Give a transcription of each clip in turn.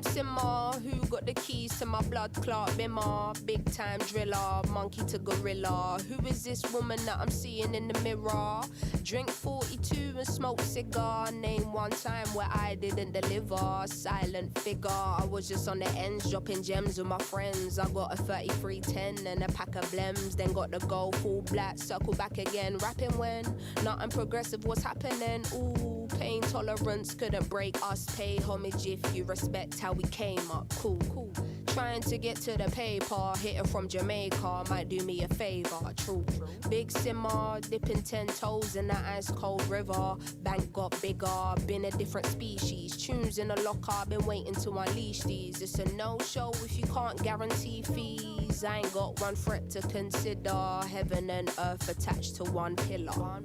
Simmer, who got the keys to my blood clot bimmer? Big time driller, monkey to gorilla. Who is this woman that I'm seeing in the mirror? Drink 42 and smoke cigar. Name one time where I didn't deliver. Silent figure, I was just on the ends dropping gems with my friends. I got a 3310 and a pack of blems. Then got the gold full black, circle back again. Rapping when nothing progressive was happening. Ooh, pain tolerance couldn't break us. Pay homage if you respect how we came up. Cool. Trying to get to the paper, hitting from Jamaica might do me a favor. True. Big simmer, dipping 10 toes in the ice cold river. Bank got bigger, been a different species. Tunes in the locker, been waiting to unleash these. It's a no-show if you can't guarantee fees. I ain't got one threat to consider. Heaven and earth attached to one pillar.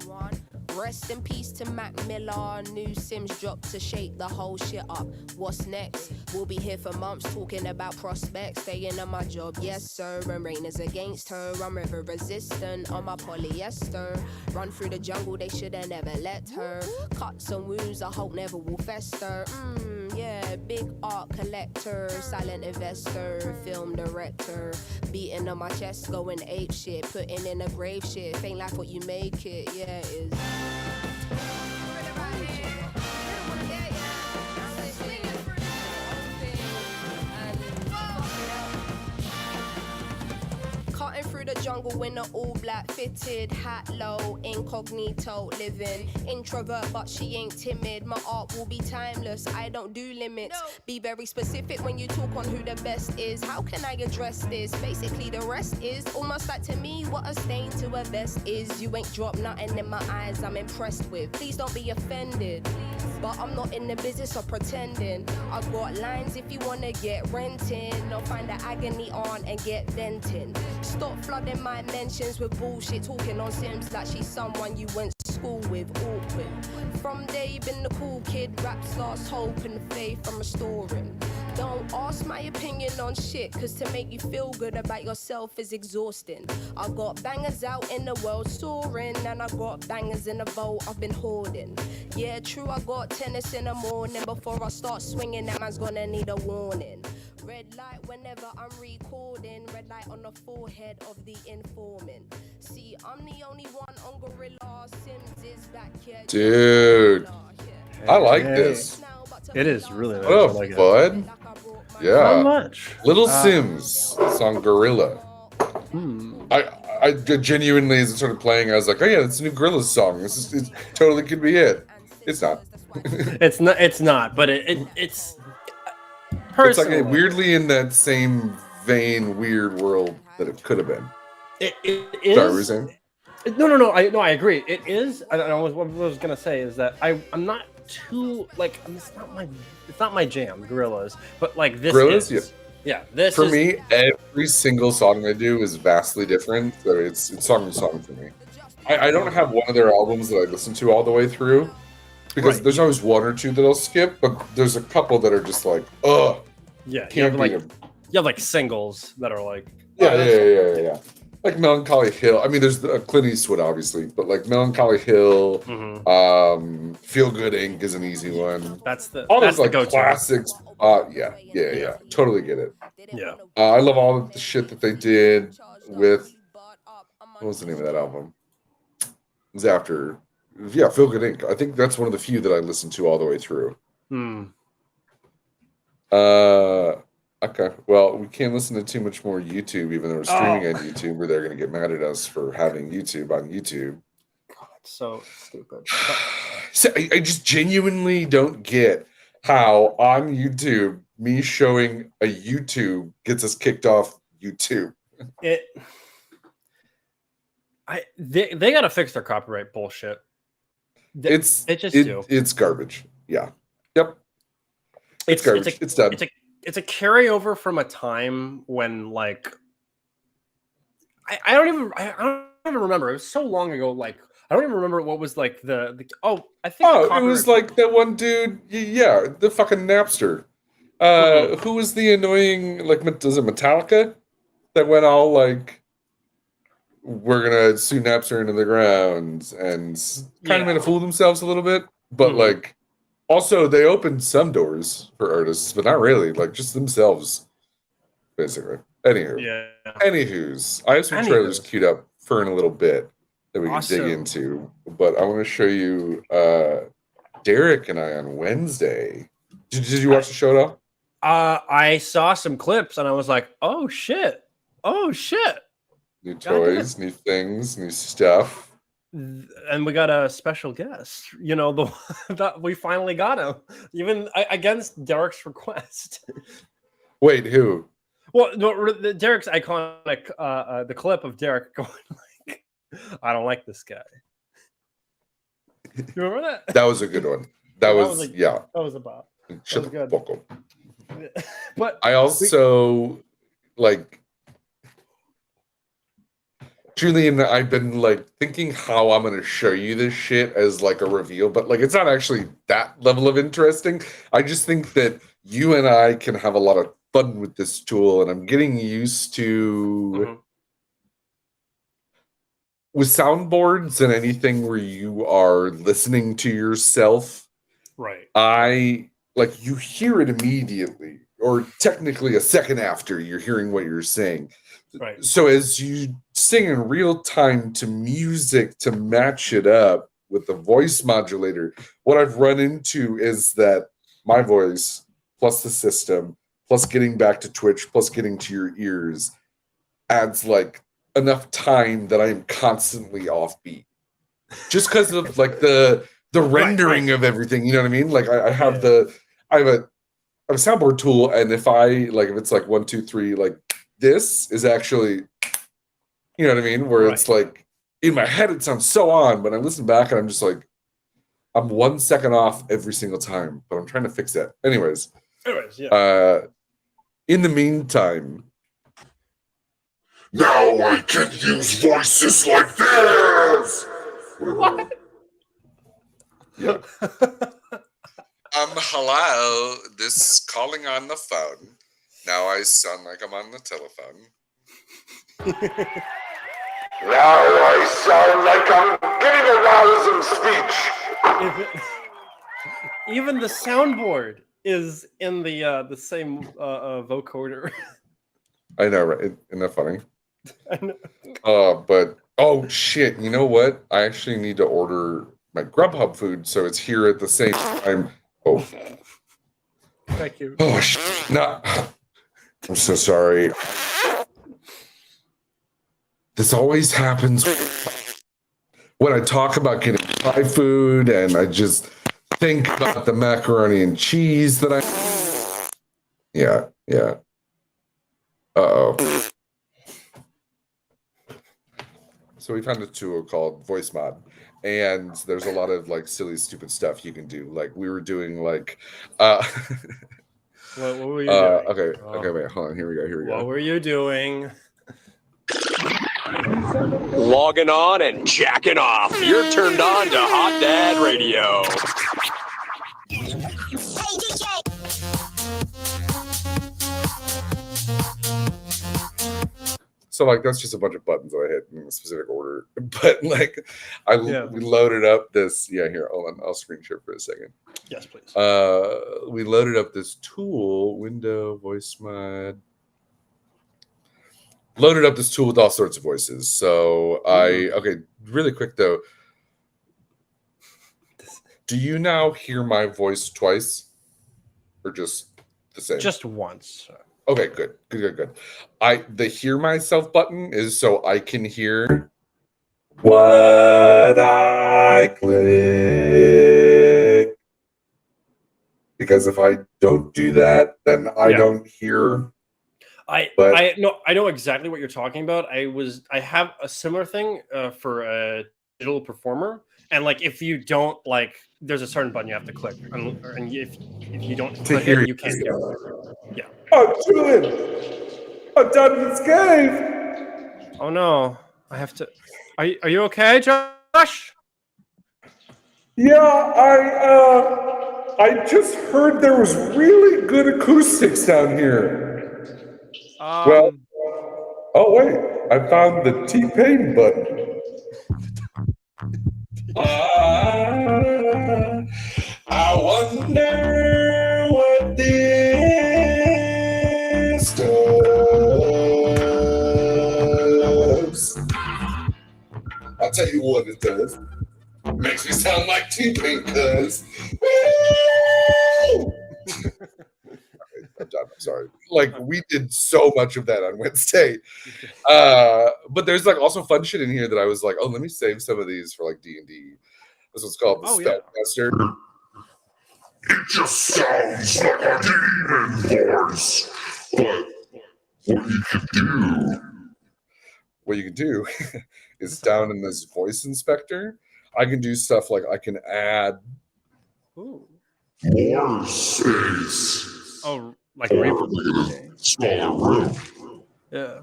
Rest in peace to Mac Miller. New Sims dropped to shake the whole shit up. What's next? We'll be here for months talking about prospects. Staying on my job, yes sir. And rain is against her. I'm river resistant on my polyester. Run through the jungle, they shoulda never let her. Cuts and wounds I hope never will fester. Yeah, big art collector, silent investor, film director. Beating on my chest, going ape shit. Putting in a grave shit. Ain't like what you make it, yeah it is. Cutting through the jungle in an all-black fitted hat low, incognito living. Introvert but she ain't timid. My art will be timeless, I don't do limits. Be very specific when you talk on who the best is. How can I address this? Basically the rest is almost like to me what a stain to a vest is. You ain't dropped nothing in my eyes I'm impressed with. Please don't be offended, but I'm not in the business of pretending. I got lines if you wanna get renting, or find the agony on and get venting. Stop flooding my mentions with bullshit, talking on Sims like she's someone you went to school with. Awkward. From day you been the cool kid, raps lost hope and faith I'm restoring. Don't ask my opinion on shit, cause to make you feel good about yourself is exhausting. I got bangers out in the world soaring, and I got bangers in the vault I've been hoarding. Yeah, true, I got tennis in the morning. Before I start swinging, that man's gonna need a warning. Red light whenever I'm recording, red light on the forehead of the informant. See, I'm the only one on Gorilla. Sims is back here. Dude, I like this. It is really nice. What up, I like bud? Yeah. Not much. Little Sims song Gorilla. I genuinely, as it started playing, I was like, oh yeah, it's a new Gorilla song. It totally could be it. It's not. It's not, but it's personally, it's like weirdly in that same vein, weird world that it could have been. It is. Sorry, what were you saying? No. I agree. It is. What I was gonna say is that I'm not too like it's not my jam, Gorillaz, but like this Gorillaz, is. Yeah, this for is, me, every single song I do is vastly different. So it's song to song for me. I don't have one of their albums that I listen to all the way through because there's always one or two that I'll skip, but there's a couple that are just like, ugh. Yeah, you have like singles that are like yeah. Like Melancholy Hill. I mean, there's Clint Eastwood, obviously, but like Melancholy Hill, Feel Good Inc. is an easy one. That's those like the go-to. classics. Yeah. Totally get it. Yeah. I love all of the shit that they did with. What was the name of that album? It was after. Yeah, Feel Good Inc. I think that's one of the few that I listened to all the way through. Okay, well, we can't listen to too much more YouTube, even though we're streaming on YouTube, or they're going to get mad at us for having YouTube on YouTube. God, so stupid. So I just genuinely don't get how on YouTube, me showing a YouTube gets us kicked off YouTube. They got to fix their copyright bullshit. It's garbage. Yeah. Yep. It's garbage. It's done. It's a carryover from a time when like I don't even remember. It was so long ago. Like I don't even remember what was like the it was like that one dude. Yeah, the fucking Napster. Who was the annoying like? Was it Metallica that went all like, we're gonna sue Napster into the ground and kind of made a fool of themselves a little bit, but like Also, they opened some doors for artists, but not really. Like just themselves, basically. Anywho's, I have some trailers queued up for in a little bit that we can dig into. But I want to show you Derek and I on Wednesday. Did you watch the show at all? I saw some clips and I was like, oh shit. New toys, new things, new stuff. And we got a special guest, that we finally got him, even against Derek's request. Wait, who? Well, no, Derek's iconic, the clip of Derek going like, I don't like this guy. You remember that? That was a good one. That was a bop. Shut the fuck up. But I also Julian, I've been thinking how I'm gonna show you this shit as a reveal, but it's not actually that level of interesting. I just think that you and I can have a lot of fun with this tool, and I'm getting used to with soundboards and anything where you are listening to yourself. Right. You hear it immediately, or technically a second after you're hearing what you're saying. Right. So as you sing in real time to music to match it up with the voice modulator, what I've run into is that my voice plus the system plus getting back to Twitch plus getting to your ears adds enough time that I am constantly offbeat, just because of the rendering of everything. You know what I mean? I have I have a soundboard tool, and if if it's 1, 2, 3, this is actually, you know what I mean? Where it's in my head it sounds so on, but I listen back and I'm just I'm 1 second off every single time, but I'm trying to fix that. Anyways, yeah. In the meantime, now I can use voices like this. What? Yeah. Hello. This calling on the phone. Now I sound like I'm on the telephone. Now I sound like I'm giving a rousing speech. Even the soundboard is in the same vocoder. I know, right? Isn't that funny? I know. But shit! You know what? I actually need to order my Grubhub food, so it's here at the same time. Oh, thank you. Oh shit! No. I'm so sorry. This always happens when I talk about getting Thai food, and I just think about the macaroni and cheese that I. Yeah. Uh-oh. So we found a tool called Voice Mod, and there's a lot of silly, stupid stuff you can do. We were doing What were you doing? Okay, wait, hold on. Here we go. What were you doing? Logging on and jacking off. You're turned on to HotDadRadio. So that's just a bunch of buttons that I hit in a specific order. But we loaded up this. Yeah, here, hold on. I'll screen share for a second. Yes, please. We loaded up this tool, window, voice mod. Loaded up this tool with all sorts of voices. So really quick though. Do you now hear my voice twice? Or just the same? Just once. Okay, good. The hear myself button is so I can hear what I click. Because if I don't do that, then I don't hear. I know exactly what you're talking about. I have a similar thing for a digital performer, and if you don't there's a certain button you have to click, and if you don't click it, you can't hear it. Yeah. Oh, Julian! I'm done this game. Oh no! I have to. Are you okay, Josh? Yeah, I just heard there was really good acoustics down here. Oh wait, I found the T-Pain button. I wonder tell you what it does. Makes me sound like T-Pain, cuz. I'm done. I'm sorry. Like, we did so much of that on Wednesday. But there's like also fun shit in here that I was like, oh, let me save some of these for like D&D. This one's called the Spellcaster. It just sounds like a demon voice. But what you can do is down in this voice inspector, I can do stuff like I can add more space. Oh, like reverb. Smaller room. Yeah.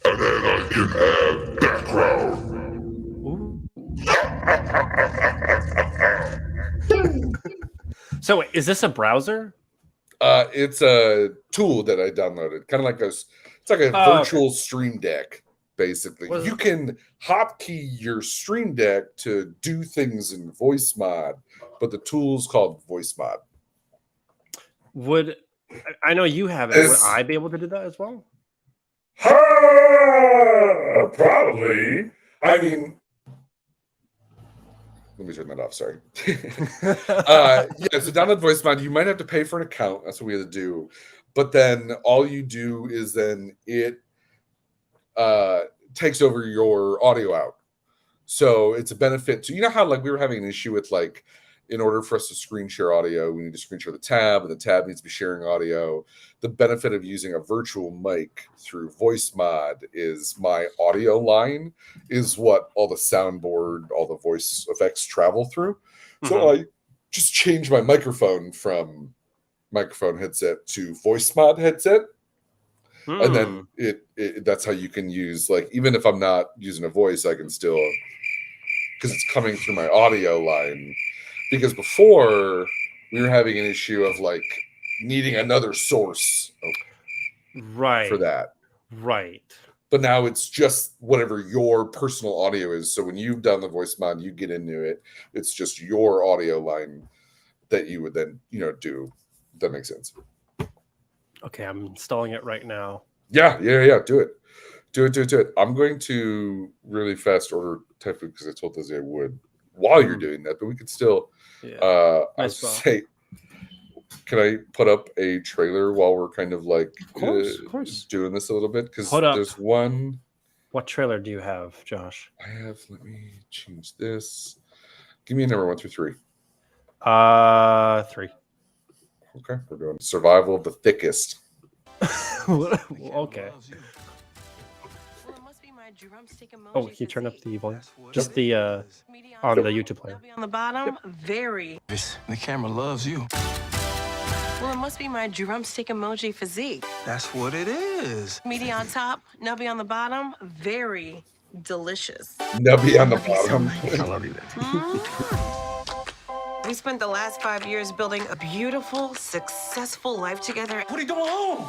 And then I can add background. So wait, is this a browser? It's a tool that I downloaded, kind of like it's like a virtual Stream Deck, basically. You can hotkey your Stream Deck to do things in voice mod, but the tool's called voice mod. I know you have it? Would I be able to do that as well? Probably. I mean, let me turn that off. Sorry. So download voice mod. You might have to pay for an account. That's what we had to do. But then all you do is then it takes over your audio out. So it's a benefit to, you know how like we were having an issue with like, in order for us to screen share audio, we need to screen share the tab, and the tab needs to be sharing audio. The benefit of using a virtual mic through voice mod is my audio line is what all the soundboard, all the voice effects travel through. So I just changed my microphone from microphone headset to voice mod headset. And then it that's how you can use, like, even if I'm not using a voice, I can still, because it's coming through my audio line. Because before we were having an issue of like needing another source for that. Right. But now it's just whatever your personal audio is. So when you've done the voice mod, you get into it. It's just your audio line that you would then, do. That makes sense. Okay, I'm installing it right now. Yeah. Do it. I'm going to really fast order type because I told Lizzie I would while you're doing that, but we could still say, can I put up a trailer while we're kind of like of course. doing this a little bit? Because there's one. What trailer do you have, Josh? Let me change this. Give me a number 1 through 3. 3. Okay, we're doing Survival of the Thickest. Okay. Oh, can you turn up the volume? Just the on the YouTube player. On the bottom, very. The camera loves you. Well, it must be my drumstick emoji physique. That's what it is. Meaty on top, nubby on the bottom, very delicious. Nubby on the bottom. I love you. We spent the last 5 years building a beautiful, successful life together. What are you doing home?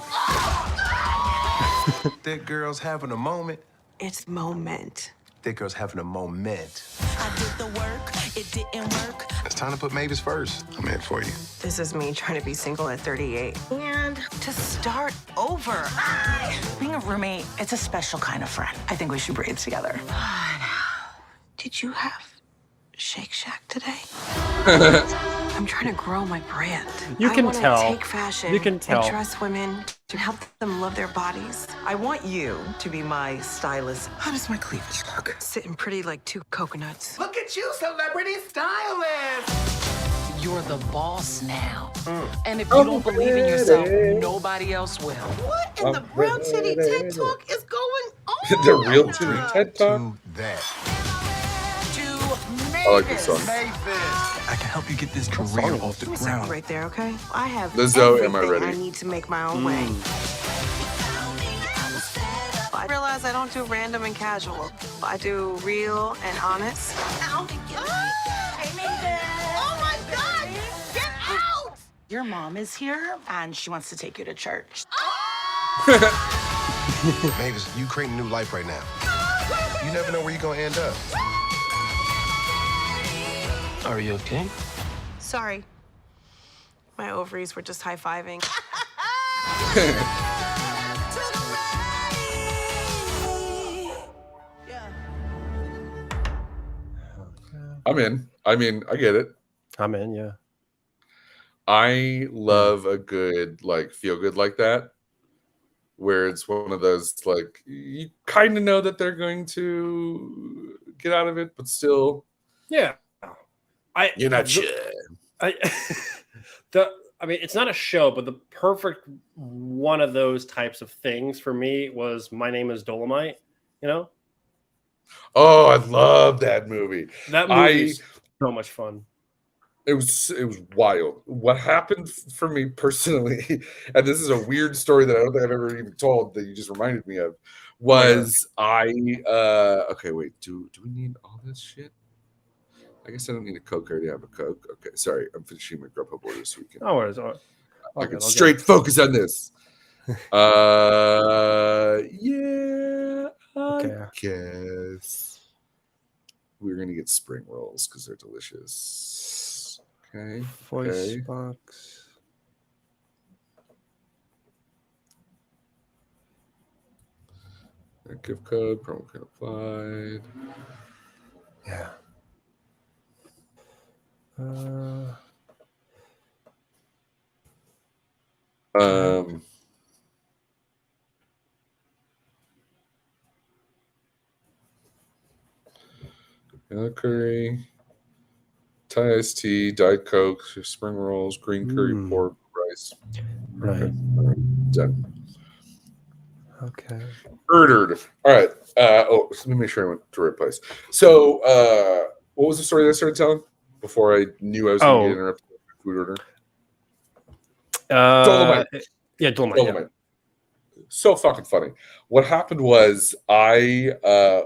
Thick girl's having a moment. It's moment. Thick girl's having a moment. I did the work, it didn't work. It's time to put Mavis first. I'm in for you. This is me trying to be single at 38. And to start over. Being a roommate, it's a special kind of friend. I think we should breathe together. Did you have Shake Shack today? I'm trying to grow my brand. You can tell. I want to take fashion and dress women to help them love their bodies. I want you to be my stylist. How does my cleavage look? Sitting pretty like 2 coconuts. Look at you, celebrity stylist! You're the boss now. And if you don't believe in yourself, nobody else will. What in the brown titty TED Talk is going on? The real titty TED Talk? Do that. I like this song. I can help you get this career off the ground. Right there, okay? I have Lizzo, everything am I ready? I need to make my own way. I realize I don't do random and casual. I do real and honest. Oh my God! Get out! Your mom is here, and she wants to take you to church. Mavis, you creating a new life right now. You never know where you're going to end up. Are you okay? Sorry. My ovaries were just high-fiving. I'm in. I mean, I get it. I'm in. Yeah. I love a good like feel good like that, where it's one of those like you kind of know that they're going to get out of it, but still, Yeah. you're not sure. I I mean, it's not a show, but the perfect one of those types of things for me was My Name is Dolomite. You know, Oh, I love that movie. that movie's so much fun. It was wild. What happened for me personally, and this is a weird story that I don't think I've ever even told that you just reminded me of, was okay, wait, do we need all this shit? I guess I don't need a Coke. I already have a Coke. Okay, sorry. I'm finishing my Grubhub order so we can I can straight focus on this. Yeah, I guess we're gonna get spring rolls because they're delicious. Okay. Voice box. Gift code, promo code applied. Yeah. Curry, Thai iced tea, Diet Coke, spring rolls, green curry, pork, rice. Right. Okay. Done. Okay. Murdered. All right. Let me make sure I went to the right place. So, what was the story that I started telling before I knew I was going to get interrupted with my food order? Dolomite. Yeah, Dolomite. Yeah. So fucking funny. What happened was I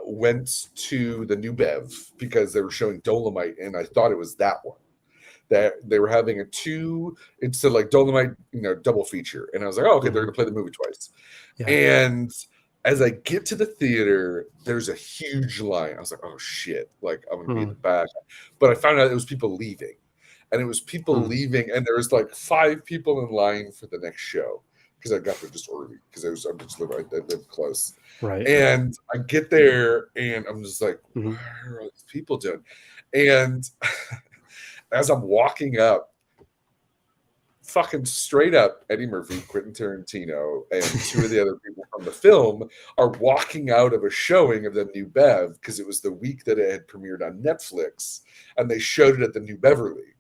went to the New Bev because they were showing Dolomite, and I thought it was that one. That they were having it's a like Dolomite, double feature, and I was like, oh, okay, they're gonna play the movie twice. Yeah. And as I get to the theater, there's a huge line. I was like, oh shit, like I'm gonna be in the back. But I found out it was people leaving, and it was people leaving, and there was like 5 people in line for the next show because I got there just early because I live close. Right. And I get there, and I'm just like, what are all these people doing? And as I'm walking up, fucking straight up, Eddie Murphy, Quentin Tarantino, and 2 of the other people from the film are walking out of a showing of the New Bev because it was the week that it had premiered on Netflix, and they showed it at the New Beverly.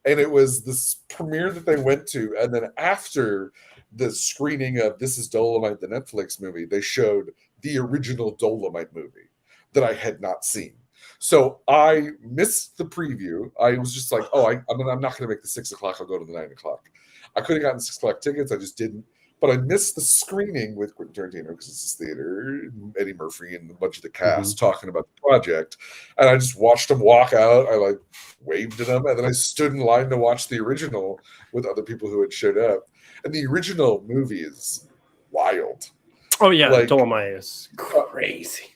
And it was this premiere that they went to, and then after the screening of This Is Dolomite, the Netflix movie, they showed the original Dolomite movie that I had not seen. So I missed the preview. I was just like, I'm not going to make the 6 o'clock. I'll go to the 9 o'clock. I could have gotten 6 o'clock tickets. I just didn't. But I missed the screening with Quentin Tarantino because it's his theater, Eddie Murphy and a bunch of the cast talking about the project. And I just watched them walk out. I like waved at them. And then I stood in line to watch the original with other people who had showed up. And the original movie is wild. Oh, yeah. Like, Dolomite is crazy.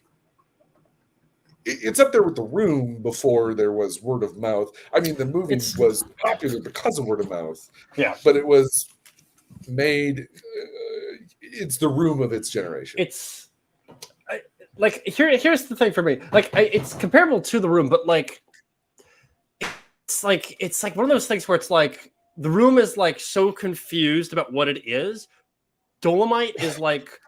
It's up there with The Room before there was word of mouth. I mean, the movie was popular because of word of mouth. Yeah. But it was made... it's The Room of its generation. It's... here's the thing for me. It's comparable to The Room, but it's like one of those things where it's like The Room is like so confused about what it is. Dolomite is like...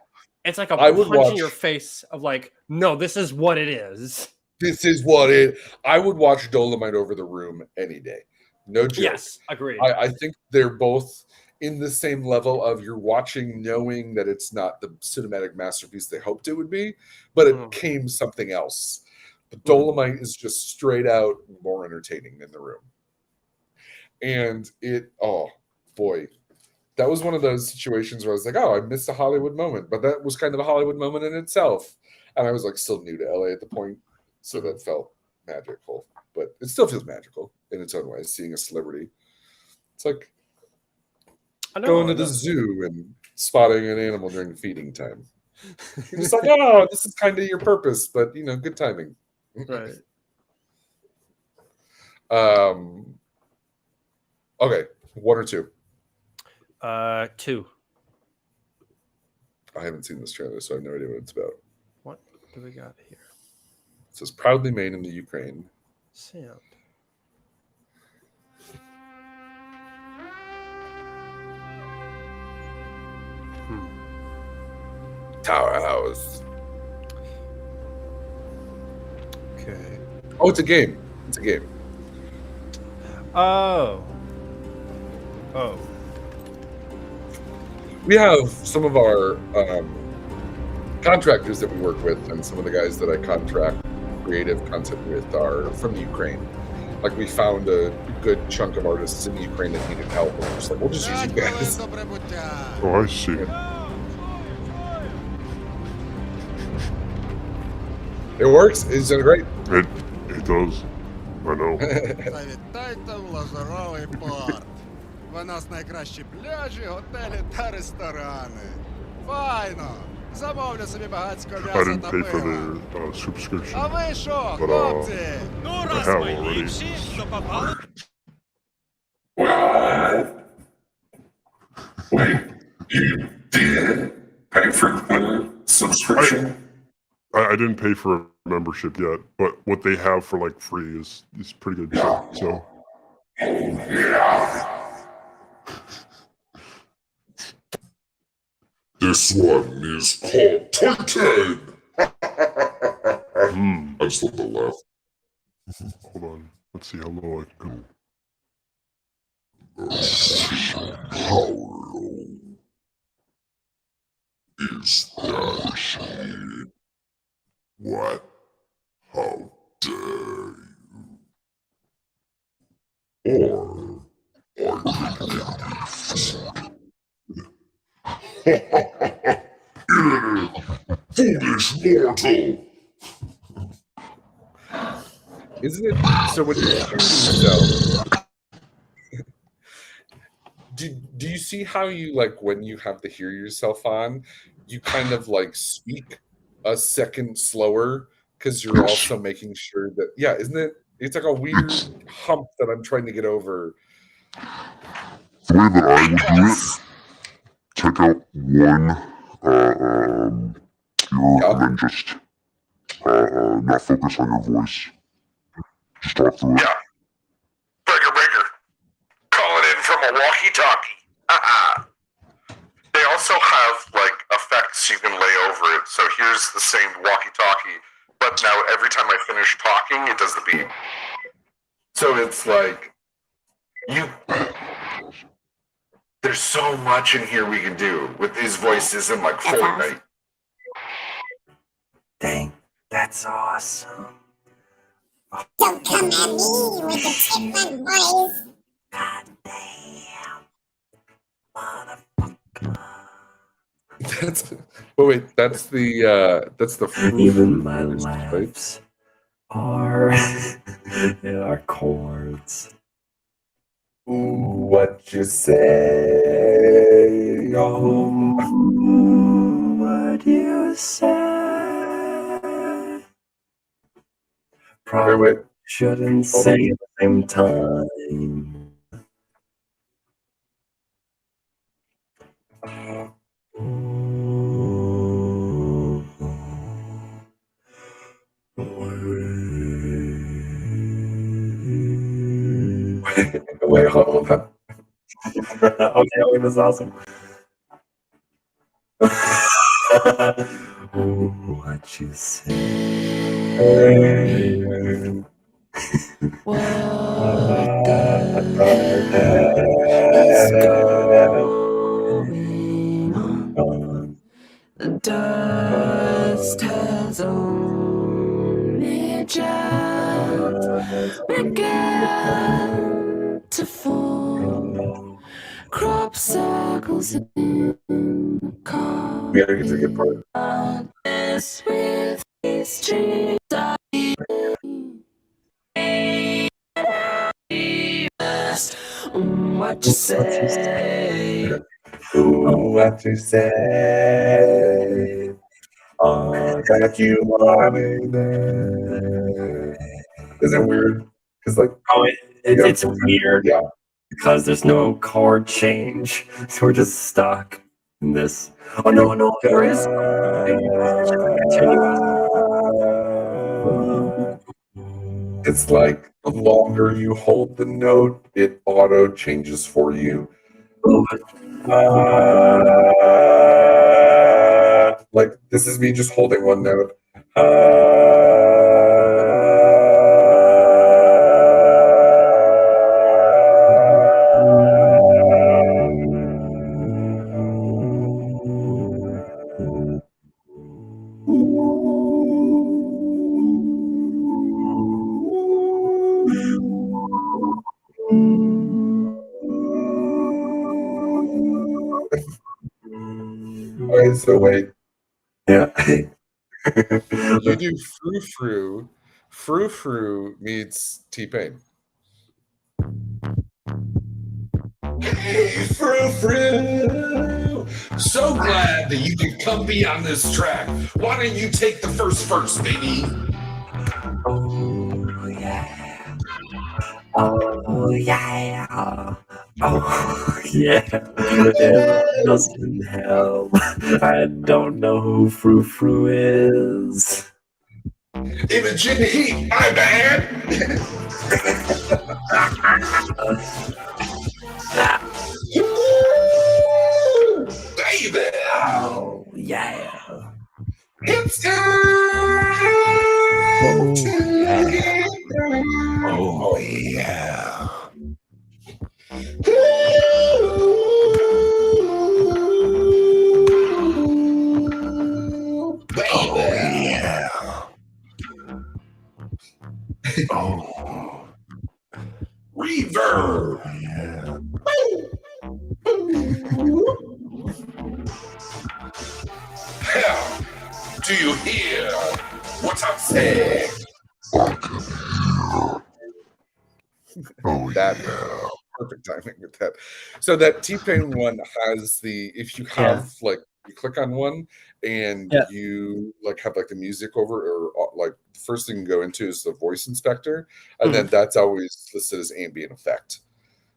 It's like a punch in your face of like, no, this is what it is. This is what it. I would watch Dolomite over The Room any day. No joke. Yes, agreed. I think they're both in the same level of you're watching knowing that it's not the cinematic masterpiece they hoped it would be, but it became something else. But Dolomite is just straight out more entertaining than The Room. And that was one of those situations where I was like, I missed a Hollywood moment. But that was kind of a Hollywood moment in itself. And I was like still new to LA at the point. So that felt magical. But it still feels magical in its own way, seeing a celebrity. It's like going to the zoo and spotting an animal during feeding time. You're just like, this is kind of your purpose, but good timing. Right. Okay, 1 or 2. 2. I haven't seen this trailer, so I have no idea what it's about. What do we got here? It says proudly made in the Ukraine. Sound. Tower House. Okay. Oh, it's a game. It's a game. Oh. We have some of our contractors that we work with, and some of the guys that I contract creative content with are from the Ukraine. Like, we found a good chunk of artists in the Ukraine that needed help, and we're just like, we'll just use you guys. Oh, I see. It works. It's done great. It does. I know. Завітайте в Лазуровий порт. У нас найкращі пляжі, готелі та ресторани. Файно! Замовлю собі багатсько I м'яса didn't та pay for пива. the subscription. А ви що, But, хлопці? I have already. Wait, you did pay for the subscription? I didn't pay for a membership yet, but what they have for like free is pretty good. So. Yeah. This one is called Titan. I just love the laugh. Hold on. Let's see how low I can go. How low is that shit? What? How dare you? Or foolish mortal! Isn't it? So when you hear yourself, do you see how you, like, when you have to hear yourself on, you kind of like speak a second slower because you're also making sure that, yeah, isn't it? It's like a weird hump that I'm trying to get over. The way that I would do it, take out one ear and then just not focus on your voice. Just talk through it. Yeah. Breaker. Calling in from a walkie-talkie. They also have, like, effects you can lay over it. So here's the same walkie-talkie, but now every time I finish talking, it does the beep. So it's like, there's so much in here we can do with these voices in, like, Fortnite. Dang, that's awesome. Don't come at me with the chipmunk voice. God damn. Motherfucker. That's the fruit. Even my laughs are chords. Ooh, what you say? Ooh, what you say? Probably shouldn't say at the same time. Wait, hold on. Okay, that's awesome. What you say? What the is going on? The dust has only just begun to fall. Crop circles in the car. We gotta get to the good part. With these trees, what you say? What you say? That you want me there. Isn't it weird? Because, like, It's weird. Yeah. Because there's no chord change. So we're just stuck in this. Oh, no, there is. It's like the longer you hold the note, it auto changes for you. Like this is me just holding one note. Alright, so wait. Yeah. You do frou frou. Frou frou meets T-Pain. Hey, frou frou! So glad that you could come be on this track. Why don't you take the first verse, baby? Oh yeah. Oh yeah. Oh yeah. Else in hell. I don't know who Frou Frou is. Imogen Heat, my bad. Ooh, baby. Oh yeah. It's time to get down. Oh yeah. Ooh, baby. Oh yeah. Oh. Reverb. Yeah. Hell, do you hear what I'm saying? Oh, that perfect timing with that. So that T-Pain one has if you have like you click on one and you like have like the music over or like the first thing you go into is the voice inspector, and then that's always listed as ambient effect.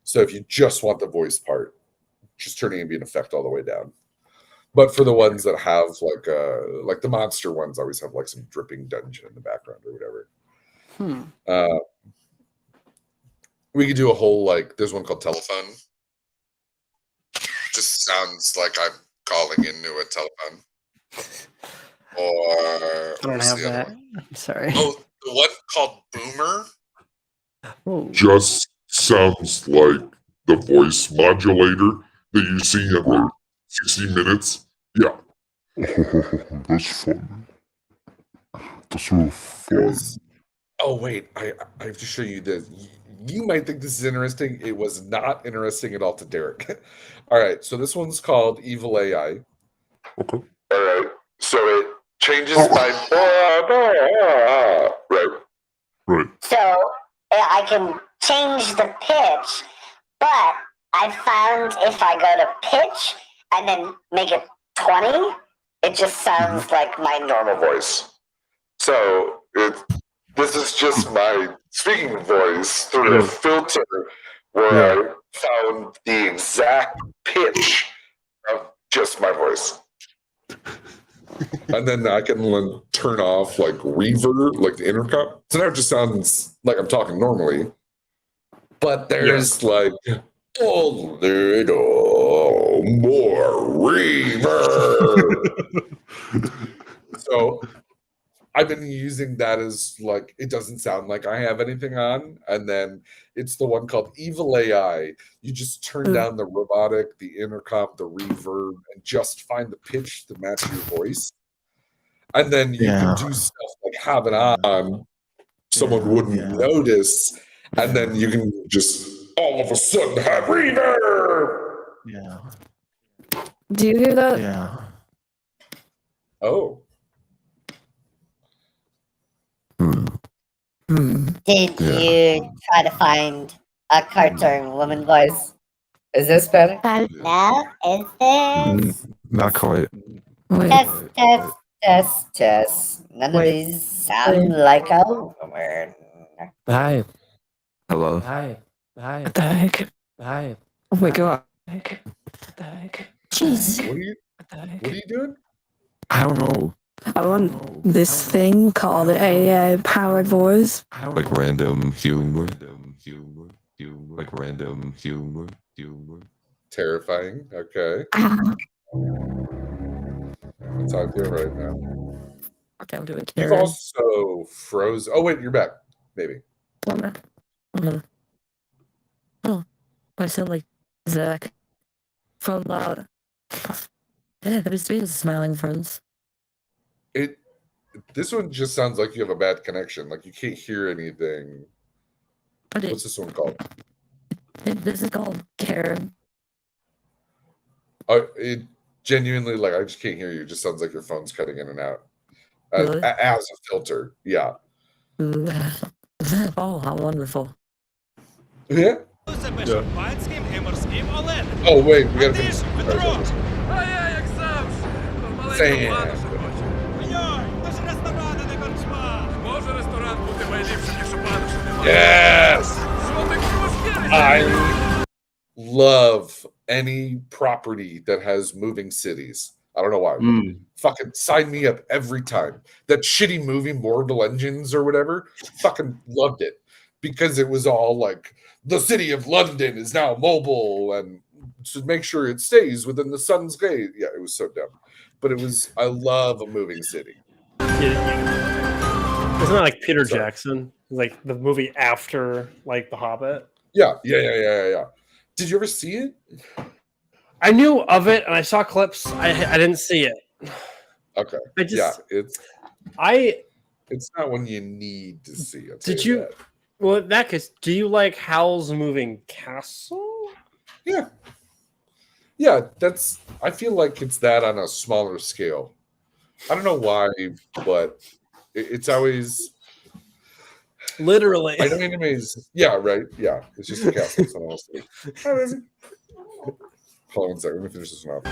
So if you just want the voice part, just turn ambient effect all the way down. But for the ones that have like the monster ones always have like some dripping dungeon in the background or whatever. We could do a whole like there's one called telephone. Just sounds like I'm calling into a telephone. Or I don't have that. I'm sorry. Oh, the one called Boomer. Just sounds like the voice modulator that you see at like 60 Minutes. Yeah. Oh, that's fun. That's real fun. Oh wait, I have to show you this. You might think this is interesting. It was not interesting at all to Derek. All right, so this one's called Evil AI. Okay. All right. So it changes my Right. So I can change the pitch, but I found if I go to pitch and then make it 20, it just sounds like my normal voice. So this is just my speaking voice through a filter where I found the exact pitch of just my voice. And then I can turn off like reverb, like the intercom. So now it just sounds like I'm talking normally. But there's like a little more reverb. So I've been using that as like it doesn't sound like I have anything on, and then it's the one called Evil AI. You just turn down the robotic, the intercom, the reverb, and just find the pitch to match your voice. And then you can do stuff like have it on, someone wouldn't notice, and then you can just all of a sudden have reverb. Yeah. Do you hear that? Yeah. Oh. Did you try to find a cartoon woman voice? Is this better? No, is this? Not quite. Test. None of these sound like a woman. Hi. Hello. Hi. What the heck? Hi. Oh my god. Jeez. What are you doing? I don't know. I want this thing called AI powered voice. Like random humor. Like random humor. Terrifying. Okay. I'll talk to you right now. Okay, I'll do it. You've also froze. Oh wait, you're back. Maybe. Oh, I sound like Zach from yeah, there's three smiling friends. This one just sounds like you have a bad connection. Like you can't hear anything. What's this one called? This is called Karen. It genuinely, like, I just can't hear you. It just sounds like your phone's cutting in and out. Really? As a filter, yeah. Oh, how wonderful. Yeah. Oh wait, we gotta finish. Yes! I love any property that has moving cities. I don't know why. Fucking sign me up every time. That shitty movie, Mortal Engines or whatever, fucking loved it. Because it was all like, the city of London is now mobile and to make sure it stays within the sun's gate. Yeah, it was so dumb. But it was, I love a moving city. Isn't that like Peter Jackson? Like the movie after like The Hobbit? Yeah. Did you ever see it? I knew of it and I saw clips. I didn't see it. Okay. It's not one you need to see. Did you? That. Well, in that case, do you like Howl's Moving Castle? Yeah, that's. I feel like it's that on a smaller scale. I don't know why, but it's always literally. I know animes. Yeah, right. Yeah, it's just a castle. Someone else. Hold on a second. Let me finish this one off.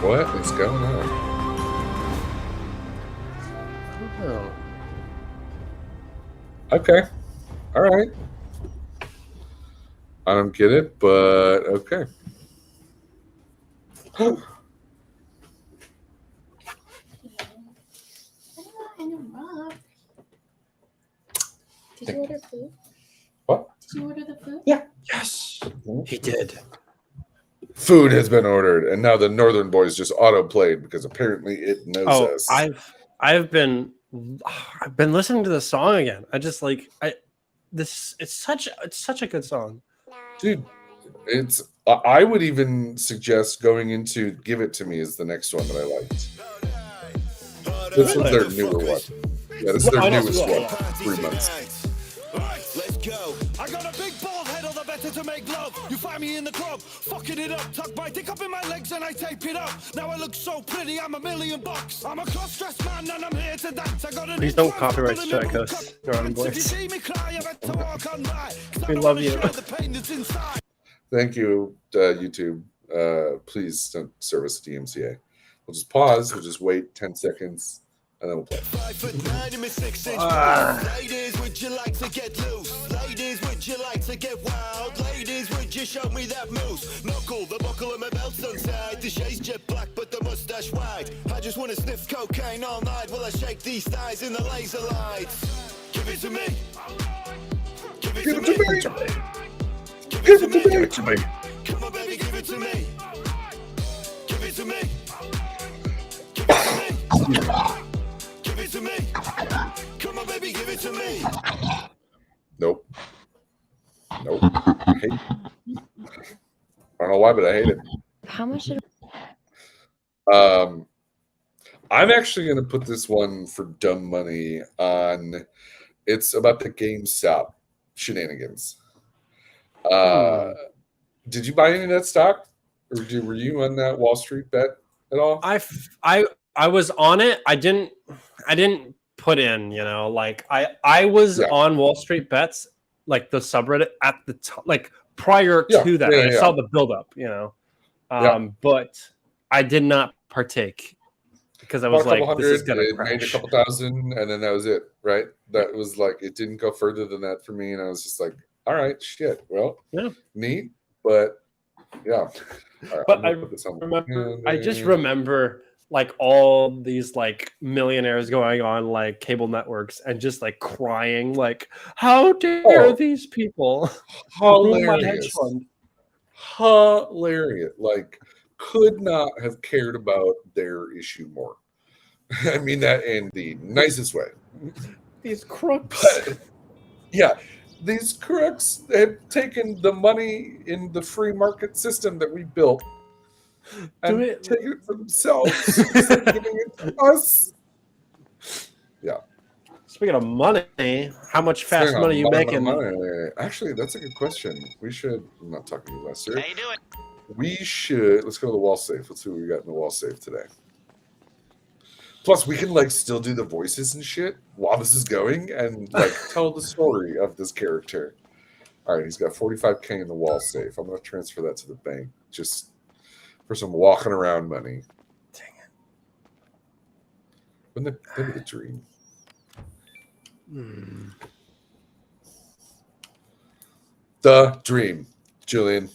What is going on? Oh. Okay. All right. I don't get it, but okay. Did you order food? What? Did you order the food? Yeah. Yes. He did. Food has been ordered, and now the Northern Boys just auto-played because apparently it knows us. I've been listening to the song again. I just like it's such a good song. Dude, it's I would even suggest going into Give It To Me is the next one that I liked. This is their newer one. Yeah, this is their newest one. 3 months. Let's go. I got a big bald head, all the better to make love. You find me in the club, fucking it up. Tuck my dick up in my legs and I tape it up. Now I look so pretty, I'm $1,000,000. I'm a cross-dressed man and I'm here to dance. I got a Please don't copyright strike us, Northern Boys. We love you. Thank you, YouTube. Please don't service DMCA. We'll just pause. We'll just wait 10 seconds. And then we'll play. 5'9" in my 6-inch Ladies, would you like to get loose? Ladies, would you like to get wild? Ladies, would you show me that moose? Knuckle, the buckle of my belt's untied. The shade's jet black, but the mustache white. I just wanna sniff cocaine all night while I shake these thighs in the laser lights. Give it to me. Give it to me. Give it to me. Come on, baby, give it to me. Give it to me. Give it to me. Give it to me. Come on, baby, give it to me. Nope. I hate it. I don't know why, but I hate it. How much did I'm actually going to put this one for dumb money on. It's about the GameStop shenanigans. Did you buy any of that stock, or were you on that Wall Street bet at all? I was on it. I didn't put in, like I was on Wall Street Bets, like the subreddit at the top, like prior to that. I saw the build up, but I did not partake. because I Bought was a couple like, this is hundred, gonna it made a crash. couple thousand, and then that was it, right? That was like, it didn't go further than that for me, and I was just like, all right, shit, well, neat, but yeah. All right, But I just remember like all these like millionaires going on like cable networks and just like crying, like, how dare these people ruin my hedge Hilarious. fund? Hilarious. Like, could not have cared about their issue more. I mean that in the nicest way. These crooks. But, yeah, these crooks have taken the money in the free market system that we built and taken it for themselves instead of giving it to us. Yeah. Speaking of money, how much fast Speaking of money you making? money. Actually, that's a good question. We should. I'm not talking to you, Lester. How you doing? We should. Let's go to the wall safe. Let's see what we got in the wall safe today. Plus, we can like still do the voices and shit while this is going, and like tell the story of this character. All right, he's got 45K in the wall safe. I'm gonna transfer that to the bank just for some walking around money. Dang it! Wouldn't that be the dream? The dream, Julian.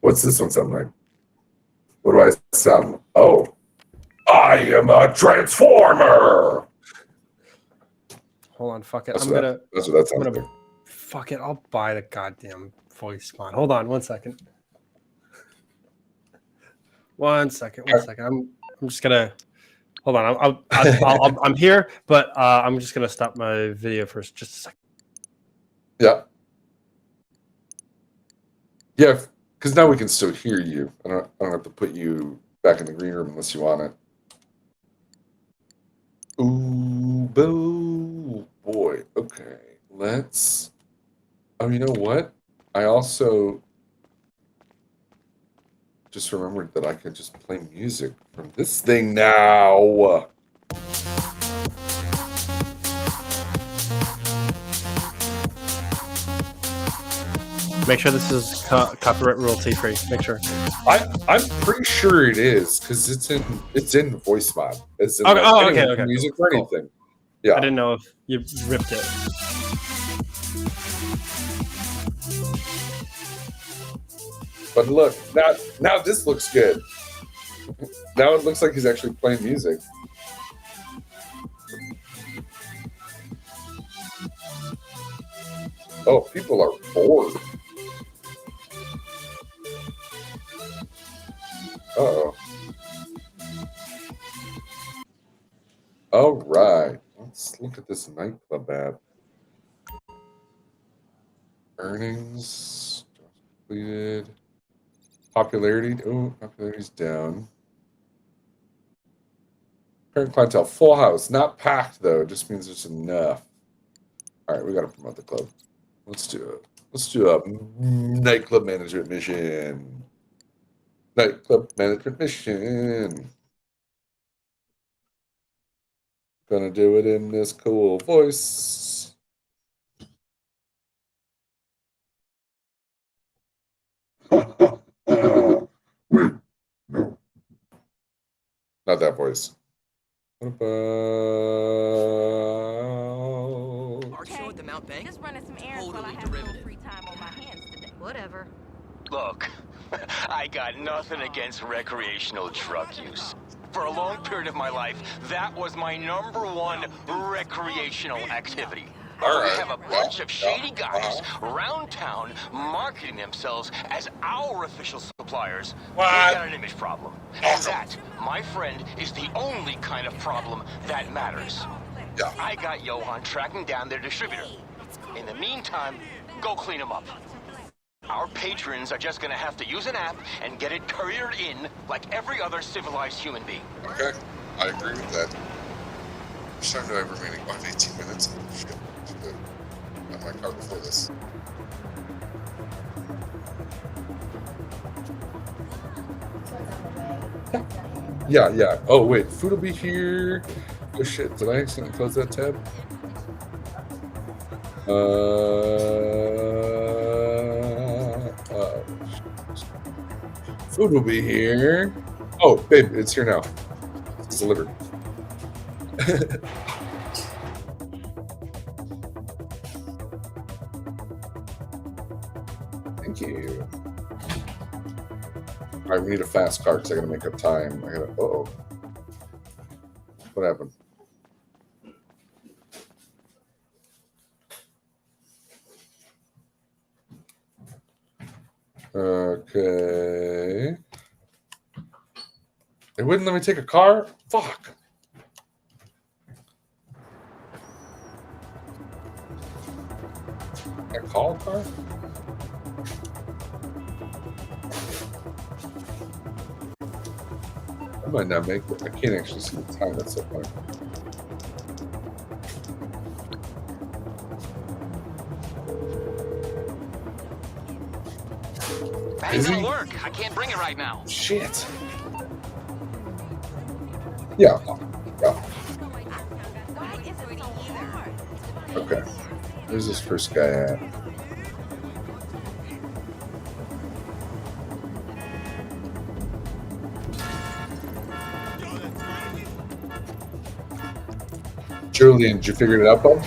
What's this one sound like? What do I sound? Oh, I am a transformer. Hold on, fuck it. That's I'm what gonna. that's what that sounds like. Fuck it. I'll buy the goddamn voice mod. Hold on, 1 second. 1 second. 1 second. I'm just gonna. Hold on. I'm here, but I'm just gonna stop my video for just a second. Yeah. Yeah, because now we can still hear you. I don't have to put you back in the green room unless you want it. Ooh, boo, boy. Okay, let's. Oh, you know what? I also just remembered that I could just play music from this thing now. Make sure this is copyright royalty free. Make sure. I'm pretty sure it is because it's in voice mod. It's in okay. Music or anything. Yeah. I didn't know if you ripped it. But look, now this looks good. Now it looks like he's actually playing music. Oh, people are bored. Uh-oh. All right. Let's look at this nightclub app. Earnings completed. Popularity. Oh, popularity's down. Current clientele. Full house. Not packed, though. It just means there's enough. All right, we got to promote the club. Let's do it. Let's do a nightclub management mission. Nightclub management mission. Gonna do it in this cool voice. Wait, no. Not that voice. What about... Our show at the Mount Bank? Just running some errands while I have a little free time on my hands today. Whatever. Look, I got nothing against recreational drug use. For a long period of my life, that was my #1 recreational activity. I have a bunch of shady guys around town marketing themselves as our official suppliers. We got an image problem. And that, my friend, is the only kind of problem that matters. I got Johan tracking down their distributor. In the meantime, go clean them up. Our patrons are just gonna have to use an app and get it couriered in like every other civilized human being. Okay, I agree with that. Which time do I have remaining? I have 18 minutes. Shit. On my car before this. Yeah. Oh, wait. Food will be here. Oh, shit. Did I accidentally close that tab? Food will be here. Oh, babe, it's here now. It's delivered. Thank you. All right, we need a fast car because I gotta make up time. Uh-oh. What happened? Okay. It wouldn't let me take a car? Fuck. Can I call a car? I might not make it. I can't actually see the time. That's so funny. That ain't gonna work. I can't bring it right now. Shit. Yeah. Okay. Where's this first guy at? Julian, did you figure it out, bud?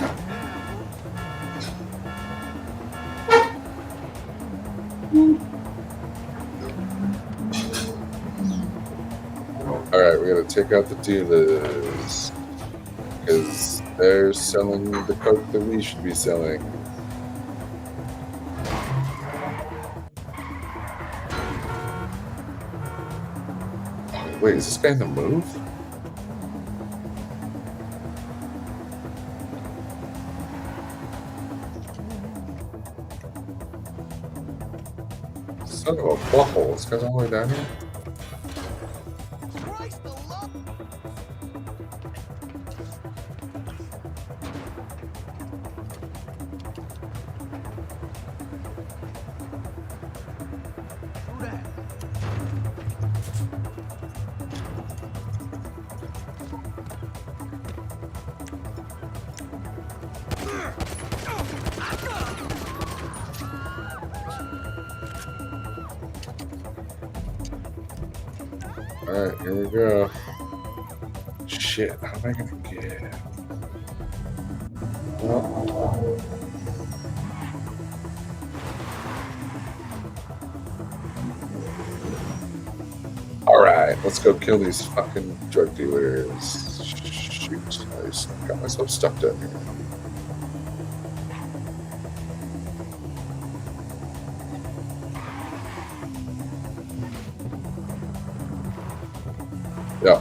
Alright, we gotta take out the dealers. Because they're selling the coke that we should be selling. Oh, wait, is this guy in the move? Son of a butthole. This guy's all the way down here? Alright, here we go. Shit, how am I gonna get? Oh. Alright, let's go kill these fucking drug dealers. Shoot, I just got myself stuck down here. Yeah,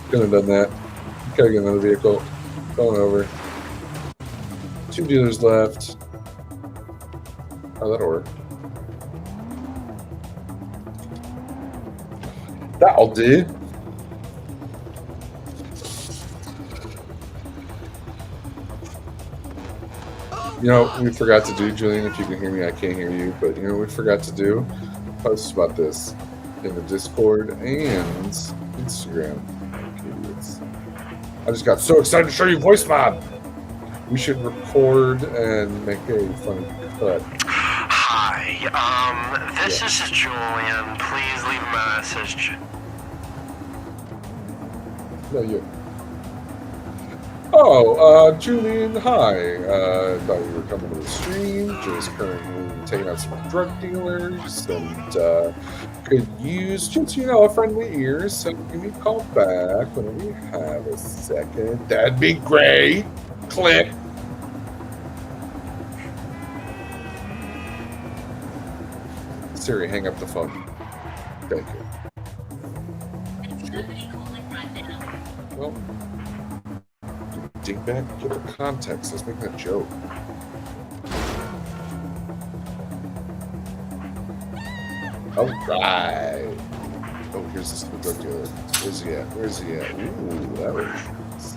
couldn't have done that. Gotta get another vehicle. Going over. 2 dealers left. Oh, that'll work. That'll do. You know, we forgot to do, Julian, if you can hear me, I can't hear you, but you know what we forgot to do? Post about this in the Discord and Instagram. Idiots. I just got so excited to show you voice mod. We should record and make a funny cut. Hi, this is Julian. Please leave a message. No, you. Oh, Julian, hi. Thought you were coming to the stream. Just currently taking out some drug dealers and could use just, you know, a friendly ear. So give me a call back whenever you have a second. That'd be great. Click. Siri, hang up the phone. Thank you. Well, dingbat, give it context. Let's make that joke. Alright. Oh, here's this little drug dealer. Where's he at? Where's he at? Ooh, that was nice.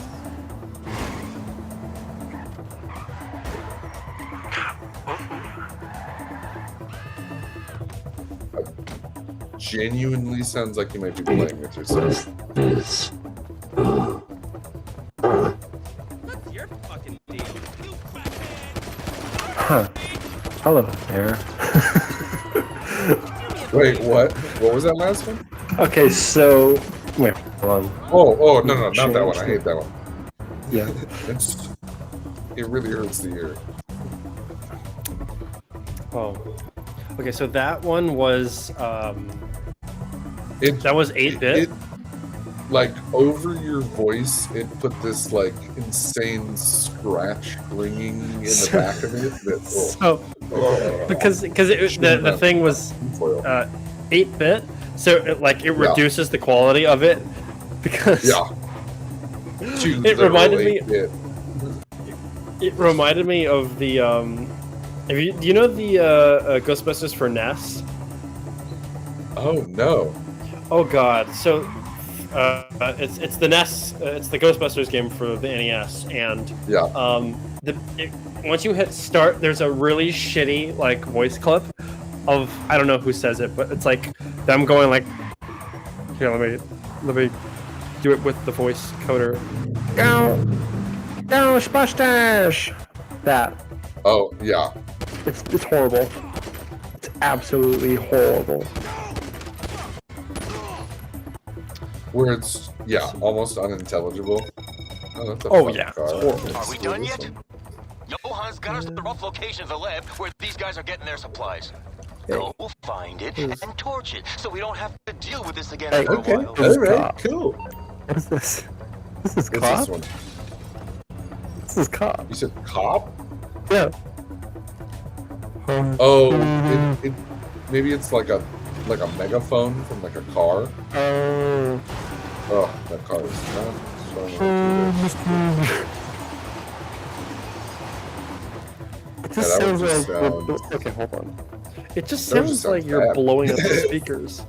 Genuinely sounds like you might be playing with yourself. This. What's your fucking deal? Huh. Hello there. Wait, what? What was that last one? Okay, so wait, hold on. Oh, no, not that one. I hate that one. Yeah. It really hurts the ear. Oh. Okay, so that one was that was 8-bit. Like over your voice, it put this like insane scratch ringing in the back of it. Because the thing was 8-bit, so it reduces the quality of it because it reminded me. It reminded me of the do you know the Ghostbusters for NES? Oh no! Oh god! So it's the NES. It's the Ghostbusters game for the NES, and once you hit start, there's a really shitty like voice clip of I don't know who says it, but it's like them going like, here, let me do it with the voice coder. Ghostbusters. That. Oh yeah. It's horrible. It's absolutely horrible. Where it's almost unintelligible. Oh, that's a car. Are we done yet? Johan's got us the rough location of the lab where these guys are getting their supplies. Go find it and torch it so we don't have to deal with this again for a while. All right, cool. What is this? This is What's cop? this one? This is cop. You said cop? Yeah. It maybe it's like a megaphone from like a car. Oh, that car is not It just sounds like okay, hold on. It just sounds like you're blowing up the speakers.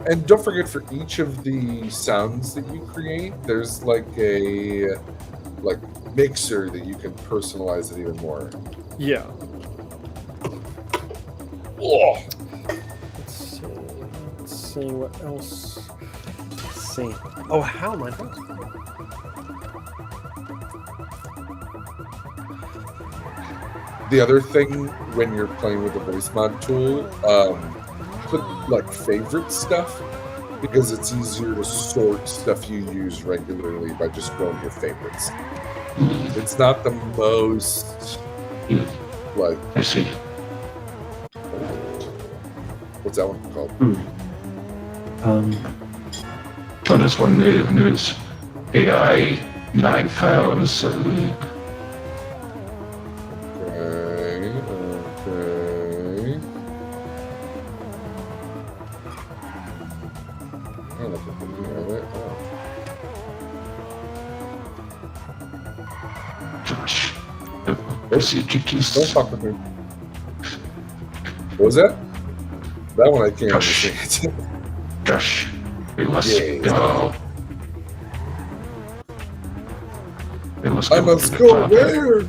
And don't forget, for each of the sounds that you create, there's like a mixer that you can personalize it even more. Yeah. Oh. Let's see what else. Let's see. Oh, how am I doing? The other thing when you're playing with the voice mod tool, put like favorite stuff, because it's easier to sort stuff you use regularly by just going to your favorites. It's not the most like. I see. What's that one called? So this one native news AI 9000. Okay. Don't fuck with me. What was that? That one I can't understand. Josh, we must go. I must go where?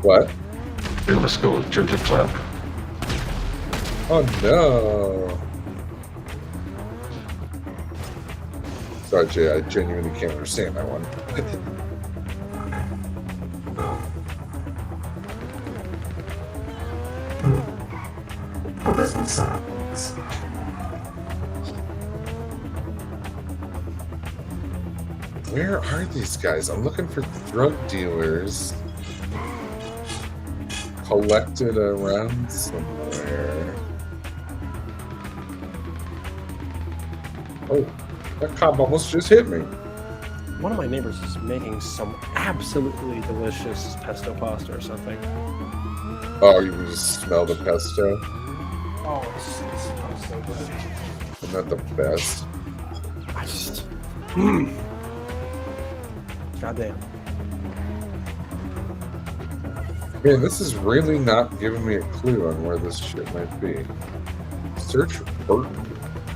What? We must go to the club. Oh no. Sorry, Jay, I genuinely can't understand that one. Where are these guys? I'm looking for drug dealers collected around somewhere. Oh, that cop almost just hit me. One of my neighbors is making some absolutely delicious pesto pasta or something. Oh, you can just smell the pesto? Oh, it smells so good. Isn't that the best? I just... Goddamn. Man, this is really not giving me a clue on where this shit might be. Search Burton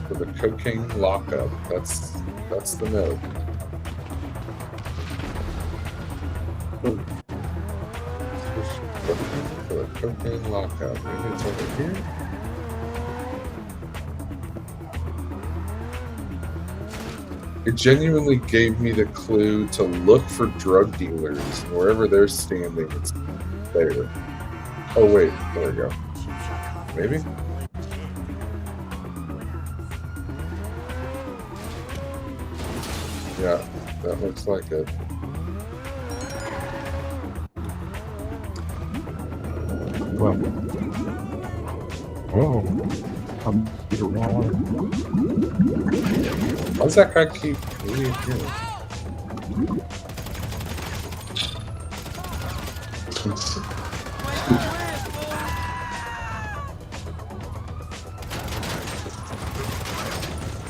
for the cocaine lockup. That's the note. Search Burton for the cocaine lockup. Maybe it's over here? It genuinely gave me the clue to look for drug dealers, and wherever they're standing, There. Oh wait, there we go. Maybe? Yeah, that looks like it. Well. Whoa. Why does that guy keep reappearing?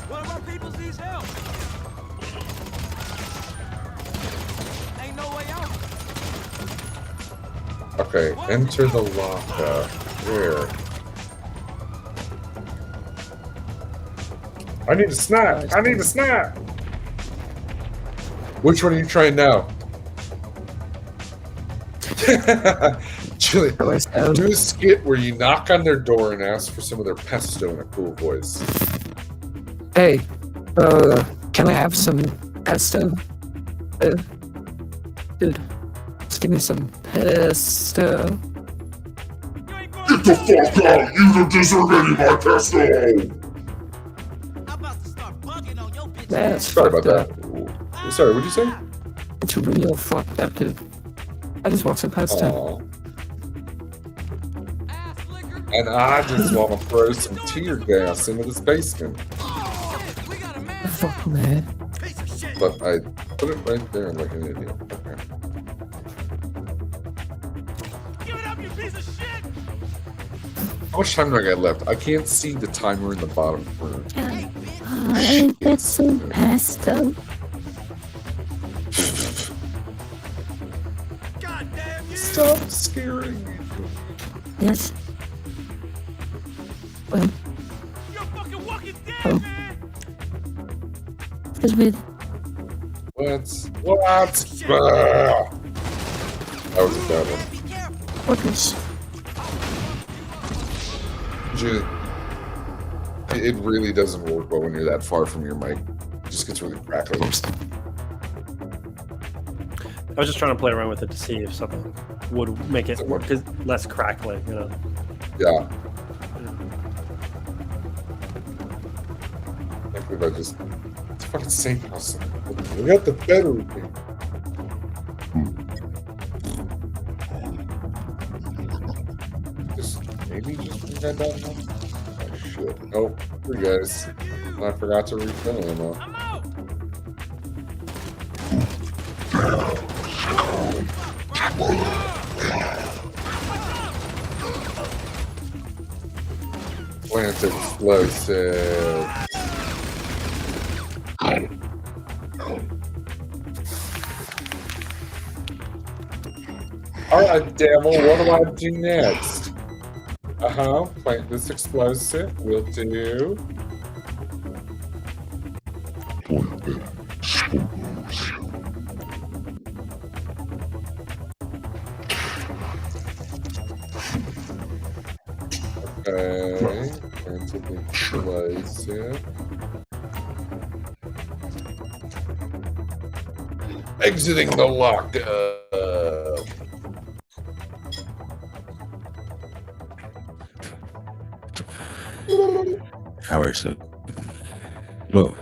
One of our peoples needs help. Ain't no way out. Okay, enter the locker. Where? I need a snack! I need a snack! Which one are you trying now? Julie, do a skit where you knock on their door and ask for some of their pesto in a cool voice. Hey, can I have some pesto? Dude, just give me some pesto. Get the fuck out! You don't deserve any of my pesto! That's Sorry about fucked that. up. Sorry, what'd you say? It's real fucked up, dude. I just want some pesto. Aww. And I just want to throw some tear gas into this basement. Fuck, man. But I put it right there like an idiot. Okay. How much time do I got left? I can't see the timer in the bottom corner. I get some pesto. Stop scaring me. Yes. Well. Oh. Excuse me. What? That was a bad one. What is? Julie, it really doesn't work well when you're that far from your mic. It just gets really crackly. I was just trying to play around with it to see if something would make it less crackly, you know. Yeah. I think if I just... It's fucking safe house. We got the better thing. Just maybe just bring that down now? Oh shit. Oh, here guys. I forgot to refill ammo. Plant explosive. Alright, devil, what do I do next? Plant this explosive. Will do. Okay, planted the explosive. Exiting the lockup. How is it? Look.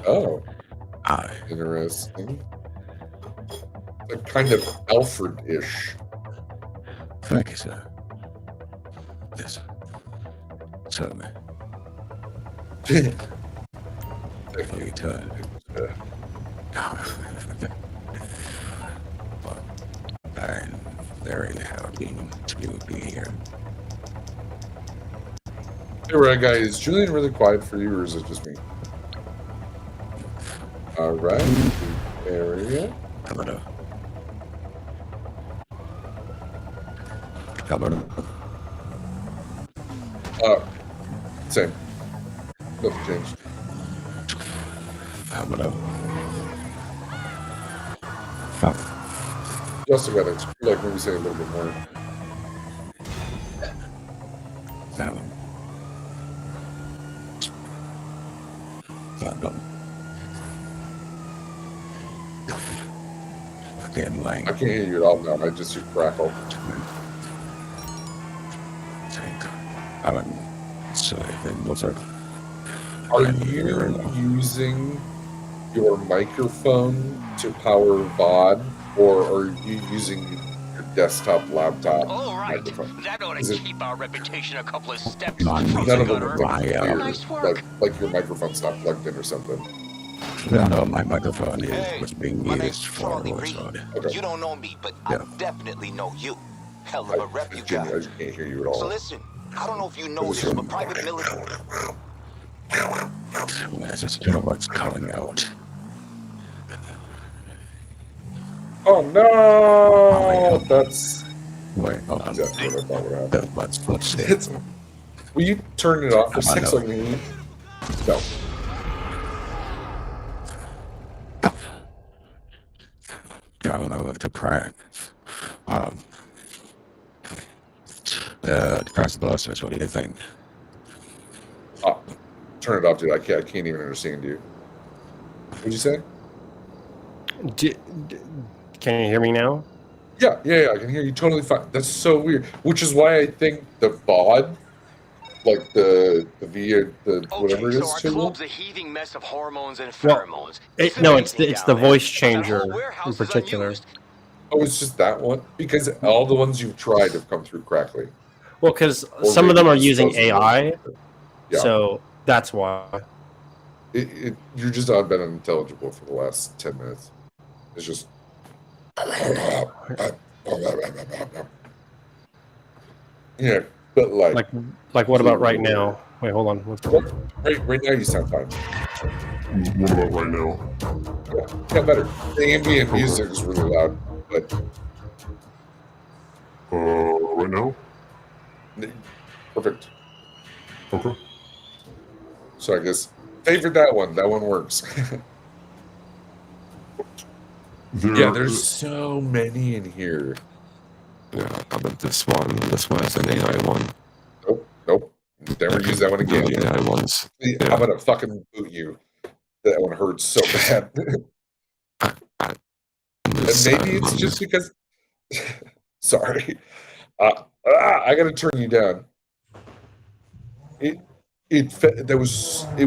Oh. Hi. Interesting. Like kind of Alfred-ish. Thank you, sir. Yes. Certainly. Very tired. I'm very happy to be here. Hey, right, guys. Is Julian really quiet for you, or is it just me? All right. Area. Coming Same. Nothing changed. Just got to like maybe say a little bit more. fucking like. I can't hear you at all now. I just hear crackle. So it looks like. Are you using your microphone to power VOD, or are you using your desktop laptop microphone? That ought to keep our reputation a couple of steps. None of them are clear, like your microphone's not plugged in or something. No, my microphone was being used for voice mode. You don't know me, but I definitely know you. Hell of a rep you got. I just can't hear you at all. So listen, I don't know if you know this, but private military. That's just what's coming out. Oh no! That's. Wait, hold on. Exactly what I thought would happen. What's it? Will you turn it off for 6 like me? No. I don't know what to crack. Crash the blasters, what do you think? Turn it off, dude. I can't even understand you. What'd you say? Can you hear me now? Yeah, I can hear you totally fine. That's so weird. Which is why I think the VOD, like the whatever it is, Our club's a heaving mess of hormones and Well, pheromones. it's the voice changer in particular. Oh, it's just that one? Because all the ones you've tried have come through crackly. Well, because Or some of maybe them are it's using supposed to AI, Yeah. so that's why. You're just not been unintelligible for the last 10 minutes. It's just. Yeah, but like what about right now? Wait, hold on. Right now you sound fine. What about right now? Yeah, better. The ambient music is really loud, but right now? Perfect. Okay. So I guess favorite that one. That one works. Yeah, there's so many in here. Yeah, how about this one? This one is an AI one. Nope. Never use that one again. The AI ones. I'm gonna fucking boot you. That one hurts so bad. And maybe it's just because. Sorry. I gotta turn you down. It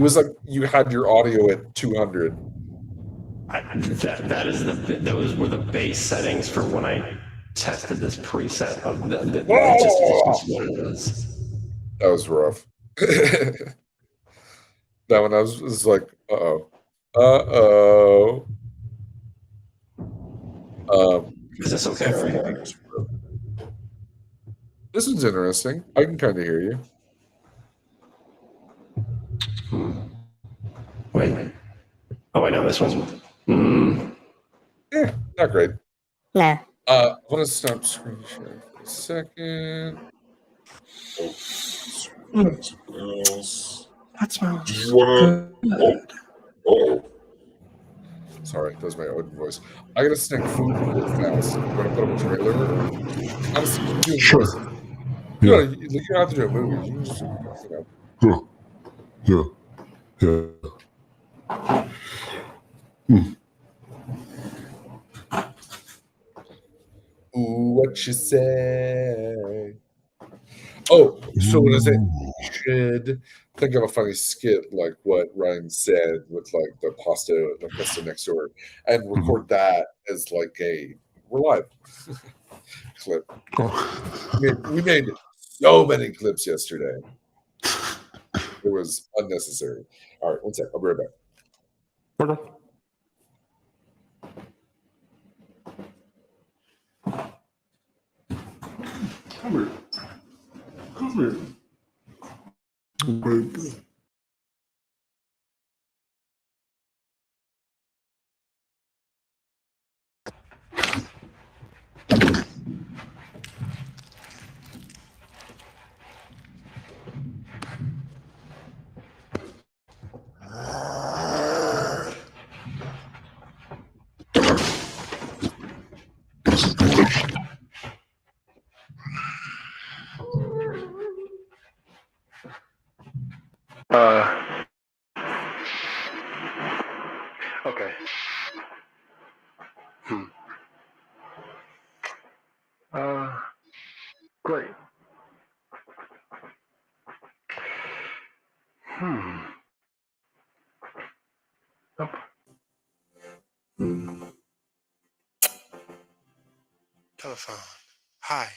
was like you had your audio at 200. Those were the base settings for when I tested this preset of the just what it is. That was rough. That one I was like, uh-oh. Is this okay for you? This one's interesting. I can kind of hear you. Wait. Oh, wait, no, this one's. Yeah, not great. Nah. I want to stop screen sharing for a second. That smells. Do you want to? Oh. Sorry, that was my own voice. I gotta snack food real fast. You want to put up a trailer? Honestly, Sure. You don't have to do a movie. You can just, Yeah. Ooh, what you say? Oh, so what is it? You should think of a funny skit like what Ryan said with like the pasta next door, and record that as like we're live clip. We made so many clips yesterday. It was unnecessary. All right, one sec. I'll be right back. Okay. Come here. Baby. Telephone. Hi.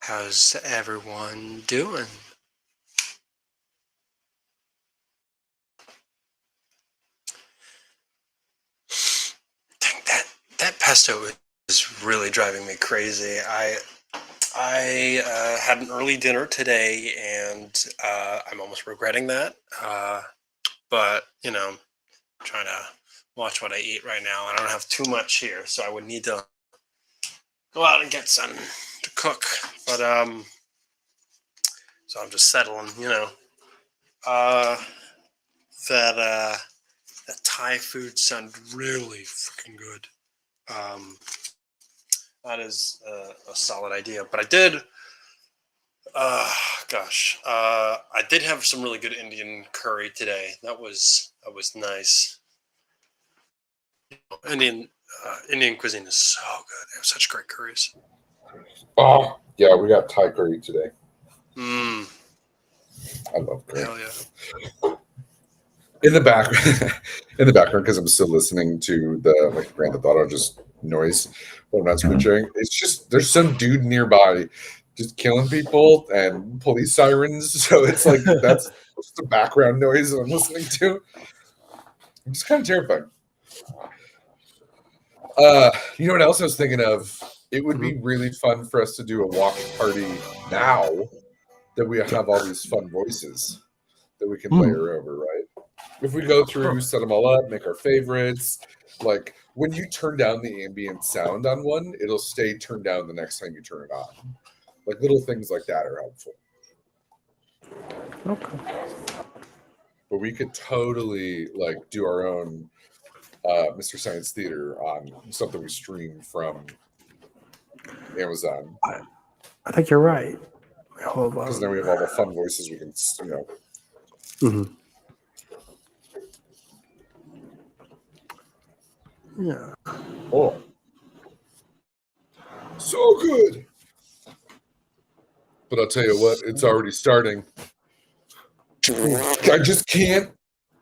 How's everyone doing? Dang, that pesto is really driving me crazy. I had an early dinner today, and I'm almost regretting that. But you know, I'm trying to watch what I eat right now. I don't have too much here, so I would need to go out and get some to cook. But so I'm just settling, you know. That Thai food sounded really freaking good. That is a solid idea. But I did, I did have some really good Indian curry today. That was nice. Indian cuisine is so good. They have such great curries. Oh, yeah, we got Thai curry today. I love curry. Hell yeah. In the background, because I'm still listening to the like Grand Theft Auto just noise when I'm not switching. It's just there's some dude nearby just killing people and police sirens. So it's like that's just the background noise I'm listening to. It's kind of terrifying. You know what else I was thinking of? It would be really fun for us to do a watch party now that we have all these fun voices that we can layer over, right? If we go through, set them all up, make our favorites. Like when you turn down the ambient sound on one, it'll stay turned down the next time you turn it on. Like little things like that are helpful. Okay. But we could totally like do our own Mr. Science Theater on something we stream from Amazon. I think you're right. Hold on. Because then we have all the fun voices we can, you know. Mm-hmm. Yeah. Oh. So good. But I'll tell you what, it's already starting. I just can't.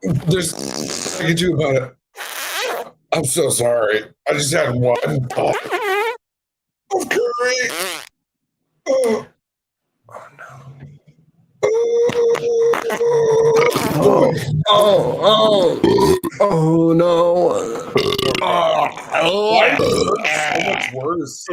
There's nothing I can do about it. I'm so sorry. I just had one pot of curry. Oh. Oh no. Why is it so much worse?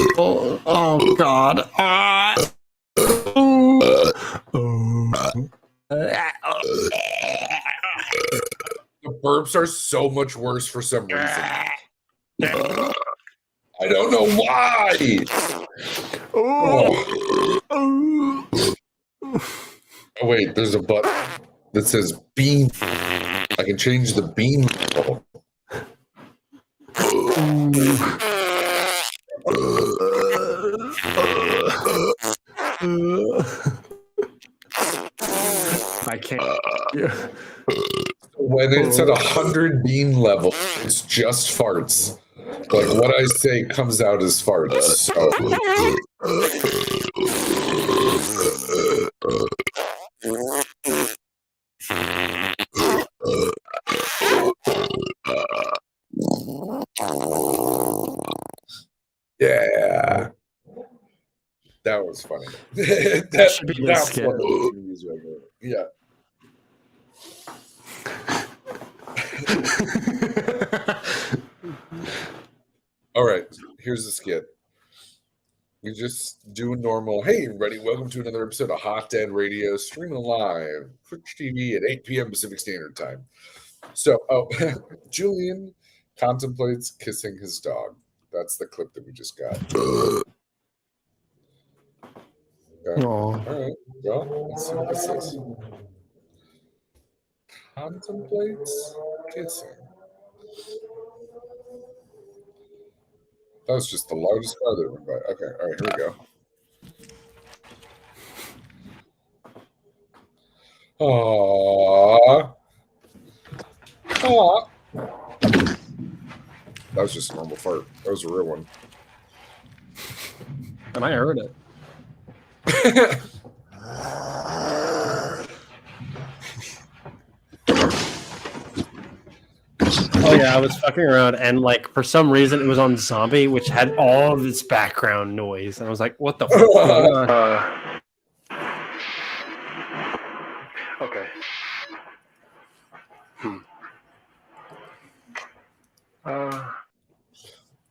Oh God. The burps are so much worse for some reason. I don't know why. Oh, wait, there's a button that says bean. I can change the bean level. I can't. When it's at 100 bean level, it's just farts. Like what I say comes out as farts. So. Yeah. That was funny. That should be a skit. What we can use regularly. Yeah. All right, here's the skit. We just do a normal, hey everybody, welcome to another episode of HotDadRadio, streaming live, Twitch TV at 8 p.m. Pacific Standard Time. So, Julian contemplates kissing his dog. That's the clip that we just got. Okay. All right, well, let's see what this is. Contemplates kissing. That was just the loudest car that went by. Okay, all right, here we go. Aww. Oh. That was just a normal fart. That was a real one. And I heard it. Oh yeah, I was fucking around, and like for some reason it was on Zombie, which had all of this background noise, and I was like, "What the fuck is going on?" Okay.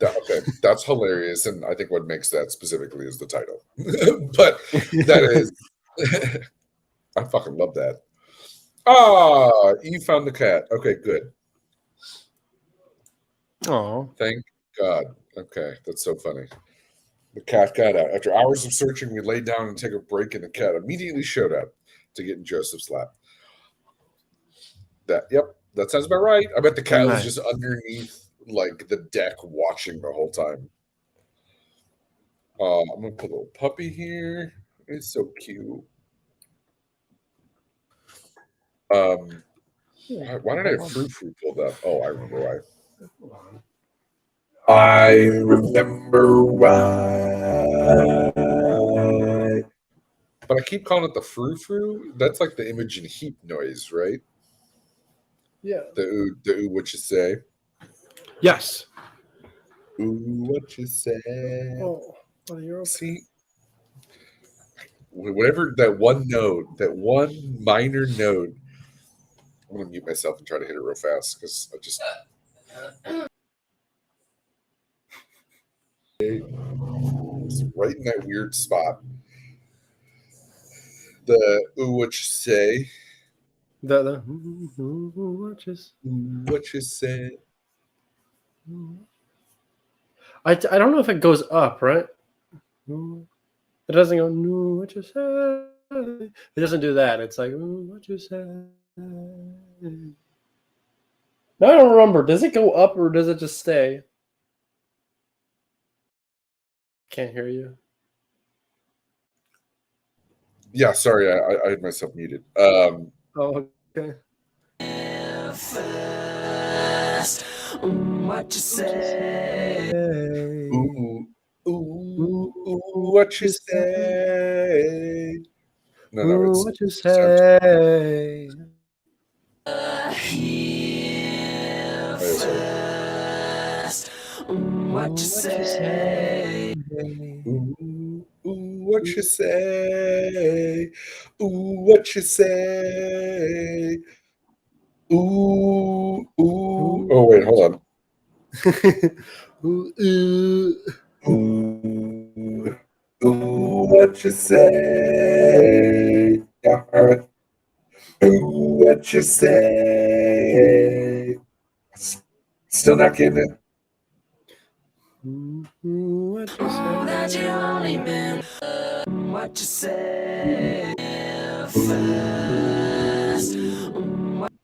Okay, that's hilarious, and I think what makes that specifically is the title. But that is, I fucking love that. You found the cat. Okay, good. Oh, thank God. Okay, that's so funny. The cat got out. After hours of searching, we laid down and take a break, and the cat immediately showed up to get in Joseph's lap. Yep, that sounds about right. I bet the cat was just underneath like the deck watching the whole time. I'm gonna put a little puppy here. It's so cute. Why did I have frou-frou pulled up? Oh, I remember why. I remember why. But I keep calling it the frou-frou. That's like the image and heap noise, right? Yeah. The ooh, what you say? Yes. Ooh, what you say? Oh, you're okay. See, whatever that one note, that one minor note. I'm gonna mute myself and try to hit it real fast because I just. It's right in that weird spot. The ooh, what you say? What you say? I don't know if it goes up, right? It doesn't go, no, what you say? It doesn't do that. It's like, what you say? Now I don't remember. Does it go up or does it just stay? Can't hear you. Yeah, sorry, I had myself muted. Oh, okay. What you say? Ooh, what you say? No, it's what you say? What you say? Ooh, what you say? Ooh, what you say? Ooh. Oh wait, hold on. Ooh, what you say? Yeah, all right. Ooh, what you say? Still not getting it. What you say? That you only been what you say first.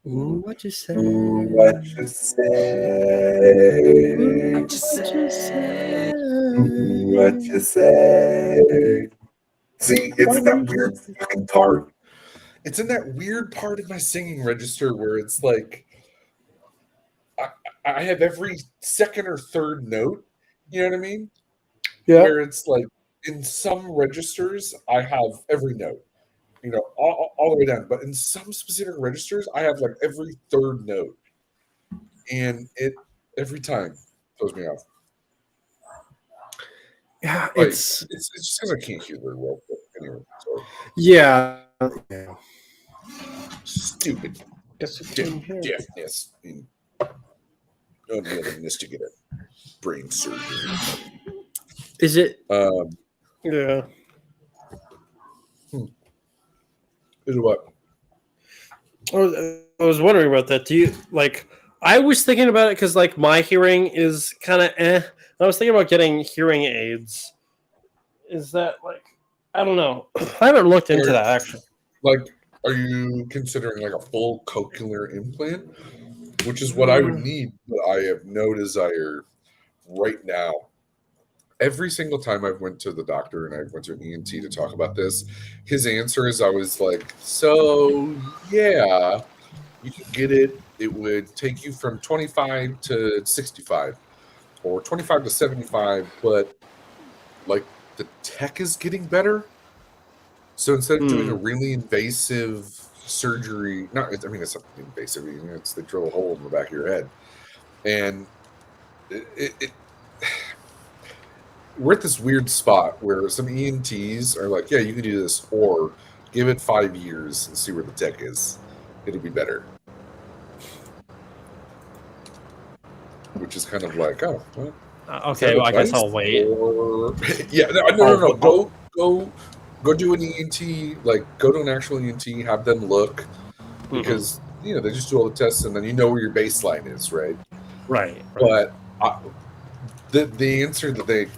What you say? What you say? What you say? What you say? See, it's in that weird fucking part. It's in that weird part of my singing register where it's like I have every second or third note. You know what I mean? Yeah. Where it's like in some registers I have every note. You know, all the way down. But in some specific registers, I have like every third note, and it every time throws me off. Yeah, Like, it's just because I can't hear very well. But anyway, so. Yeah. Stupid. Deafness. Unwillingness to get a brain surgery. Is it? Yeah. Is what? I was wondering about that. Do you like? I was thinking about it because like my hearing is kind of I was thinking about getting hearing aids. Is that like? I don't know. I haven't looked into that actually. Like, are you considering like a full cochlear implant? Which is what I would need, but I have no desire right now. Every single time I've went to the doctor and I went to an ENT to talk about this, his answer is always like, so yeah, you can get it it would take you from 25 to 65 or 25 to 75, but like the tech is getting better. So instead of doing a really invasive surgery, it's not invasive, it's they drill a hole in the back of your head. And we're at this weird spot where some ENTs are like, yeah, you can do this, or give it 5 years and see where the tech is. It'll be better. Which is kind of like, oh, well, okay, well, I guess I'll wait. Or... yeah, no. Go do an ENT, like go to an actual ENT, have them look, because they just do all the tests, and then you know where your baseline is, right? Right. But the answer that they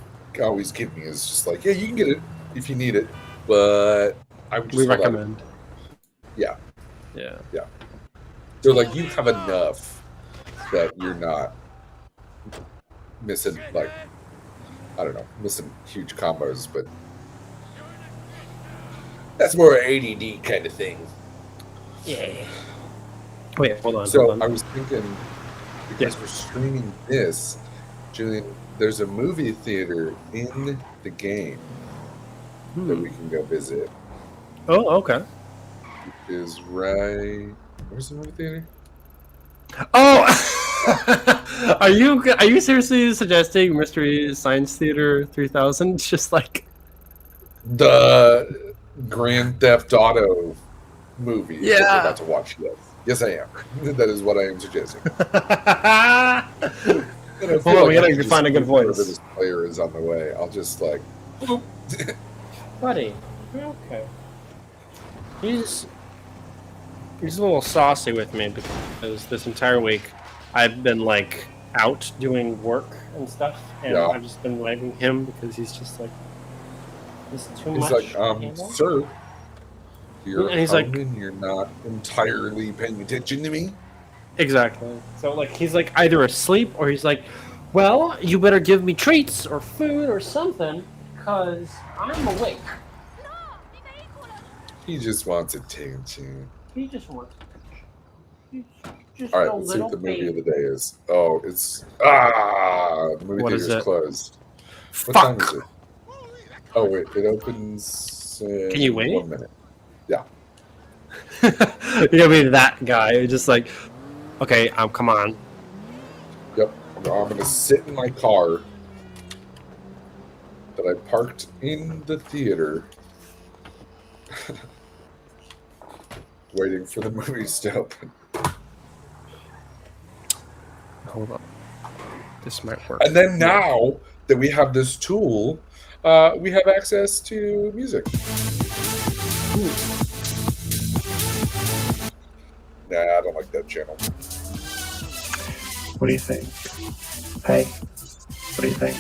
always give me is just like, yeah, you can get it if you need it, but I would just recommend. Yeah. Yeah. They're like, you have enough that you're not missing, like, I don't know, missing huge combos, but that's more an ADD kind of thing. Yeah. Wait, hold on. So I was thinking, because we're streaming this, Julian, there's a movie theater in the game that we can go visit. Oh, okay. It is right. Where's the movie theater? Oh, are you seriously suggesting Mystery Science Theater 3000? Just like the Grand Theft Auto movie that we're about to watch. Yes, I am. That is what I am suggesting. Hold on, we gotta find a good voice. This player is on the way. I'll just like, buddy. Okay. He's a little saucy with me because this entire week I've been like out doing work and stuff, and I've just been waving him because he's just like, this is too much. He's like, sir, you're you're not entirely paying attention to me. Exactly. So like he's like either asleep or he's like, well, you better give me treats or food or something because I'm awake. He just wants attention. He just wants attention. Just all right, let's see what the movie of the day is. Oh, it's the movie theater is closed. What time is it? Oh wait, it opens. Can you wait? 1 minute. Yeah. You're gonna be that guy who's just like, okay, come on. Yep, I'm gonna sit in my car that I parked in the theater, waiting for the movies to open. Hold on, this might work. And then now that we have this tool, we have access to music. Nah, I don't like that channel. What do you think? Hey, what do you think?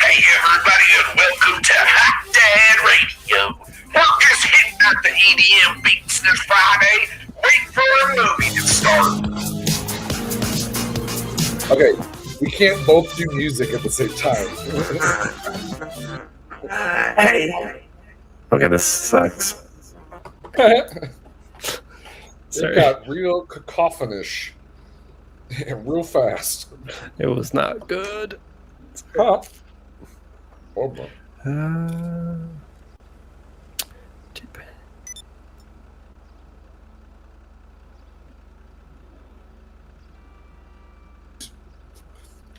Hey everybody, and welcome to HotDadRadio. We're just hitting out the EDM beats this Friday, waiting for a movie to start. Okay, we can't both do music at the same time. Hey. Okay, this sucks. It got real cacophonous real fast. It was not good. Huh. Oh boy.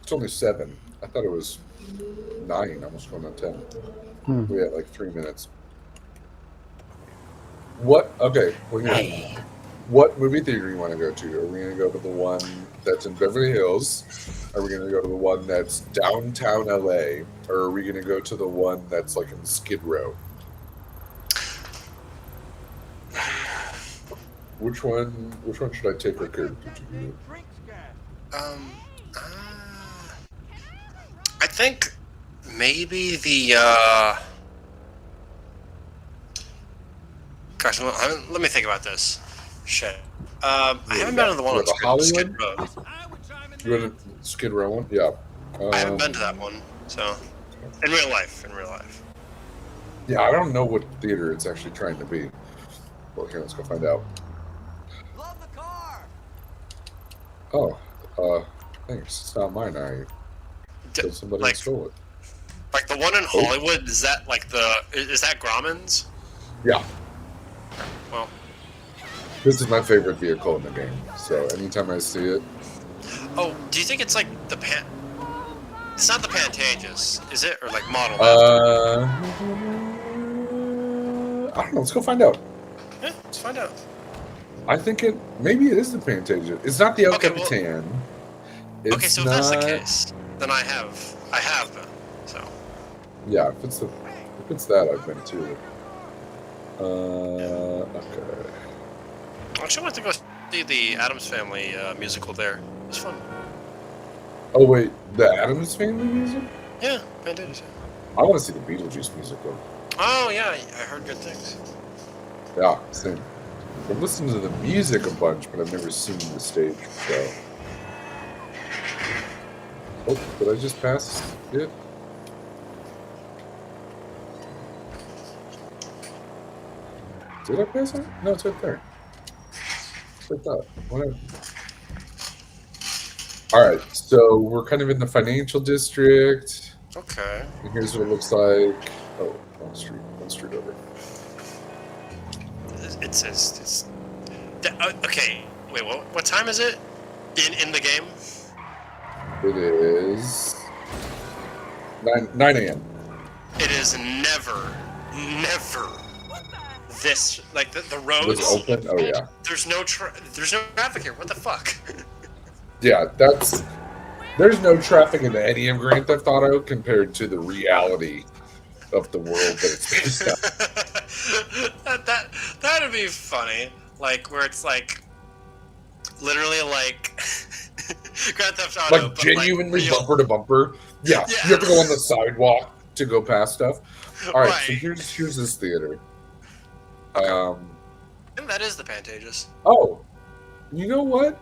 It's only 7. I thought it was 9, almost going on 10. We had like 3 minutes. What? Okay. What movie theater do you want to go to? Are we going to go to the one that's in Beverly Hills? Are we going to go to the one that's downtown LA? Or are we going to go to the one that's like in Skid Row? Which one should I take our character to? I think maybe the gosh, let me think about this. Shit. I haven't been to the one on Skid Row. You went to Skid Row one? Yeah. I haven't been to that one, so in real life. Yeah, I don't know what theater it's actually trying to be. Well, here, let's go find out. Oh, thanks. It's not mine. I killed somebody and stole it. Like the one in Hollywood, is that like is that Grauman's? Yeah. Well, this is my favorite vehicle in the game. So anytime I see it, oh, do you think it's like the It's not the Pantages, is it, or like modeled I don't know. Let's go find out. Yeah, let's find out. I think maybe it is the Pantages. It's not the El Capitan. Okay, so if that's the case, then I have been. So. Yeah, if it's that, I've been too. Okay. I actually want to go see the Addams Family musical there. It was fun. Oh wait, the Addams Family music? Yeah, Pantages. I want to see the Beetlejuice musical. Oh yeah, I heard good things. Yeah, same. I've listened to the music a bunch, but I've never seen the stage show. Oh, did I just pass it? Did I pass it? No, it's right there. It's like that. Whatever. Alright, so we're kind of in the financial district. Okay. And here's what it looks like. Oh, one street over. It says okay. Wait, what time is it in the game? It is 9 a.m. It is never this like the roads. Was it open? Oh yeah. There's no traffic here. What the fuck? Yeah, there's no traffic in any of Grand Theft Auto compared to the reality of the world that it's based on. That'd be funny. Like where it's like literally like Grand Theft Auto, like genuinely bumper to bumper. Yeah, you have to go on the sidewalk to go past stuff. All right, so here's this theater. I think that is the Pantages. Oh, you know what?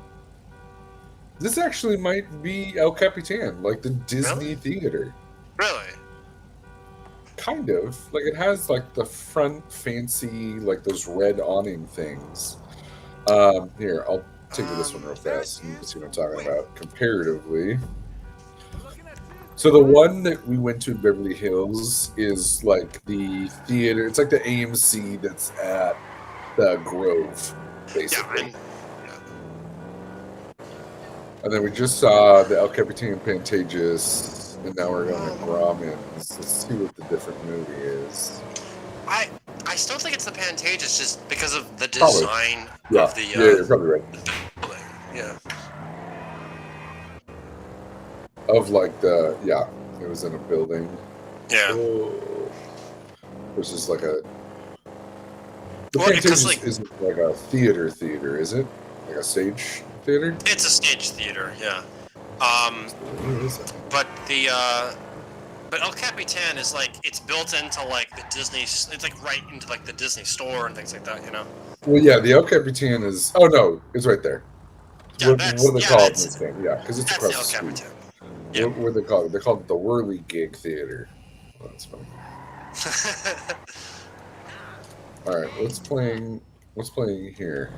This actually might be El Capitan, like the Disney theater. Really? Kind of. Like it has like the front fancy, like those red awning things. Here, I'll take this one real fast and you can see what I'm talking about comparatively. So the one that we went to in Beverly Hills is like the theater. It's like the AMC that's at the Grove, basically. And then we just saw the El Capitan Pantages, and now we're going to Grauman's. Let's see what the different movie is. I still think it's the Pantages just because of the design of the. Yeah, you're probably right. Yeah. Of like it was in a building. Yeah. Oh. Versus like a. The Pantages isn't like a theater, is it? Like a stage theater? It's a stage theater, yeah. But but El Capitan is like it's built into like the Disney. It's like right into like the Disney store and things like that, you know. Well, yeah, the El Capitan is. Oh no, it's right there. Yeah, what do they call it in this thing? Yeah, because it's across the street. Yeah. What do they call it? They call it the Whirligig Theater. Oh, that's funny. All right, what's playing here?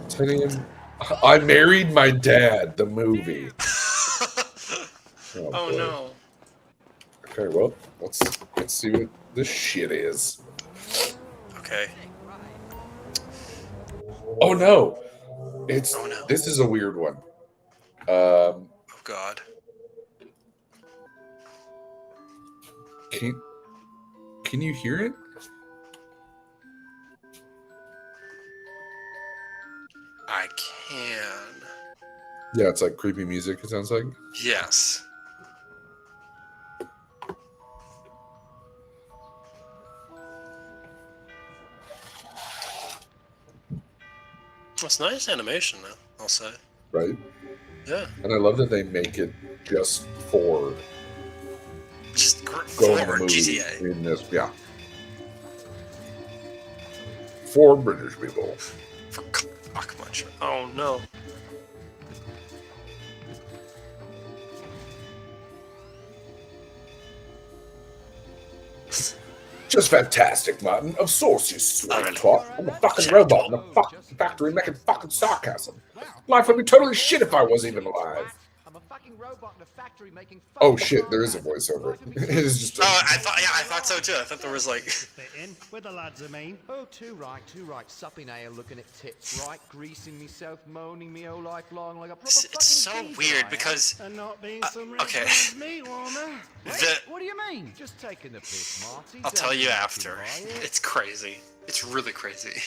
10 a.m. I Married My Dad, the movie. Oh no. Okay, well, let's see what this shit is. Okay. Oh no. This is a weird one. Oh God. Can you hear it? I can. Yeah, it's like creepy music, it sounds like. Yes. It's nice animation, though, I'll say. Right? Yeah. And I love that they make it just for GTA. In this, yeah. For British people. Fuck much. Oh no. Just fantastic, Martin. Of course, you sweet twat. I'm a fucking robot in a fucking factory making fucking sarcasm. Life would be totally shit if I wasn't even alive. I'm a fucking robot in a factory making. Oh shit, there is a voiceover. It is just. I thought so too. I thought there was like. Fit in with the lads, I mean. Oh, too right. Supping ale, looking at tits, right, greasing myself, moaning me whole life long like a proper It's so weird because. And not being some okay. meat warmer. What do you mean? Just taking the piss, Marty. I'll tell you after. It's crazy. It's really crazy.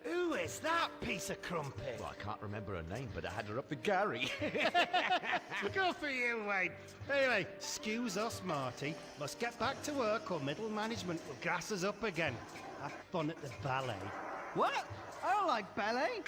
Who is that piece of crumpet? Well, I can't remember her name, but I had her up the Gary. Good for you, Wayne. Anyway, excuse us, Marty. Must get back to work or middle management will gas us up again. Have fun at the ballet. What? I don't like ballet.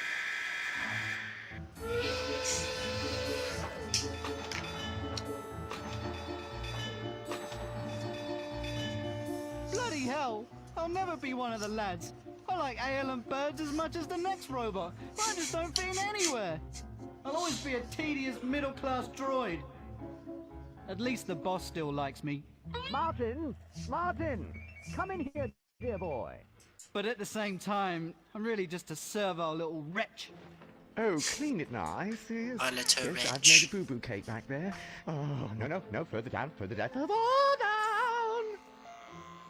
Bloody hell! I'll never be one of the lads. I like ale and birds as much as the next robot, but I just don't fit in anywhere. I'll always be a tedious middle-class droid. At least the boss still likes me. Martin! Come in here, dear boy. But at the same time, I'm really just a servile little wretch. Oh, clean it nice. Yes. A little Yes, I've wretch. made a boo-boo cake back there. Oh, no, further down.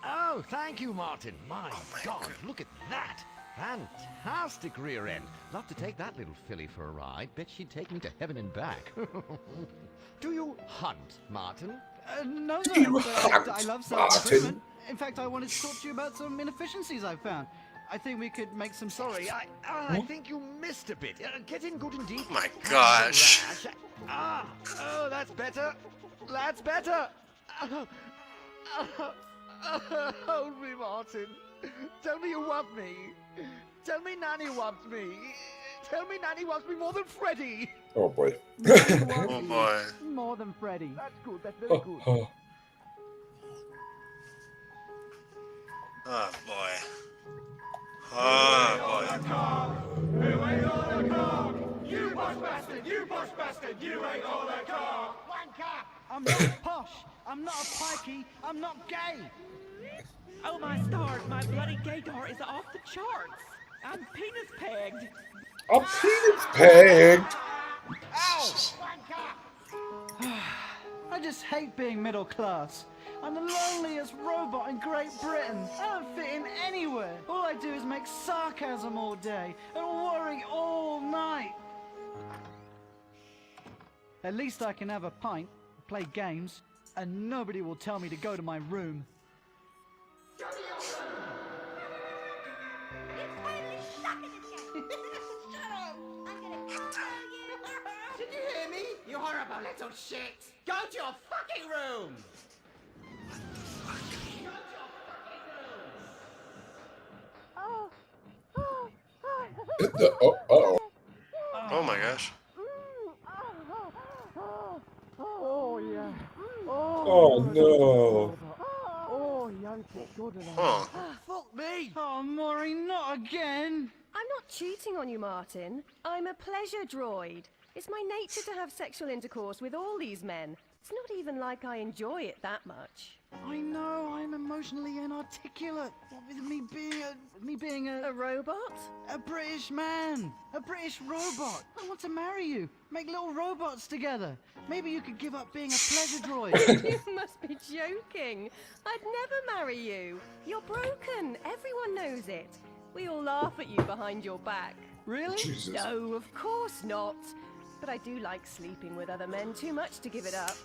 Oh, thank you, Martin. My God, look at that. Fantastic rear end. Love to take that little filly for a ride. Bet she'd take me to heaven and back. Do you hunt, Martin? No, Do you hunt, I love Martin? In fact, I wanted to talk to you about some inefficiencies I've found. I think we could make some. Sorry, I think you missed a bit. Get in good and deep. Oh my gosh. Oh, that's better. That's better. Hold me, Martin. Tell me you want me. Tell me Nanny wants me. Tell me Nanny wants me more than Freddy. Oh boy. Oh boy. More than Freddy. That's good. That's very good. Oh boy. Oh boy. You ain't all the car! You bush bastard! You bush bastard! You ain't all the car! Wanker! I'm not posh. I'm not a pikey. I'm not gay. Oh my stars, my bloody gaydar is off the charts. I'm penis pegged. I'm penis pegged. Ow! I just hate being middle class. I'm the loneliest robot in Great Britain. I don't fit in anywhere. All I do is make sarcasm all day and worry all night. At least I can have a pint, play games, and nobody will tell me to go to my room. Did you hear me? You horrible little shit! Go to your fucking room! Oh my gosh. Oh yeah. Oh no. Oh, Yankee, good Huh. Fuck me! Oh, Maury, not again! I'm not cheating on you, Martin. I'm a pleasure droid. It's my nature to have sexual intercourse with all these men. It's not even like I enjoy it that much. I know, I'm emotionally inarticulate. With me being a robot? A British man. A British robot. I want to marry you. Make little robots together. Maybe you could give up being a pleasure droid. You must be joking. I'd never marry you. You're broken. Everyone knows it. We all laugh at you behind your back. Really? Jesus. No, of course not. But I do like sleeping with other men too much to give it up.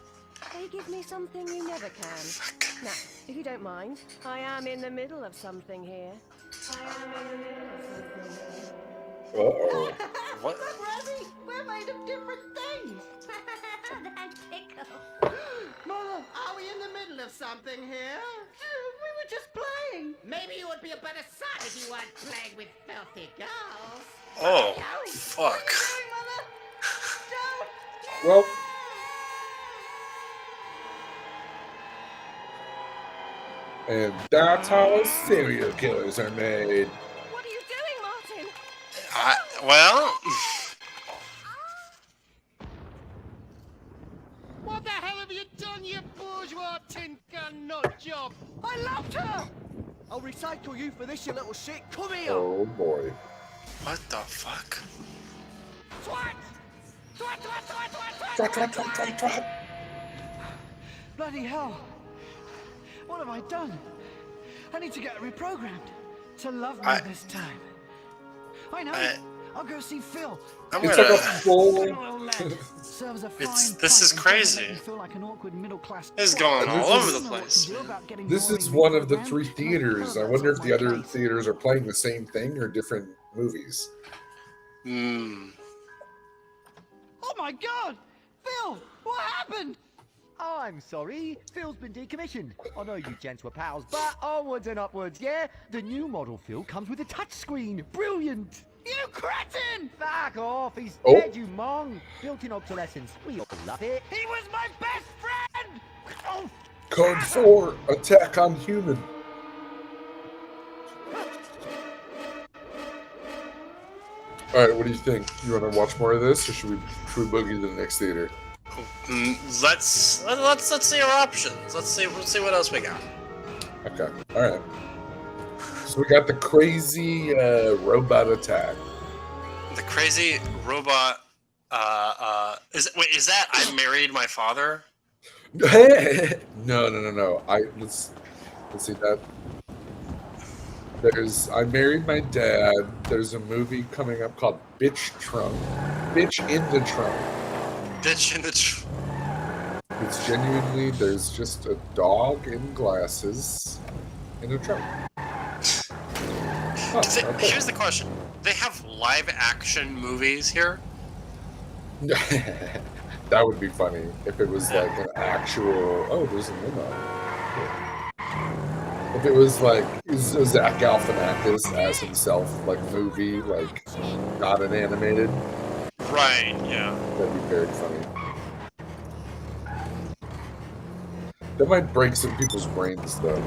They give me something you never can. Now, if you don't mind, I am in the middle of something here. Uh-oh. What? Rosie, we're made of different things. That tickle. Mother, are we in the middle of something here? We were just playing. Maybe you would be a better son if you weren't playing with filthy girls. Oh, fuck. Well. And that's how serial killers are made. What are you doing, Martin? Well. What the hell have you done, you bourgeois tin can nut job. I loved her. I'll recycle you for this, you little shit. Come here. Oh boy. What the fuck? Twat! Twat, twat, twat, twat, Twat, twat, twat, twat, twat. Bloody hell. What have I done? I need to get reprogrammed to love me this time. I know. I'll go see Phil. It's like a full. This is crazy. This is going all over the place. This is one of the 3 theaters. I wonder if the other theaters are playing the same thing or different movies. Hmm. Oh my God! Phil, what happened? I'm sorry, Phil's been decommissioned. I know you gents were pals, but onwards and upwards, yeah? The new model Phil comes with a touchscreen. Brilliant! You cretin! Fuck off, he's Oh. dead, you mong. Built-in obsolescence. We all love it. He was my best friend! Oh, Code 4: Attack on Human. All right, what do you think? You want to watch more of this, or should we boogie to the next theater? Let's see our options. Let's see what else we got. Okay. All right. So we got the crazy robot attack. The crazy robot. Is that I Married My Father? No. Let's see that. There's I Married My Dad. There's a movie coming up called Bitch in the Trunk. Bitch in the Trunk. It's genuinely, there's just a dog in glasses in a trunk. Oh, okay. Here's the question: they have live action movies here? That would be funny if it was like an actual. Oh, there's a limo. If it was like Zach Galifianakis as himself, like movie, like not an animated. Right. Yeah. That'd be very funny. That might break some people's brains, though.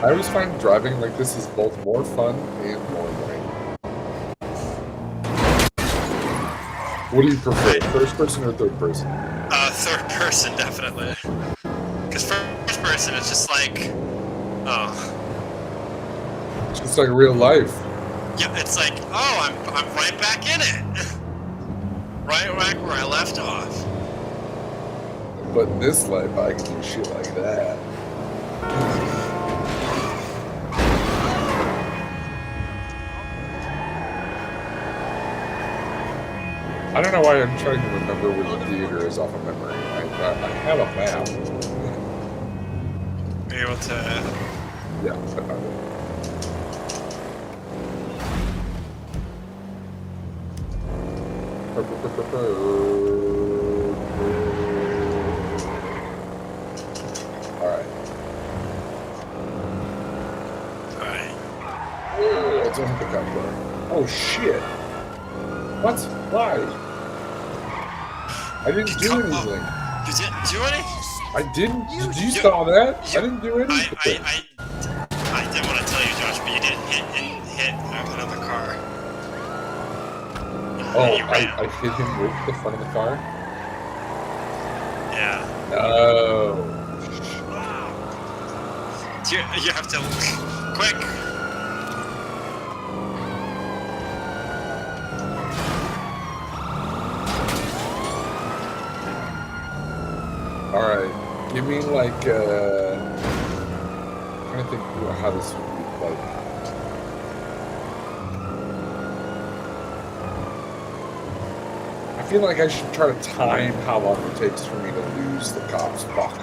I always find driving like this is both more fun and more annoying. What do you prefer, first person or third person? Third person, definitely. Because first person, it's just like, oh. It's just like real life. Yeah, it's like, oh, I'm right back in it. Right back where I left off. But in this life, I can do shit like that. I don't know why I'm trying to remember where the theater is off of memory. I have a map. Be able to... Yeah, I found it. Alright. Oh, it's on the pickup door. Oh shit! What? Why? I didn't do anything. You didn't do anything? I didn't. Did you saw that? I didn't do anything. I didn't want to tell you, Josh, but you did hit another car. Oh, I hit him with the front of the car? Yeah. No. You have to... Quick! Alright. Give me like, I'm trying to think how this would be like. I feel like I should try to time how long it takes for me to lose the cops. Fuck.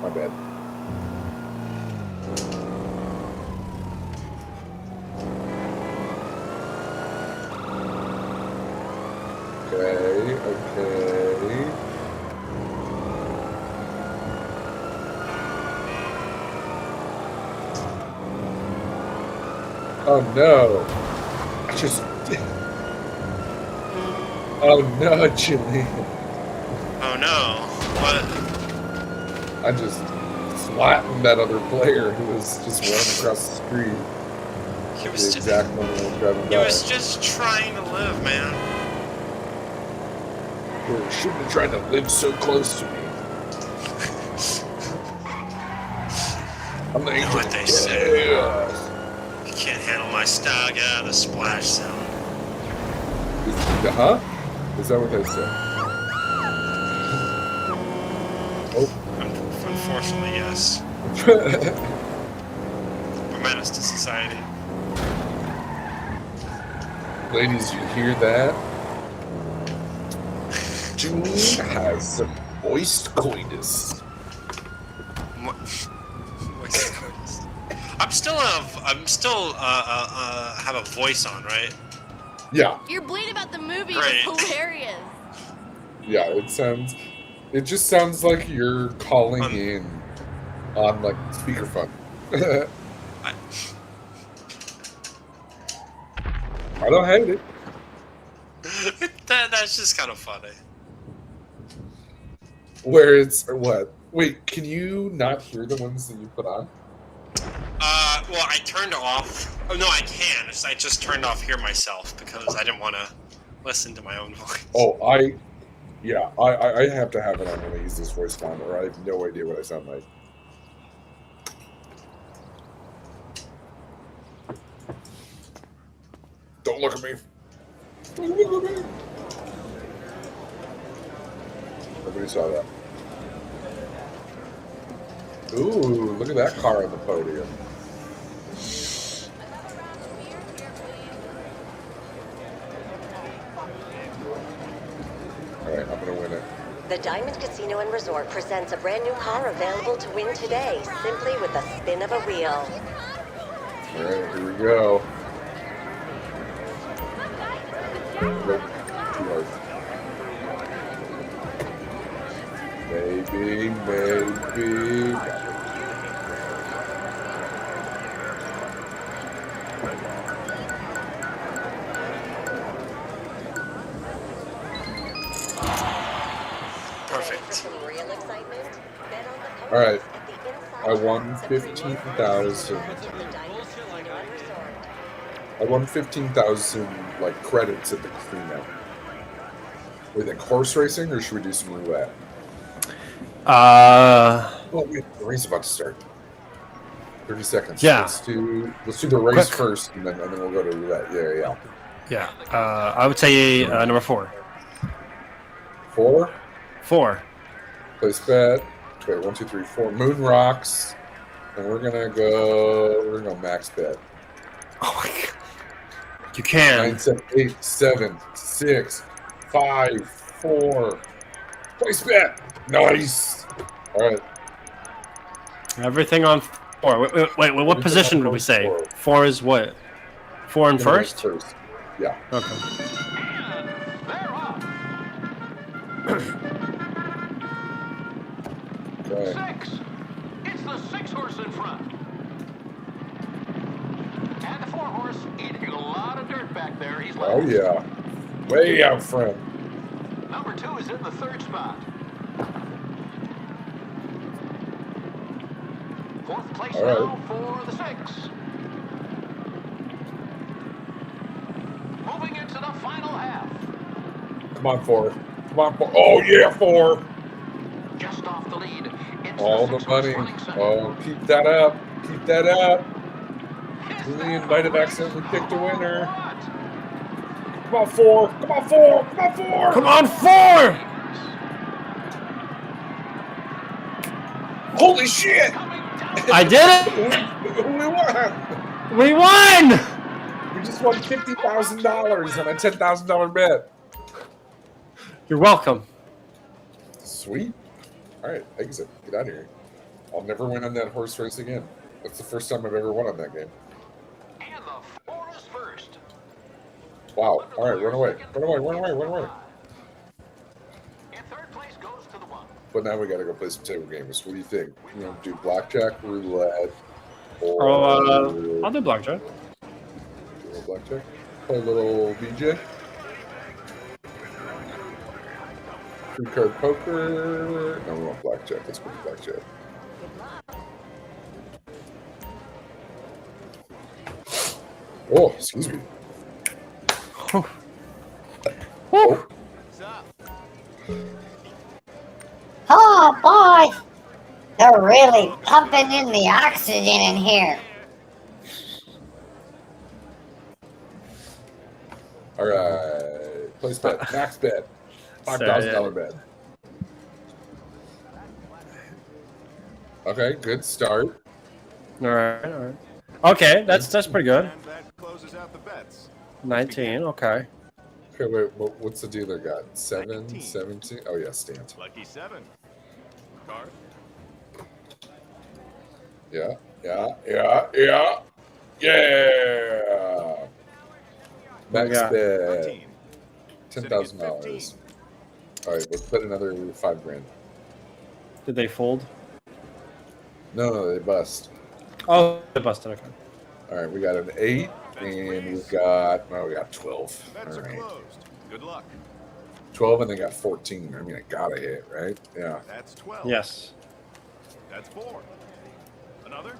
My bad. Okay. Oh no. I just... Oh no, Jimmy. Oh no. What? I just flattened that other player who was just running across the street. He was the exact moment I was driving by. He was just trying to live, man. You shouldn't have tried to live so close to me. I'm the You know what they say. You can't handle my style, get out of the splash zone. Huh? Is that what they say? Oh. Unfortunately, yes. A menace to society. Ladies, you hear that? June has some moist coitus. I'm still have a voice on, right? Yeah. Your bleed about the movie Great. was hilarious. Yeah, it just sounds like you're calling in on like speakerphone. I don't hate it. That's just kind of funny. Where it's what? Wait, can you not hear the ones that you put on? Well, I turned off. Oh no, I can. I just turned off Hear Myself because I didn't want to listen to my own voice. Oh, I have to have it on when I use this voice font, or I have no idea what I sound like. Don't look at me. Don't look at me. Nobody saw that. Ooh, look at that car on the podium. Alright, I'm gonna win it. The Diamond Casino and Resort presents a brand new car available to win today, simply with a spin of a wheel. Alright, here we go. Nope, too hard. Maybe. Perfect. All right, I won 15,000. I won 15,000 like credits at the casino. What do you think, horse racing, or should we do some roulette? Oh, wait, the race is about to start. 30 seconds. Yeah. Let's do the race first, and then we'll go to roulette. Yeah. Yeah. I would say number 4. 4? 4. Place bet. Wait, 1, 2, 3, 4. Moon rocks, and we're gonna go max bet. Oh my god. You can. 9, 7, 8, 7, 6, 5, 4. Place bet. Nice. All right. Everything on 4. Wait, what position did we say? 4 is what? 4 and first? First. Yeah. Okay. Okay. 6. It's the 6-horse in front. And the 4-horse eating a lot of dirt back there. He's Oh yeah. Way out front. Number 2 is in the 3rd spot. 4th place All now right. for the 6. Moving into the final half. Come on, 4. Come on, 4. Oh yeah, 4. Just off the lead. It's All the the 6-horse money. running center. Oh, keep that up. Keep that up. Julian might have accidentally picked a winner. Come on, 4. Come on, 4. Come on, 4. Come on, 4. Holy shit! I did it. We won. We won. We just won $50,000 on a $10,000 bet. You're welcome. Sweet. All right, exit. Get out of here. I'll never win on that horse race again. That's the first time I've ever won on that game. And the 4 is first. Wow. All right, run away. Run away. Run away. Run away. In 3rd place goes to the 1. But now we got to go play some table games. What do you think? You know, do blackjack, roulette, or I'll do blackjack. Do a little blackjack. Play a little BJ. 3-card poker. No, we want blackjack. Let's go to blackjack. Oh, excuse me. Oh. Oh boy, they're really pumping in the oxygen in here. All right. Place bet. Max bet. $5,000 bet. Okay, good start. All right. Okay, that's pretty good. And that closes out the bets. 19. Okay. Okay, wait. What's the dealer got? 7, 17. Oh yeah, stand. Lucky 7. Card. Yeah. Max bet. $10,000. All right, let's bet another $5,000. Did they fold? No, they bust. Oh, they busted. Okay. All right, we got an 8, and we got 12. Bets All are right, closed. Good luck. 12, and they got 14. I mean, I gotta hit, right? Yeah. That's 12. Yes. That's 4. Another.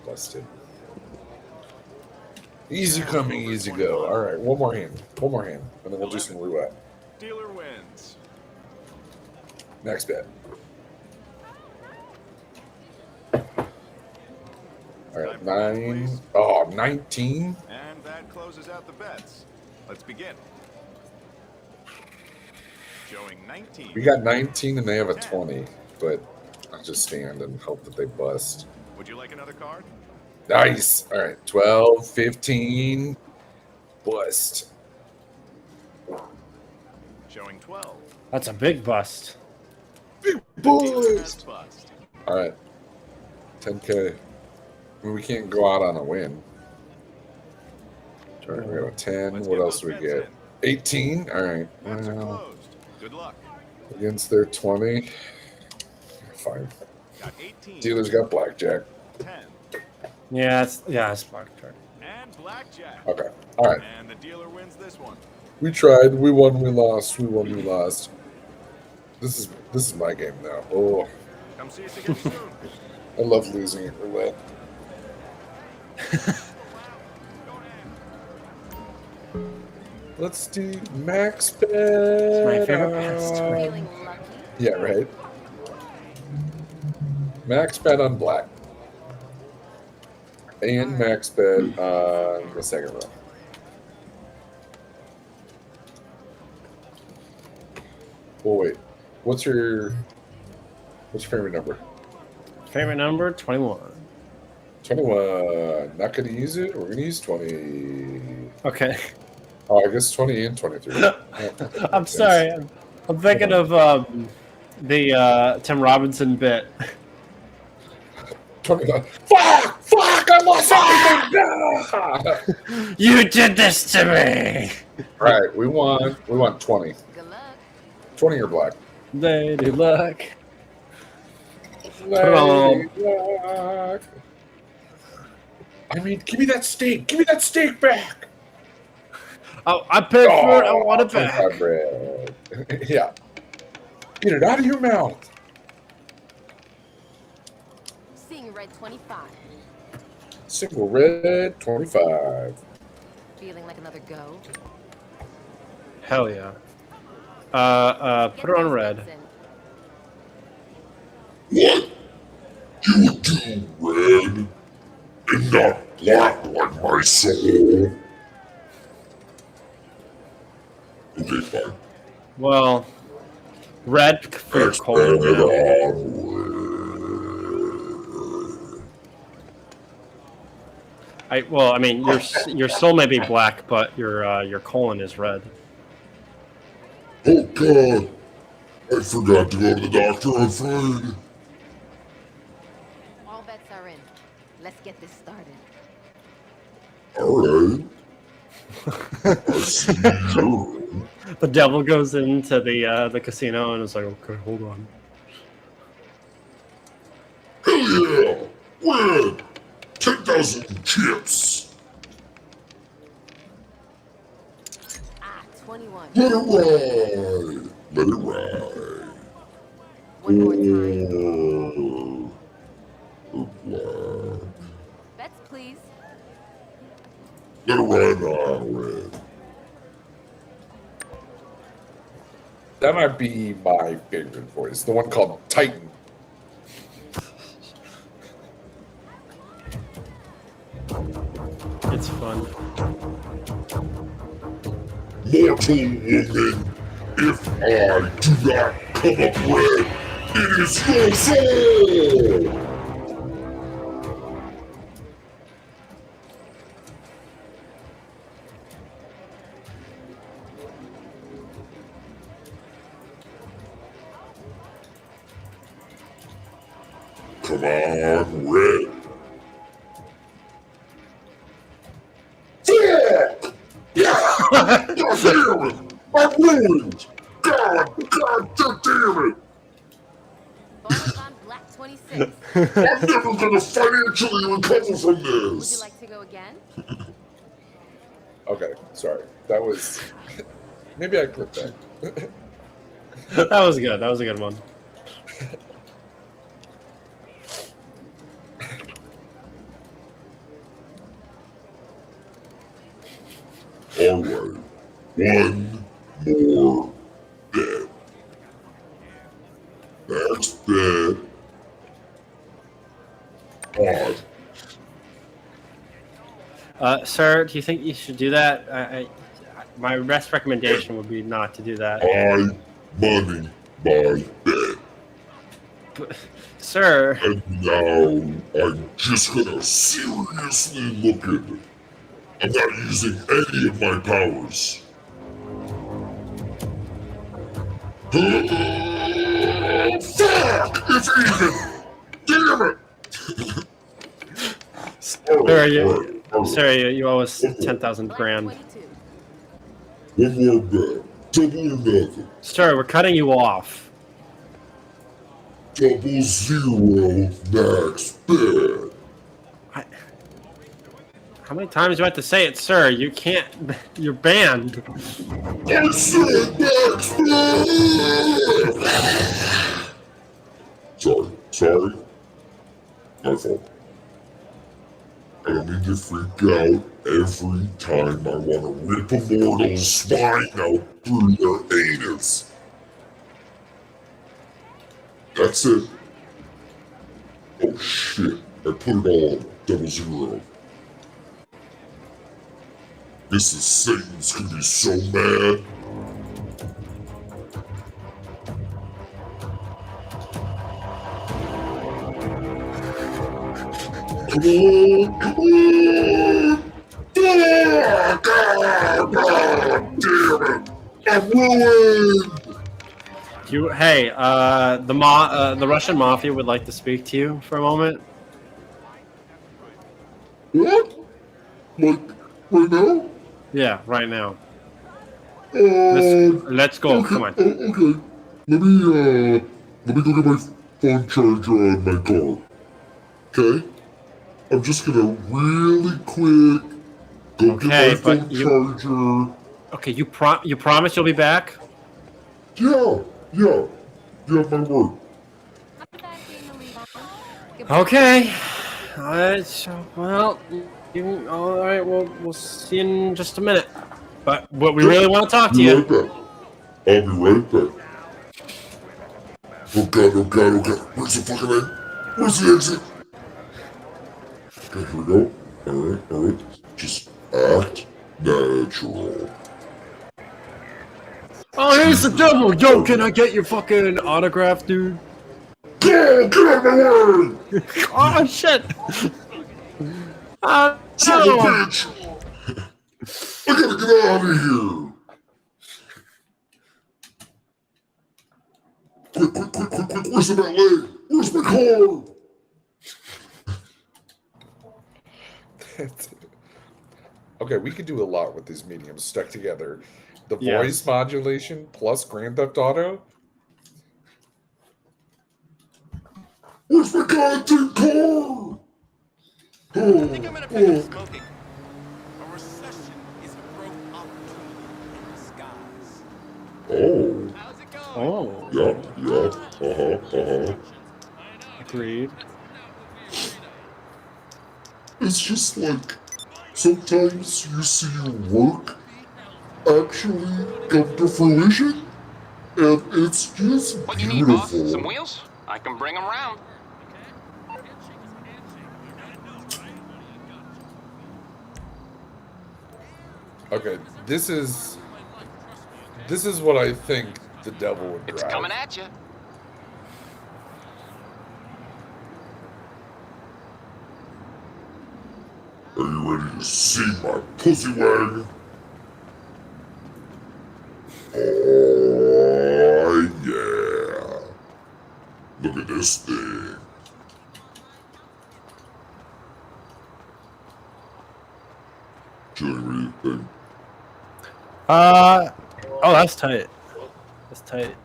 Busted. Easy coming, easy go. All right, one more hand, and then we'll do some roulette. Dealer wins. Next bet. All right, 9. Oh, 19. And that closes out the bets. Let's begin. Showing 19. We got 19, and they have a 20, but I'll just stand and hope that they bust. Would you like another card? Nice. All right, 12, 15. Bust. Showing 12. That's a big bust. Big bust. All right, 10K. I mean, we can't go out on a win. All right, we have a 10. What else do we get? 18. All right. Good luck. Against their 20. Fine. Got 18. Dealer's got blackjack. 10. Yeah, it's blackjack. And blackjack. Okay. All right. And the dealer wins this one. We tried. We won. We lost. We won. We lost. This is my game now. Oh, Come see us again soon. I love losing at roulette. Let's do max bet. It's my favorite pastime. Yeah, right. Max bet on black. And max bet on the second row. Well, wait. What's your favorite number? Favorite number? 21. 21. Not going to use it. We're going to use 20. Okay. Oh, I guess 20 and 23. I'm sorry. I'm thinking of the Tim Robinson bit. 29. Fuck! I lost everything! You did this to me! Right, we want 20. 20 or black. Lady luck. Lady luck. I mean, give me that steak. Give me that steak back. Oh, I paid for it. I want it back. Bread. Yeah. Get it out of your mouth. Seeing red 25. Single red 25. Feeling like another go. Hell yeah. Put her on red. What? You do red and not black like my soul? Okay, fine. Well, red for cold. I mean, your soul may be black, but your colon is red. Oh God! I forgot to go to the doctor on Friday. All bets are in. Let's get this started. Alright. I see you. The devil goes into the casino and is like, okay, hold on. Hell yeah! Red! 10,000 chips! 21. Let it ride! Let it ride. One more time. Black. Bets, please. Let it ride now, red. That might be my favorite voice, the one called Titan. It's fun. Mortal woman, if I do not come up red, it is your soul! Come on, red. Fuck! God damn it! I'm ruined! God damn it! On Black 26. I'm never gonna financially recover from Would you this! like to go again? Okay, sorry. That was... Maybe I clipped that. That was good. That was a good one. Alright, one more bed. Next bed. Odd. Sir, do you think you should do that? My best recommendation would be not to do that. Money my bed. But, sir. And now I'm just gonna seriously look at it. I'm not using any of my powers. Fuck! It's even! Damn it! Sir, you owe us 10,000 grand. One more bet. Double or nothing. Sir, we're cutting you off. 000 max bet. How many times do I have to say it, sir? You can't. You're banned. I said max bet! Sorry. My fault. I don't need to freak out every time I want to rip a mortal's spine out through their anus. That's it. Oh shit, I put it all on 00. This is Satan's gonna be so mad. Come on! God damn it! I'm ruined! Hey, the Russian mafia would like to speak to you for a moment. What? Like, right now? Yeah, right now. Let's go. Okay, Come on. Okay. Let me go get my phone charger on my car. Okay? I'm just gonna really quick go get my phone charger. Okay, you promise you'll be back? Yeah, my word. Okay. Well, all right. We'll see you in just a minute. But we really want to talk to you. I'll be right back. Oh god. Where's the fucking end? Where's the exit? Okay, here we go. Alright. Just act natural. Oh, here's the devil! Yo, can I get your fucking autograph, dude? Go! Get out of my way! Oh, shit! Son of a bitch! I gotta get out of here! Quick, where's the valet? Where's my car? Okay, we could do a lot with these mediums stuck together. The voice modulation plus Grand Theft Auto. Where's my goddamn car? I think I'm gonna pick up smoking. A recession is a growth opportunity in disguise. Oh. How's it going? Yeah. Agreed. It's just like, sometimes you see your work actually come to fruition, and it's just What you need, boss? beautiful. Some wheels? I can bring them round. Okay, this is what I think the devil would drive. It's coming at you. Are you ready to see my pussy wagon? Oh, yeah. Look at this thing. Julie, what do you think? Oh, that's tight. That's tight.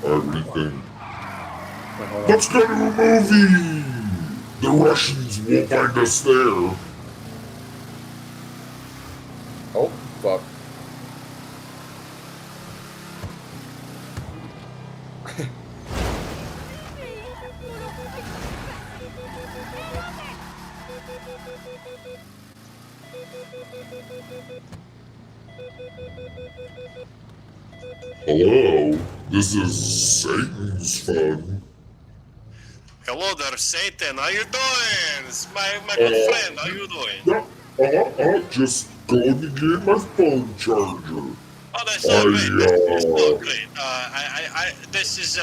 Alright, what do you think? Let's go to a movie! The Russians won't find us there. Oh, fuck. Hello, this is Satan's Fun. Hello there, Satan. How you doing? It's my good friend. How you doing? Just going to get my phone charger. Oh, that's so great. That's so great. This is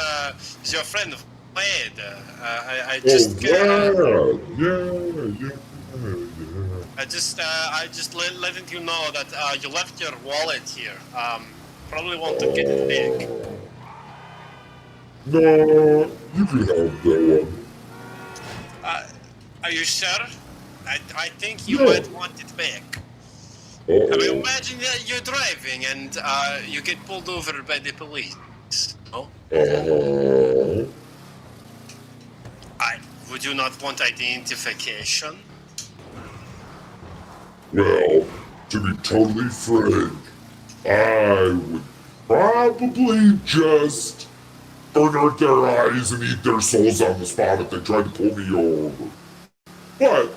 your friend Wade. I just Yeah. I just letting you know that you left your wallet here. Probably want to get it back. No, you can have that one. Are you sure? I think you might want it back. I mean, imagine that you're driving and you get pulled over by the police. No? Would you not want identification? Well, to be totally frank, I would probably just burn their eyes and eat their souls on the spot if they tried to pull me over. But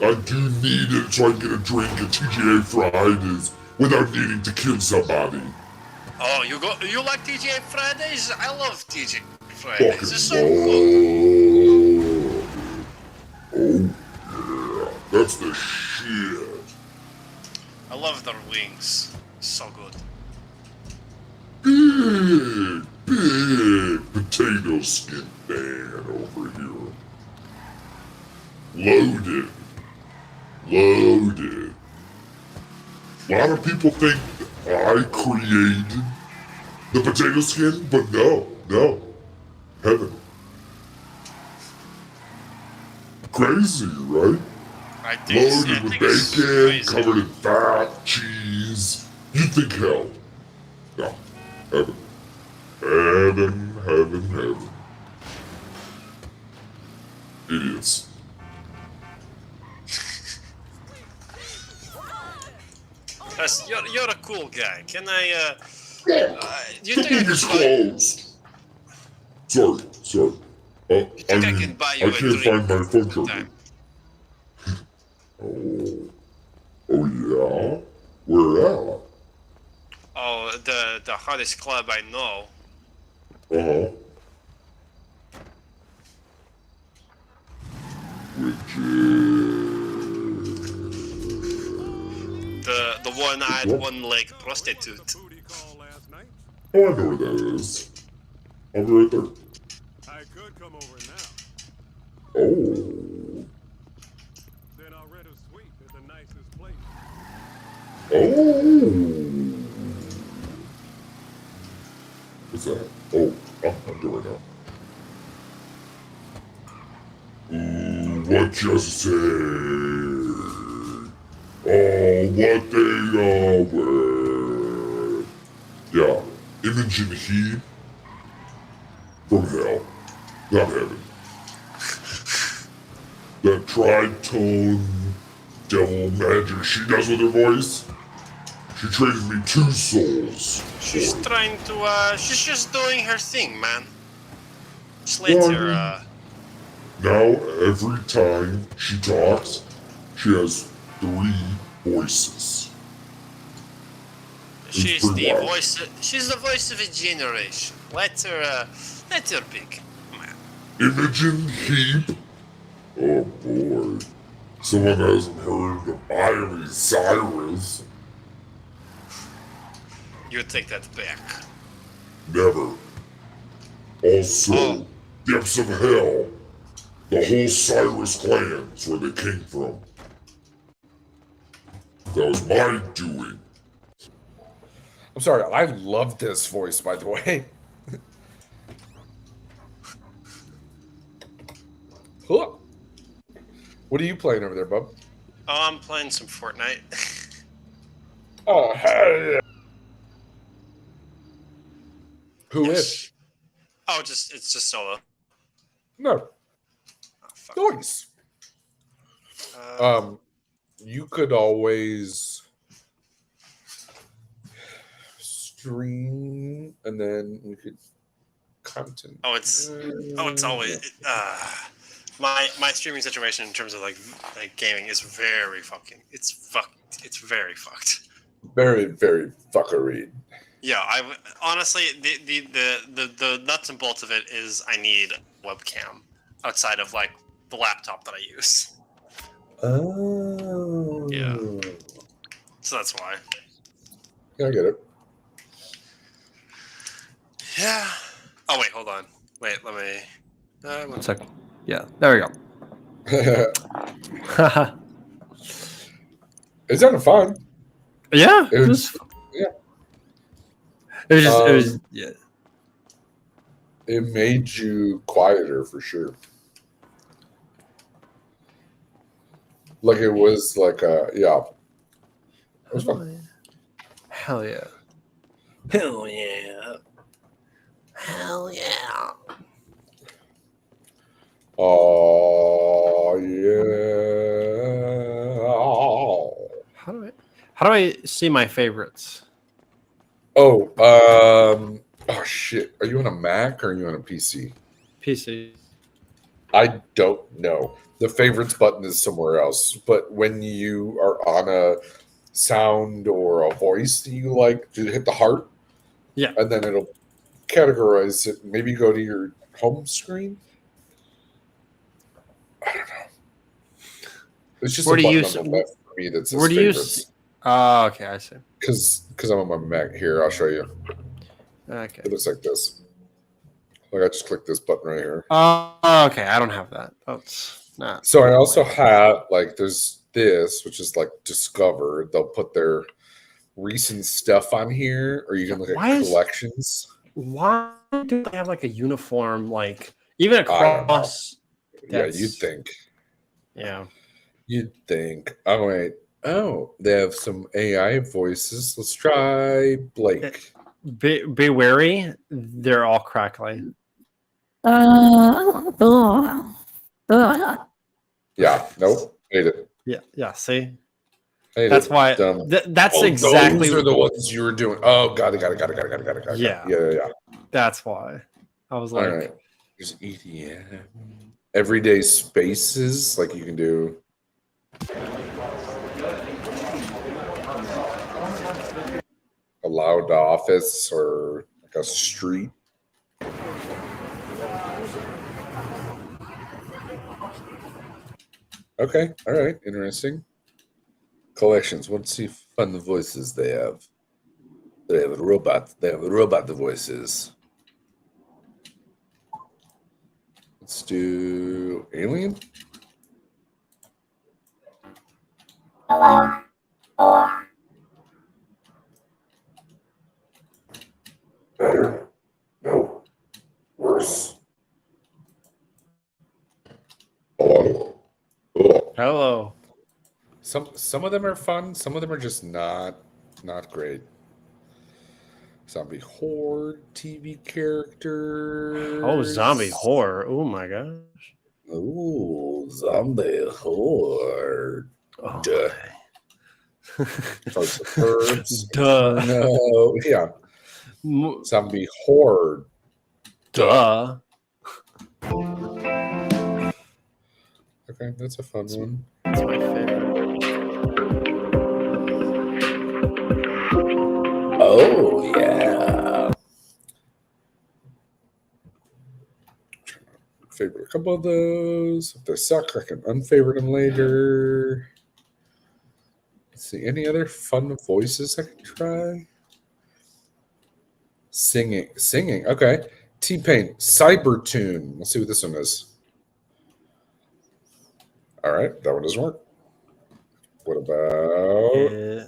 I do need it so I can get a drink at TGA Fridays without needing to kill somebody. Oh, you like TGA Fridays? I love TGA Fucking Fridays. It's so good. Oh, yeah. That's the shit. I love their wings. So good. Big potato skin man over here. Loaded. A lot of people think I created the potato skin, but no. Heaven. Crazy, right? Loaded with bacon, covered in fat, cheese. You'd think hell. No. Heaven. Heaven. Idiots. You're a cool guy. Can I, you The think I movie's could closed. Sorry. I can buy you a can't drink find my phone charger. Oh yeah? Where at? Oh, the hottest club I know. Uh-huh. Which The one-eyed, one-leg prostitute. Oh, I know where that is. I'll be right there. I could come over now. Oh. Then I'll rent a suite at the nicest place. Oh. What's that? Oh, I'm doing it now. What you say? Oh, what they over? Yeah, Imogen Heed from hell, not heaven. That tritone devil magic she does with her voice. She traded me 2 souls. She's trying to, she's just doing her thing, man. Just let her, Now, every time she talks, she has 3 voices. she's pretty the wild. she's the voice of a generation. Let her pick. Imogen Heap? Oh boy. Someone hasn't heard of Miley Cyrus. You would take that back. Never. Also, Depths of Hell. The whole Cyrus clan is where they came from. That was my doing. I'm sorry, I love this voice, by the way. Huh. What are you playing over there, bub? Oh, I'm playing some Fortnite. Oh, hell yeah. Who is? Oh, it's just solo. No. Nice. You could always stream, and then you could content. It's always my streaming situation in terms of like gaming is very fucking. It's fucked. It's very fucked. Very, very fuckery. Yeah, honestly the nuts and bolts of it is I need a webcam outside of like the laptop that I use. Oh. Yeah. So that's why. Yeah, I get it. Yeah. Oh wait, hold on. Wait, let me. 1 second. Yeah, there we go. It sounded fun. Yeah, it was. Yeah. It was just. It was. Yeah. It made you quieter for sure. Like it was like yeah. It was fun. Hell yeah. Hell yeah. Hell yeah. Oh yeah. How do I see my favorites? Oh, oh shit. Are you on a Mac or are you on a PC? PC. I don't know. The favorites button is somewhere else. But when you are on a sound or a voice that you like, to hit the heart. Yeah. And then it'll categorize it. Maybe go to your home screen. I don't know. It's just Where a do button you on the left for me that says where do you favorites. Oh, okay, I see. Because I'm on my Mac here. I'll show you. Okay. It looks like this. Like I just click this button right here. Okay. I don't have that. That's not. So I also have like there's this, which is like Discover. They'll put their recent stuff on here, or you can look at collections. Why do they have like a uniform, like even across? Yeah, you'd think. Yeah. You'd think. Oh wait. Oh, they have some AI voices. Let's try Blake. Be wary. They're all crackly. Yeah. Nope. Hate it. Yeah. Yeah. See. That's why. That's exactly. Those are the ones you were doing. Oh, got it. Yeah. Yeah. That's why. I was like. All right. There's EDM. Everyday spaces, like you can do. A loud office or like a street. Okay, all right, interesting. Collections. Let's see fun voices they have. They have robot voices. Let's do alien. Hello. Better. No. Worse. Hello. Some of them are fun. Some of them are just not great. Zombie Horde TV character. Oh, zombie horror. Oh my gosh. Ooh, Zombie horde. Oh, Duh. Starts with birds. Duh. No. Yeah. Zombie horde. Duh. Okay, that's a fun one. That's my favorite. Oh, yeah. Favorite a couple of those. If they suck, I can unfavorite them later. Let's see. Any other fun voices I can try? Singing. Okay. T-Pain, Cybertune. Let's see what this one is. All right, that one doesn't work. What about?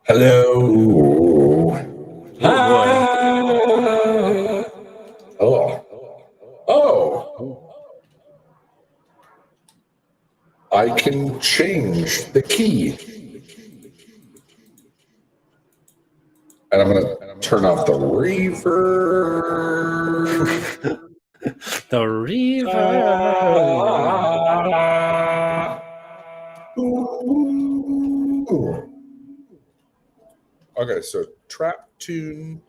Hello. Oh. I can change the key. And I'm going to turn off the reverb. The reverb. Okay, so trap tune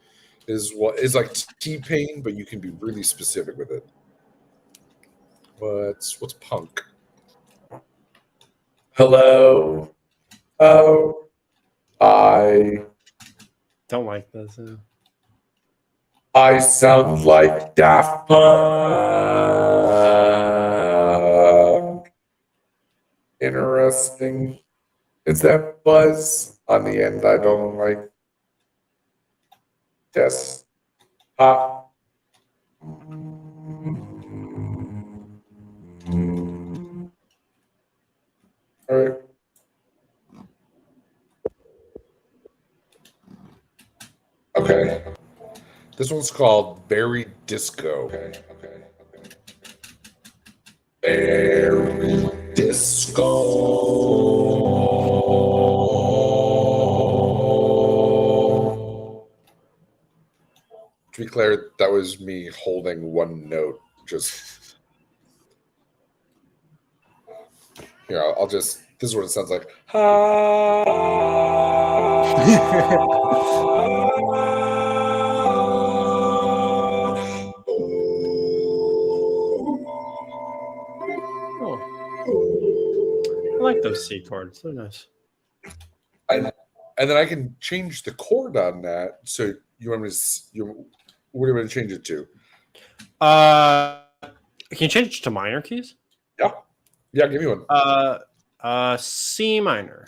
is what is like T-Pain, but you can be really specific with it. What's punk? Hello. Oh. I don't like this. I sound like Daft Punk. Interesting. Is that buzz on the end I don't like? Yes. All right. Okay. This one's called Berry Disco. Okay. Berry Disco. To be clear, that was me holding one note. Just here, I'll just. This is what it sounds like. I like those C chords. They're nice. And then I can change the chord on that. So you want me to? What do you want to change it to? Can you change it to minor keys? Yeah. Yeah, give me one. C minor.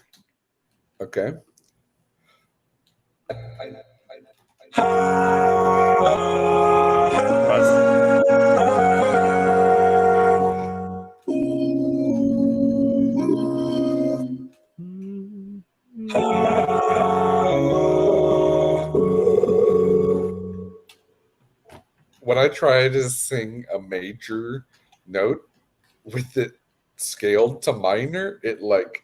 Okay. When I try to sing a major note with it scaled to minor, it like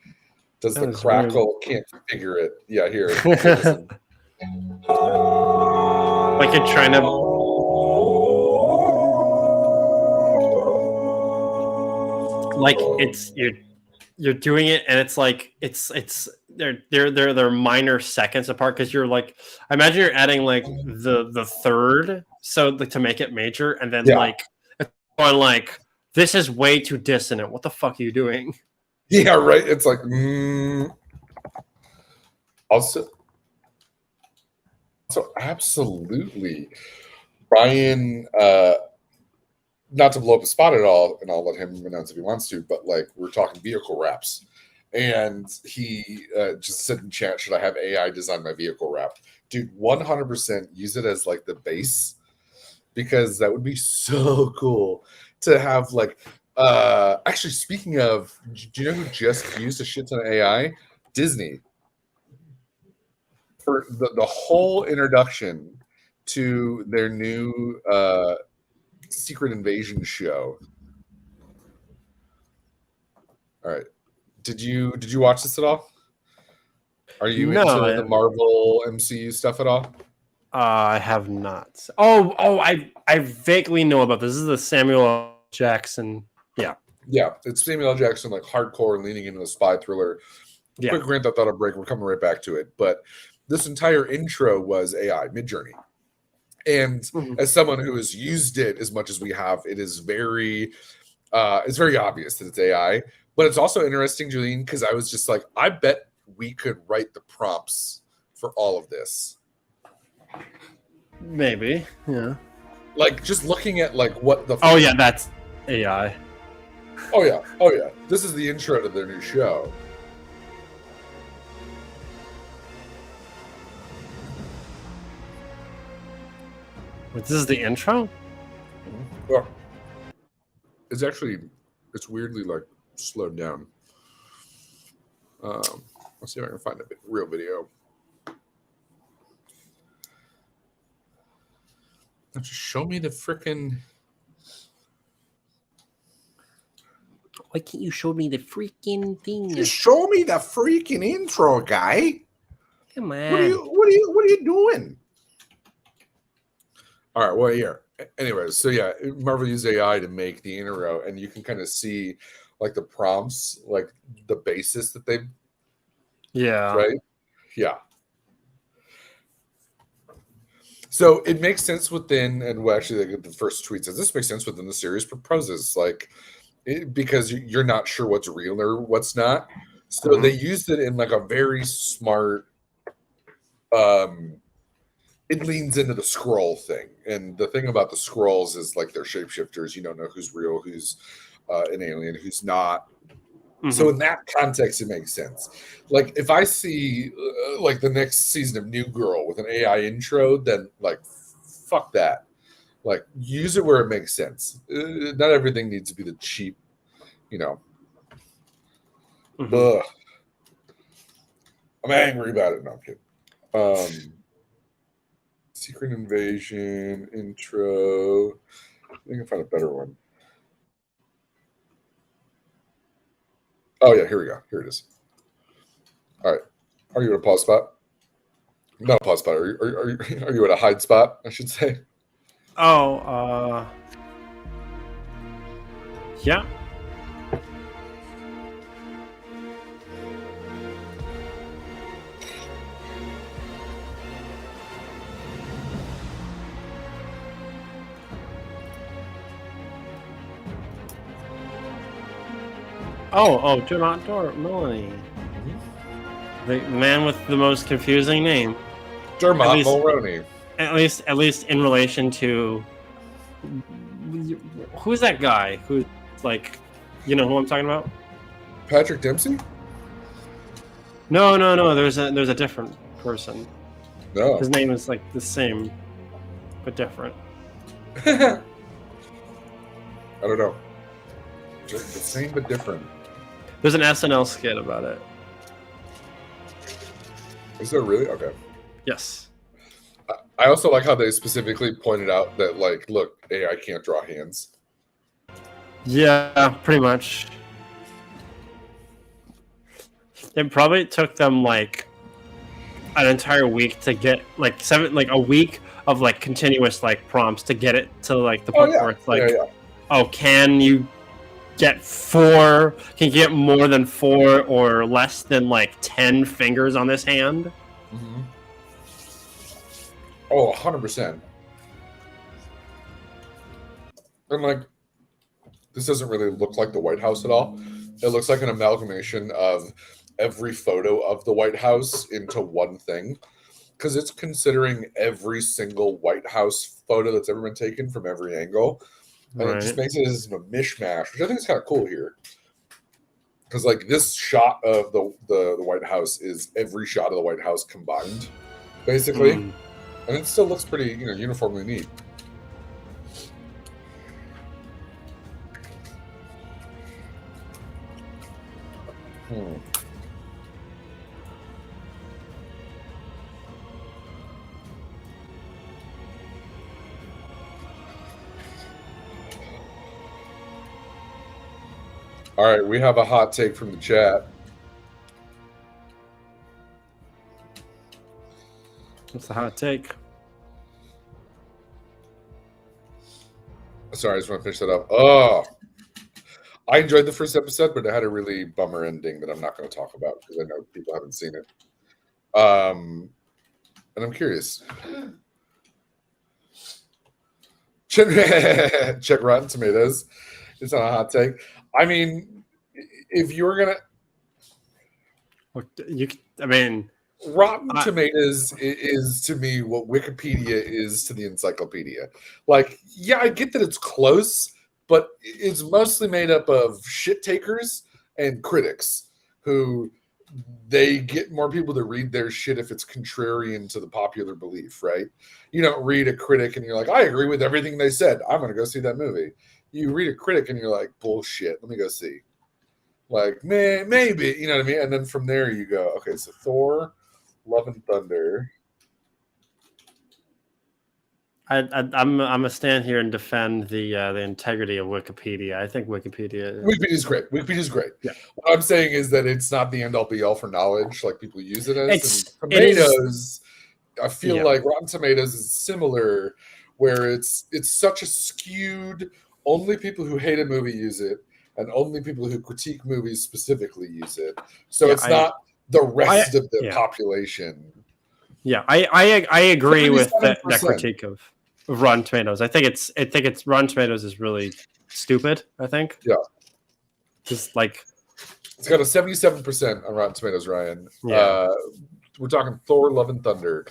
does the crackle. Can't figure it. Yeah, here. Listen. Like you're trying to. Like it's you're doing it, and it's like it's they're minor seconds apart because you're like, I imagine you're adding like the third, so like, to make it major, and then like it's going like, this is way too dissonant. What the fuck are you doing? Yeah, right. It's like also absolutely, Brian. Not to blow up a spot at all, and I'll let him announce if he wants to, but like we're talking vehicle wraps, and he just said in chat, should I have AI design my vehicle wrap? Dude, 100% use it as like the base, because that would be so cool to have like actually, speaking of, do you know who just used a shit ton of AI? Disney. For the whole introduction to their new Secret Invasion show. All right. Did you watch this at all? Are you into the Marvel MCU stuff at all? I have not. I vaguely know about this. This is the Samuel Jackson. Yeah. Yeah, it's Samuel L. Jackson, like hardcore and leaning into a spy thriller. Yeah. Quick Grand Theft Auto break. We're coming right back to it. But this entire intro was AI, Midjourney. And as someone who has used it as much as we have, it is very obvious that it's AI. But it's also interesting, Julian, because I was just like, I bet we could write the prompts for all of this. Maybe. Yeah. Like just looking at like what the Oh yeah, that's AI. Oh yeah. This is the intro to their new show. Wait, this is the intro? Well, it's weirdly like slowed down. Let's see if I can find a real video. Now just show me the frickin'. Why can't you show me the freaking thing? Just show me the freaking intro, guy. Come on. What are you doing? All right, well, here. Anyways, so yeah, Marvel used AI to make the intro, and you can kind of see like the prompts, like the basis that they. Yeah. Right. Yeah. So it makes sense within, and well, actually, like the first tweet says this makes sense within the series proposes, like because you're not sure what's real or what's not. So they used it in like a very smart. It leans into the scroll thing, and the thing about the scrolls is like they're shapeshifters. You don't know who's real, who's an alien, who's not. So in that context, it makes sense. Like if I see like the next season of New Girl with an AI intro, then like fuck that. Like use it where it makes sense. Not everything needs to be the cheap, Ugh. I'm angry about it. No, I'm kidding. Secret Invasion intro. I think I can find a better one. Oh yeah, here we go. Here it is. All right. Are you at a pause spot? Not a pause spot. Are you at a hide spot? I should say. Oh. Yeah. Dermot Mulroney. The man with the most confusing name. Dermot Mulroney. At least in relation to who's that guy? Who's like, you know who I'm talking about? Patrick Dempsey? No. There's a different person. No. His name is like the same, but different. I don't know. Just the same but different. There's an SNL skit about it. Is there really? Okay. Yes. I also like how they specifically pointed out that, like, look, AI can't draw hands. Yeah, pretty much. It probably took them like an entire week to get a week of like continuous like prompts to get it to like the point where it's like, oh, can you get more than 4 or less than like 10 fingers on this hand? Mm-hmm. Oh, 100%. And like, this doesn't really look like the White House at all. It looks like an amalgamation of every photo of the White House into one thing, because it's considering every single White House photo that's ever been taken from every angle. And it just makes it as a mishmash, which I think is kind of cool here. Because like this shot of the White House is every shot of the White House combined, basically. And it still looks pretty, uniformly neat. All right, we have a hot take from the chat. What's the hot take? sorry, I just want to finish that up. Oh, I enjoyed the first episode, but it had a really bummer ending that I'm not going to talk about because I know people haven't seen it. And I'm curious. Check Rotten Tomatoes. It's not a hot take. I mean, if you were gonna, Rotten Tomatoes is to me what Wikipedia is to the encyclopedia. Like, yeah, I get that it's close, but it's mostly made up of shit takers and critics who they get more people to read their shit if it's contrarian to the popular belief, right? You don't read a critic and you're like, I agree with everything they said. I'm going to go see that movie. You read a critic and you're like, bullshit. Let me go see. Like, maybe, you know what I mean? And then from there you go, okay, so Thor, Love and Thunder. I'm gonna stand here and defend the integrity of Wikipedia. I think Wikipedia is great. Wikipedia is great. Yeah. What I'm saying is that it's not the end all be all for knowledge, like people use it as. It Tomatoes, is, I feel like Rotten Tomatoes is similar, where it's such a skewed. Only people who hate a movie use it, and only people who critique movies specifically use it. So it's not the rest of the population. Yeah, I agree with that 77%. critique of Rotten Tomatoes. I think it's Rotten Tomatoes is really stupid. I think. Yeah. Just like it's got a 77% on Rotten Tomatoes, Ryan. Yeah. We're talking Thor: Love and Thunder.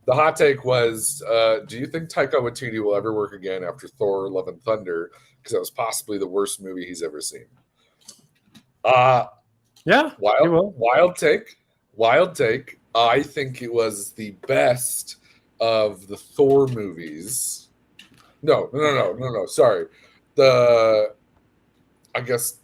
The hot take was, do you think Taika Waititi will ever work again after Thor: Love and Thunder? Because that was possibly the worst movie he's ever seen. Yeah. Wild take. I think it was the best of the Thor movies. No. Sorry. I guess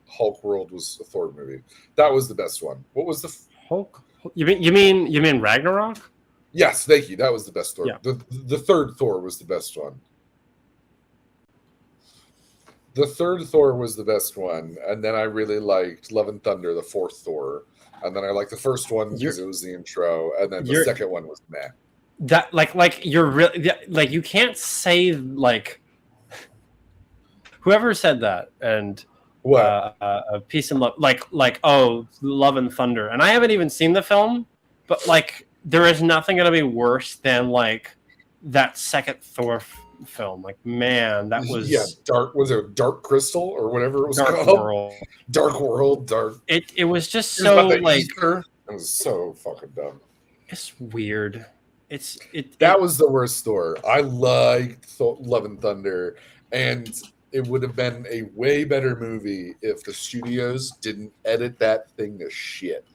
Hulk World was a Thor movie. That was the best one. What was the Hulk? You mean Ragnarok? Yes, thank you. That was the best Thor. Yeah. The third Thor was the best one. The third Thor was the best one, and then I really liked Love and Thunder, the fourth Thor, and then I liked the first one because it was the intro, and then the second one was meh. That like you're really like you can't say like whoever said that and peace and love like Love and Thunder, and I haven't even seen the film, but like there is nothing going to be worse than like that second Thor film. Like, man, that was Dark Crystal or whatever it was Dark called. World. It was just so like ether. It was so fucking dumb. It's weird. That was the worst Thor. I liked Love and Thunder, and it would have been a way better movie if the studios didn't edit that thing to shit.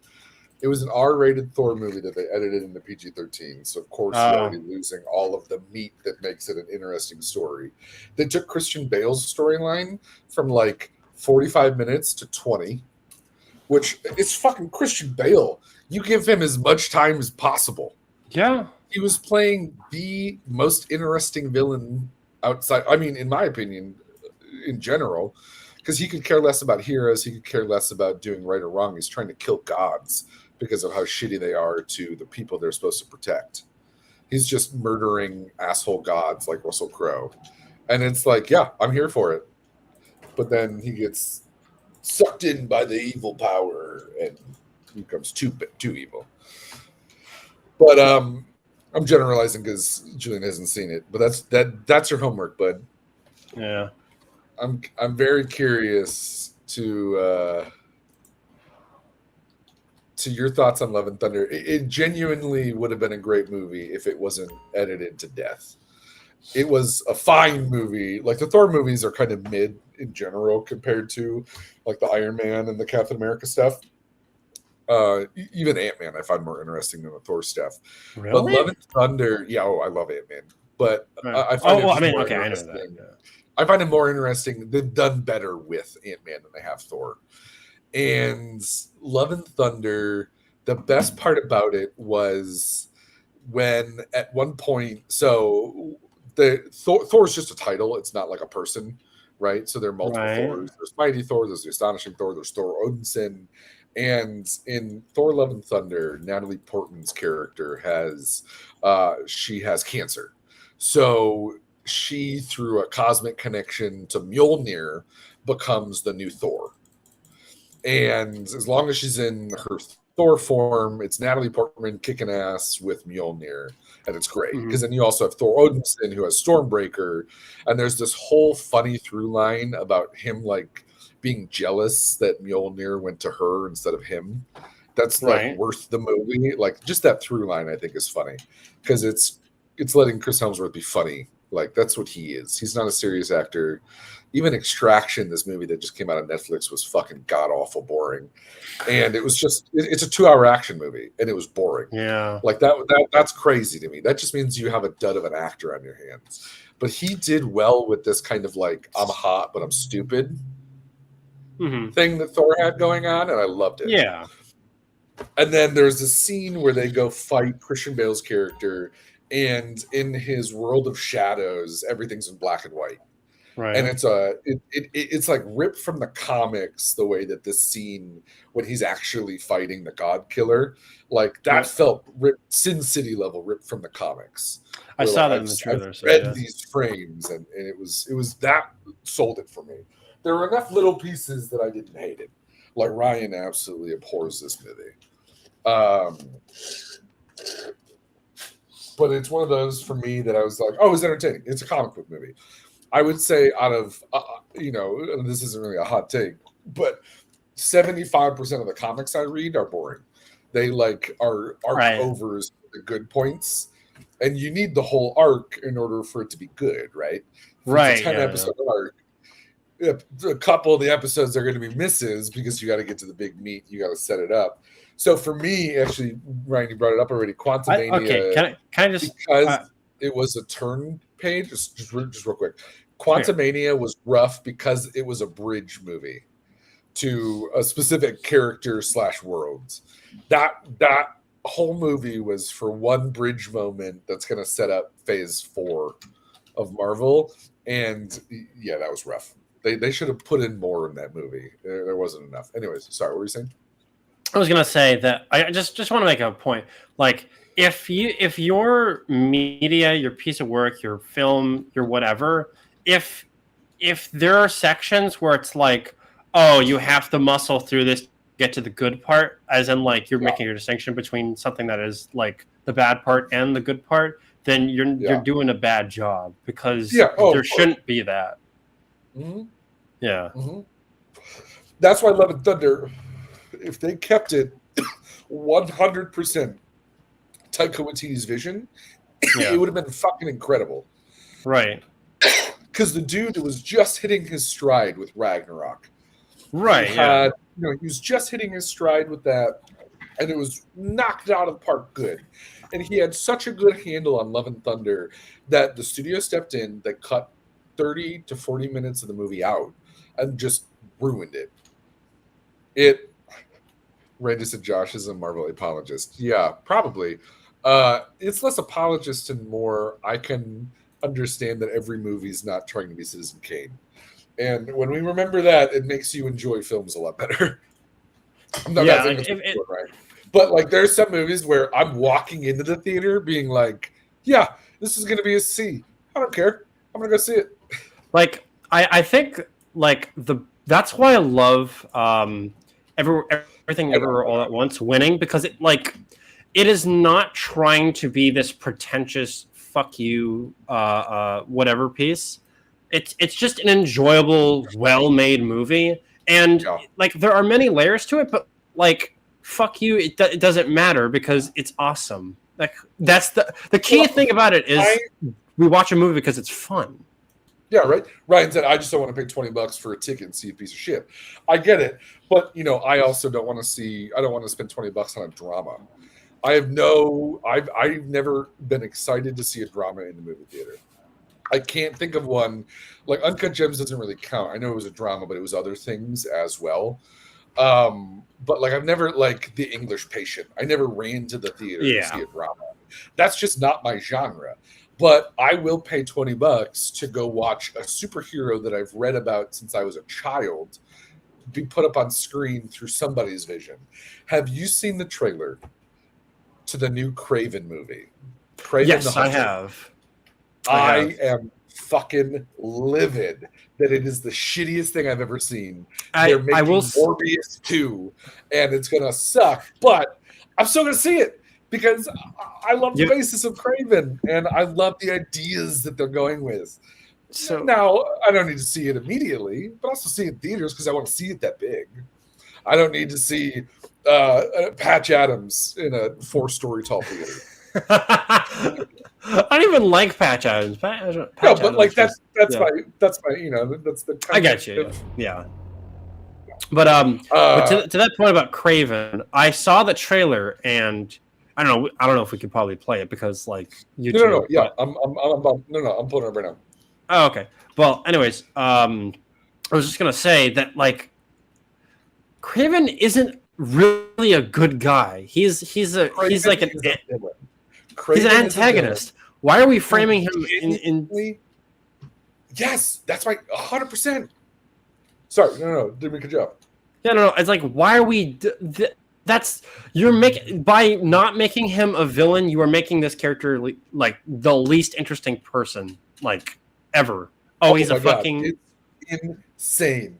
It was an R-rated Thor movie that they edited into PG-13, so of course you're already losing all of the meat that makes it an interesting story. They took Christian Bale's storyline from like 45 minutes to 20, which is fucking Christian Bale. You give him as much time as possible. Yeah. He was playing the most interesting villain outside, I mean, in my opinion, in general, because he could care less about heroes. He could care less about doing right or wrong. He's trying to kill gods because of how shitty they are to the people they're supposed to protect. He's just murdering asshole gods like Russell Crowe. And it's like, yeah, I'm here for it. But then he gets sucked in by the evil power and he becomes too evil. But I'm generalizing because Julian hasn't seen it. But that's your homework, bud. Yeah. I'm very curious to your thoughts on Love and Thunder. It genuinely would have been a great movie if it wasn't edited to death. It was a fine movie. Like the Thor movies are kind of mid in general compared to like the Iron Man and the Captain America stuff. Even Ant-Man I find more interesting than the Thor stuff. Really? But Love and Thunder, I love Ant-Man. But I find I know that. I find it more interesting. They've done better with Ant-Man than they have Thor. And Love and Thunder, the best part about it was when at one point, so the Thor is just a title. It's not like a person, right? So there are multiple Thors. There's Mighty Thor, there's the Astonishing Thor, there's Thor Odinson. And in Thor Love and Thunder, Natalie Portman's character she has cancer. So she, through a cosmic connection to Mjolnir, becomes the new Thor. And as long as she's in her Thor form, it's Natalie Portman kicking ass with Mjolnir, and it's great because then you also have Thor Odinson who has Stormbreaker, and there's this whole funny through line about him like being jealous that Mjolnir went to her instead of him. That's like worth the movie. Like just that through line, I think is funny because it's letting Chris Hemsworth be funny. Like that's what he is. He's not a serious actor. Even Extraction, this movie that just came out on Netflix, was fucking god awful boring, and it was just it's a 2-hour action movie, and it was boring. Yeah, like that's crazy to me. That just means you have a dud of an actor on your hands. But he did well with this kind of like I'm hot but I'm stupid thing that Thor had going on, and I loved it. Yeah. And then there's a scene where they go fight Christian Bale's character, and in his world of shadows, everything's in black and white. Right. And it's like ripped from the comics, the way that this scene when he's actually fighting the God Killer, like that felt Sin City level ripped from the comics. I saw that in the trailer. I read these frames, and it was that sold it for me. There were enough little pieces that I didn't hate it. Like Ryan absolutely abhors this movie. But it's one of those for me that I was like, oh, it's entertaining. It's a comic book movie. I would say out of, this isn't really a hot take, but 75% of the comics I read are boring. They like are arc overs the good points. And you need the whole arc in order for it to be good, right? Right. It's a 10-episode arc. A couple of the episodes are going to be misses because you got to get to the big meat. You got to set it up. So for me, actually, Ryan, you brought it up already. Quantumania. Can I just because it was a turn page? Just real quick. Quantumania was rough because it was a bridge movie to a specific character / worlds. That whole movie was for one bridge moment that's going to set up Phase 4 of Marvel, and yeah, that was rough. They should have put in more in that movie. There wasn't enough. Anyways, sorry, what were you saying? I was gonna say that I just want to make a point. Like, if your media, your piece of work, your film, your whatever, if there are sections where it's like, oh, you have to muscle through this to get to the good part, as in like you're making a distinction between something that is like the bad part and the good part, then you're doing a bad job because there shouldn't be that. Mm-hmm. Yeah. Mm-hmm. That's why Love and Thunder, if they kept it 100% Taika Waititi's vision, it would have been fucking incredible. Right. Because the dude was just hitting his stride with Ragnarok. Right. He was just hitting his stride with that, and it was knocked out of the park good. And he had such a good handle on Love and Thunder that the studio stepped in, they cut 30 to 40 minutes of the movie out and just ruined it. Randy said Josh is a Marvel apologist. Yeah, probably. It's less apologist and more I can understand that every movie's not trying to be Citizen Kane. And when we remember that, it makes you enjoy films a lot better. I'm not saying it's right. But like there's some movies where I'm walking into the theater being like, yeah, this is going to be a C. I don't care. I'm going to go see it. Like, I think like that's why I love Everything Everywhere All at Once winning, because it is not trying to be this pretentious fuck you whatever piece. It's just an enjoyable, well-made movie, and like there are many layers to it, but like fuck you, it doesn't matter because it's awesome. Like that's the key thing about it is we watch a movie because it's fun. Yeah, right. Ryan said, I just don't want to pay $20 for a ticket and see a piece of shit. I get it. But, I also don't want to spend $20 on a drama. I've never been excited to see a drama in the movie theater. I can't think of one. Like, Uncut Gems doesn't really count. I know it was a drama, but it was other things as well. But, like, I've never, like, The English Patient. I never ran to the theater to see a drama. That's just not my genre. But I will pay $20 to go watch a superhero that I've read about since I was a child be put up on screen through somebody's vision. Have you seen the trailer to the new Craven movie? Craven yes, the Hunter? I have. I am fucking livid that it is the shittiest thing I've ever seen. They're making Morbius 2, and it's gonna suck, but I'm still gonna see it because I love the basis of Craven, and I love the ideas that they're going with. So now I don't need to see it immediately, but also see it in theaters because I want to see it that big. I don't need to see Patch Adams in a 4-story tall theater. I don't even like Patch Adams. Patch no, but Adams like that's yeah. my that's the. I get you. Yeah. But to that point about Craven, I saw the trailer and I don't know if we could probably play it because like YouTube. No. Yeah, I'm pulling it up right now. Oh, okay. Well, anyways, I was just gonna say that like Craven isn't really a good guy. He's like an antagonist. Why are we framing him in? Yes, that's right, 100%. Sorry, no, did we good job? Yeah, no. It's like why are we? By not making him a villain, you are making this character like the least interesting person like ever. Oh, he's a fucking. It's insane.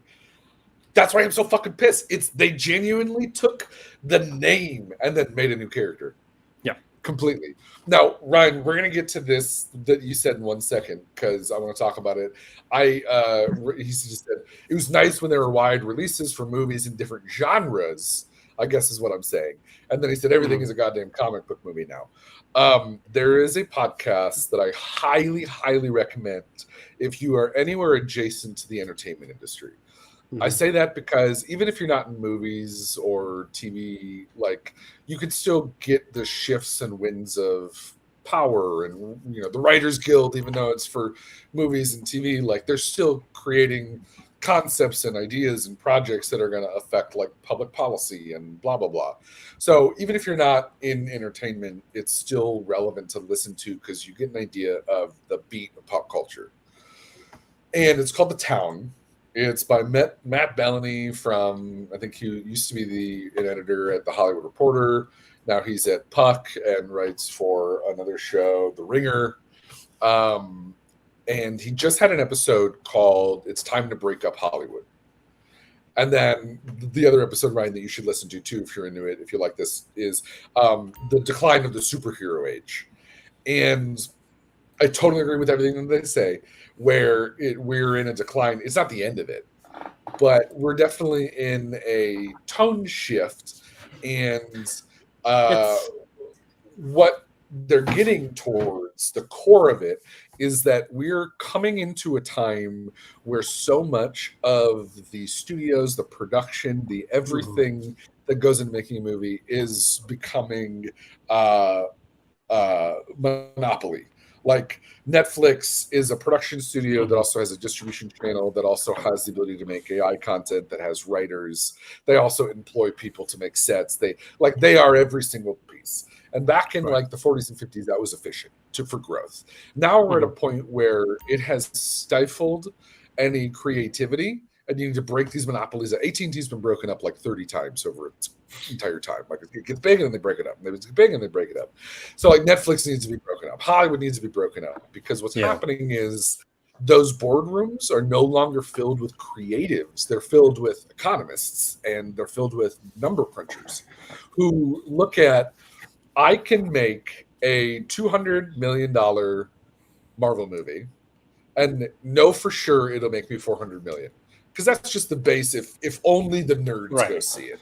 That's why I'm so fucking pissed. They genuinely took the name and then made a new character. Yeah, completely. Now, Ryan, we're gonna get to this that you said in 1 second because I want to talk about it. He just said it was nice when there were wide releases for movies in different genres, I guess is what I'm saying. And then he said everything is a goddamn comic book movie now. There is a podcast that I highly, highly recommend if you are anywhere adjacent to the entertainment industry. I say that because even if you're not in movies or TV, like you could still get the shifts and winds of power and the Writers Guild, even though it's for movies and TV, like they're still creating concepts and ideas and projects that are going to affect like public policy and blah, blah, blah. So even if you're not in entertainment, it's still relevant to listen to because you get an idea of the beat of pop culture. And it's called The Town. It's by Matt Bellany from, I think he used to be an editor at The Hollywood Reporter. Now he's at Puck and writes for another show, The Ringer. And he just had an episode called It's Time to Break Up Hollywood. And then the other episode, Ryan, that you should listen to too, if you're into it, if you like this, is The Decline of the Superhero Age. And I totally agree with everything that they say, where we're in a decline. It's not the end of it, but we're definitely in a tone shift. And what they're getting towards, the core of it, is that we're coming into a time where so much of the studios, the production, the everything that goes into making a movie is becoming monopoly. Like Netflix is a production studio that also has a distribution channel that also has the ability to make AI content, that has writers. They also employ people to make sets. They are every single piece. And back in like the 40s and 50s, that was efficient for growth. Now we're at a point where it has stifled any creativity, and you need to break these monopolies. AT&T's been broken up like 30 times over its entire time. Like it gets big and then they break it up. And it gets big and they break it up. So like Netflix needs to be broken up. Hollywood needs to be broken up because what's happening is those boardrooms are no longer filled with creatives. They're filled with economists and they're filled with number crunchers who look at, I can make a $200 million Marvel movie and know for sure it'll make me $400 million. Because that's just the base if only the nerds go see it.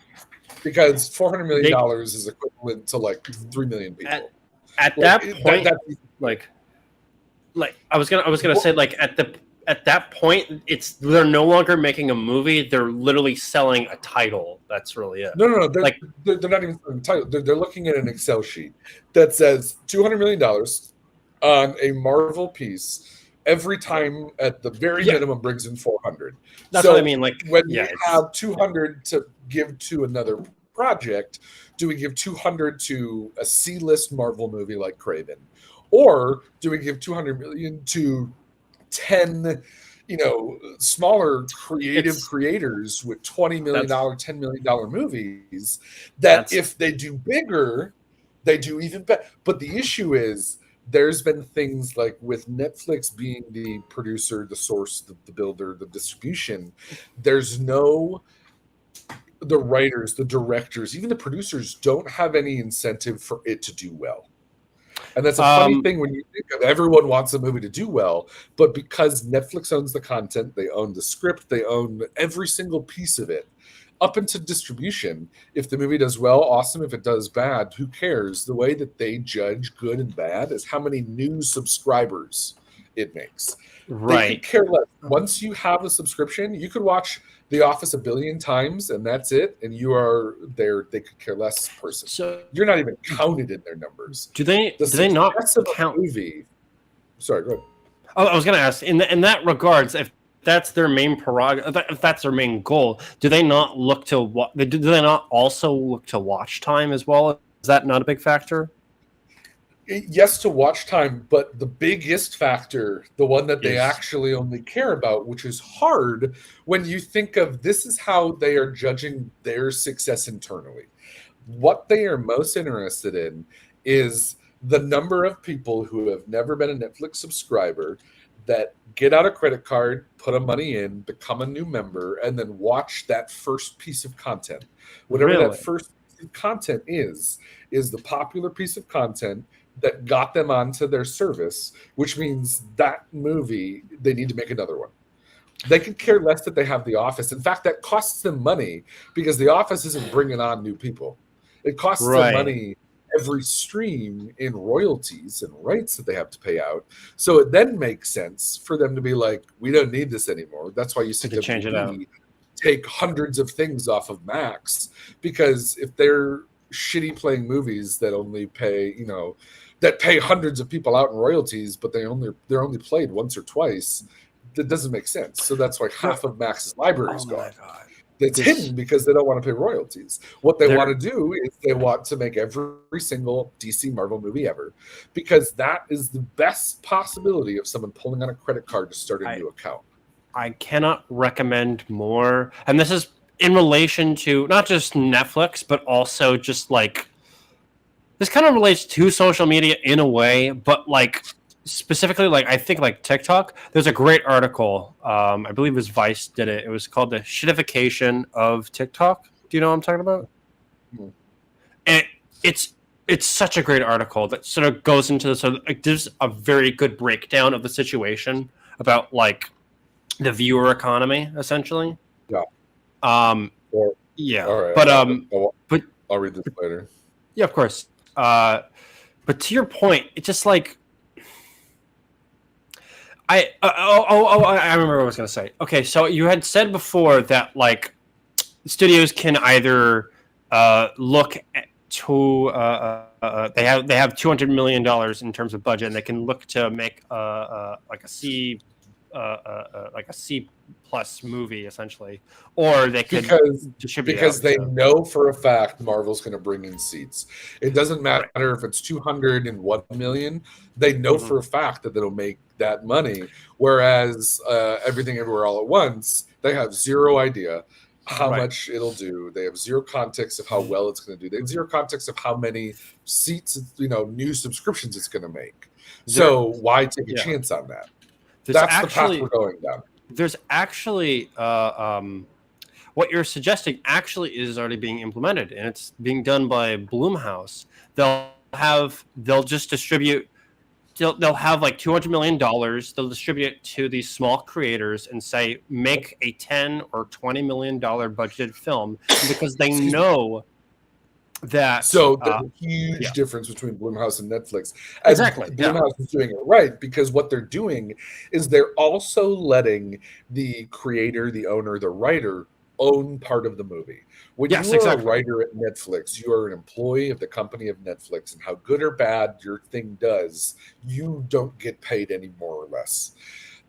Because $400 million is equivalent to like 3 million people. At that point, I was gonna say like at that point, they're no longer making a movie. They're literally selling a title. That's really it. No. They're not even selling a title. They're looking at an Excel sheet that says $200 million on a Marvel piece. Every time at the very minimum brings in 400. That's what I mean. Like when you have 200 to give to another project, do we give 200 to a C-list Marvel movie like Craven? Or do we give 200 million to 10, smaller creators with $20 million, $10 million movies that if they do bigger, they do even better. But the issue is there's been things like with Netflix being the producer, the source, the builder, the distribution, there's no, the writers, the directors, even the producers don't have any incentive for it to do well. And that's a funny thing when you think of everyone wants a movie to do well, but because Netflix owns the content, they own the script, they own every single piece of it, up into distribution. If the movie does well, awesome. If it does bad, who cares? The way that they judge good and bad is how many new subscribers it makes. They Right. could care less. Once you have a subscription, you could watch The Office a billion times and that's it, and you are there. They could care less person. So you're not even counted in their numbers. Do they not count? Movie. Sorry, go ahead. Oh, I was going to ask in that regards, if that's their main prerogative, if that's their main goal, do they not look to what? Do they not also look to watch time as well? Is that not a big factor? Yes, to watch time, but the biggest factor, the one that they actually only care about, which is hard when you think of this is how they are judging their success internally. What they are most interested in is the number of people who have never been a Netflix subscriber that get out a credit card, put a money in, become a new member, and then watch that first piece of content. Whatever that first piece of content is the popular piece of content that got them onto their service, which means that movie, they need to make another one. They could care less that they have The Office. In fact, that costs them money because The Office isn't bringing on new people. It costs them money every stream in royalties and rights that they have to pay out. So it then makes sense for them to be like, we don't need this anymore. That's why you see change it out. Take hundreds of things off of Max, because if they're shitty playing movies that only pay, that pay hundreds of people out in royalties, but they're only played once or twice, that doesn't make sense. So that's why half of Max's library is gone. It's hidden because they don't want to pay royalties. What they want to do is they want to make every single DC Marvel movie ever, because that is the best possibility of someone pulling on a credit card to start a new account. I cannot recommend more. And this is in relation to not just Netflix, but also just like, this kind of relates to social media in a way, but like specifically, like I think like TikTok. There's a great article. I believe it was Vice did it. It was called "The Shitification of TikTok." Do you know what I'm talking about? Mm-hmm. And it's such a great article that sort of goes into this. So like, there's a very good breakdown of the situation about like the viewer economy, essentially. Yeah. Yeah. All right. But I'll read this later. Yeah, of course. But to your point, it's just like I remember what I was going to say. Okay, so you had said before that like studios can either look to they have $200 million in terms of budget, and they can look to make like a C plus movie essentially, or they could distribute because it out, they so. know for a fact Marvel's going to bring in seats. It doesn't matter if it's 201 million. They know for a fact that they'll make that money. Whereas Everything Everywhere All at Once, they have zero idea how much it'll do. They have zero context of how well it's going to do. They have zero context of how many seats, new subscriptions it's going to make. So why take a chance on that? That's the path we're going down. There's actually what you're suggesting actually is already being implemented, and it's being done by Blumhouse. They'll just distribute. They'll have like $200 million. They'll distribute it to these small creators and say, make a $10 or $20 million budgeted film, because they know that. So the huge difference between Blumhouse and Netflix. Exactly. Blumhouse is doing it right, because what they're doing is they're also letting the creator, the owner, the writer own part of the movie. When you are a writer at Netflix, you are an employee of the company of Netflix, and how good or bad your thing does, you don't get paid any more or less.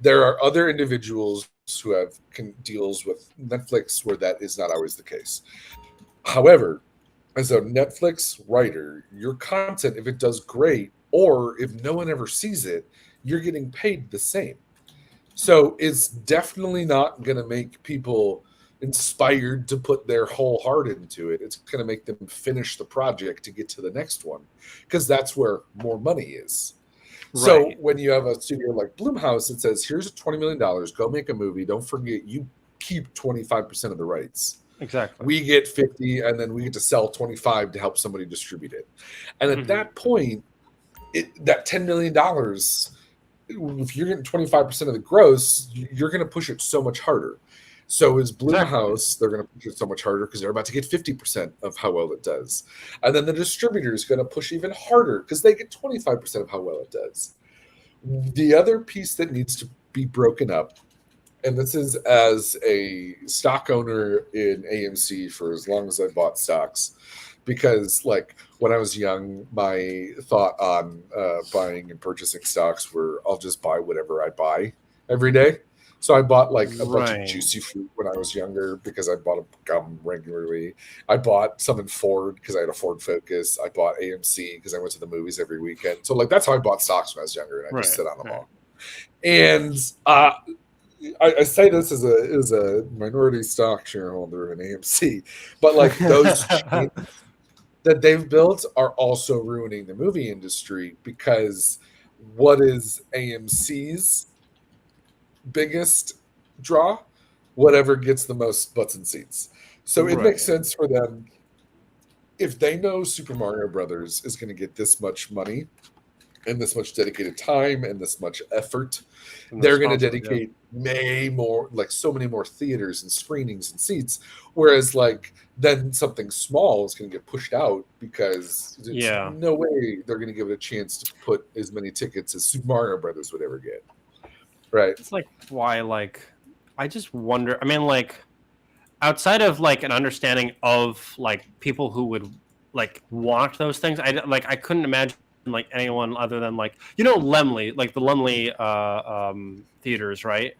There are other individuals who have deals with Netflix where that is not always the case. However, as a Netflix writer, your content, if it does great, or if no one ever sees it, you're getting paid the same. So it's definitely not going to make people inspired to put their whole heart into it. It's going to make them finish the project to get to the next one, because that's where more money is. So Right. when you have a studio like Blumhouse that says, here's $20 million, go make a movie. Don't forget, you keep 25% of the rights. Exactly. We get 50, and then we get to sell 25 to help somebody distribute it. And at that point, that $10 million, if you're getting 25% of the gross, you're going to push it so much harder. So is Blumhouse, they're going to push it so much harder because they're about to get 50% of how well it does. And then the distributor is going to push even harder because they get 25% of how well it does. The other piece that needs to be broken up, and this is as a stock owner in AMC for as long as I bought stocks, because like when I was young, my thought on buying and purchasing stocks were I'll just buy whatever I buy every day. So I bought like a bunch of juicy fruit when I was younger because I bought a gum regularly. I bought some in Ford because I had a Ford Focus. I bought AMC because I went to the movies every weekend. So like that's how I bought stocks when I was younger, and I just sit on them all. And I say this as a minority stock shareholder in AMC, but like those chains that they've built are also ruining the movie industry because what is AMC's biggest draw? Whatever gets the most butts and seats. So it makes sense for them if they know Super Mario Brothers is going to get this much money and this much dedicated time and this much effort, they're going to dedicate so many more theaters and screenings and seats. Whereas like then something small is going to get pushed out because there's no way they're going to give it a chance to put as many tickets as Super Mario Brothers would ever get. Right. It's like why like I just wonder. I mean, like outside of like an understanding of like people who would like want those things, I couldn't imagine like anyone other than like Laemmle, like the Laemmle theaters, right?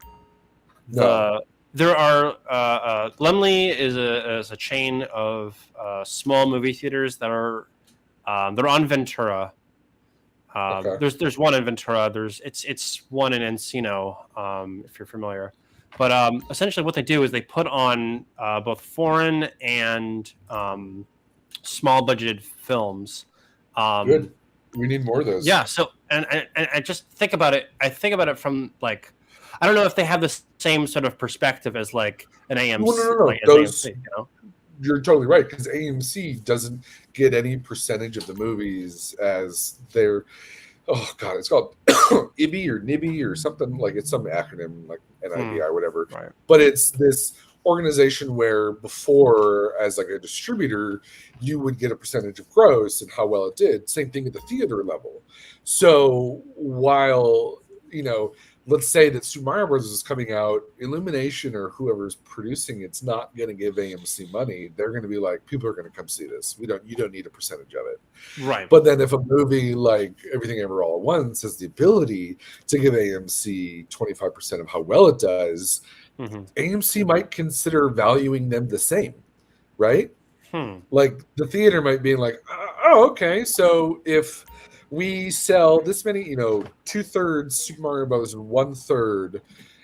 No. There are Laemmle is a chain of small movie theaters that are they're on Ventura. There's one in Ventura. It's one in Encino, if you're familiar. But essentially, what they do is they put on both foreign and small budgeted films. Good. We need more of those. Yeah. So and I just think about it. I think about it from like I don't know if they have the same sort of perspective as like an AMC. No. Like, Those, AMC, you're totally right because AMC doesn't get any percentage of the movies as their. Oh God, it's called IBI or NIBI or something like it's some acronym like NIBI or whatever. Right. But it's this organization where before, as like a distributor, you would get a percentage of gross and how well it did. Same thing at the theater level. So while let's say that Super Mario Bros. Is coming out, Illumination or whoever's producing it's not going to give AMC money. They're going to be like, people are going to come see this. You don't need a percentage of it. Right. But then if a movie like Everything Ever All at Once has the ability to give AMC 25% of how well it does, AMC might consider valuing them the same, right? Like the theater might be like, oh, okay, so if we sell this many, 2/3 Super Mario Bros. And 1/3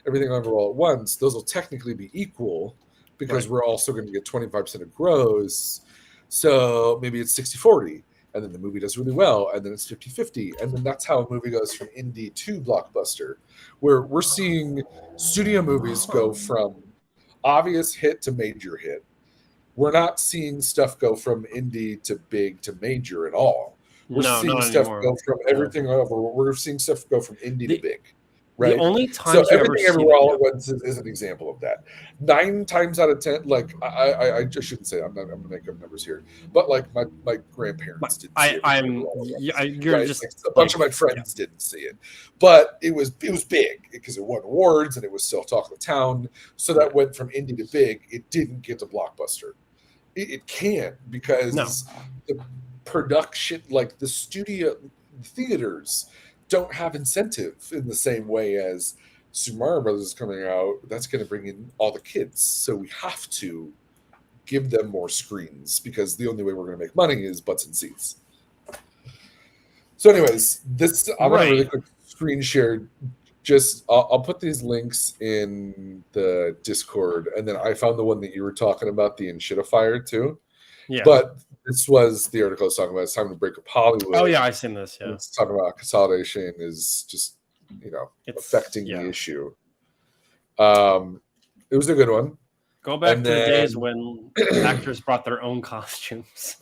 Everything Ever All at Once, those will technically be equal because we're also going to get 25% of gross. So maybe it's 60-40, and then the movie does really well, and then it's 50-50, and then that's how a movie goes from indie to blockbuster, where we're seeing studio movies go from obvious hit to major hit. We're not seeing stuff go from indie to big to major at all. We're seeing stuff go from everything over. We're seeing stuff go from indie to big, right? The only time Everything everywhere all at once is an example of that. 9 times out of 10, like I just shouldn't say I'm gonna make up numbers here, but like my grandparents didn't see it. You're just like, a bunch of my friends didn't see it, but it was big because it won awards and it was still talk of the town. So that went from indie to big. It didn't get to blockbuster. It can't because the production, like the studio theaters, don't have incentive in the same way as Super Mario Brothers is coming out. That's going to bring in all the kids, so we have to give them more screens because the only way we're going to make money is butts and seats. So, anyways, I'm going to really quick screen share. Just I'll put these links in the Discord, and then I found the one that you were talking about, the Enshittifier too. Yeah. But this was the article I was talking about. It's time to break up Hollywood. Oh yeah, I've seen this. Yeah, it's talking about consolidation is just affecting the issue. It was a good one. Go back to the days when actors brought their own costumes.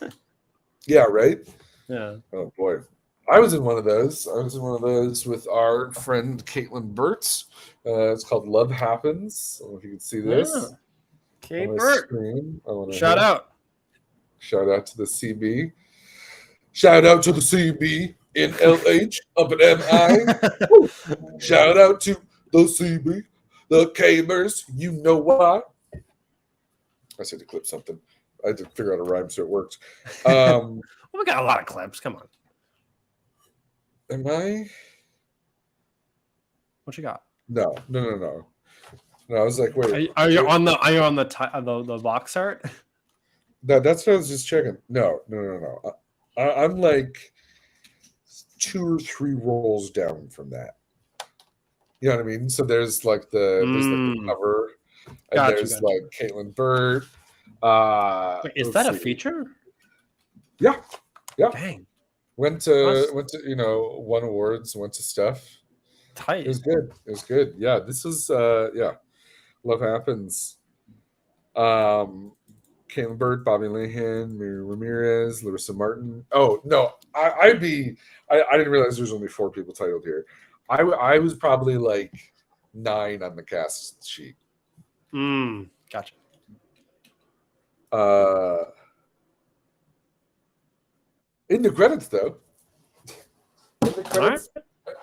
Yeah, right? Yeah. Oh, boy. I was in one of those. With our friend Caitlin Burtz. It's called Love Happens. I don't know if you can see this. Yeah. Kate Burt. Shout out. Shout out to the CB. Shout out to the CB in LH up at MI. Shout out to the CB, the Kamers. You know why? I said to clip something. I had to figure out a rhyme so it worked. Well, we got a lot of clips. Come on. Am I? What you got? No. No, I was like, wait. Are you on the box art? No, that's what I was just checking. No. I'm like 2 or 3 rolls down from that. You know what I mean? So there's like the cover, and there's like Caitlin Burt. Wait, is that a feature? Yeah. Dang. Went to won awards, went to stuff. Tight. It was good. Yeah, this was Love Happens. Caitlin Burt, Bobby Lehan, Miri Ramirez, Larissa Martin. Oh no, I didn't realize there's only 4 people titled here. I was probably like 9 on the cast sheet. Gotcha. In the credits though.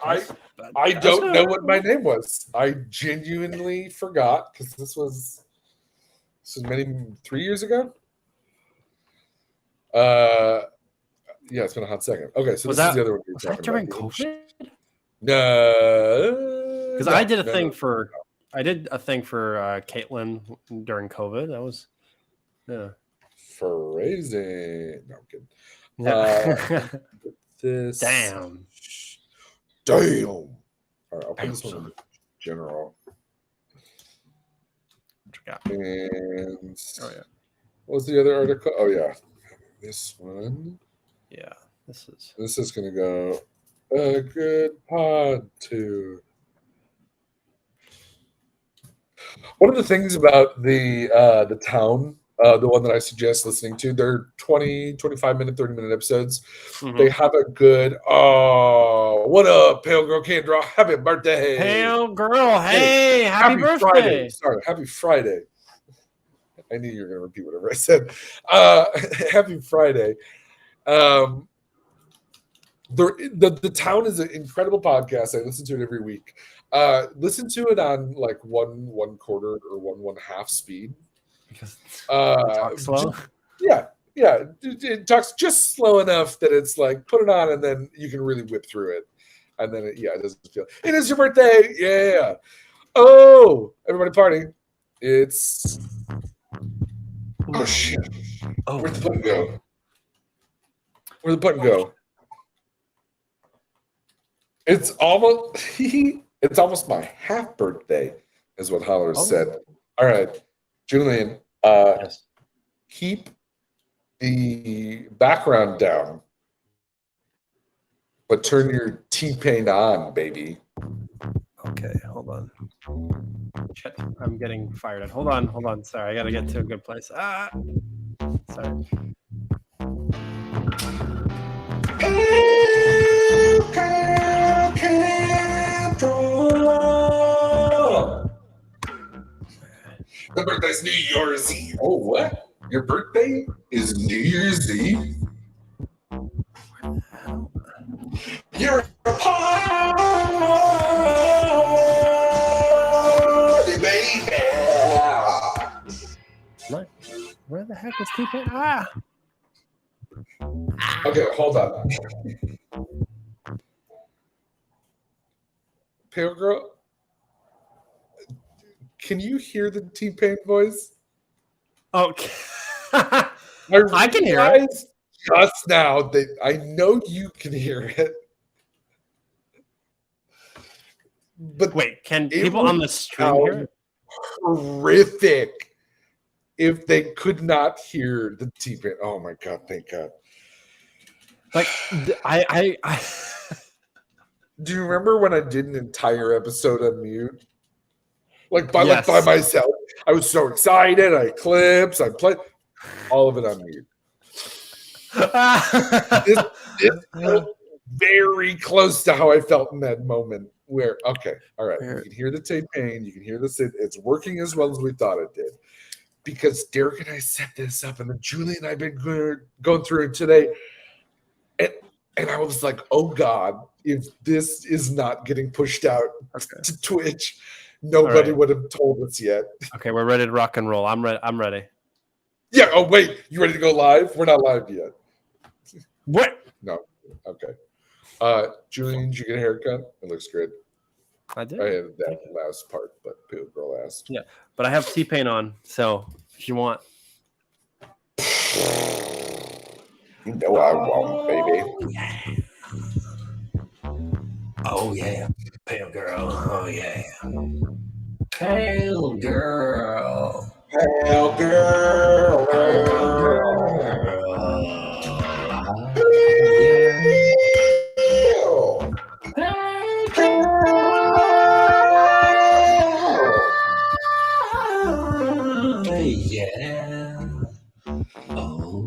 I don't know what my name was. I genuinely forgot because this was 3 years ago. Yeah, it's been a hot second. Okay, so this is the other one. Was that during COVID? No, because I did a thing for Caitlin during COVID. That was phrasing. No, I'm kidding. Yeah. This Damn. All right, I'll put this one in general. And what was the other article? Oh yeah, this one. Yeah, this is gonna go a good pod too. One of the things about the town, the one that I suggest listening to, they're 20, 25 minute, 30-minute episodes. Mm-hmm. They have a good, what up, Pale Girl Can't Draw? Happy birthday. Pale Girl, hey, happy birthday. Friday. Sorry, happy Friday. I knew you were going to repeat whatever I said. Happy Friday. The Town is an incredible podcast. I listen to it every week. Listen to it on like 1/4 or 1/2 speed. Because talk slow. Yeah. It talks just slow enough that it's like put it on and then you can really whip through it. And then it doesn't feel. It is your birthday. Yeah. Oh, everybody party. It's. Oh shit. Oh. Where'd the button go? Where'd the button go? It's almost my half birthday, is what Holler said. All right, Julian, yes. Keep the background down, but turn your T-Pain on, baby. Okay, hold on. Shit, I'm getting fired at. Hold on. Sorry, I gotta get to a good place. Sorry. The birthday's New Year's Eve. Oh, what? Your birthday is New Year's Eve? You're a party, baby. Where the heck is T-Pain? Okay, hold on. Pale Girl, can you hear the T-Pain voice? Okay. I can hear it. Just now that I know you can hear it. But wait, can people on the stream hear it? Horrific. if they could not hear the T-Pain. Oh my God, thank God. Like, I Do you remember when I did an entire episode on mute? Like by Yes. myself. I was so excited. I clips, I played all of it on mute. This felt very close to how I felt in that moment where, okay, all right, you can hear the T-Pain, you can hear this, it's working as well as we thought it did. Because Derek and I set this up, and then Julie and I have been going through it today. And I was like, oh God, if this is not getting pushed out to Twitch, nobody would have told us yet. Okay, we're ready to rock and roll. I'm ready. I'm ready. Yeah. Oh, wait. You ready to go live? We're not live yet. What? No. Okay. Julian, did you get a haircut? It looks good. I did. I had that last part, but Pale Girl asked. Yeah, but I have T-Pain on, so if you want. You know I won't, baby. Oh yeah, pale girl. Oh yeah, pale girl. Pale girl. Pale girl. Yeah. Oh.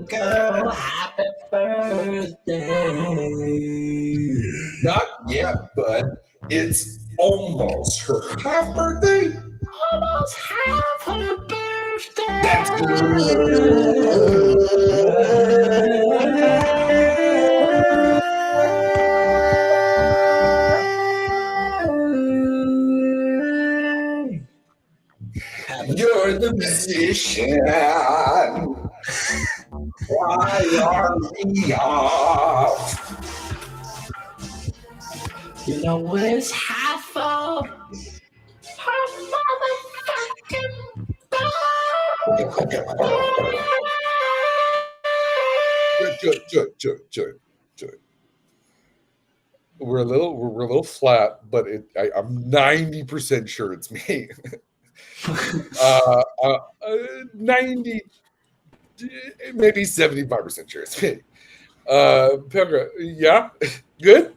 Girl, happy birthday. Not yet, bud. It's almost her half birthday. Almost half her birthday. That's You're the musician. Why are we off? You know it's half of her motherfucking Good. We're a little flat, but I'm 90% sure it's me. 90, maybe 75% sure it's me. Pegra, yeah, good.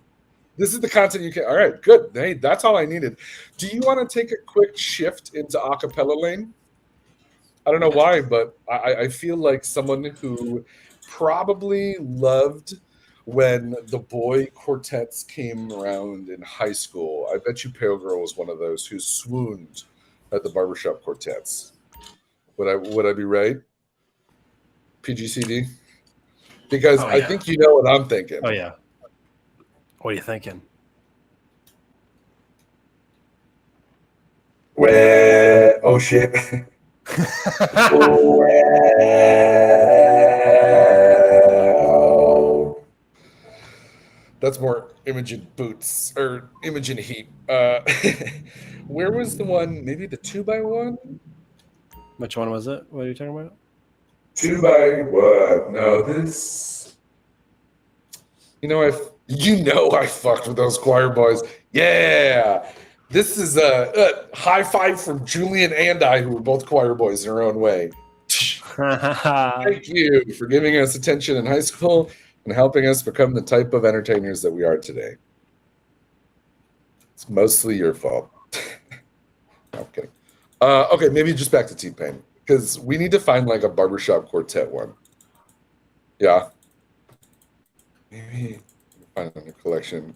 This is the content you can. All right, good. Hey, that's all I needed. Do you want to take a quick shift into acapella lane? I don't know why, but I feel like someone who probably loved when the boy quartets came around in high school. I bet you Pale Girl was one of those who swooned at the barbershop quartets. Would I be right? PGCD? Because I think you know what I'm thinking. Oh yeah. What are you thinking? Well, oh shit. Well. That's more Imogen Boots or Imogen Heat. Where was the one? Maybe the 2x1? Which one was it? What are you talking about? 2x1. No, this. I fucked with those choir boys. Yeah. This is a high five from Julian and I, who were both choir boys in our own way. Thank you for giving us attention in high school and helping us become the type of entertainers that we are today. It's mostly your fault. No, I'm kidding. Okay, maybe just back to T-Pain, because we need to find like a barbershop quartet one. Yeah. Maybe find a collection.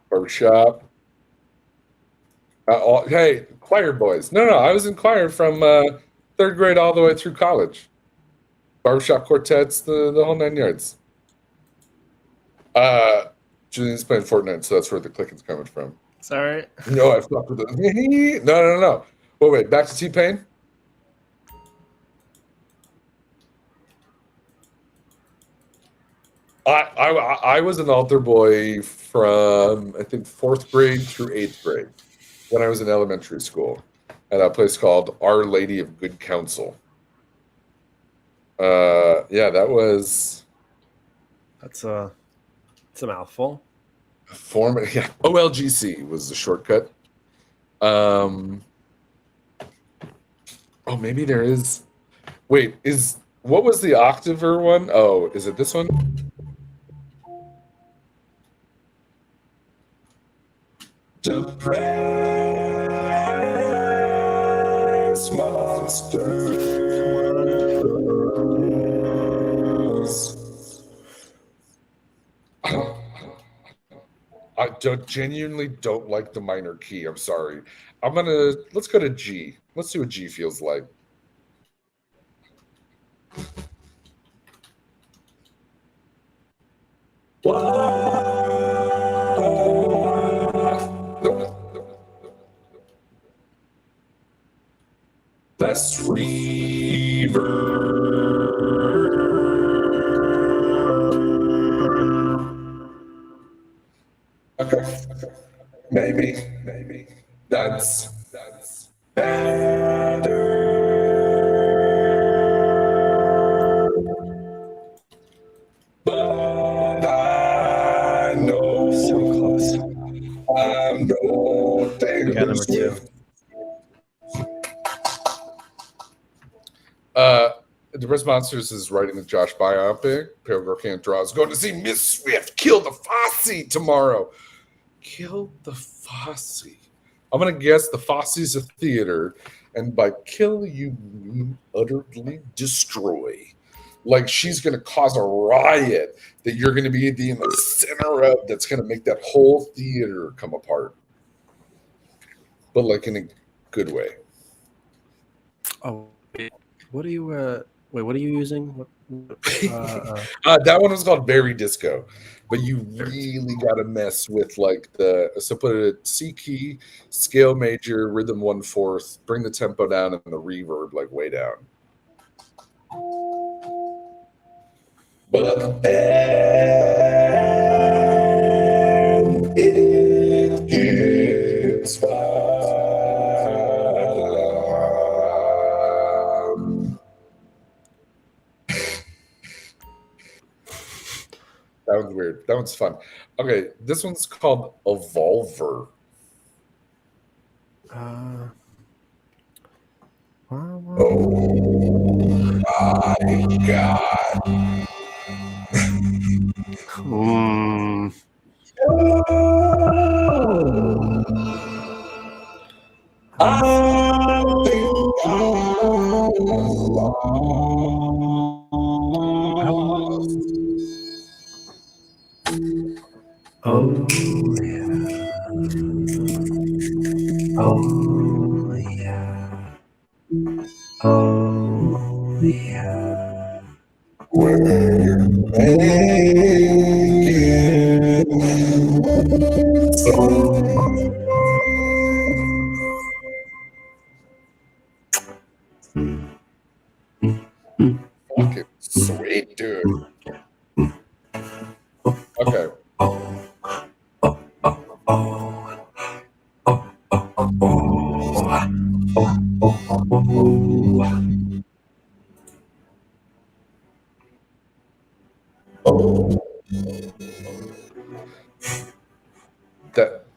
Barbershop. Hey, choir boys. No, I was in choir from 3rd grade all the way through college. Barbershop quartets, the whole 9 yards. Julian's playing Fortnite, so that's where the clicking's coming from. Sorry. No, I fucked with it. No. Wait, back to T-Pain. I was an altar boy from, I think, 4th grade through 8th grade when I was in elementary school at a place called Our Lady of Good Counsel. Yeah, that was... It's a mouthful. Yeah, OLGC was the shortcut. Oh, maybe there is. Wait, what was the Octaver one? Oh, is it this one? Depressed monsters. I genuinely don't like the minor key. I'm sorry. Let's go to G. Let's see what G feels like. Less reverb. Okay. Maybe. That's better. But I know So close. I'm no We got number 2. Depressed Monsters is writing the Josh biopic. Paragraph Can't Draw is going to see Miss Swift kill the Fosse tomorrow. Kill the Fosse. I'm going to guess the Fosse's a theater, and by kill, you mean utterly destroy. Like she's going to cause a riot that you're going to be in the center of that's going to make that whole theater come apart. But like in a good way. Oh, what are you what are you using? That one was called Berry Disco, but you really got to mess with like so put a C key, scale major, rhythm 1/4, bring the tempo down and the reverb like way down. But it gets That one's weird. That one's fun. Okay, this one's called Evolver. Oh my god. Oh yeah. Oh yeah. Oh yeah. We're making fucking sweet, dude. Okay.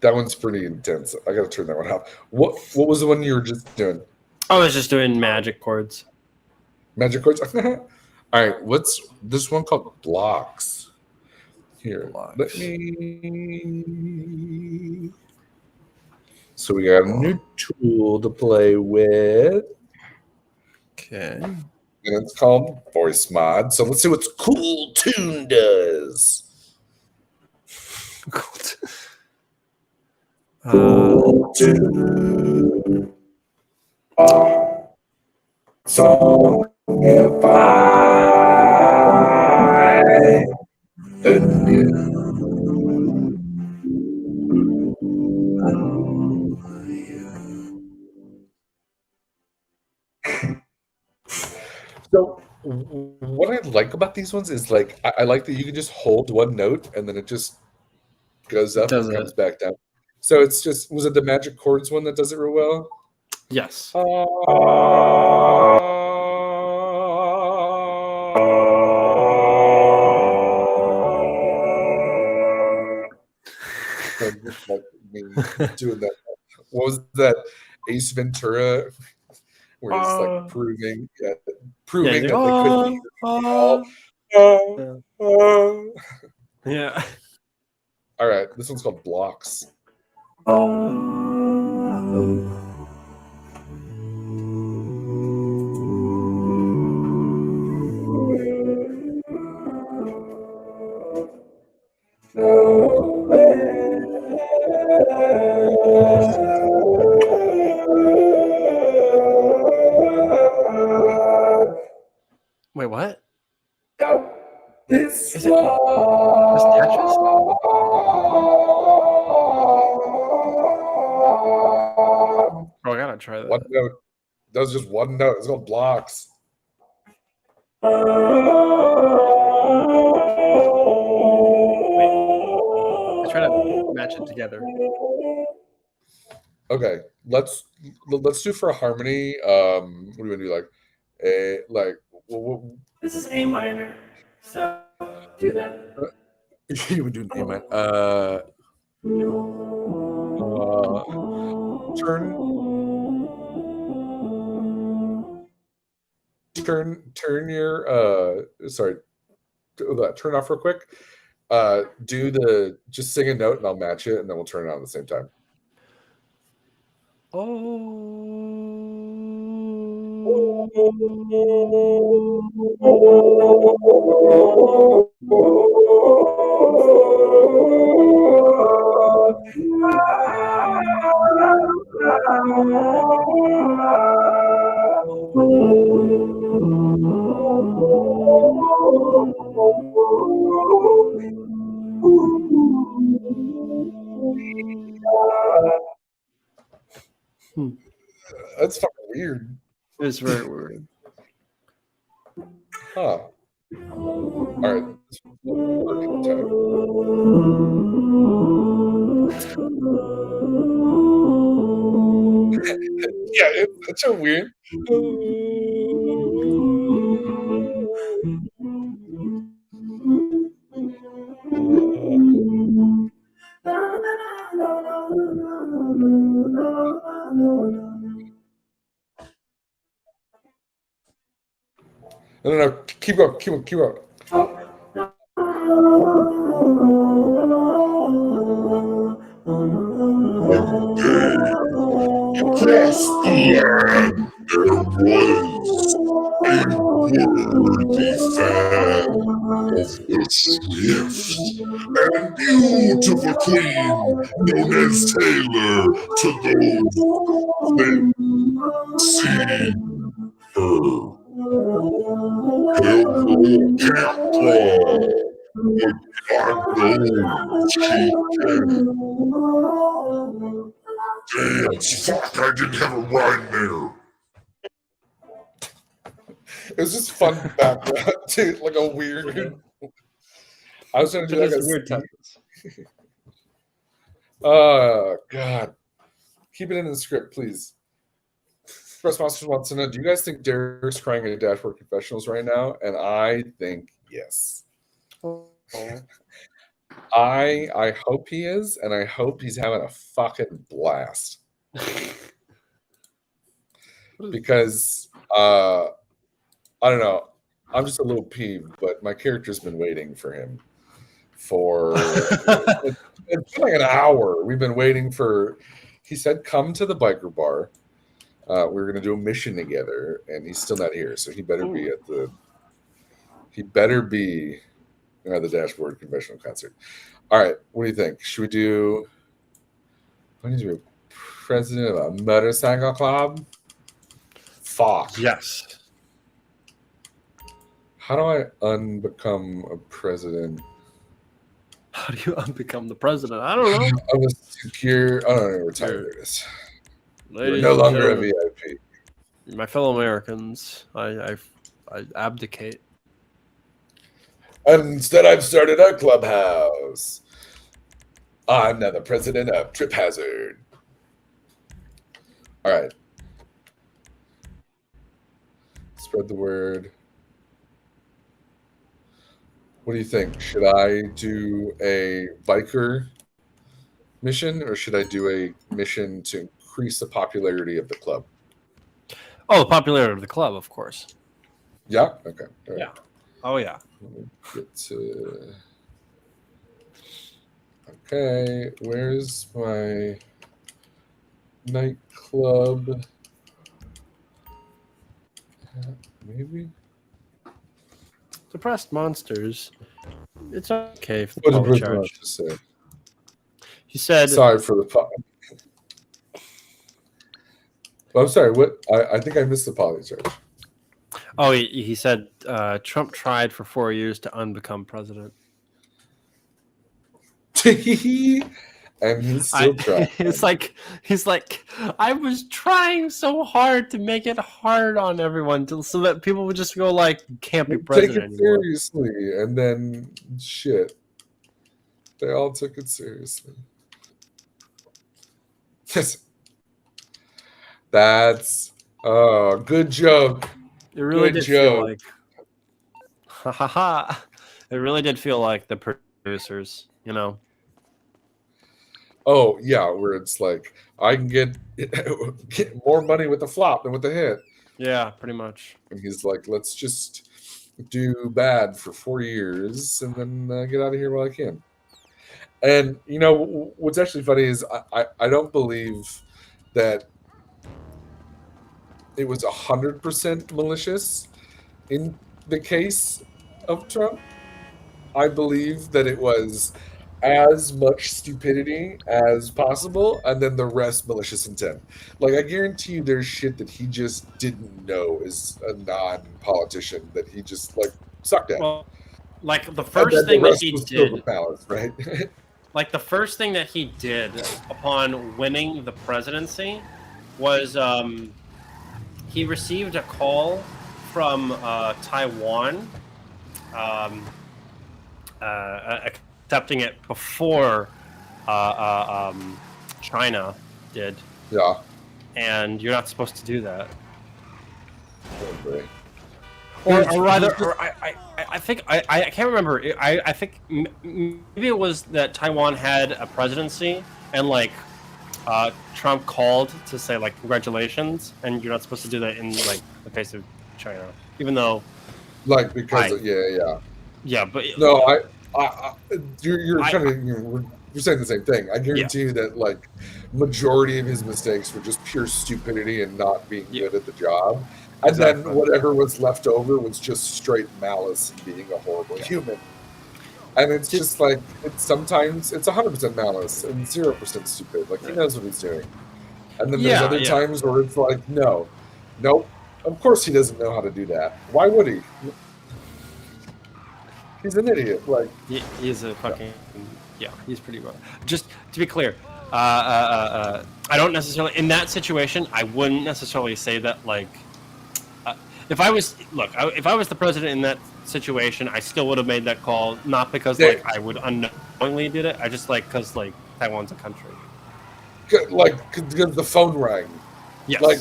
That one's pretty intense. I gotta turn that one off. What was the one you were just doing? I was just doing magic chords. Magic chords? All right, what's this one called? Blocks. Here, let me. So we got a new tool to play with. Okay. And it's called Voice Mod. So let's see what Cool Tune does. Cool Tune. Songify the new. So what I like about these ones is like I like that you can just hold one note and then it just goes up and comes back down. So it's just was it the magic chords one that does it real well? Yes. like me doing that. What was that Ace Ventura where he's like proving that he's they like, couldn't hear me at all. Yeah. All right, this one's called Blocks. Wait, what? This Is it pistachios? Oh, I gotta try that. One note. That was just one note. It's called Blocks. Wait, I try to match it together. Okay, let's do for a harmony. What do you want to do? Like, This is A minor. So do that. you would do an A minor. Turn your turn off real quick. Just sing a note and I'll match it and then we'll turn it on at the same time. That's fucking weird. It's very weird. Huh. All right. Yeah, it's such a weird. No. Keep going. Across the land there was a worthy fan of the swift and beautiful queen known as Taylor to those that see her. Hillgirl can't crawl, but God knows she can dance. Fuck, I didn't have a rhyme there. It was just fun background to like a weird. I was trying to do like a weird touches. Oh God. Keep it in the script, please. Express Monsters wants to know, do you guys think Derek's crying at Dashboard Confessionals right now? And I think yes. I hope he is, and I hope he's having a fucking blast. Because I don't know. I'm just a little peeved, but my character's been waiting for him for it's been like an hour. We've been waiting for. He said, "Come to the biker bar. We're going to do a mission together," and he's still not here. So he better be at the. He better be at the Dashboard Conventional concert. All right, what do you think? Should we do? What is your president of a motorcycle club? Fuck. Yes. How do I unbecome a president? How do you unbecome the president? I don't know. Of a secure. Oh, no, retire. There it is. Ladies You're no and longer a gentlemen, VIP. My fellow Americans, I abdicate. And instead, I've started a clubhouse. I'm now the president of Trip Hazard. All right. Spread the word. What do you think? Should I do a biker mission, or should I do a mission to increase the popularity of the club? Oh, the popularity of the club, of course. Yeah. Okay. All right. Yeah. Oh yeah. Let me get to. Okay, where's my nightclub? Maybe. Depressed monsters. It's okay if the What did poly Bruce charge. to say? He said, "Sorry for the." Well, I'm sorry. What? I think I missed the poly charge. Oh, he said Trump tried for 4 years to unbecome president. And he's still trying. He's like, I was trying so hard to make it hard on everyone so that people would just go like, can't be president Take it anymore. seriously, and then shit. They all took it seriously. Yes. That's good joke. It really good did joke. feel like, ha ha ha. It really did feel like the producers, you know. Oh yeah, where it's like I can get more money with the flop than with the hit. Yeah, pretty much. And he's like, let's just do bad for 4 years and then get out of here while I can. And you know what's actually funny is I don't believe that it was 100% malicious in the case of Trump. I believe that it was as much stupidity as possible, and then the rest malicious intent. Like I guarantee you, there's shit that he just didn't know as a non-politician that he just like sucked at. Well, like the first thing that he did, malice, right? like the first thing that he did upon winning the presidency was he received a call from Taiwan, accepting it before China did. Yeah. And you're not supposed to do that. Okay. Or rather, I think I can't remember. I think maybe it was that Taiwan had a presidency and like Trump called to say like congratulations, and you're not supposed to do that in like the face of China, even though like because yeah, but no, you're trying to you're saying the same thing. I guarantee you that like majority of his mistakes were just pure stupidity and not being good at the job. And then whatever was left over was just straight malice and being a horrible human. And it's just like sometimes it's 100% malice and 0% stupid. Like he knows what he's doing. And then there's other times where it's like, nope. Of course he doesn't know how to do that. Why would he? He's an idiot. Like he's a fucking he's pretty well. Just to be clear, I don't necessarily in that situation. I wouldn't necessarily say that like. If I was the president in that situation, I still would have made that call, not because like I would unknowingly did it. I just like because like Taiwan's a country. Like because the phone rang. Yes. Like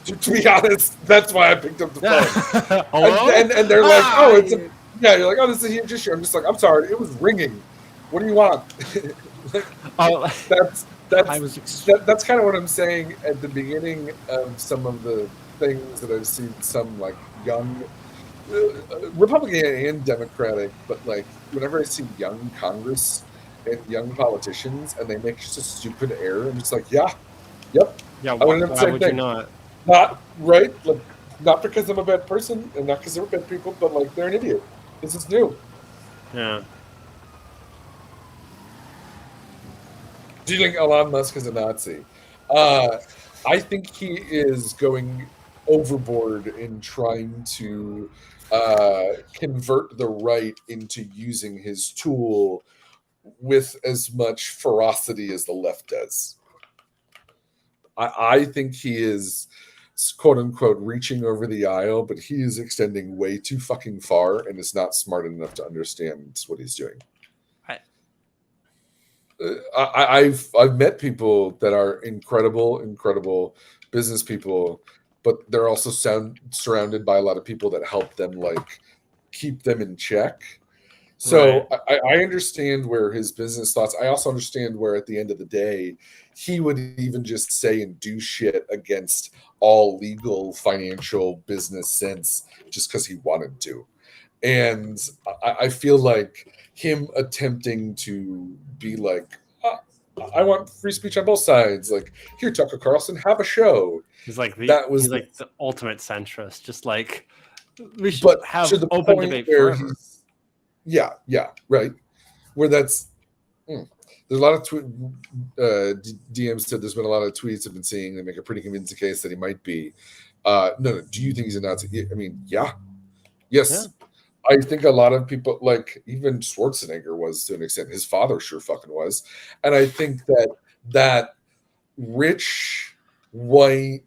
to be honest, that's why I picked up the phone. Hello? and they're like, oh, it's you're like, oh, this is a huge issue. I'm just like, I'm sorry, it was ringing. What do you want? That's kind of what I'm saying at the beginning of some of the things that I've seen some like young Republican and Democratic, but like whenever I see young Congress and young politicians and they make just a stupid error, I'm just like, yeah, Yeah, I would why would you not? Not right, like not because I'm a bad person and not because they're bad people, but like they're an idiot. This is new. Yeah. Do you think Elon Musk is a Nazi? I think he is going overboard in trying to convert the right into using his tool with as much ferocity as the left does. I think he is, quote unquote, reaching over the aisle, but he is extending way too fucking far and is not smart enough to understand what he's doing. I've met people that are incredible business people, but they're also surrounded by a lot of people that help them like keep them in check. So I understand where his business thoughts. I also understand where at the end of the day, he would even just say and do shit against all legal, financial, business sense just because he wanted to. And I feel like him attempting to be like, I want free speech on both sides. Like, here, Tucker Carlson, have a show. He's like the ultimate centrist. Just like we should have open debate forever. Yeah, right. Where that's there's a lot of DMs said there's been a lot of tweets I've been seeing that make a pretty convincing case that he might be. No. Do you think he's a Nazi? I mean, yeah, yes. Yeah. I think a lot of people, like even Schwarzenegger, was to an extent. His father sure fucking was, and I think that rich white.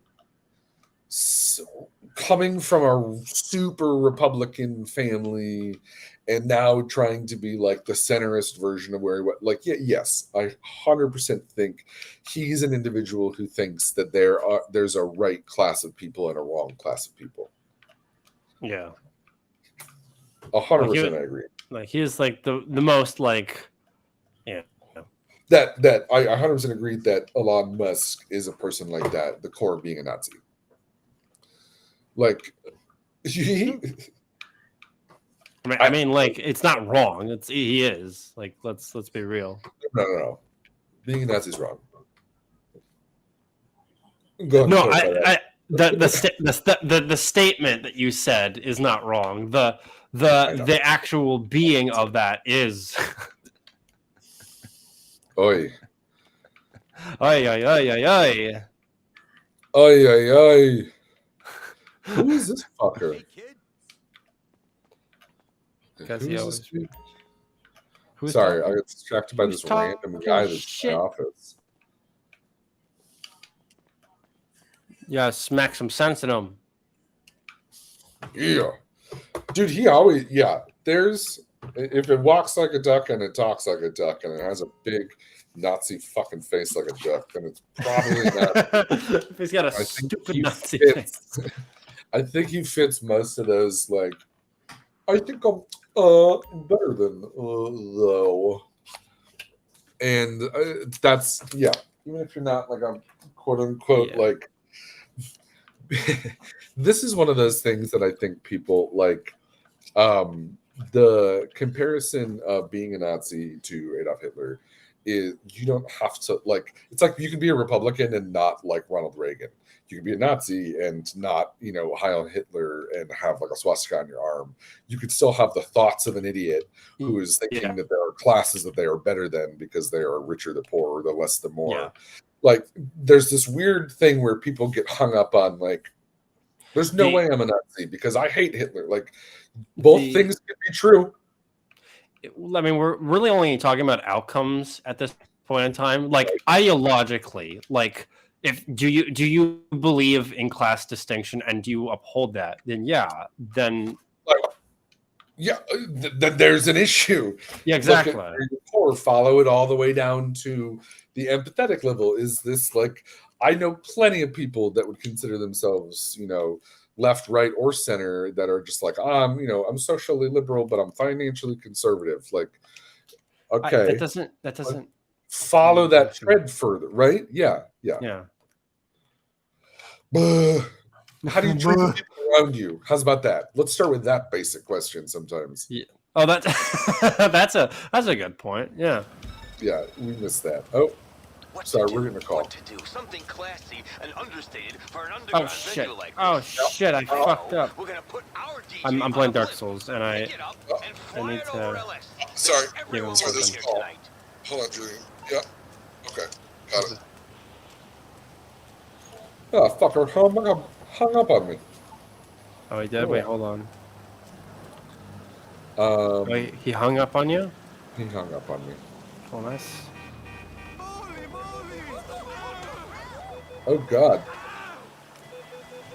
Coming from a super Republican family and now trying to be like the centrist version of where he went, like, yes, I 100% think he's an individual who thinks that there's a right class of people and a wrong class of people. Yeah. 100% I agree. Like he's like the most like, yeah. That I 100% agree that Elon Musk is a person like that, the core of being a Nazi. Like, I mean, like it's not wrong. He is like let's be real. No. Being a Nazi is wrong. No, the statement that you said is not wrong. The actual being of that is. Oi. Oi, oi, oi, oi, oi. Oi, oi, oi. Who is this fucker? Hey, kid. Sorry, I got distracted by this random guy that's in my office. Yeah, smack some sense in him. Yeah. Dude, he always, there's, if it walks like a duck and it talks like a duck and it has a big Nazi fucking face like a duck, then it's probably not. If he's got a stupid Nazi face. I think he fits most of those, like, I think I'm better than though. And that's, even if you're not like a quote unquote, like, this is one of those things that I think people like, the comparison of being a Nazi to Adolf Hitler is you don't have to, like, it's like you can be a Republican and not like Ronald Reagan. You can be a Nazi and not, Heil Hitler and have like a swastika on your arm. You could still have the thoughts of an idiot who is thinking that there are classes that they are better than because they are richer, the poorer, the less, the more. Yeah. Like, there's this weird thing where people get hung up on, like, there's no way I'm a Nazi because I hate Hitler. Like, both things can be true. I mean, we're really only talking about outcomes at this point in time. Like, ideologically, like, do you believe in class distinction and do you uphold that? Then then there's an issue. Yeah, exactly. Or follow it all the way down to the empathetic level. Is this like, I know plenty of people that would consider themselves, left, right, or center that are just like, I'm socially liberal, but I'm financially conservative. Like, okay, that doesn't follow that thread further, right? Yeah. How do you treat the people around you? How's about that? Let's start with that basic question. Sometimes. Yeah. Oh, that's a good point. Yeah. Yeah, we missed that. Oh. Sorry, we're gonna call. What to do? Something classy and understated for an underground venue like this. Oh shit! I fucked up. We're gonna put our DJ I'm playing Dark Souls and I need to. Sorry. Give him this call. Hold on, Julian. Yeah. Okay. Got it. Oh, fucker hung up on me. Oh, he did. Wait, hold on. Wait, he hung up on you? He hung up on me. Oh, nice. Oh God.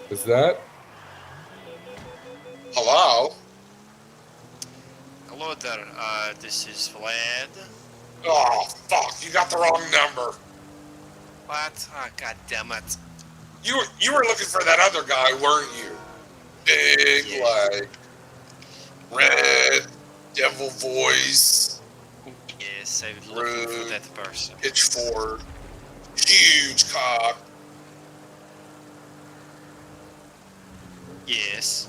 Is that? Hello? Hello there, this is Vlad. Oh, fuck, you got the wrong number. What? Oh, God damn it. You were looking for that other guy, weren't you? Big, like, red Devil voice. Yes, I'm looking for that person. Pitchfork. Huge cock. Yes.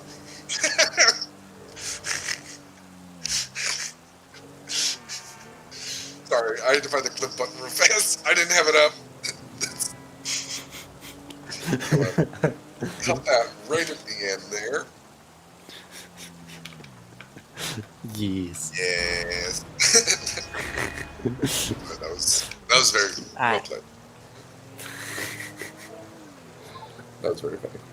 Sorry, I had to find the clip button real fast. I didn't have it up. Cut that right at the end there. Yes. Yes. that was very well played. That was very funny.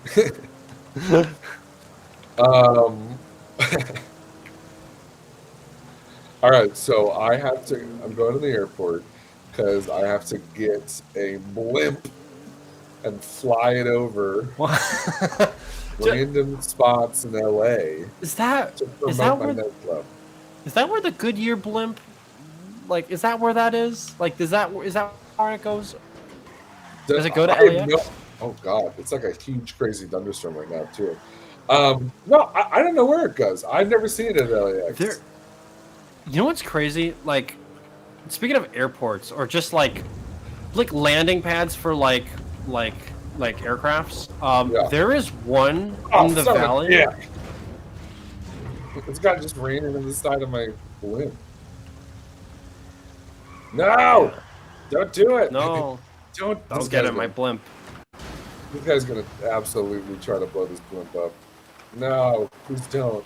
All right, so I'm going to the airport because I have to get a blimp and fly it over random spots in LA. Is that to is that promote my where nightclub. is that where the Goodyear blimp? Like, is that where that is? Like, is that where it goes? Does it go to LAX? Oh God, it's like a huge, crazy thunderstorm right now too. No, I don't know where it goes. I've never seen it at LAX. You know what's crazy? Like, speaking of airports or just like landing pads for like aircrafts. There is one in the valley. Yeah. It's got just raining on the side of my blimp. No, don't do it. No, don't get it, my blimp. This guy's gonna absolutely try to blow this blimp up. No, please don't.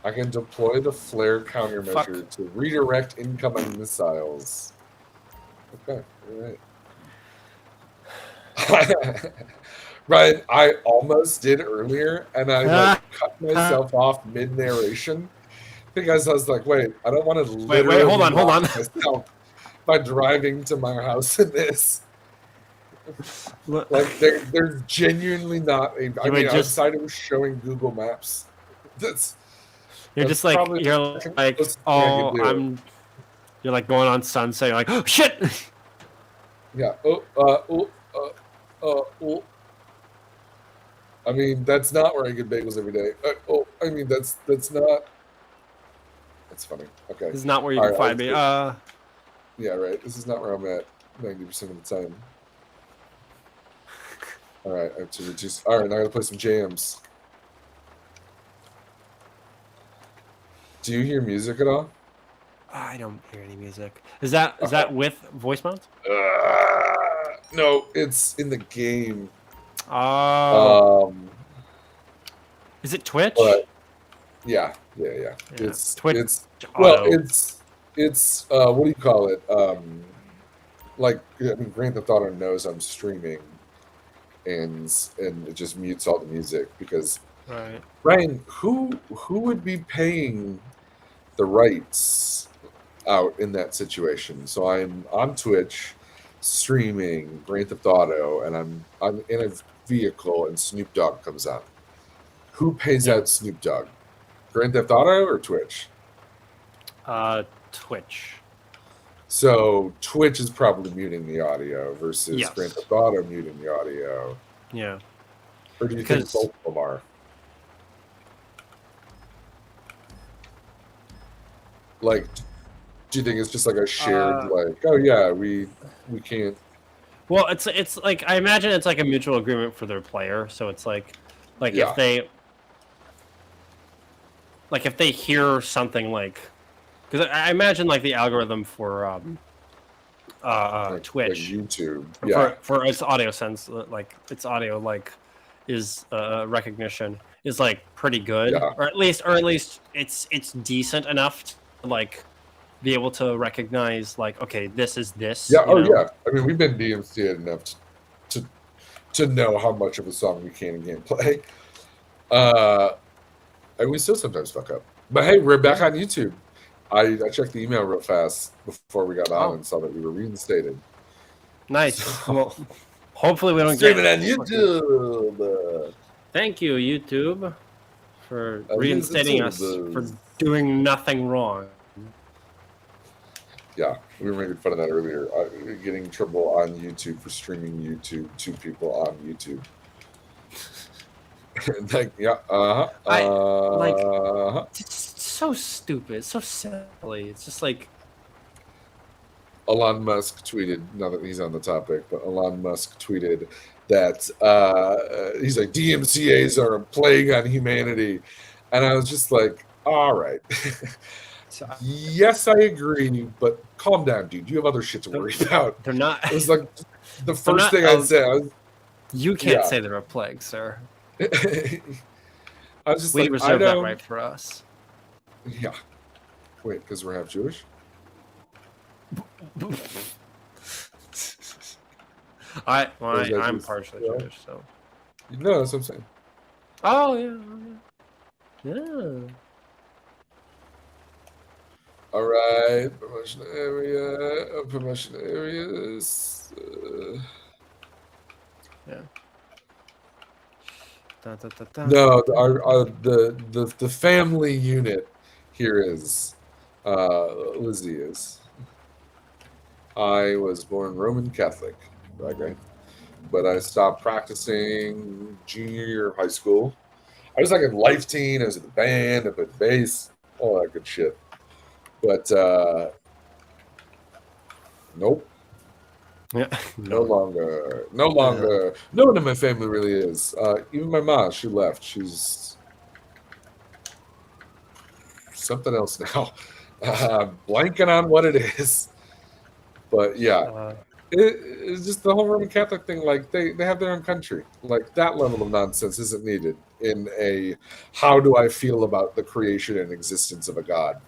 I can deploy the flare countermeasure to redirect incoming missiles. Okay, all right. Right, I almost did earlier, and I cut myself off mid-narration because I was like, "Wait, I don't want to literally hold on. myself by driving to my house in this." Like, there's genuinely not a. I mean, outside of showing Google Maps, You're just like you're like going on Sunset. You're like, oh shit. Yeah. I mean, that's not where I get bagels every day. I mean, that's not. That's funny. Okay. This is not where you can find me. Yeah, right. This is not where I'm at 90% of the time. All right, I have to reduce. All right, now I gotta play some jams. Do you hear music at all? I don't hear any music. Is that with voice mount? No, it's in the game. Is it Twitch? Yeah. It's Twitch. It's what do you call it? Like, I mean, Grand Theft Auto knows I'm streaming, and it just mutes all the music because. Right. Ryan, who would be paying the rights out in that situation? So I'm on Twitch streaming Grand Theft Auto, and I'm in a vehicle, and Snoop Dogg comes on. Who pays out Snoop Dogg? Grand Theft Auto or Twitch? Twitch. So Twitch is probably muting the audio versus Grand Theft Auto muting the audio. Yeah. Or do you think both of them are? Like, do you think it's just like a shared, like, oh yeah, we can't? Well, it's like, I imagine it's like a mutual agreement for their player. So it's like if they hear something like, because I imagine like the algorithm for Twitch, like YouTube, for its audio sense, like its audio is recognition is like pretty good, or at least it's decent enough to like be able to recognize like, okay, this is this. Yeah. Yeah. I mean, we've been DMCA'd enough to know how much of a song we can and can't play. And we still sometimes fuck up. But hey, we're back on YouTube. I checked the email real fast before we got on and saw that we were reinstated. Nice. Well, hopefully we don't streaming on YouTube. Thank you, YouTube, for reinstating us for doing nothing wrong. Yeah, we were making fun of that earlier. Getting in trouble on YouTube for streaming YouTube to people on YouTube. Like, yeah, It's so stupid, so silly. It's just like Elon Musk tweeted, now that he's on the topic, but Elon Musk tweeted that he's like, DMCAs are a plague on humanity. And I was just like, all right. Yes, I agree, but calm down, dude. You have other shit to worry about. They're not. It was like the first thing I'd say. You can't say they're a plague, sir. I was just We like, reserve I that know. right for us. Yeah. Wait, because we're half Jewish? I'm partially Jewish, so. No, that's what I'm saying. Oh yeah. All right, promotion areas. Yeah. No, the family unit here is Lizzie is. I was born Roman Catholic, okay, but I stopped practicing junior year of high school. I was like in Life Teen, I was in the band, I played bass, all that good shit. But nope. Yeah, no longer. No one in my family really is. Even my mom, she left. She's something else now. Blanking on what it is. But yeah, it's just the whole Roman Catholic thing. Like they have their own country. Like that level of nonsense isn't needed in a how do I feel about the creation and existence of a god.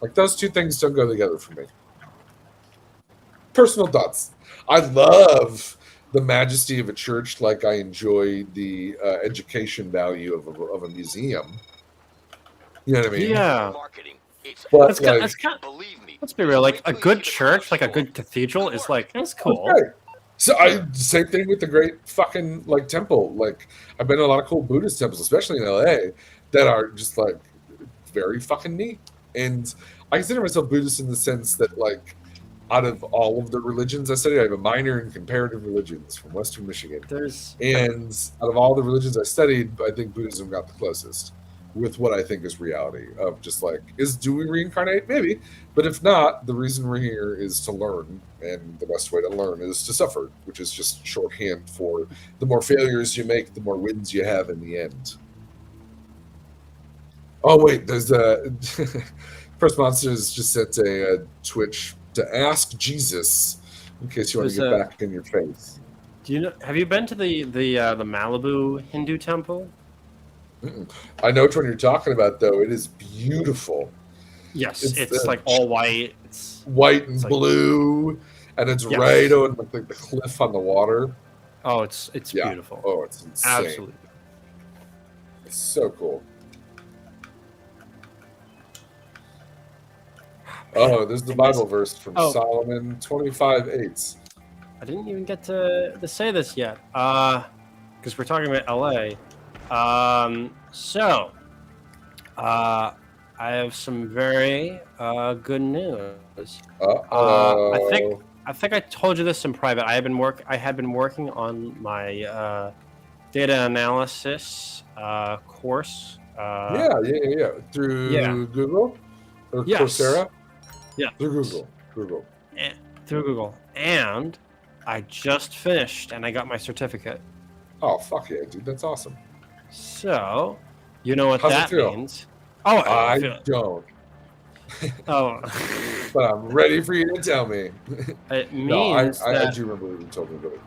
Like those two things don't go together for me. Personal thoughts. I love the majesty of a church, like I enjoy the education value of a museum. You know what I mean? Yeah. But let's be real. Like a good church, like a good cathedral, is like that's cool. Okay. So same thing with the great fucking like temple. Like I've been to a lot of cool Buddhist temples, especially in LA, that are just like very fucking neat. And I consider myself Buddhist in the sense that like out of all of the religions I studied, I have a minor in comparative religions from Western Michigan. And out of all the religions I studied, I think Buddhism got the closest with what I think is reality of just like, do we reincarnate? Maybe. But if not, the reason we're here is to learn. And the best way to learn is to suffer, which is just shorthand for the more failures you make, the more wins you have in the end. Oh, wait, there's First Monsters just sent a Twitch to ask Jesus in case you want to get back in your faith. Do you know? Have you been to the Malibu Hindu temple? I know which one you're talking about, though. It is beautiful. Yes, it's like all white. It's white and blue, and it's right on like the cliff on the water. Oh, it's beautiful. Oh, it's insane. Absolutely. It's so cool. Oh, there's the Bible verse from Solomon 25:8. I didn't even get to say this yet, because we're talking about LA. I have some very good news. I think I told you this in private. I had been working on my data analysis course. Through Google or Coursera. Yeah, through Google. Through Google, and I just finished, and I got my certificate. Oh fuck yeah, dude! That's awesome. So, you know what How's that it feel? means? Oh, I don't. Oh, but I'm ready for you to tell me. It means I that do remember what you told me about it.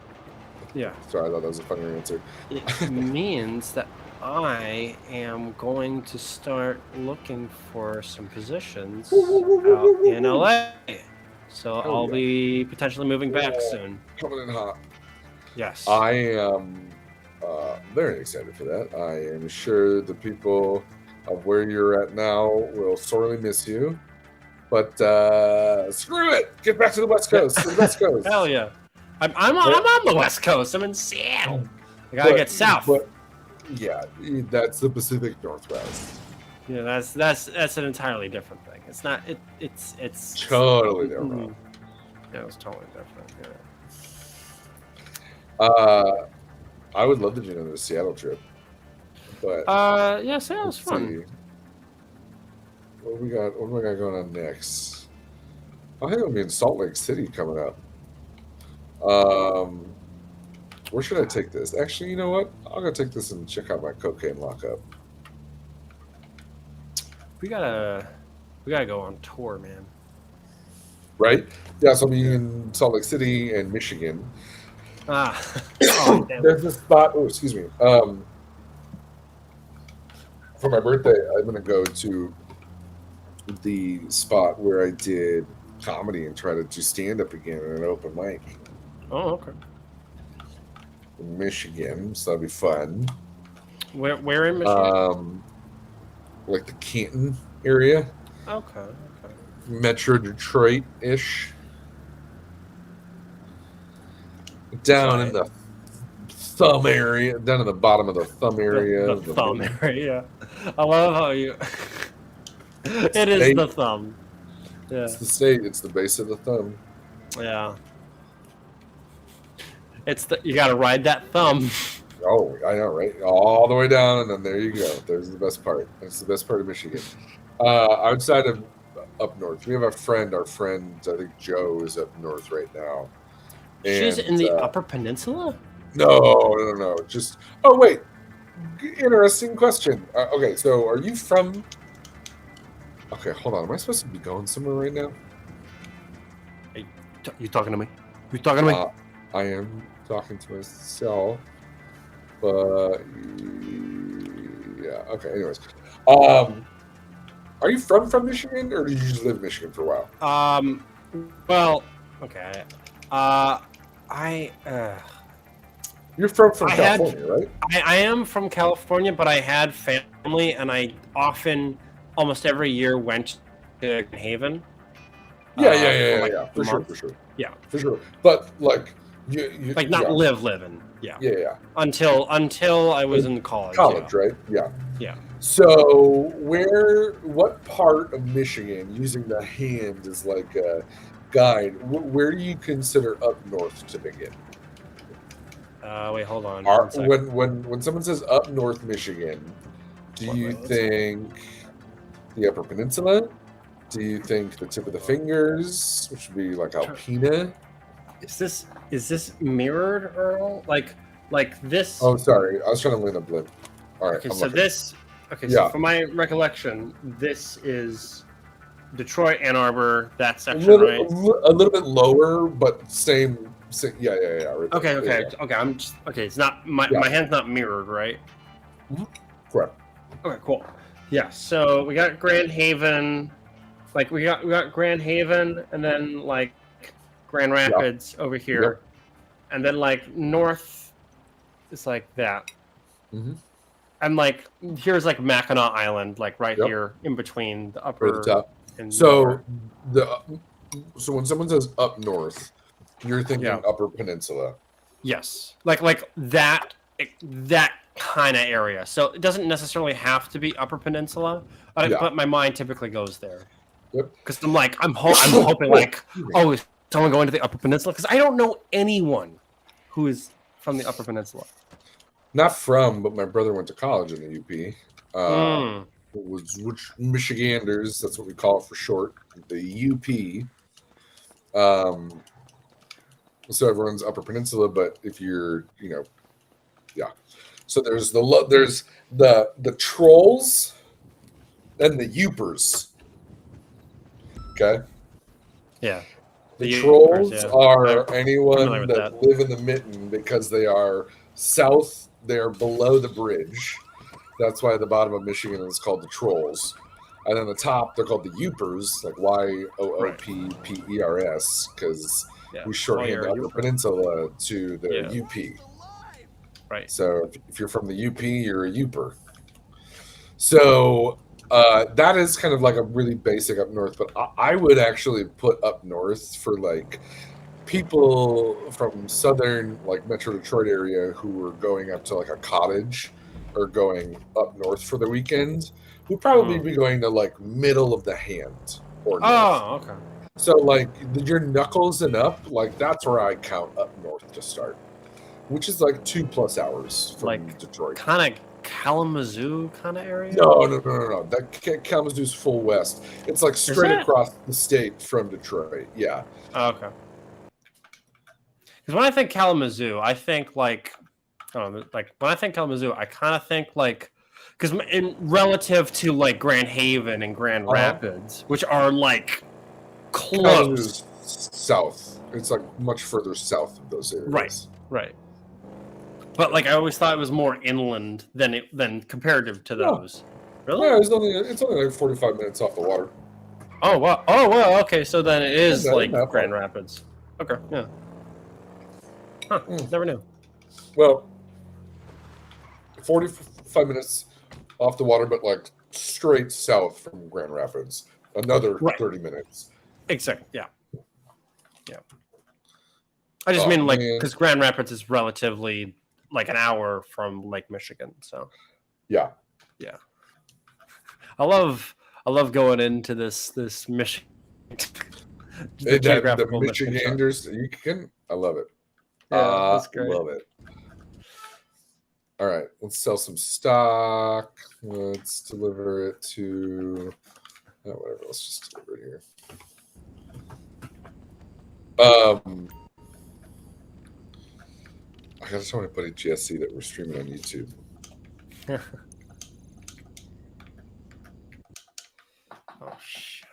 Yeah. Sorry, I thought that was a funnier answer. It means that I am going to start looking for some positions out in LA. So I'll be potentially moving back soon. Coming in hot. Yes. I am very excited for that. I am sure the people of where you're at now will sorely miss you. But screw it! Get back to the West Coast. To the West Coast. Hell yeah! I'm on the West Coast. I'm in Seattle. I gotta get south. But yeah, that's the Pacific Northwest. Yeah, that's an entirely different thing. It's not. It's totally different. Yeah, it's totally different. Yeah. I would love to do another Seattle trip. But yeah, so that was fun. see. What do we got going on next? I think it'll be in Salt Lake City coming up. Where should I take this? Actually, you know what? I'll go take this and check out my cocaine lockup. We gotta go on tour, man. Right? Yeah, so I'll be in Salt Lake City and Michigan. Oh, There's this spot. Oh, excuse me. For my birthday, I'm gonna go to the spot where I did comedy and try to do stand up again at an open mic. Oh, okay. In Michigan, so that'll be fun. Where in Michigan? Like the Canton area. Okay. Metro Detroit-ish. Down in the thumb area, down in the bottom of the thumb area. The thumb area. I love how you. It is the thumb. Yeah. It's the state. It's the base of the thumb. Yeah. You got to ride that thumb. Oh, I know, right? All the way down, and then there you go. There's the best part. That's the best part of Michigan. Outside of up north, we have a friend. Our friend, I think Joe, is up north right now. She's in the Upper Peninsula? No. Just wait. Interesting question. Okay, so are you from? Okay, hold on. Am I supposed to be going somewhere right now? Hey, you talking to me? You talking to me? I am talking to myself. But yeah. Okay. Anyways, are you from Michigan, or did you just live in Michigan for a while? Well, okay. You're from California, right? I am from California, but I had family, and I often, almost every year, went to Haven. Yeah. For sure. Yeah, for sure. But like, you like not living. Yeah. Yeah. Until I was in college. Right? Yeah. Yeah. So what part of Michigan, using the hand as like a guide, where do you consider up north to begin? Wait, hold on. When someone says up north Michigan, do you think the Upper Peninsula? Do you think the tip of the fingers, which would be like Alpena? Is this mirrored, Earl? Like this? Oh, sorry. I was trying to land a blip. All right. Okay, so from my recollection, this is Detroit, Ann Arbor, that section, right? A little bit lower, but same. Yeah. Right okay. I'm just It's not my hand's not mirrored, right? Correct. Okay, cool. Yeah. So we got Grand Haven, like we got Grand Haven, and then like Grand Rapids over here, and then like north, it's like that. Mm-hmm. And like here's like Mackinac Island, like right here in between the upper right at the top. And so when someone says up north, you're thinking Upper Peninsula. Yes, like that kind of area. So it doesn't necessarily have to be Upper Peninsula, but my mind typically goes there. Yep. Because I'm hoping like, is someone going to the Upper Peninsula? Because I don't know anyone who is from the Upper Peninsula. Not from, but my brother went to college in the UP. Which Michiganders, that's what we call it for short, the UP. So everyone's Upper Peninsula, but if you're, So there's the trolls and the Yoopers. Okay. Yeah. The trolls are anyone that live in the mitten because they are south. They are below the bridge. That's why the bottom of Michigan is called the trolls. And then the top, they're called the Yoopers, like Yooppers, because we shorthand the Upper Peninsula to the UP. Right. So if you're from the UP, you're a Yooper. So that is kind of like a really basic up north, but I would actually put up north for like people from southern, like Metro Detroit area who are going up to like a cottage or going up north for the weekend, would probably be going to like middle of the hand or north. Oh, okay. So like your knuckles and up, like that's where I count up north to start, which is like 2+ hours from like Detroit. Kind Kalamazoo kind of area? No. That Kalamazoo's full west. It's like straight it? across the state from Detroit. Yeah. Oh, okay. Because when I think Kalamazoo, I think like, I don't know, like when I think Kalamazoo, I kind of think like, because in relative to like Grand Haven and Grand Rapids, which are like close. Kalamazoo's south. It's like much further south of those areas. Right. But like I always thought it was more inland than comparative to those. Really? Yeah, it's only like 45 minutes off the water. Oh wow! Oh well. Okay, so then it is Yeah, like not Grand far. Rapids. Okay. Yeah. Huh. Never knew. Well, 45 minutes off the water, but like straight south from Grand Rapids. Another 30 minutes. Exactly. Yeah. I just mean like because Grand Rapids is relatively like an hour from Lake Michigan, so yeah. I love going into this Michigan. The Michiganders, you can. I love it. Yeah, that's great. Love it. All right, let's sell some stock. Let's deliver it to whatever. Let's just deliver it here. I gotta tell my buddy Jesse that we're streaming on YouTube. Oh shit.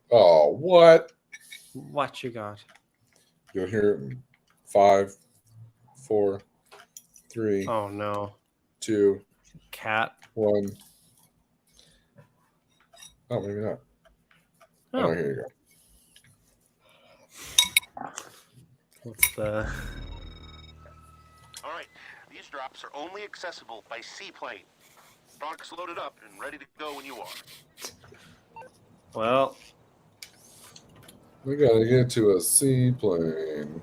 Oh, what? What you got? You'll hear it in 5, 4, 3. Oh no. 2. Cat. 1. Oh, maybe not. Oh, here you go. What's the? All right, these drops are only accessible by seaplane. Products loaded up and ready to go when you are. Well, we gotta get to a seaplane.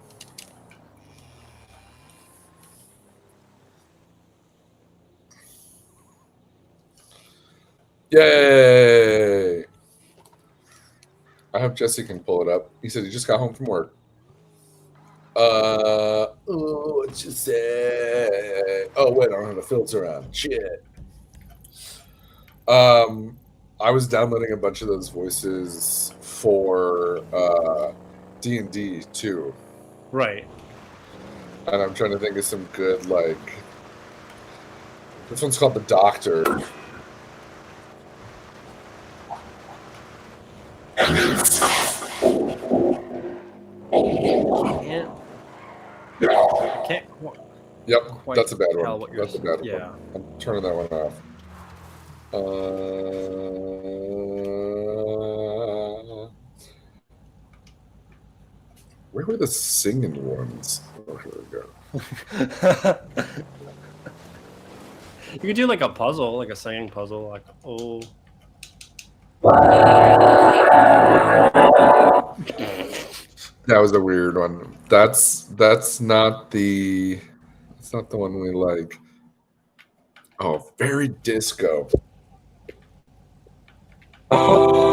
Yay! I hope Jesse can pull it up. He said he just got home from work. What you say? Oh wait, I don't have a filter on. Shit. I was downloading a bunch of those voices for D&D too. Right. And I'm trying to think of some good like. This one's called The Doctor. Yep, that's a bad one. That's a bad one. I'm turning that one off. Where were the singing ones? Oh, here we go. You could do like a puzzle, like a singing puzzle, like oh. That was a weird one. That's not the. It's not the one we like. Oh, very disco. Oh,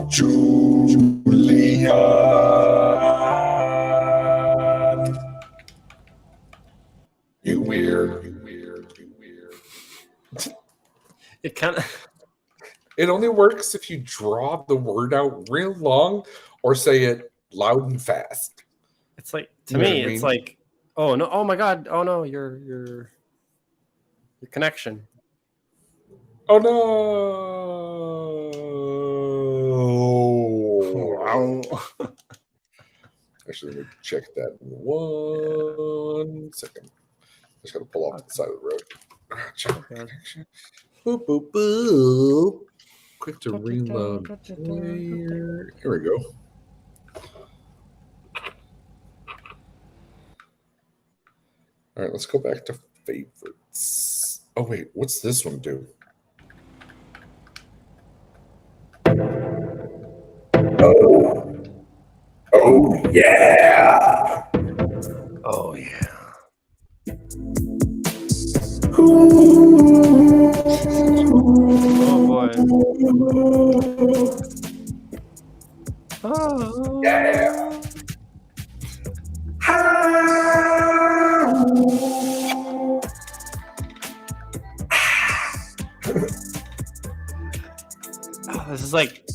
Julia. You weird. It kind of. It only works if you draw the word out real long or say it loud and fast. It's like to me, it's like, oh no, oh my god, oh no, your connection. Oh no! Wow. Actually, let me check that in 1 second. I just gotta pull off the side of the road. Check connection. Boop boop boop. Quick to reload player. Here we go. All right, let's go back to favorites. Oh wait, what's this one do? Oh yeah. Oh yeah. boy. Oh. Yeah. Oh, this is like.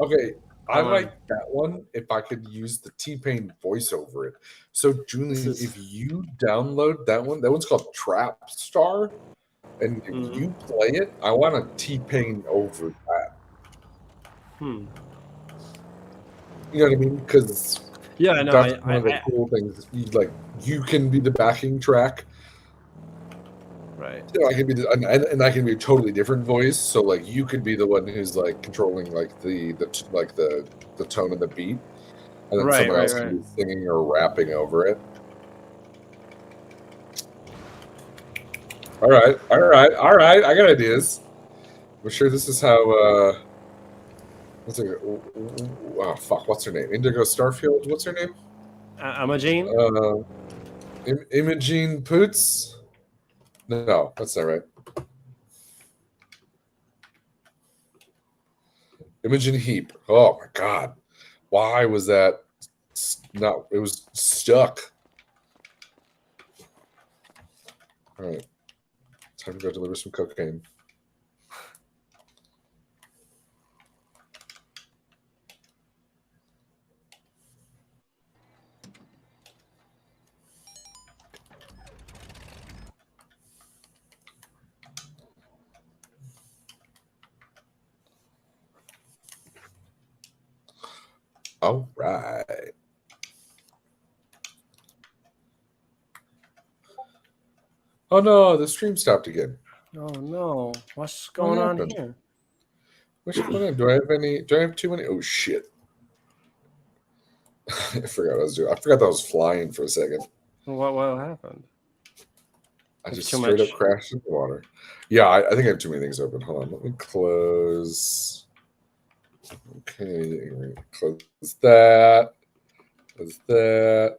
Okay, I Come on. like that one if I could use the T-Pain voice over it. So, Julian, if you download that one's called Trap Star, and if you play it, I want a T-Pain over that. Hmm. You know what I mean? Because Yeah, I know. that's one of the cool things. You can be the backing track. Right. So I can be and I can be a totally different voice. So like you could be the one who's like controlling like the tone and the beat, and then someone else can be singing or rapping over it. All right. I got ideas. I'm sure this is how. What's her name? Indigo Starfield. What's her name? Imogene. Imogene Poots. No, that's not right. Imogen Heap. Oh my God. Why was that not? It was stuck. All right. Time to go deliver some cocaine. All right. Oh no, the stream stopped again. Oh no. What's going on here? What's going on? Do I have too many? Oh shit. I forgot what I was doing. I forgot that I was flying for a second. What happened? I just straight up crashed in the water. Yeah, I think I have too many things open. Hold on. Let me close. Okay. Close that. Close that.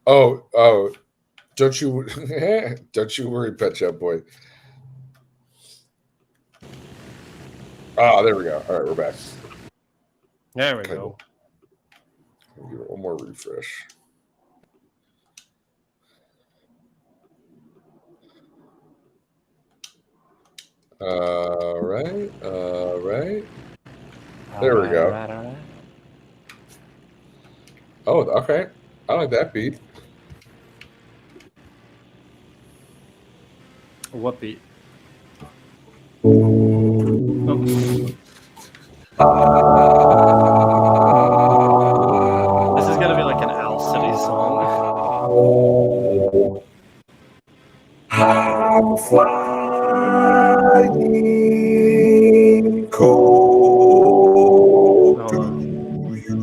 Oh. Don't you worry, Pet Shop Boy. Ah, there we go. All right, we're back. There we go. We'll give it one more refresh. All right. There we go. All right. Oh, okay. I like that beat. What beat? This is gonna be like an Owl City song. I'm flying cold to you.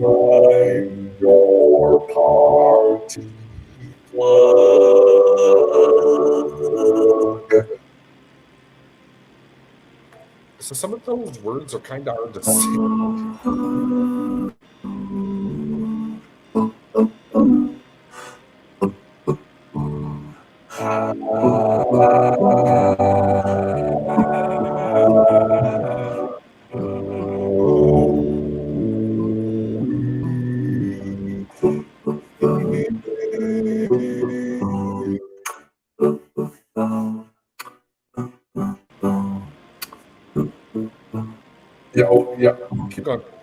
I'm your party plug. So some of those words are kind of hard to say. Yeah. Keep going.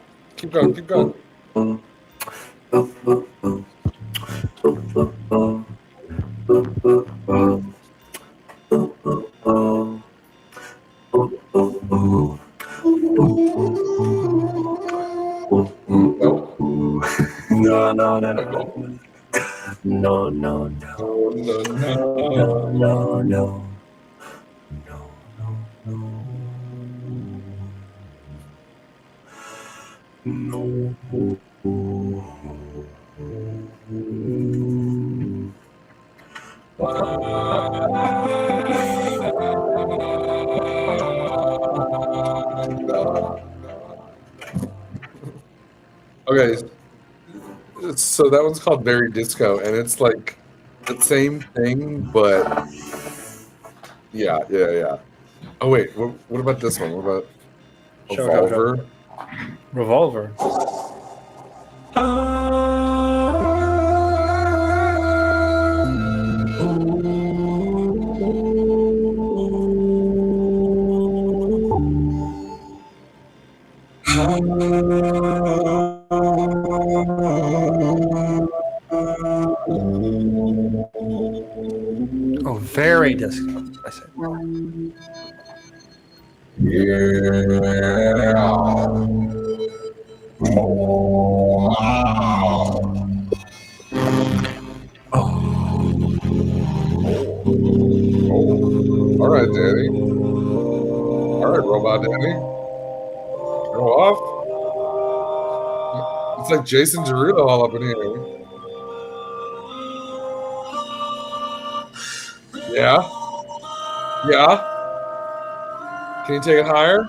No. Okay, so that one's called Very Disco, and it's like the same thing, but Yeah. Oh wait, what about this one? What about Show. Revolver? Revolver. Oh, very disco. I see. All right, Danny. All right, Robot Danny. Go off. It's like Jason Derulo all up in here. Yeah. Can you take it higher?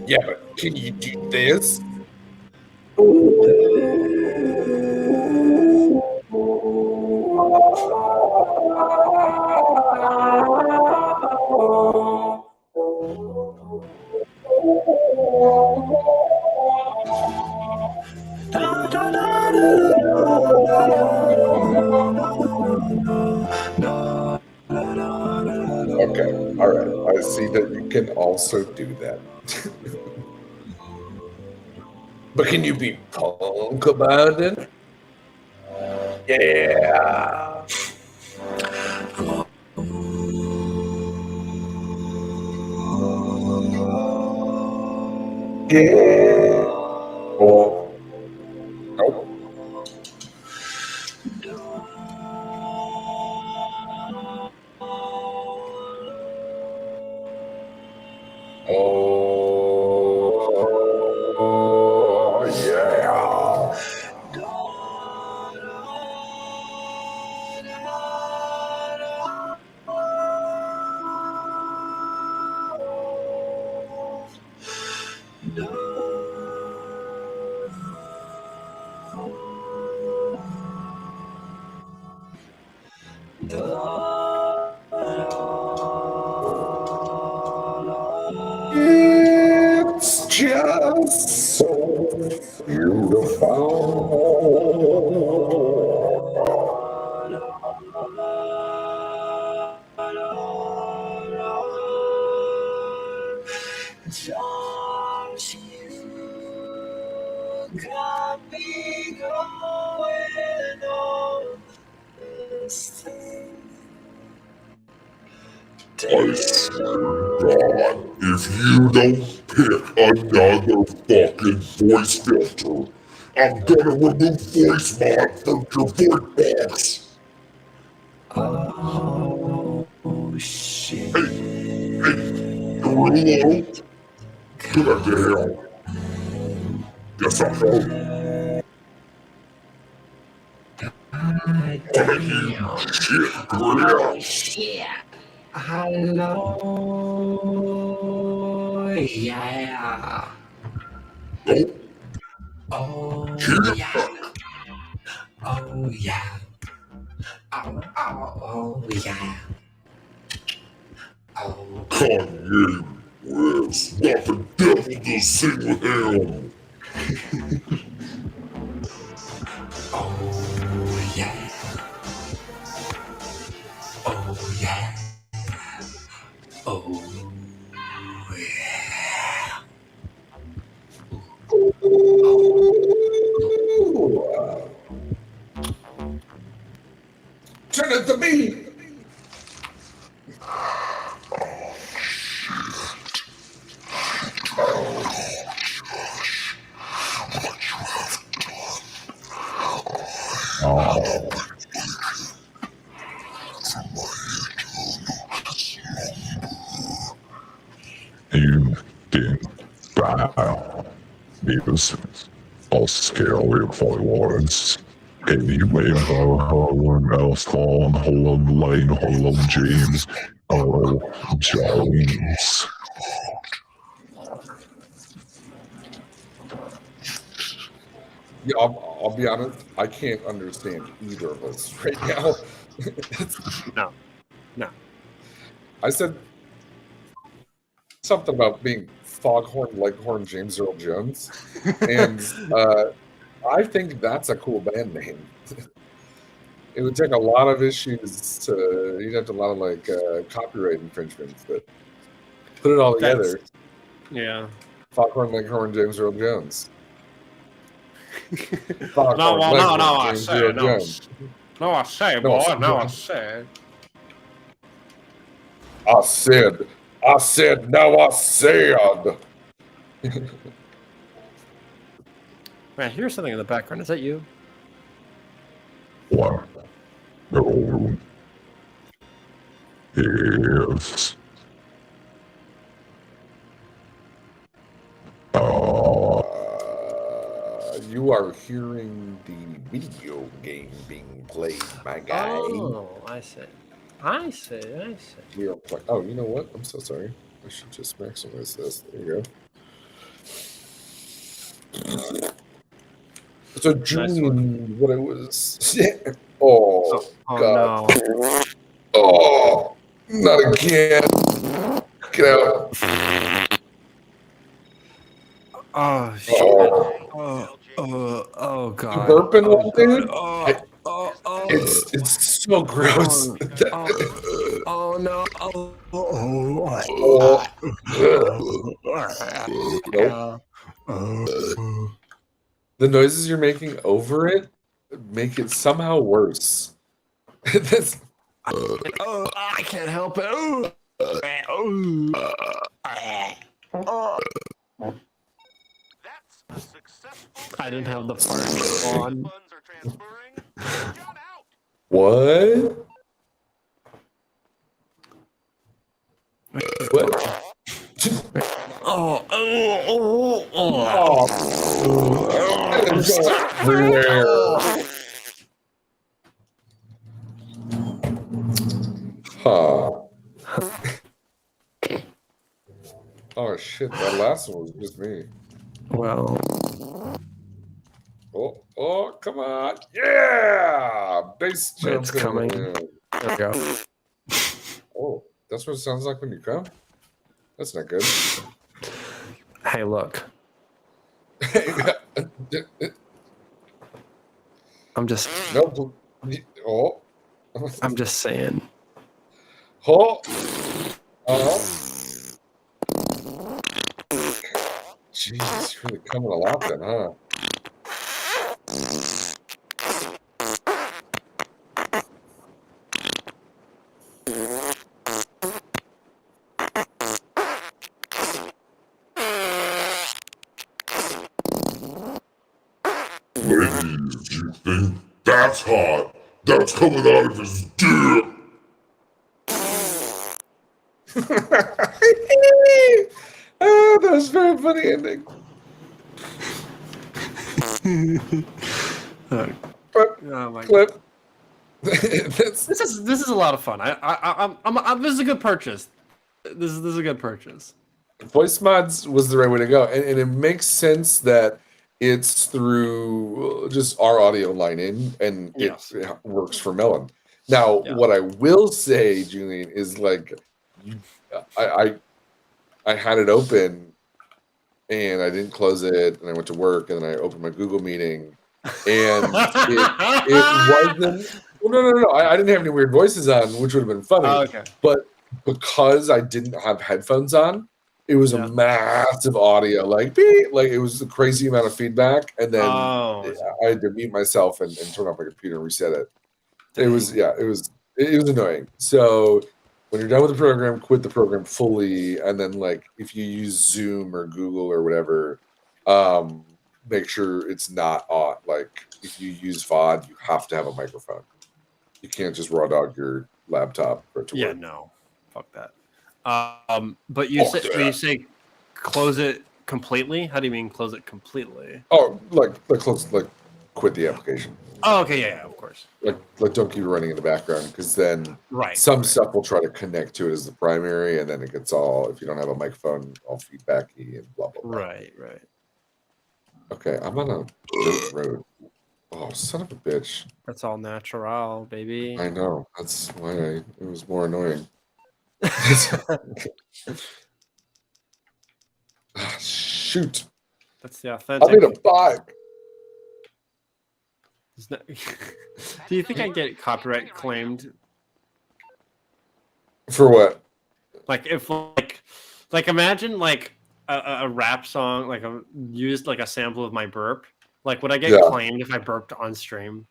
Yeah, but can you do this? Okay, all right. I see that you can also do that. But can you be punk about it? Yeah. Yeah. Oh. Nope. Oh, yeah. It's just so beautiful. Just you got me going on this thing. I swear to God, if you don't pick another fucking voice filter, I'm gonna remove voice mod from your voice box. Oh shit. Hey, Derulo? Get back to hell. Yes, I know. Oh, shit. Hello. Yeah. Oh, yeah. Oh, yeah. Oh, yeah. Oh, Kanye West. What the devil to sing with him? Oh, yeah. Oh, yeah. Oh, yeah. Turn it to me. You did bad news. I'll scare away followers. Anyway, hello, else Colin, hello, Lane, hello, James, hello, Jones. Yeah, I'll be honest. I can't understand either of us right now. No. I said something about being Foghorn Leghorn James Earl Jones, and I think that's a cool band name. It would take a lot of issues to. You'd have to a lot of like copyright infringements, but put it all together. Yeah. Foghorn Leghorn James Earl Jones. No, I James say, Earl no, Jones. no, I say, No, boy, I no, I said. say. I said, no, I said. Man, here's something in the background. Is that you? What? No. Yes. You are hearing the video game being played, my guy. Oh, I see. We are oh, you know what? I'm so sorry. I should just maximize this. There you go. So, Julian, what I was. Oh, God. No. Oh, not again. Get out. Oh, shit. Oh, God. You burping, Oh, dude? God. It's so gross. Oh, no. The noises you're making over it make it somehow worse. That's, I can't help it. I didn't have the fart on. What? What? Everywhere. Huh. Oh shit, that last one was just me. Well. Oh, come on. Yeah! Bass jump. It's coming. There we go. Oh, that's what it sounds like when you come? That's not good. Hey, look. I'm just. No. Oh. I'm just saying. Oh. Jeez, it's really coming a lot then, huh? Ladies, you think that's hot? That's coming out of his dick! Oh, that was a very funny ending. Oh my Clip. This is a lot of fun. This is a good purchase. This is a good purchase. Voice mods was the right way to go, and it makes sense that it's through just our audio line in, and it works for Melon. Now, what I will say, Julian, is like, I had it open, and I didn't close it, and I went to work, and then I opened my Google meeting, and it wasn't. Well, no. I didn't have any weird voices on, which would have been funny. Oh, okay. But because I didn't have headphones on, it was a massive audio, like beep, like it was a crazy amount of feedback, and then I had to mute myself and turn off my computer and reset it. It was annoying. So when you're done with the program, quit the program fully, and then like if you use Zoom or Google or whatever, make sure it's not on. Like if you use VOD, you have to have a microphone. You can't just raw dog your laptop for it to work. Yeah, no, fuck that. But you say close it completely. How do you mean close it completely? Oh, like close, like quit the application. Oh, okay, yeah, of course. Like don't keep it running in the background, because then some stuff will try to connect to it as the primary, and then it gets all, if you don't have a microphone, all feedbacky and blah blah blah. Right. Okay, I'm on a dirt road. Oh, son of a bitch. That's all natural, baby. I know. That's why it was more annoying. Shoot. That's the I authentic. made a bike. Do you think I get copyright claimed? For what? Like if like imagine like a rap song like used like a sample of my burp. Like would I get claimed if I burped on stream?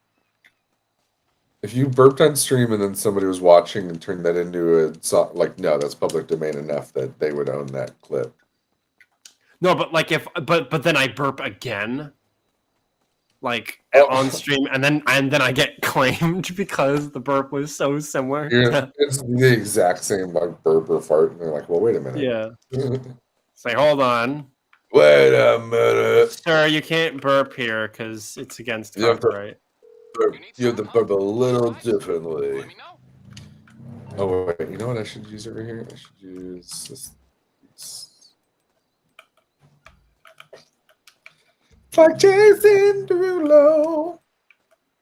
If you burped on stream and then somebody was watching and turned that into a song, like no, that's public domain enough that they would own that clip. No, but like but then I burp again, like on stream, and then I get claimed because the burp was so similar. It's the exact same like burp or fart, and they're like, "Well, wait a minute." Yeah. It's like, hold on. Wait a minute, sir. You can't burp here because it's against copyright. You have to burp a little differently. Oh wait, you know what I should use over here? I should use this. It's like Jason Derulo.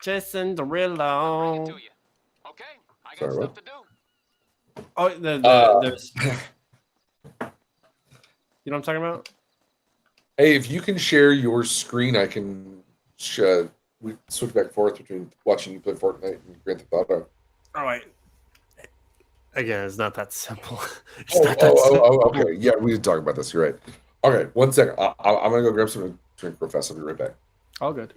Jason Derulo. Sorry, what? Oh, there's. You know what I'm talking about? Hey, if you can share your screen, I can we switch back and forth between watching you play Fortnite and Grand Theft Auto. All right. Again, it's not that simple. Okay. Yeah, we did talk about this. You're right. Okay, 1 second. I'm gonna go grab something to drink real fast. I'll be right back. All good.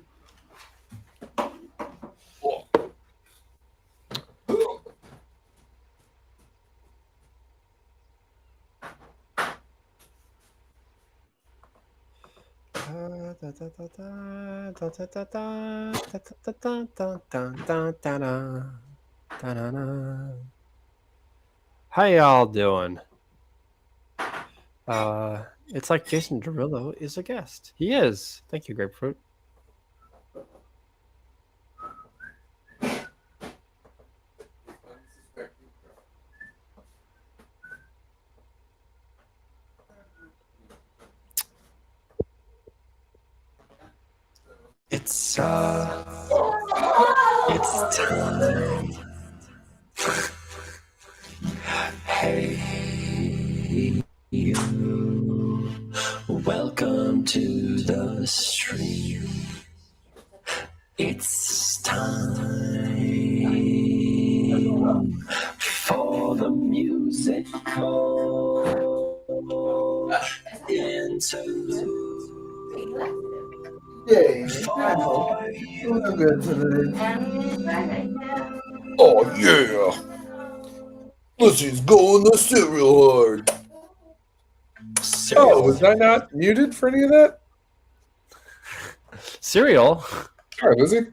How y'all doing? It's like Jason Derulo is a guest. He is. Thank you, Grapefruit. It's time. Hey, you. Welcome to the stream. It's time for the musical interlude. Yeah, I hope you feel good today. Oh yeah! Let's just go on the cereal hard. Oh, was I not muted for any of that? Cereal? Sorry, was it?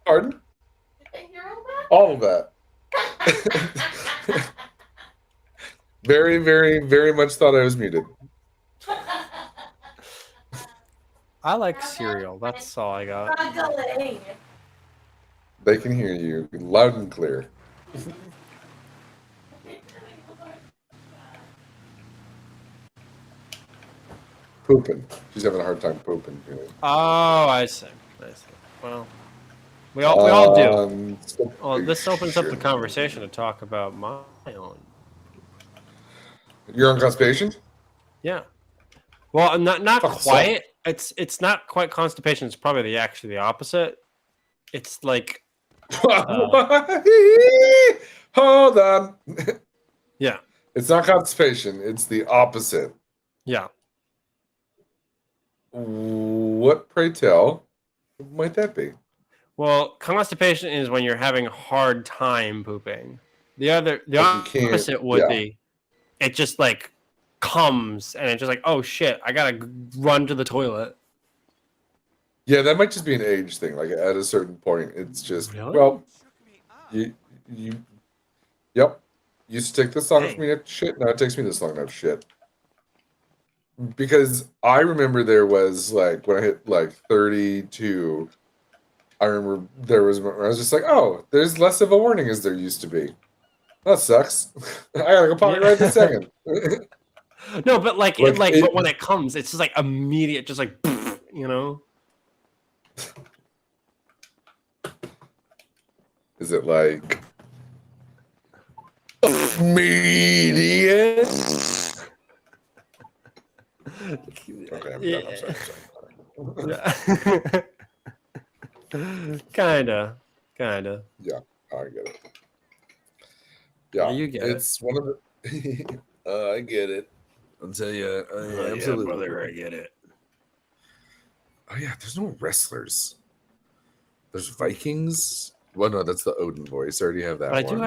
Pardon? All of that. Very, very, very much thought I was muted. I like cereal. That's all I got. They can hear you loud and clear. Pooping. She's having a hard time pooping. Oh, I see. Well, we all do. Well, this opens up the conversation to talk about my own. You're on constipation? Yeah. Well, not quite. It's not quite constipation. It's probably actually the opposite. It's like. Hold on. Yeah. It's not constipation. It's the opposite. Yeah. What, pray tell, might that be? Well, constipation is when you're having a hard time pooping. The opposite would be, it just like comes and it's just like, oh shit, I gotta run to the toilet. Yeah, that might just be an age thing. Like at a certain point, it's just well, you used to take this long for me to shit. Now it takes me this long to have shit. Because I remember there was like when I hit like 32, I remember there was I was just like, oh, there's less of a warning as there used to be. That sucks. I gotta go potty right this second. No, but like, Like, but when it comes, it's just like immediate, just like, you know. Is it like immediate? Okay, I'm done. I'm sorry. Kinda. Yeah, I get it. Yeah, You get it's one of the. I get it. I'll tell you, I absolutely. Yeah, brother, I get it. Oh yeah, there's no wrestlers. There's Vikings. Well, no, that's the Odin voice. I already have that. But I one. do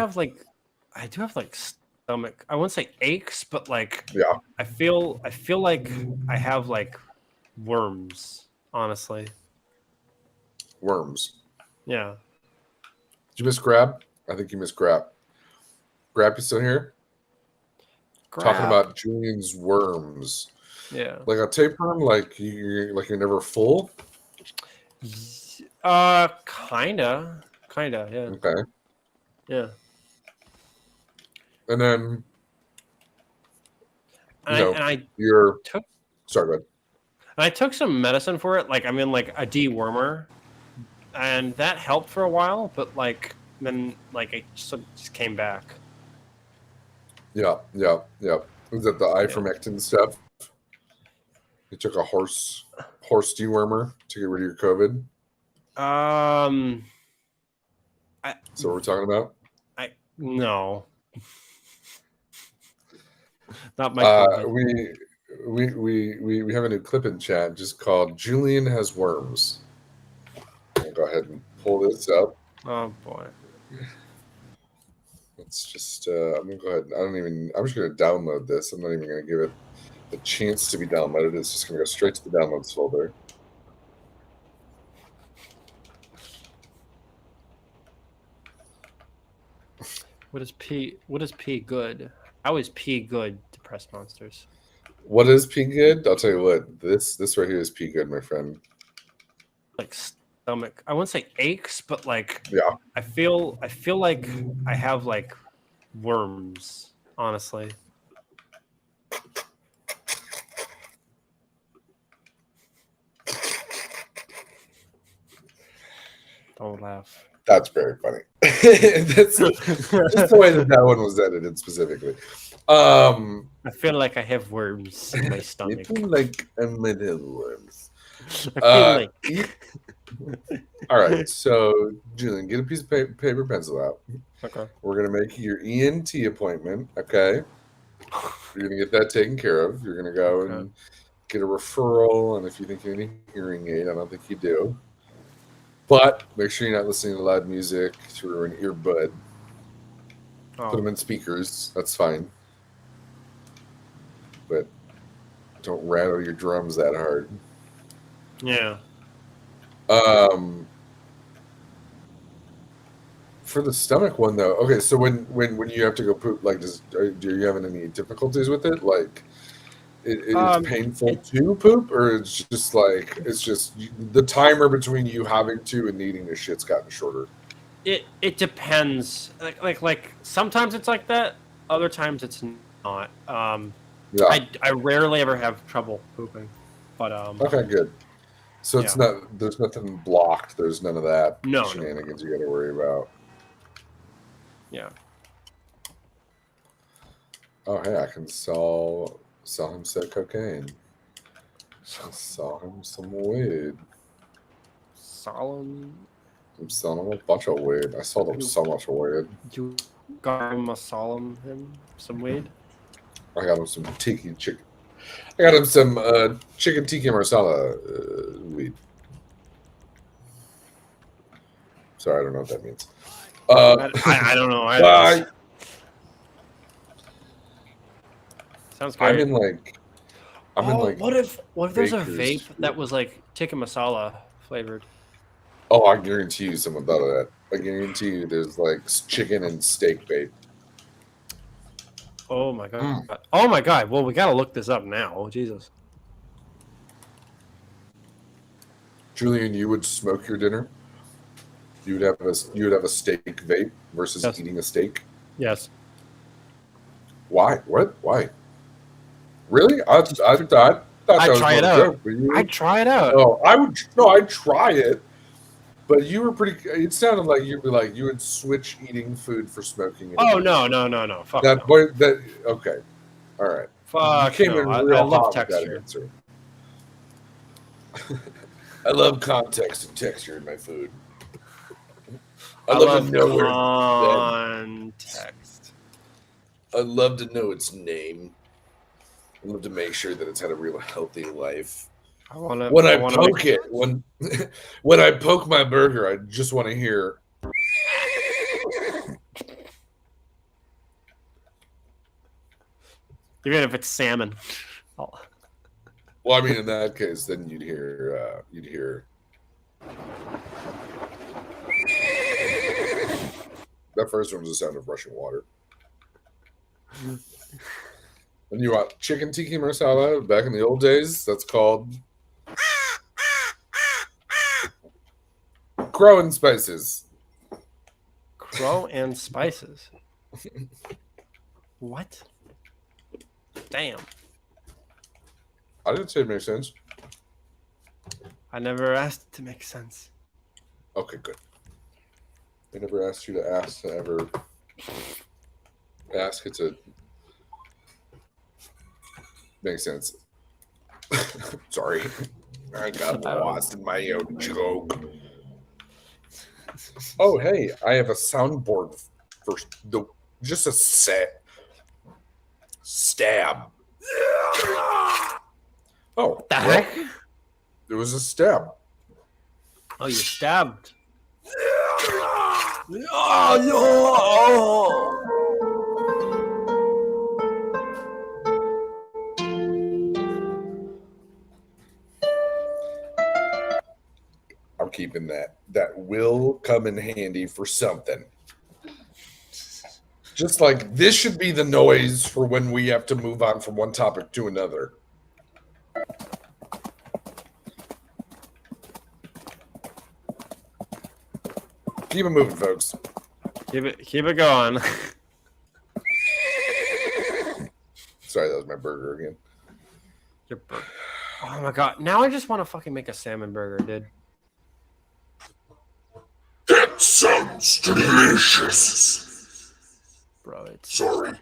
have like stomach. I wouldn't say aches, but like, yeah, I feel like I have like worms. Honestly, worms. yeah. Did you miss Grab? I think you missed Grab. Grab, you still here? Talking about Julian's worms. Yeah. Like a tapeworm, like you're never full. Kinda, yeah. Okay. Yeah. And then, you're sorry, bud. And I took some medicine for it, like I'm in like a dewormer, and that helped for a while, but like then like it just came back. Yeah. Was that the ivermectin stuff? You took a horse dewormer to get rid of your COVID. So what we're talking about? No. Not my COVID. We have a new clip in chat just called "Julian Has Worms." I'll go ahead and pull this up. Oh boy. Let's just I'm gonna go ahead. I'm just gonna download this. I'm not even gonna give it the chance to be downloaded. It's just gonna go straight to the downloads folder. What is P good? How is P good, depressed monsters? What is P good? I'll tell you what. This right here is P good, my friend. Like stomach. I wouldn't say aches, but like yeah. I feel like I have like worms, honestly. Don't laugh. That's very funny. That's just the way that one was edited specifically. I feel like I have worms in my stomach. I feel like I might have worms. I feel all right, so Julian, get a piece of paper pencil out. Okay. We're gonna make your ENT appointment. Okay. You're gonna get that taken care of. You're gonna go and get a referral, and if you think you need a hearing aid, I don't think you do. But make sure you're not listening to loud music through an earbud. Oh. Put them in speakers. That's fine. But don't rattle your drums that hard. Yeah. For the stomach one though, okay. So when you have to go poop, like, do you having any difficulties with it? Like, it's painful to poop, or it's just the timer between you having to and needing to shit's gotten shorter. It depends. Like sometimes it's like that. Other times it's not. Yeah. I rarely ever have trouble pooping, but Okay, good. So it's not. There's nothing blocked. There's none of that shenanigans you got to worry about. Yeah. Oh, hey, I can sell him some cocaine. Sell him some weed. Solemn. I'm selling him a bunch of weed. I sold him so much weed. You got him some weed? I got him some tiki chicken. I got him some chicken tiki marsala weed. Sorry, I don't know what that means. I don't know. Sounds great. I'm in like. What if there's a vape that was like tikka masala flavored? Oh, I guarantee you someone thought of that. I guarantee you there's like chicken and steak vape. Oh my god! Oh my god! Well, we gotta look this up now. Oh Jesus! Julian, you would smoke your dinner. You would have a steak vape versus eating a steak. Yes. Why? What? Why? Really? I thought that was try more it of a out. joke. But you, I'd try it out. Oh, I'd try it. But you were pretty. It sounded like you'd be like you would switch eating food for smoking. Oh no. Fuck That no. boy. That okay. All right. Fuck you came no. in I real love hot with that texture. answer. I love context and texture in my food. I love to know where context. I love to know its name. I love to make sure that it's had a real healthy life. When I poke it, when I poke my burger, I just want to hear. Even if it's salmon. Oh. Well, I mean, in that case, then you'd hear. That first one was the sound of rushing water. And you want chicken tikka masala back in the old days? That's called Crow and Spices. Crow and Spices. What? Damn. I didn't say it makes sense. I never asked it to make sense. Okay, good. I never asked you to ask to ever ask it to make sense. Sorry. I got lost in my own joke. Oh, hey, I have a soundboard for just a stab. Oh, what the heck? There was a stab. Oh, you stabbed. I'm keeping that. That will come in handy for something. Just like this should be the noise for when we have to move on from one topic to another. Keep it moving, folks. Keep it going. Sorry, that was my burger again. Your burger. Oh my god! Now I just want to fucking make a salmon burger, dude. That sounds delicious. Bro, it's sorry.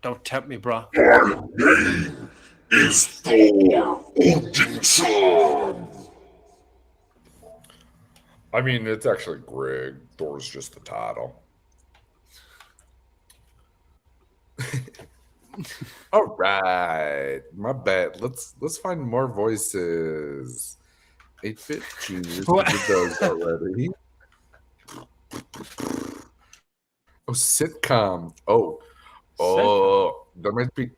Don't tempt me, bro. My name is Thor Odinson. I mean, it's actually Greg. Thor's just the title. All right, my bad. Let's find more voices. 8-bit juniors, we did those already. Oh, sitcom. Oh, there might be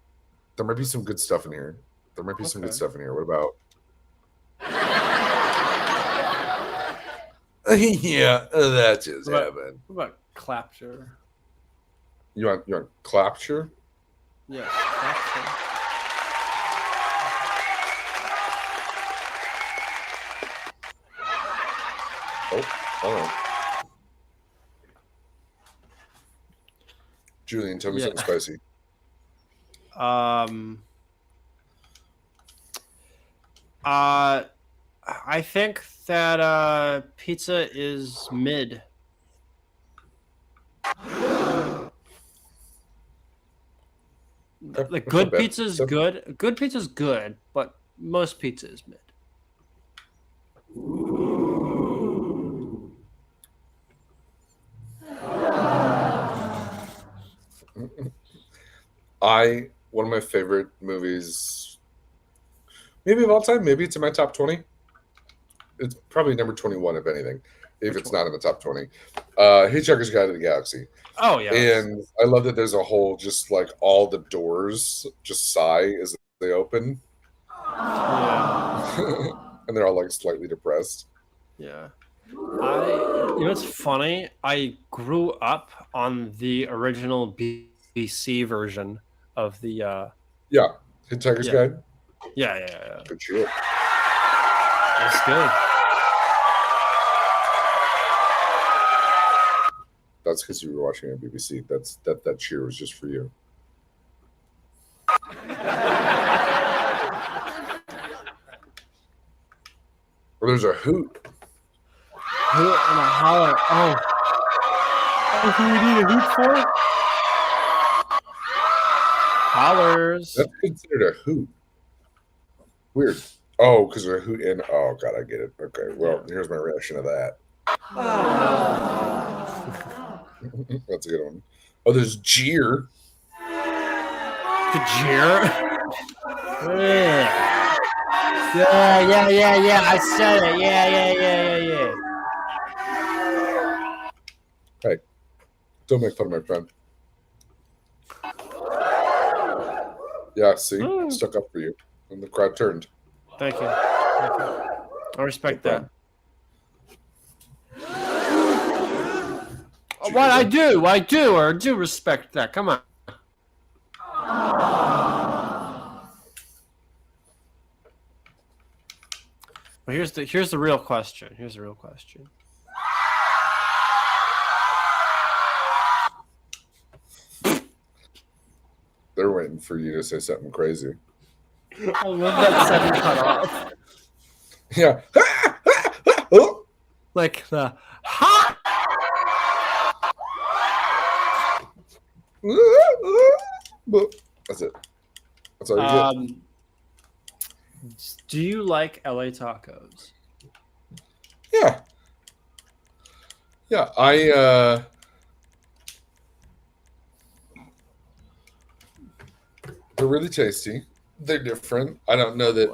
some good stuff in here. What about? Yeah, that just happened. What about Clapture? You want Clapture? Yeah, Clapture. Oh, hold on. Julian, tell me something spicy. I think that pizza is mid. Like good pizza's good. Good pizza's good, but most pizza is mid. One of my favorite movies, maybe of all time, maybe it's in my top 20. It's probably number 21, if anything, if it's not in the top 20. Hitchhiker's Guide to the Galaxy. Oh, yeah. And I love that there's a whole, just like all the doors just sigh as they open. Yeah. And they're all like slightly depressed. Yeah. You know what's funny? I grew up on the original BBC version of the Hitchhiker's Guide. Yeah. Good shit. That's good. That's because you were watching on BBC. That cheer was just for you. Or there's a hoot. Hoot and a holler. Oh, who we need a hoot for? Hollers. That's considered a hoot. Weird. Oh, because they're a hoot and oh god, I get it. Okay, well, here's my reaction to that. That's a good one. Oh, there's jeer. The jeer. Yeah. I said it. Yeah. Hey, don't make fun of my friend. Yeah, see, stuck up for you, and the crowd turned. Thank you. I respect that. What I do respect that. Come on. But here's the real question. They're waiting for you to say something crazy. I love that sudden cut off. Yeah. Like the ha. That's it. That's all you get. Do you like LA tacos? Yeah. Yeah, they're really tasty. They're different. I don't know that.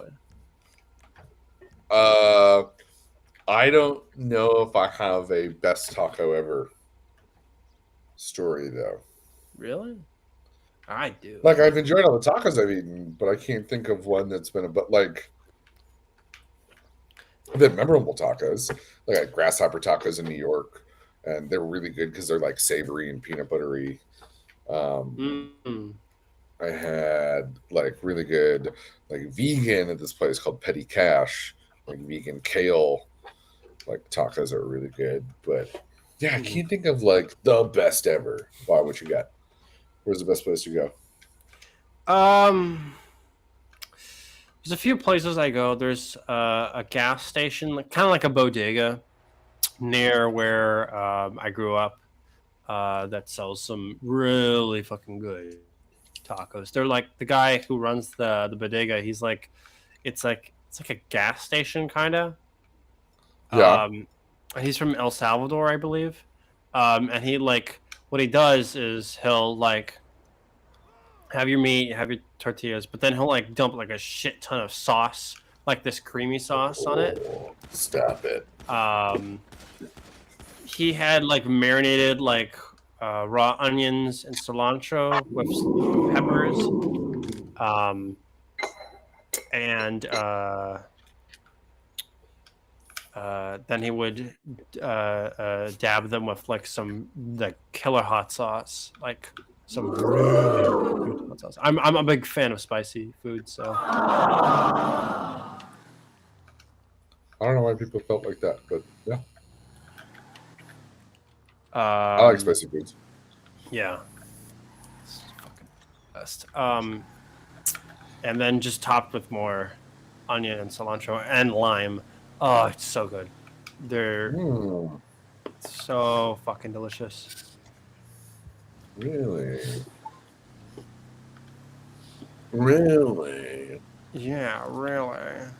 I don't know if I have a best taco ever story though. Really? I do. Like I've enjoyed all the tacos I've eaten, but I can't think of one that's been like. I've had memorable tacos, like I had grasshopper tacos in New York, and they're really good because they're like savory and peanut buttery. I had like really good like vegan at this place called Petty Cash, like vegan kale, like tacos are really good. But yeah, I can't think of like the best ever. Why? What you got? Where's the best place to go? There's a few places I go. There's a gas station, kind of like a bodega, near where I grew up, that sells some really fucking good tacos. They're like the guy who runs the bodega. He's like, it's like a gas station kind of. Yeah. He's from El Salvador, I believe. And he like what he does is he'll like have your meat, have your tortillas, but then he'll like dump like a shit ton of sauce, like this creamy sauce on it. Stop it. He had like marinated like raw onions and cilantro with peppers, and then he would dab them with like some like killer hot sauce, like some really good hot sauce. I'm a big fan of spicy food, so I don't know why people felt like that, but yeah. I like spicy foods. Yeah. It's fucking best. And then just topped with more onion and cilantro and lime. Oh, it's so good. They're so fucking delicious. Really? Really? Yeah, really.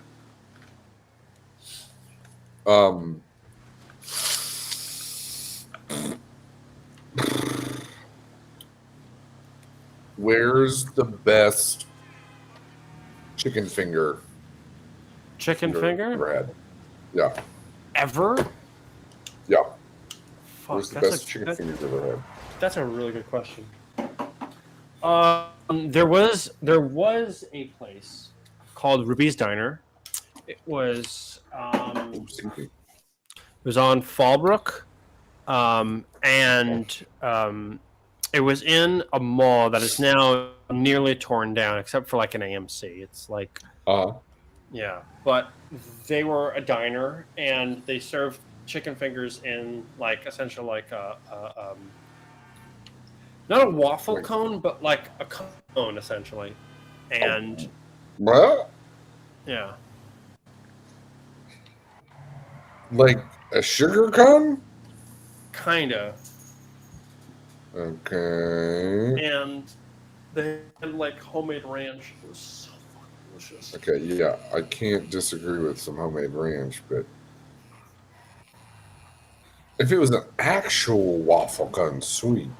Where's the best chicken finger? Chicken finger? Ever had? Yeah. Ever? Yeah. Fuck, Where's the best chicken finger you've ever had? That's a really good question. There was a place called Ruby's Diner. It was it was on Fallbrook, and it was in a mall that is now nearly torn down, except for like an AMC. It's like, yeah, but they were a diner, and they served chicken fingers in like essentially like not a waffle cone, but like a cone essentially, and What? yeah, Like a sugar cone? kinda. Okay. And they had like homemade ranch. It was so fucking delicious. Okay, yeah, I can't disagree with some homemade ranch, but if it was an actual waffle cone, sweet.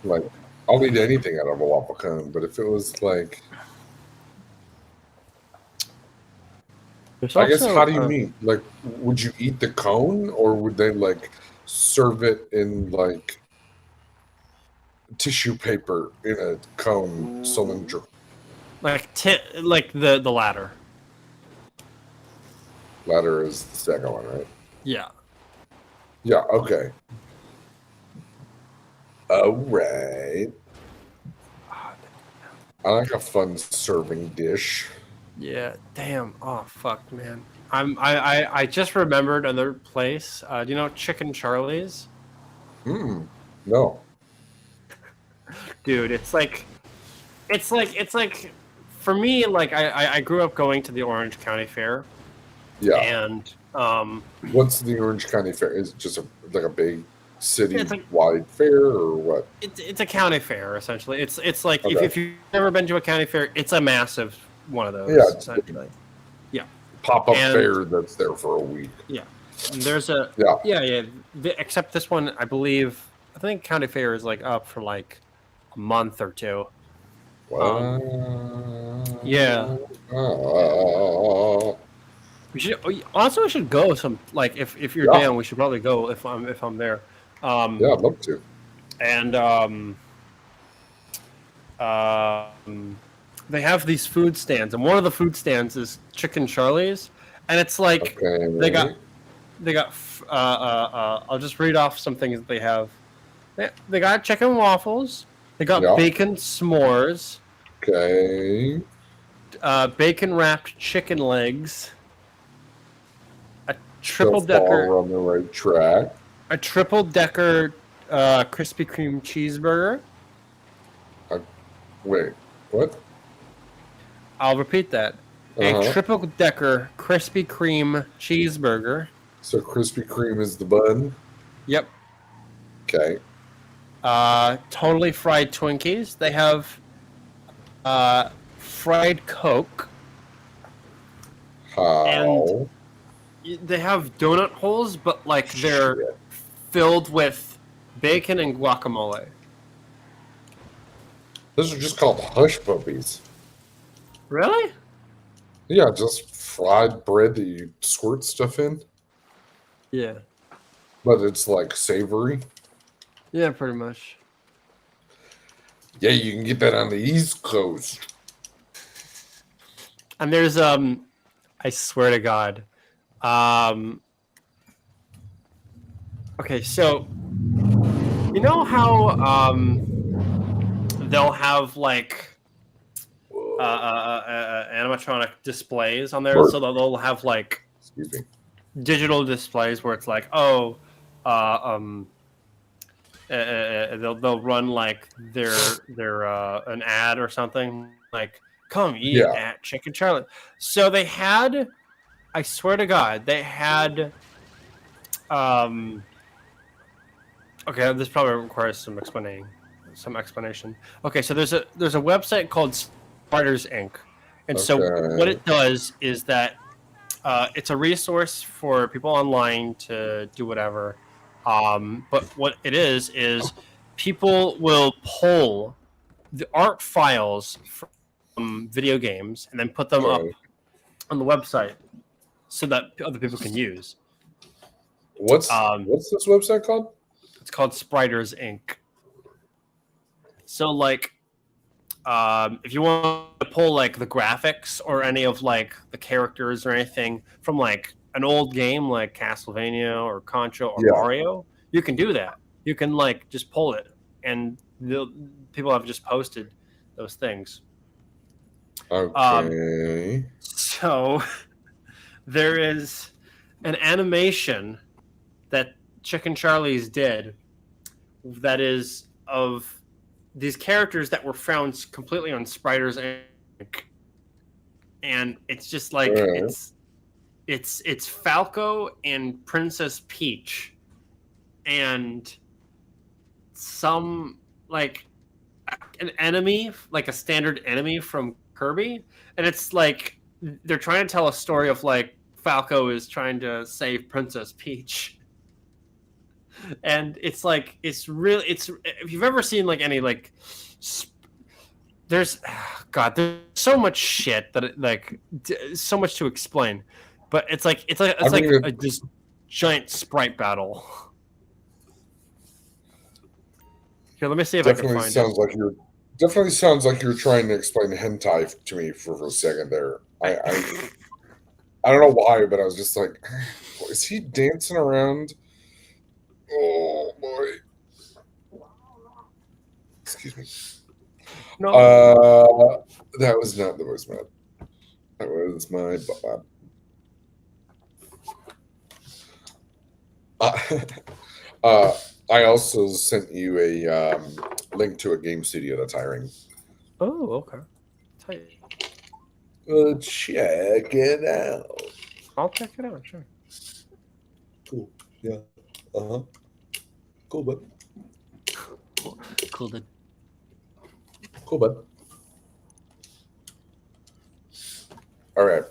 Like, I'll eat anything out of a waffle cone, but if it was like, There's I guess, also, how do you mean? Like, would you eat the cone, or would they like serve it in like tissue paper in a cone cylinder? like the latter. Latter is the second one, right? Yeah. Yeah. Okay. All right. I like a fun serving dish. Yeah. Damn. Oh fuck, man. I just remembered another place. Do you know Chicken Charlie's? No. Dude, it's like for me, like I grew up going to the Orange County Fair. Yeah. And what's the Orange County Fair? Is it just like a big city-wide fair, or what? it's a county fair essentially. It's like Okay. if you've never been to a county fair, it's a massive one of those. Yeah. Essentially. Yeah. Pop-up And- fair that's there for a week. Yeah. And there's a Yeah. except this one, I think county fair is like up for like a month or two. Yeah. We should go some like if you're down, we should probably go if I'm there. Yeah, I'd love to. And they have these food stands, and one of the food stands is Chicken Charlie's, and it's like they got I'll just read off some things that they have. They got chicken waffles. They got bacon s'mores. Okay. Bacon wrapped chicken legs. A triple decker. On the right track. A triple decker Krispy Kreme cheeseburger. Wait, what? I'll repeat that. A triple decker Krispy Kreme cheeseburger. So Krispy Kreme is the bun? Yep. Okay. Totally fried Twinkies. They have fried Coke. How? And they have donut holes, but like they're filled with bacon and guacamole. Those are just called hush puppies. Really? Yeah, just fried bread that you squirt stuff in. Yeah. But it's like savory. Yeah, pretty much. Yeah, you can get that on the East Coast. And there's I swear to God. Okay, so you know how they'll have like animatronic displays on there, so they'll have like digital displays where it's like, they'll run like their an ad or something like, come eat at Chicken Charlie. So they had, I swear to God, they had okay, this probably requires some explanation. Okay, so there's a website called Spiders Inc. And so what it does is that it's a resource for people online to do whatever. But what it is people will pull the art files from video games and then put them up on the website so that other people can use. What's this website called? It's called Spiders Inc. So like, if you want to pull like the graphics or any of like the characters or anything from like an old game like Castlevania or Contra or Mario, you can do that. You can like just pull it, and people have just posted those things. Okay. So there is an animation that Chicken Charlie's did. That is of these characters that were found completely on Spider's Inc. And it's just like it's Falco and Princess Peach and some like an enemy, like a standard enemy from Kirby, and it's like they're trying to tell a story of like Falco is trying to save Princess Peach. And it's like it's if you've ever seen like any like there's so much shit that so much to explain, but it's like this giant sprite battle. Here, let me see if I can find it. Definitely sounds like you're trying to explain hentai to me for a second there. I don't know why, but I was just like, is he dancing around? Oh boy. Excuse me. No. That was not the voice map. That was my I also sent you a link to a game studio that's hiring. Oh, okay. Tight. Check it out. I'll check it out, sure. Cool. Yeah. Uh-huh. Cool, bud. Cool, dude. Cool, bud. All right.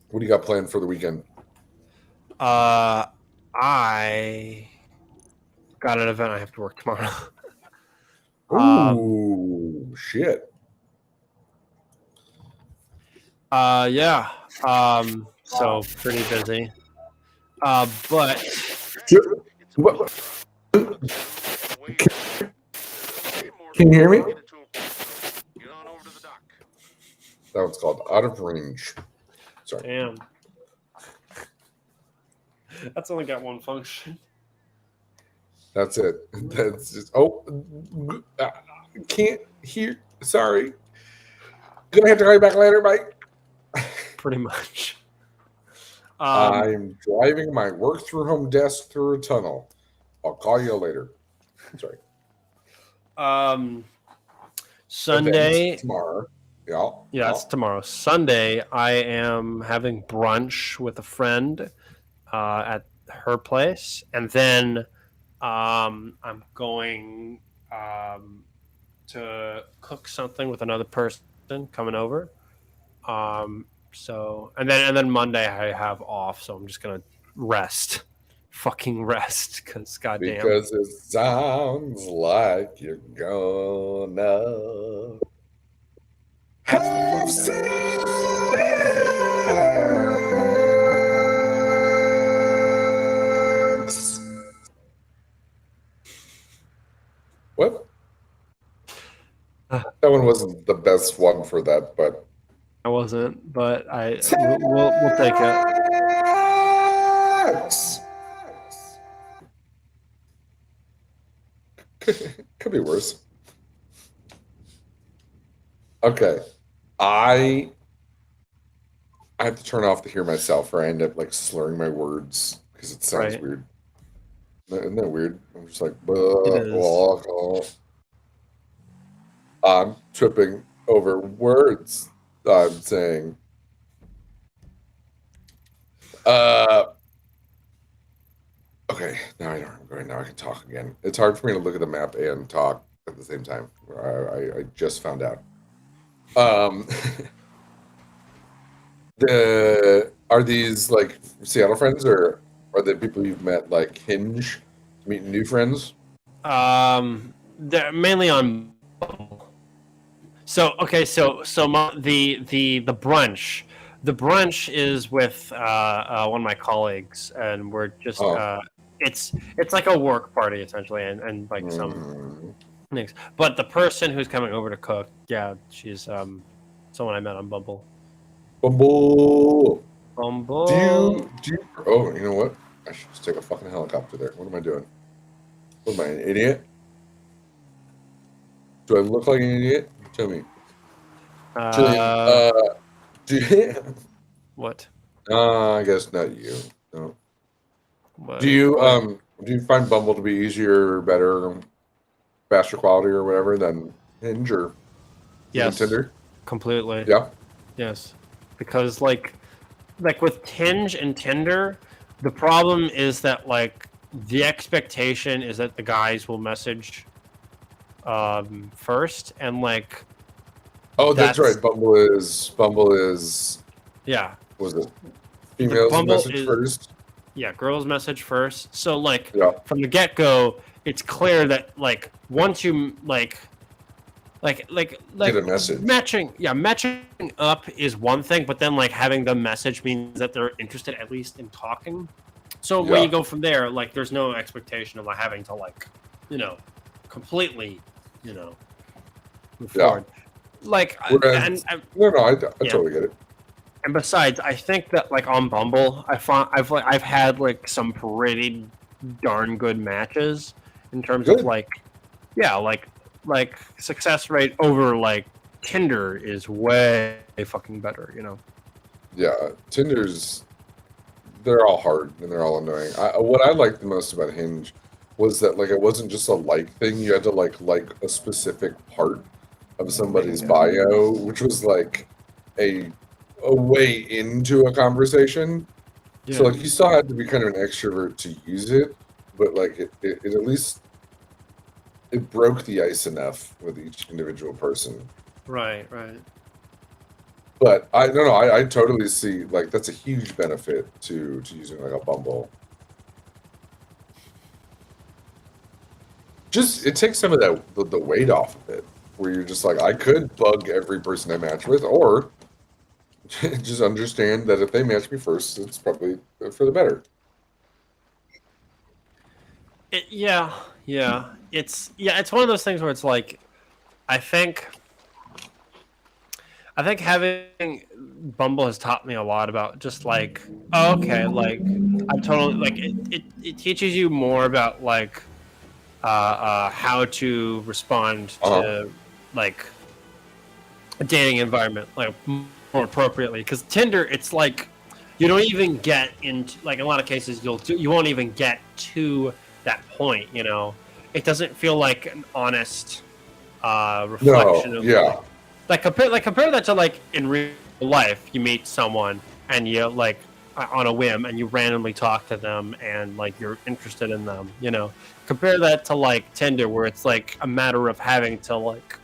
What do you got planned for the weekend? I got an event I have to work tomorrow. Ooh, shit. Yeah. So pretty busy. But can you hear me? That one's called Out of Range. Sorry. Damn. That's only got one function. That's it. That's just. Oh, can't hear. Sorry. Gonna have to call you back later, bye. Pretty much. I'm driving my work through home desk through a tunnel. I'll call you later. Sorry. Sunday. Tomorrow. Yeah, it's tomorrow. Sunday, I am having brunch with a friend at her place, and then I'm going to cook something with another person coming over. So and then Monday I have off, so I'm just gonna rest, fucking rest, because goddamn. Because it sounds like you're gonna have sex. What? That one wasn't the best one for that, but I wasn't, but we'll take it. Could be worse. Okay. I have to turn off to hear myself, or I end up like slurring my words because it sounds weird. Isn't that weird? I'm just like, I'm tripping over words I'm saying. Okay, now I know where I'm going. Now I can talk again. It's hard for me to look at the map and talk at the same time. I just found out. Are these like Seattle friends, or are they people you've met like Hinge, meeting new friends? They're mainly on. So okay, so the brunch. The brunch is with one of my colleagues, and we're just it's like a work party essentially, and like some things. But the person who's coming over to cook, yeah, she's someone I met on Bumble. Bumble. Bumble. Do you? Oh, you know what? I should just take a fucking helicopter there. What am I doing? What am I, an idiot? Do I look like an idiot? Tell me. What? I guess not you. No. But, Do you find Bumble to be easier, better, faster quality, or whatever than Hinge or even yes, Tinder? completely. Yeah. Yes, because like with Hinge and Tinder, the problem is that like the expectation is that the guys will message first, and like Oh, that's right. Bumble is yeah. was it The females Bumble message is first? yeah, girls message first. So like Yeah. from the get go, it's clear that like once you like Get a message. matching up is one thing, but then like having the message means that they're interested at least in talking. So when you go from there, like there's no expectation of like having to like, completely, move forward. Like Whereas, I totally get it. And besides, I think that like on Bumble, I've had like some pretty darn good matches in terms of like success rate over like Tinder is way fucking better, Yeah, they're all hard and they're all annoying. What I liked the most about Hinge was that like it wasn't just a like thing. You had to like a specific part of somebody's bio, which was like a way into a conversation. So like you still had to be kind of an extrovert to use it, but like it at least it broke the ice enough with each individual person. Right. But I totally see like that's a huge benefit to using like a Bumble. Just it takes some of that the weight off of it, where you're just like I could bug every person I match with, or just understand that if they match me first, it's probably for the better. It's one of those things where it's like I think having Bumble has taught me a lot about just like like I'm totally like it teaches you more about like how to respond to like a dating environment like more appropriately, because Tinder it's like you don't even get into like in a lot of cases you won't even get to that point, it doesn't feel like an honest reflection of compare that to like in real life you meet someone and you like on a whim and you randomly talk to them and like you're interested in them, compare that to like Tinder where it's like a matter of having to like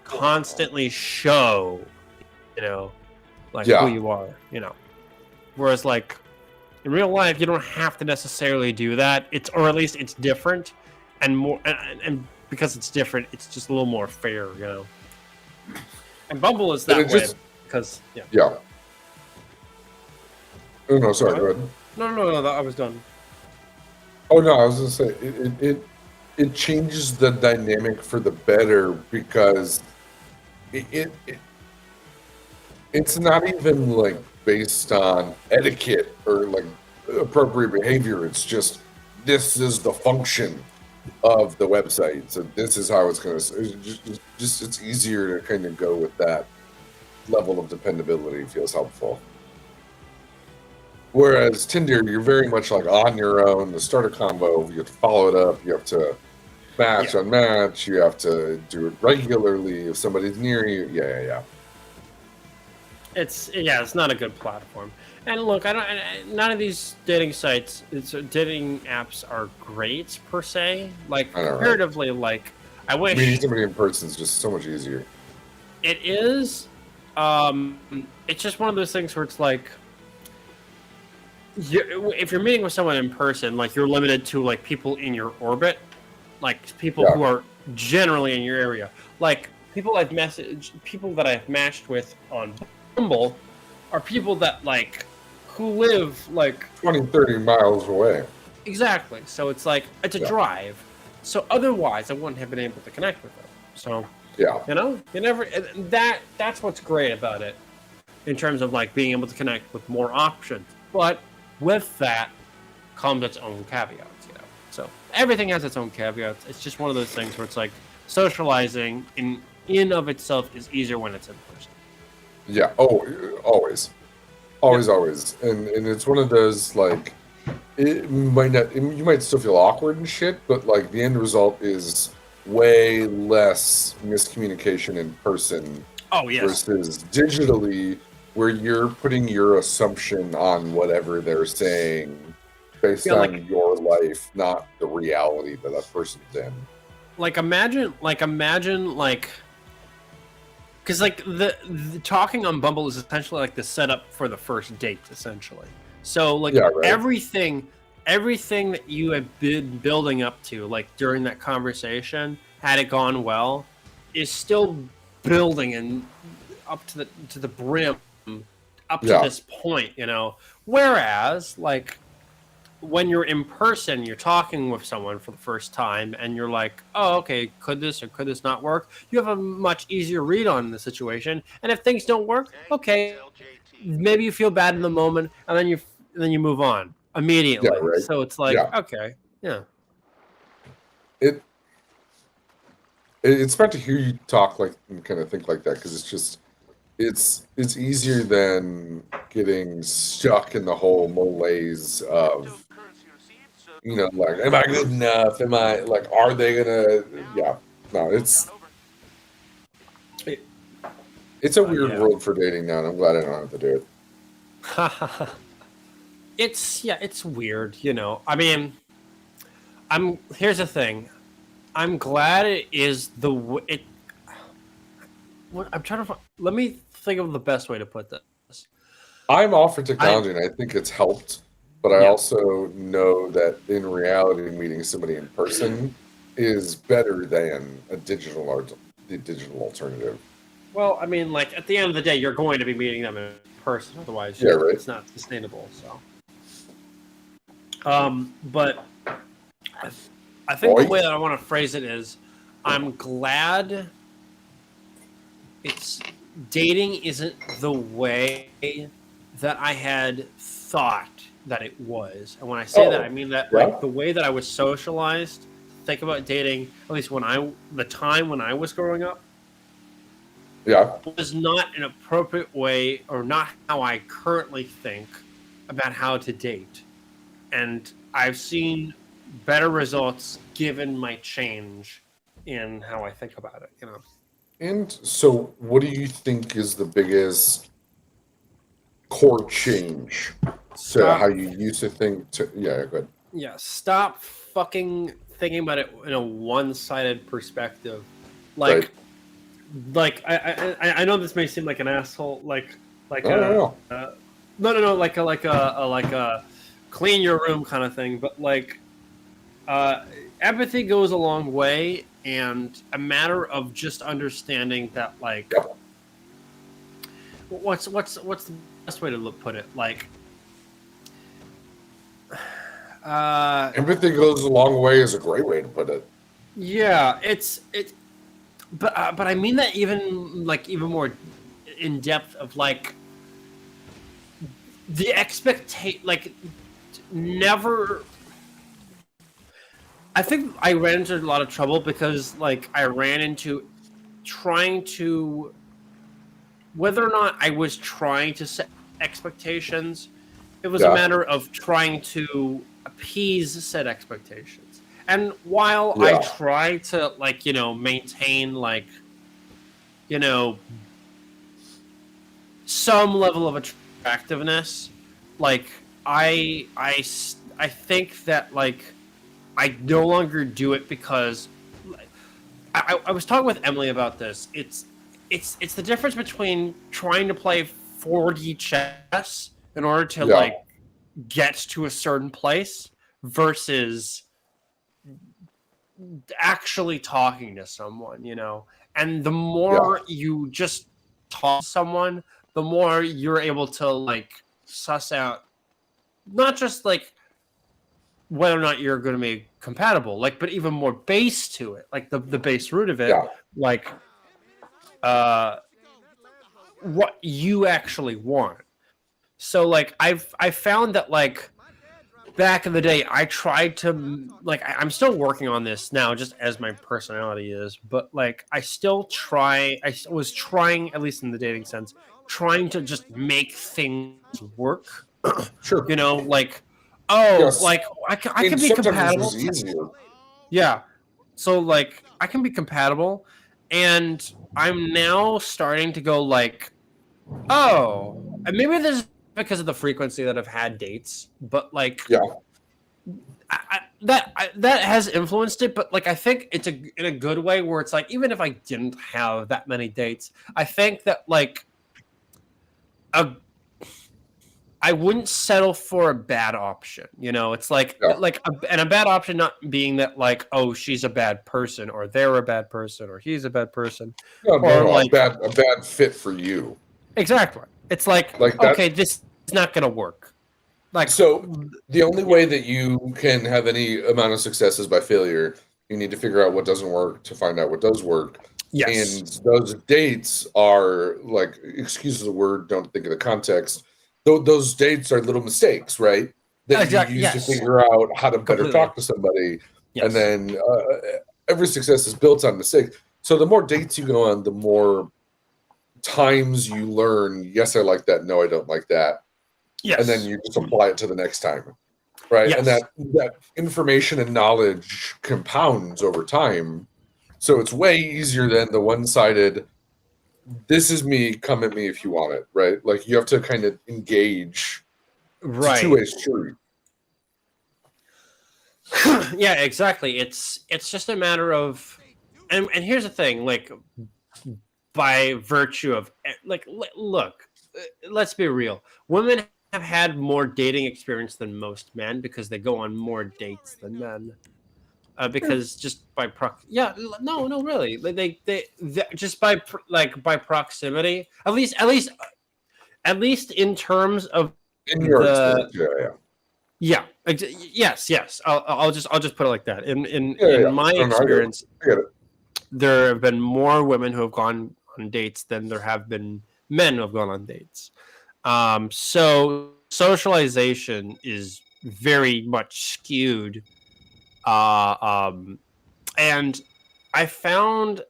constantly show who you are, whereas like in real life you don't have to necessarily do that, or at least it's different and more and because it's different it's just a little more fair, and Bumble is that way because Oh no, sorry, go ahead. No, I was done. Oh no, I was gonna say it changes the dynamic for the better, because it's not even like based on etiquette or like appropriate behavior. It's just this is the function of the website, so this is how it's gonna. It's easier to kind of go with that level of dependability. Feels helpful. Whereas Tinder, you're very much like on your own. To start a combo, you have to follow it up. You have to match, unmatch. You have to do it regularly if somebody's near you. Yeah. It's not a good platform. And look, none of these dating sites, dating apps are great per se. Like comparatively, like I wish meeting somebody in person is just so much easier. It is. It's just one of those things where it's like, if you're meeting with someone in person, like you're limited to like people in your orbit, like people who are generally in your area. Like people that I've matched with on Bumble are people that like who live like 20-30 miles away. Exactly. So it's like it's a drive. So otherwise, I wouldn't have been able to connect with them. So you never. That's what's great about it, in terms of like being able to connect with more options. But with that comes its own caveats. So everything has its own caveats. It's just one of those things where it's like socializing in of itself is easier when it's in person. Yeah. Oh, always. And it's one of those like it might not. You might still feel awkward and shit, but like the end result is way less miscommunication in person Oh yes. versus digitally, where you're putting your assumption on whatever they're saying based on your life, not the reality that person's in. Like imagine, because like the talking on Bumble is essentially like the setup for the first date, essentially. So like everything that you have been building up to, like during that conversation, had it gone well, is still building and up to the brim, up to this point, you know. Whereas like when you're in person, you're talking with someone for the first time, and you're like, "Oh, okay, could this or could this not work?" You have a much easier read on the situation, and if things don't work, okay, maybe you feel bad in the moment, and then you move on immediately. Yeah, right. So it's like, okay, yeah. It's fun to hear you talk like and kind of think like that, because it's just it's easier than getting stuck in the whole malaise of, you know, like, am I good enough? Am I like, are they gonna? Yeah, no, it's a weird world for dating now, and I'm glad I don't have to do it. It's weird, you know. I mean, here's the thing. I'm glad it is it. What I'm trying to let me think of the best way to put this. I'm all for technology, and I think it's helped, but I also know that in reality, meeting somebody in person is better than the digital alternative. Well, I mean, like at the end of the day, you're going to be meeting them in person, otherwise, it's not sustainable. So, but I think the way that I want to phrase it is, I'm glad dating isn't the way that I had thought that it was. And when I say that, I mean that like the way that I was socialized to think about dating, at least the time when I was growing up, was not an appropriate way, or not how I currently think about how to date. And I've seen better results given my change in how I think about it, you know. And so, what do you think is the biggest core change to how you used to think? Go ahead. Yeah, stop fucking thinking about it in a one-sided perspective. Like, I know this may seem like an asshole, like a clean your room kind of thing, but like, empathy goes a long way, and a matter of just understanding that, like, what's the best way to put it? Like, empathy goes a long way is a great way to put it. Yeah, but I mean that even more in depth of like the never. I think I ran into a lot of trouble because like I ran into trying to, whether or not I was trying to set expectations, it was a matter of trying to appease said expectations. And while I try to like, you know, maintain like, you know, some level of attractiveness, like I think that like I no longer do it because I was talking with Emily about this. It's the difference between trying to play 4D chess in order to like get to a certain place versus actually talking to someone, you know. And the more you just talk to someone, the more you're able to like suss out not just like whether or not you're going to be compatible, like, but even more base to it, like the base root of it, like what you actually want. So like I found that like back in the day I tried to like I'm still working on this now just as my personality is, but like I was trying, at least in the dating sense, trying to just make things work. Sure. You know, like Oh, Yes. like I mean, can be sometimes compatible. it's just easier. Yeah. So like I can be compatible, and I'm now starting to go like, oh, and maybe this is because of the frequency that I've had dates, but like Yeah. that has influenced it. But like I think it's in a good way where it's like even if I didn't have that many dates, I think that like I wouldn't settle for a bad option. You know, it's like and a bad option not being that like, oh, she's a bad person, or they're a bad person, or he's a bad person, No, or a like bad fit for you. exactly. It's like Like that. okay, this is not gonna work. Like so, the only way that you can have any amount of success is by failure. You need to figure out what doesn't work to find out what does work. Yes. And those dates are like, excuse the word, don't think of the context. Those dates are little mistakes, right? That you use to figure out how to better talk to somebody. Yes. And then every success is built on mistakes. So the more dates you go on, the more times you learn, yes, I like that. No, I don't like that. Yes. And then you just apply it to the next time. Right. Yes. And that information and knowledge compounds over time. So it's way easier than the one-sided, this is me, come at me if you want it, right? Like you have to kind of engage. Right. It's a two-way street. Yeah, exactly. It's just a matter of and here's the thing, like by virtue of like look, let's be real. Women have had more dating experience than most men because they go on more dates than men. Because just by no really they just by by proximity at least in terms of in your experience, yes I'll just put it like that in my No, experience I get it. There have been more women who have gone on dates than there have been men who have gone on dates. So socialization is very much skewed. And I find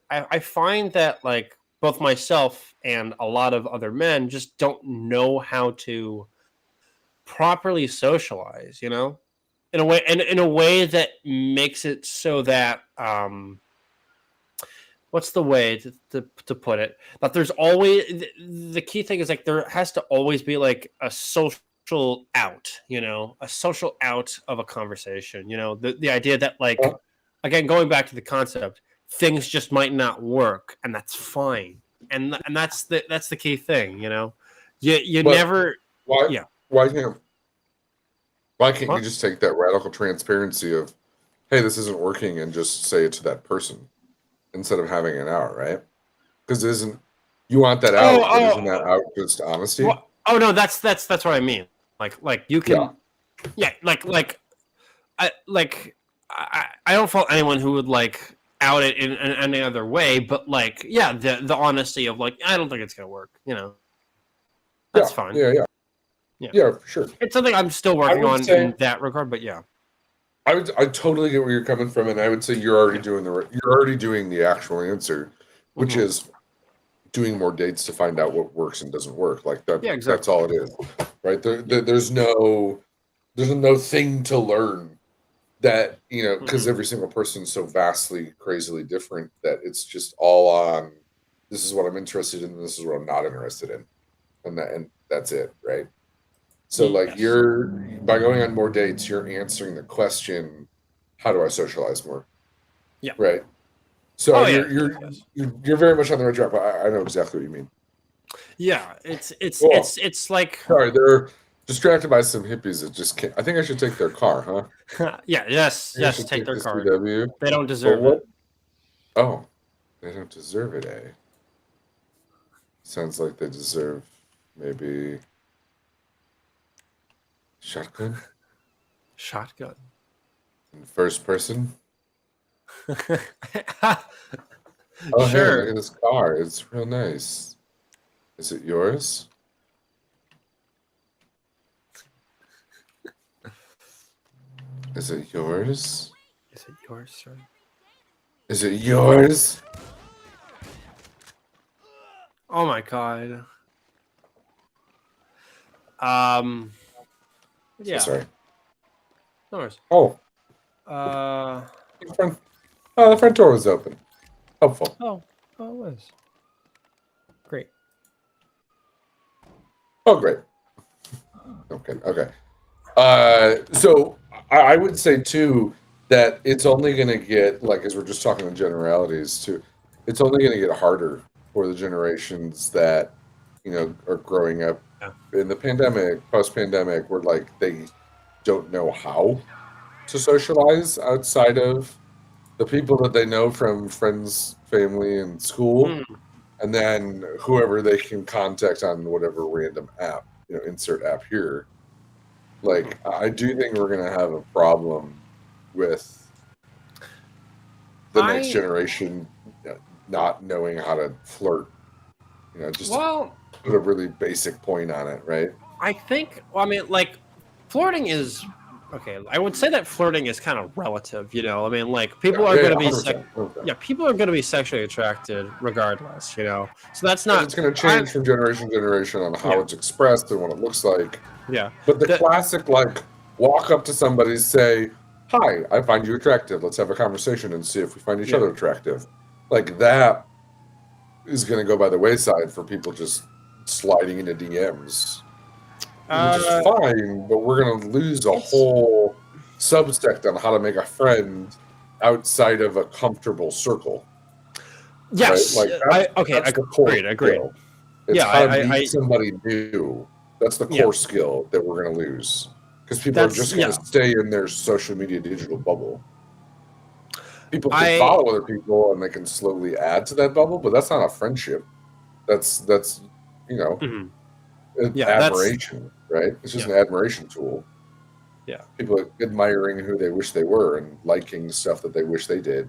that like both myself and a lot of other men just don't know how to properly socialize, you know, in a way that makes it so that what's the way to put it, that there's always the key thing is like there has to always be like a social out, you know, a social out of a conversation, you know, the idea that like again going back to the concept, things just might not work and that's fine, and that's the key thing, you know. But never why can't you just take that radical transparency of, hey, this isn't working, and just say it to that person instead of having it out, right? Because you want that out, but isn't that out just honesty? Well, oh no, that's what I mean. Like you can, I don't fault anyone who would like out it in any other way, but like the honesty of like I don't think it's gonna work, you know. That's fine. Yeah, for sure. It's something I'm still working on in that regard, but yeah. I totally get where you're coming from, and I would say you're already doing the actual answer, which is doing more dates to find out what works and doesn't work. Like that. Yeah, exactly. That's all it is, right? There's no thing to learn that, you know, because every single person is so vastly, crazily different that it's just all on. This is what I'm interested in. This is what I'm not interested in, and that's it, right? So like by going on more dates, you're answering the question, how do I socialize more? Yeah. Right. So you're very much on the right track, but I know exactly what you mean. Yeah, it's like sorry, they're distracted by some hippies that just can't. I think I should take their car, huh? yes, take their car. VW. They don't deserve it. Oh, they don't deserve it, eh? Sounds like they deserve maybe shotgun. In first person. Oh, hey, look at this car. It's real nice. Is it yours? Is it yours? Is it yours, sir? Is it yours? Oh my god. Yeah. So sorry. No worries. Oh. The front door was open. Helpful. Oh, it was. Great. Oh, great. Okay. So I would say too that it's only going to get, like, as we're just talking in generalities too, it's only going to get harder for the generations that, you know, are growing up in the pandemic, post-pandemic, where like they don't know how to socialize outside of the people that they know from friends, family, and school, and then whoever they can contact on whatever random app, you know, insert app here. Like, I do think we're going to have a problem with the next generation not knowing how to flirt. You know, just to put a really basic point on it, right? I think, well, I mean, like, flirting is, okay, I would say that flirting is kind of relative, you know? I mean, like, people are going to be, 100%. people are going to be sexually attracted regardless, you know? So that's not... It's going to change from generation to generation on how it's expressed and what it looks like. Yeah. But the classic, like, walk up to somebody, say, hi, I find you attractive. Let's have a conversation and see if we find each other attractive. Like, that is going to go by the wayside for people just sliding into DMs. Which is fine, but we're going to lose a whole subsect on how to make a friend outside of a comfortable circle. Yes. Right? Like, Agreed. It's how to meet somebody new. That's the core skill that we're going to lose. Because people are just going to stay in their social media digital bubble. People can follow other people and they can slowly add to that bubble, but that's not a friendship. That's you know, admiration, right? It's just an admiration tool. Yeah. People admiring who they wish they were and liking stuff that they wish they did.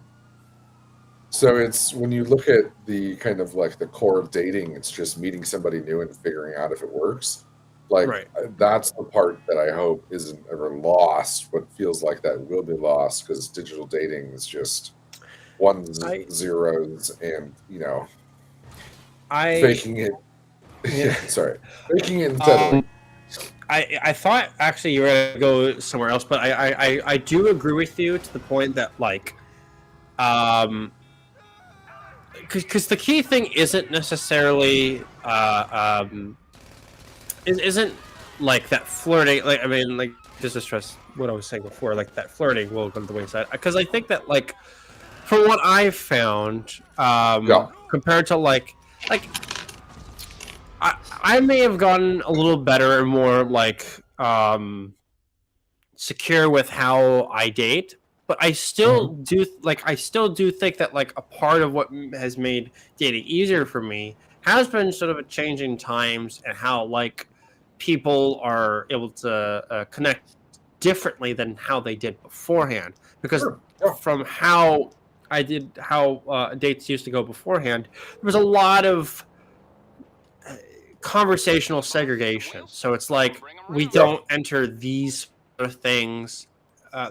So it's, when you look at the kind of like the core of dating, it's just meeting somebody new and figuring out if it works. Like, that's the part that I hope isn't ever lost, but feels like that will be lost, because digital dating is just ones, zeros, and, you know, faking it. Faking it and settling. I thought actually you were going to go somewhere else, but I do agree with you to the point that, like, because the key thing isn't necessarily isn't like that flirting. Like, I mean, like, just to stress what I was saying before, like that flirting will go to the wayside. Because I think that, like, from what I've found, compared to like I may have gotten a little better and more like secure with how I date, but I still do think that, like, a part of what has made dating easier for me has been sort of a change in times and how, like, people are able to connect differently than how they did beforehand. Because from how dates used to go beforehand, there was a lot of conversational segregation. So it's like, we don't enter these sort of things,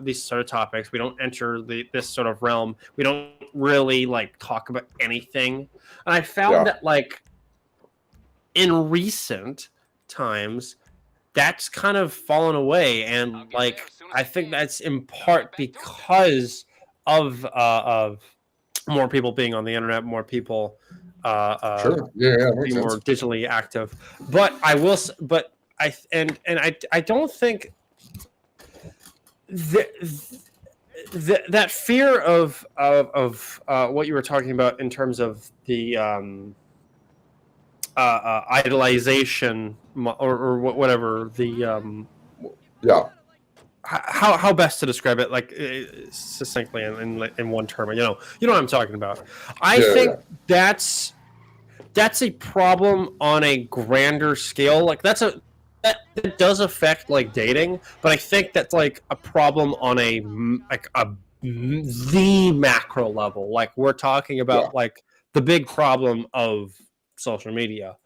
these sort of topics. We don't enter this sort of realm. We don't really, like, talk about anything. And I found that, like, in recent times, that's kind of fallen away. And, like, I think that's in part because of more people being on the internet, more people be more digitally active. But I will, I don't think that fear of what you were talking about in terms of the idolization or whatever the how best to describe it, like, succinctly in one term, you know what I'm talking about. I think that's a problem on a grander scale. Like, that does affect, like, dating, but I think that's, like, a problem on the macro level. Like, we're talking about like the big problem of social media,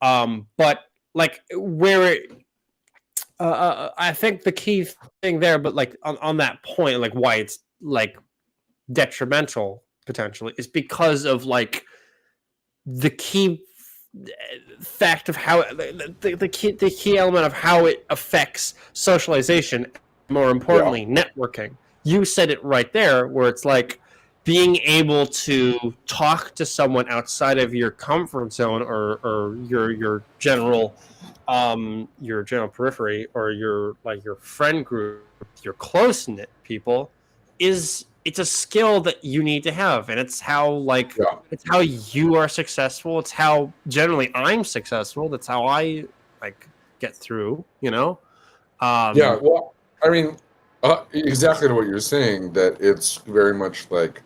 but, like, where I think the key thing there, but, like, on that point, like, why it's, like, detrimental potentially is because of, like, the key fact of how the key element of how it affects socialization more importantly, networking. You said it right there, where it's like being able to talk to someone outside of your comfort zone or your general periphery, or your friend group, your close knit people, it's a skill that you need to have, and it's how it's how you are successful. It's how generally I'm successful. That's how I get through. Yeah, well, I mean, exactly what you're saying, that it's very much like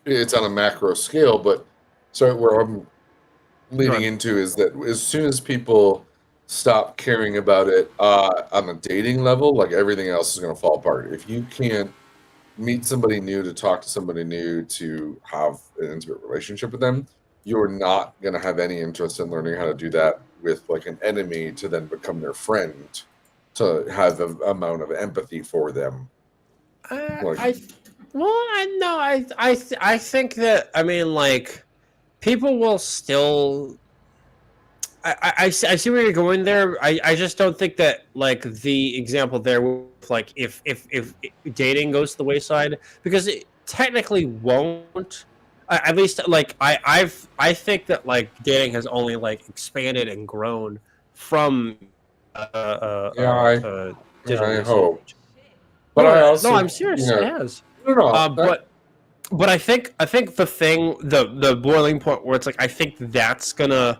it's on a macro scale, but so where I'm leading into is that as soon as people stop caring about it on a dating level, like everything else is going to fall apart. If you can't meet somebody new, to talk to somebody new, to have an intimate relationship with them, you're not going to have any interest in learning how to do that with like an enemy to then become their friend, to have an amount of empathy for them. I think that, I mean, like, people will still. I see where you're going there. I just don't think that, like, the example there with, like, if dating goes to the wayside, because it technically won't. At least, like, I think that, like, dating has only, like, expanded and grown from I digital hope. But I also, I'm serious. It has. No, But I think the thing, the boiling point where it's like, I think that's gonna,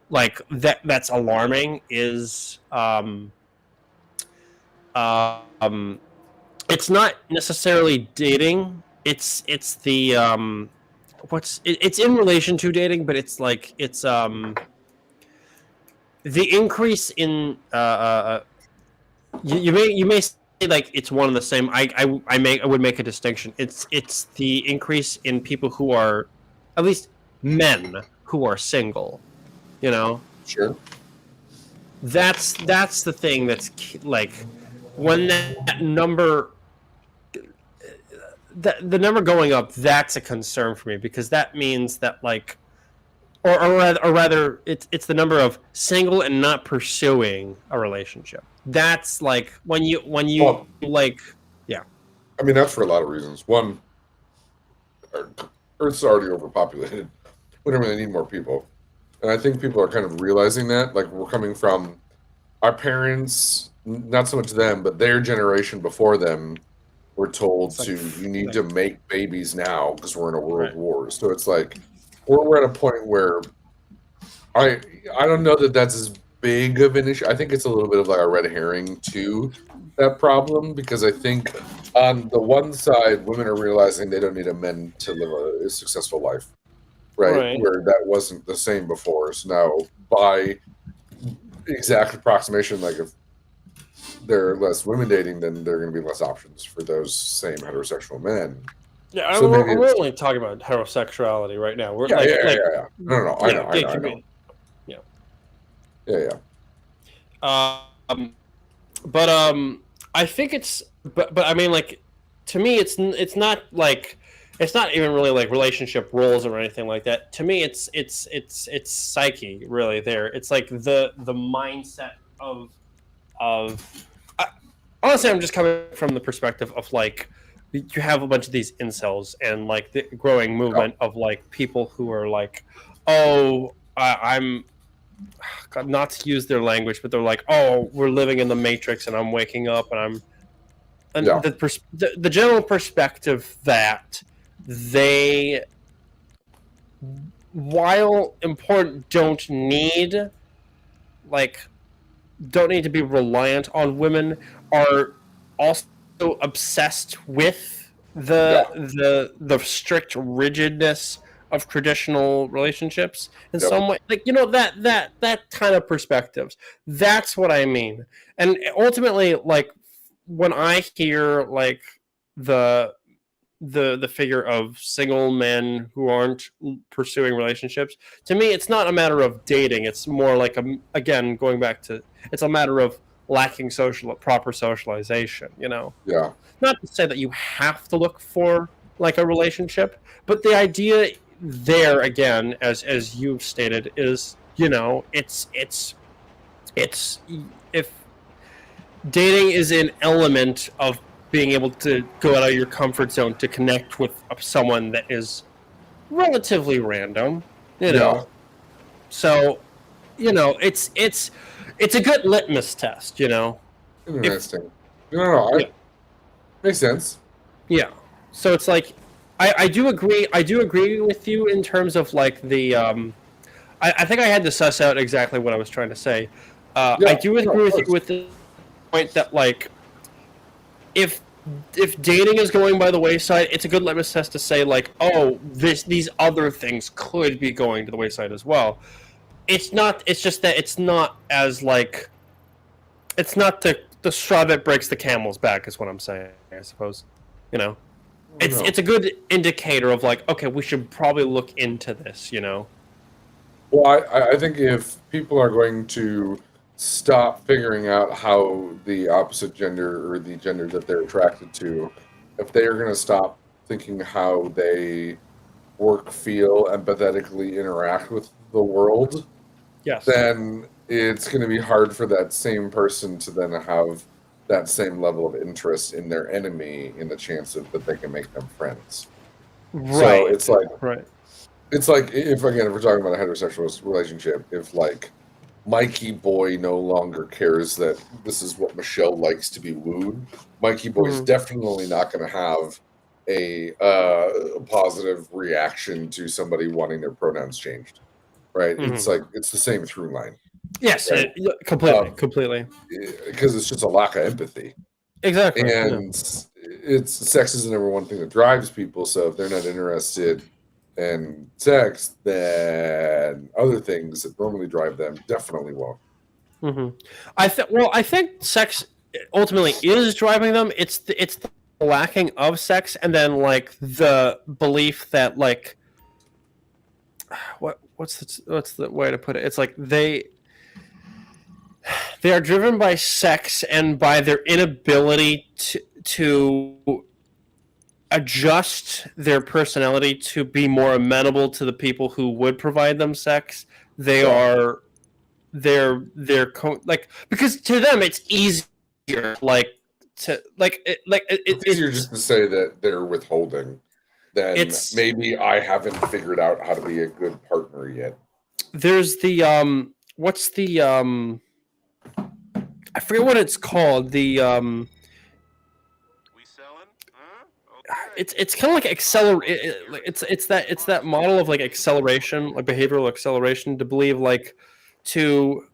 like, that's alarming is it's not necessarily dating. It's the it's in relation to dating, but it's like the increase in you may say, like, it's one and the same. I would make a distinction. It's the increase in people who are, at least men who are single. Sure. That's the thing that's, like, when that number, the number going up, that's a concern for me, because that means that, like, or rather, it's the number of single and not pursuing a relationship. That's like when you like, yeah. I mean, that's for a lot of reasons. One, Earth's already overpopulated. We don't really need more people. And I think people are kind of realizing that. Like, we're coming from our parents, not so much them, but their generation before them were told you need to make babies now because we're in a world war. So it's like, we're at a point where I don't know that that's as big of an issue. I think it's a little bit of like a red herring to that problem, because I think on the one side, women are realizing they don't need a men to live a successful life, right? Where that wasn't the same before. So now, by exact approximation, like, if there are less women dating, then there are going to be less options for those same heterosexual men. Yeah, so we're only talking about heterosexuality right now. We're yeah. No, I know. Yeah. But I think it's, but I mean, like, to me, it's not like, it's not even really like relationship roles or anything like that. To me, it's psyche, really. There, it's like the mindset of honestly, I'm just coming from the perspective of, like, you have a bunch of these incels, and, like, the growing movement of, like, people who are like, I'm not to use their language, but they're like, oh, we're living in the Matrix, and I'm waking up, and the general perspective that they, while important, don't need to be reliant on women, are also obsessed with the strict rigidness of traditional relationships in some way, like, that kind of perspectives. That's what I mean. And ultimately, like, when I hear, like, the figure of single men who aren't pursuing relationships, to me, it's not a matter of dating. It's more like, again, going back to, it's a matter of lacking proper socialization. Yeah. Not to say that you have to look for, like, a relationship, but the idea there, again, as you've stated, is, it's if dating is an element of being able to go out of your comfort zone to connect with someone that is relatively random, you know. So, you know, it's a good litmus test, you know. Interesting. No, makes sense. Yeah. So it's like I do agree. I do agree with you in terms of like the. I think I had to suss out exactly what I was trying to say. I do agree with you with the point that like if dating is going by the wayside, it's a good litmus test to say like, oh, these other things could be going to the wayside as well. It's not. It's just that it's not as like. It's not the straw that breaks the camel's back, is what I'm saying. I suppose, you know. It's a good indicator of like, okay, we should probably look into this, you know. Well, I think if people are going to stop figuring out how the opposite gender or the gender that they're attracted to, if they are going to stop thinking how they work, feel, empathetically interact with the world, yes, then it's going to be hard for that same person to then have that same level of interest in their enemy in the chance of that they can make them friends. Right. So it's like right. It's like if we're talking about a heterosexual relationship, if like Mikey Boy no longer cares that this is what Michelle likes to be wooed, Mikey Boy is definitely not going to have a positive reaction to somebody wanting their pronouns changed, right? It's like it's the same through line. Yes, right? completely. Because it's just a lack of empathy. Exactly. And sex is the number one thing that drives people. So if they're not interested in sex, then other things that normally drive them definitely won't. I think sex ultimately is driving them. It's the lacking of sex, and then like the belief that like what's the way to put it? It's like they are driven by sex and by their inability to adjust their personality to be more amenable to the people who would provide them sex. They are like, because to them it's easier it's easier just to say that they're withholding than maybe I haven't figured out how to be a good partner yet. There's the what's the I forget what it's called. The it's kind of like it's that model of like acceleration, like behavioral acceleration, to believe like to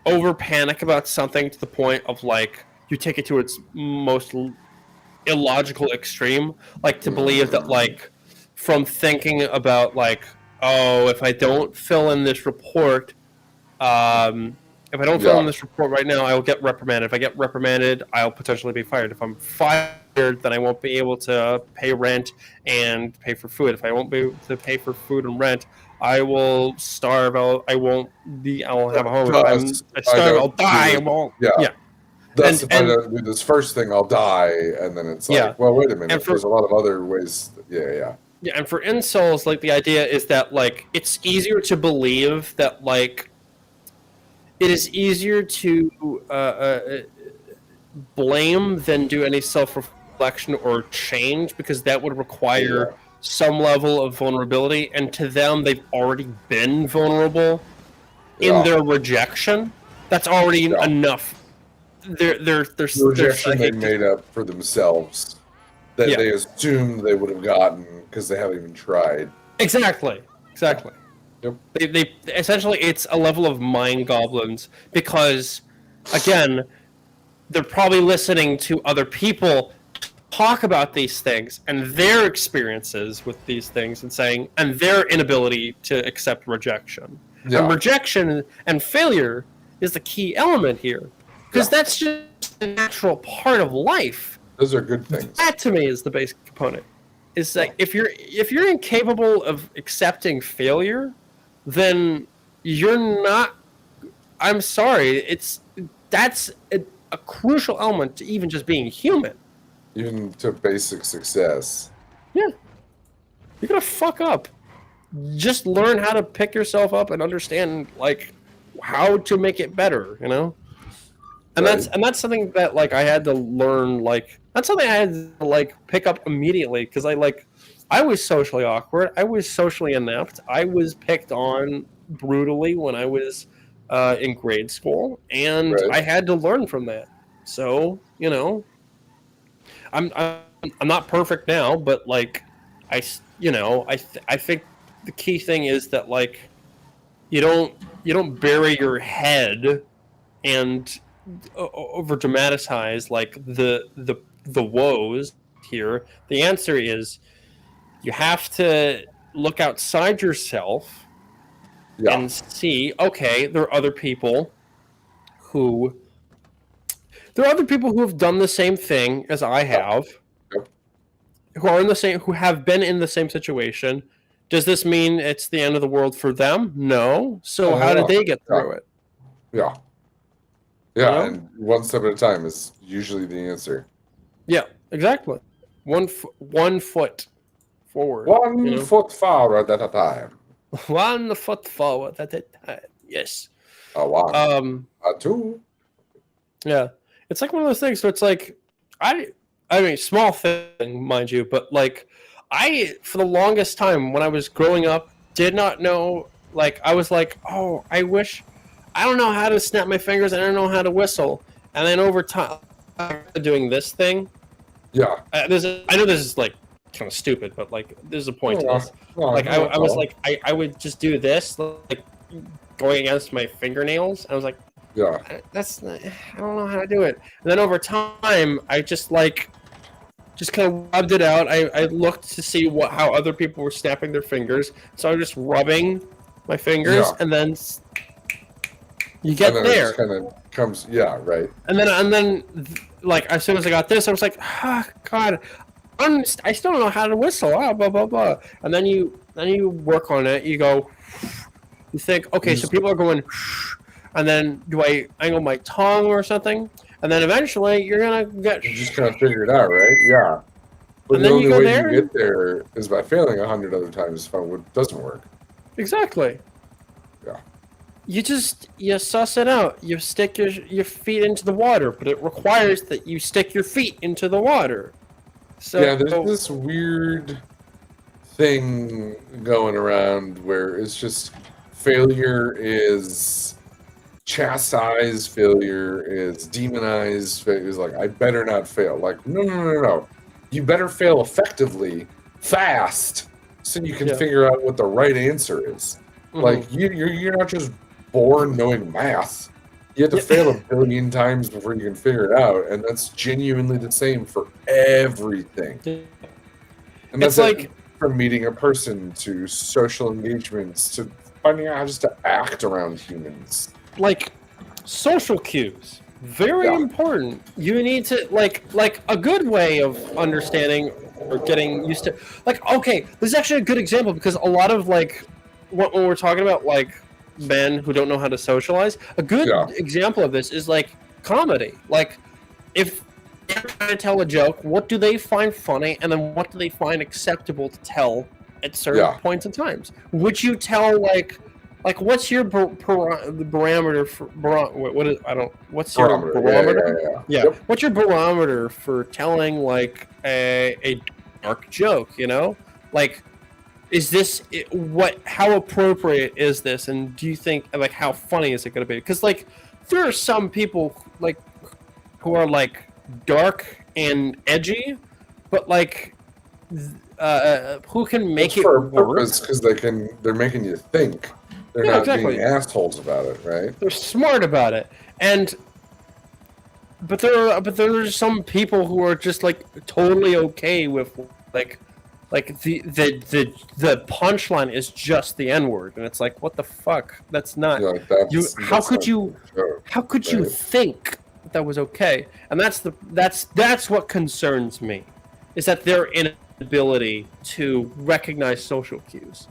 over panic about something to the point of like you take it to its most illogical extreme, like to believe that like from thinking about like, oh, if I don't fill in this report, if I don't fill in this report right now, I will get reprimanded. If I get reprimanded, I'll potentially be fired. If I'm fired, then I won't be able to pay rent and pay for food. If I won't be able to pay for food and rent, I will starve. I'll have a home. If I starve, I'll die. Thus, if I don't do this first thing, I'll die. And then it's like, well, wait a minute. There's a lot of other ways. Yeah, and for incels, like the idea is that like it's easier to believe that like it is easier to blame than do any self-reflection or change, because that would require some level of vulnerability, and to them they've already been vulnerable in their rejection. That's already enough. Their rejection they made up for themselves that they assumed they would have gotten because they haven't even tried. Exactly. Yep. They essentially, it's a level of mind goblins, because again, they're probably listening to other people talk about these things and their experiences with these things and their inability to accept rejection. And rejection and failure is the key element here, because that's just a natural part of life. Those are good things. That to me is the basic component. Is like if you're incapable of accepting failure, then you're not. I'm sorry. That's a crucial element to even just being human. Even to basic success. Yeah. You're gonna fuck up. Just learn how to pick yourself up and understand like how to make it better, you know? And that's something that like I had to learn. Like that's something I had to like pick up immediately because I was socially awkward. I was socially inept. I was picked on brutally when I was in grade school, and I had to learn from that. So I'm not perfect now, but like I think the key thing is that like you don't bury your head and over dramatize like the woes here. The answer is you have to look outside yourself and see, okay, there are other people who have done the same thing as I have, who have been in the same situation. Does this mean it's the end of the world for them? No. So how did they get through it? Yeah. Yeah, and one step at a time is usually the answer. Yeah, exactly. One foot forward. One foot forward at a time. 1 foot forward at a time. Yes. A two. Yeah, it's like one of those things. So it's like I mean, small thing, mind you, but like for the longest time when I was growing up, did not know. Like I was like, oh, I don't know how to snap my fingers. I don't know how to whistle. And then over time, doing this thing. Yeah. I know this is like kind of stupid, but like there's a point to this. I was like, I would just do this, like going against my fingernails. I was like, yeah, I don't know how to do it. And then over time, I just kind of rubbed it out. I looked to see how other people were snapping their fingers. So I was just rubbing my fingers, and then you get there. It kind of comes, right. And then, like as soon as I got this, I was like, God, I still don't know how to whistle. Blah blah blah. And then you work on it. You go. You think, okay, so people are going, and then do I angle my tongue or something? And then eventually you're gonna get. You just kind of figure it out, right? Yeah. But and the then only you go way there you get there is by failing 100 other times. It doesn't work. Exactly. Yeah. You suss it out. You stick your feet into the water, but it requires that you stick your feet into the water. So yeah, there's this weird thing going around where it's just failure is chastised, failure is demonized. Failure is like, I better not fail. Like, no. You better fail effectively, fast, so you can figure out what the right answer is. Mm-hmm. Like, you're not just born knowing math. You have to fail a billion times before you can figure it out, and that's genuinely the same for everything. And that's like from meeting a person to social engagements to finding out how just to act around humans. Like social cues, very important. You need to like a good way of understanding or getting used to. Like, okay, this is actually a good example because a lot of like when we're talking about like men who don't know how to socialize, a good example of this is like comedy. Like if they're trying to tell a joke, what do they find funny, and then what do they find acceptable to tell at certain points in times? Would you tell like what's your barometer for what's your barometer? Yeah. Yep. What's your barometer for telling like a dark joke? Like. Is this how appropriate is this, and do you think like how funny is it going to be? Because like there are some people like who are like dark and edgy, but like who can make it for a work purpose because they're making you think. They're not being assholes about it, right? They're smart about it, but there are some people who are just like totally okay with like the punchline is just the N-word, and it's like, what the fuck? That's not how could you think that was okay? And that's what concerns me, is that their inability to recognize social cues.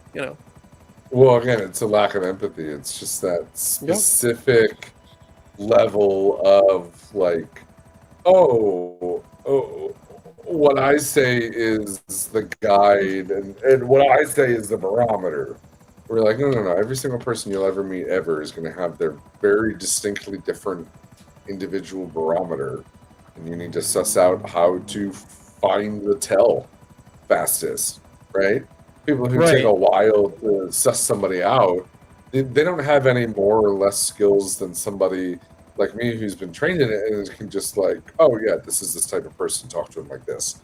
Well, again, it's a lack of empathy. It's just that specific level of like, what I say is the guide, and what I say is the barometer. We're like, no. Every single person you'll ever meet ever is going to have their very distinctly different individual barometer, and you need to suss out how to find the tell fastest, right? People who take a while to suss somebody out, they don't have any more or less skills than somebody like me who's been trained in it and can just like, oh yeah, this is this type of person, talk to him like this.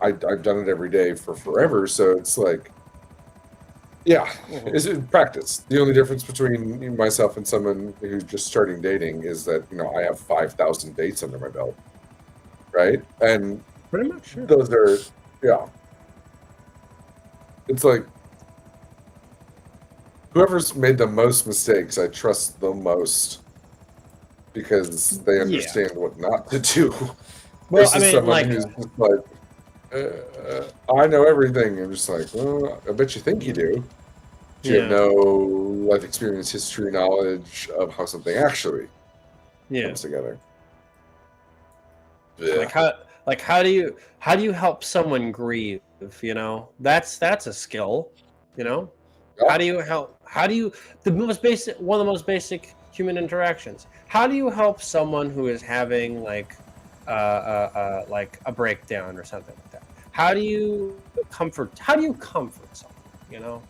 I've done it every day for forever, so it's like, yeah, it's practice. The only difference between myself and someone who's just starting dating is that, I have 5,000 dates under my belt, right? And pretty much, sure. Those are, yeah. It's like, whoever's made the most mistakes, I trust the most because they understand what not to do. Well, Versus someone who's just like, I know everything. I'm just like, well, I bet you think you do. But you have no life experience, history, knowledge of how something actually comes together. Yeah. Like how do you help someone grieve? That's a skill. Yeah. How do you one of the most basic human interactions? How do you help someone who is having like a breakdown or something like that? How do you comfort someone?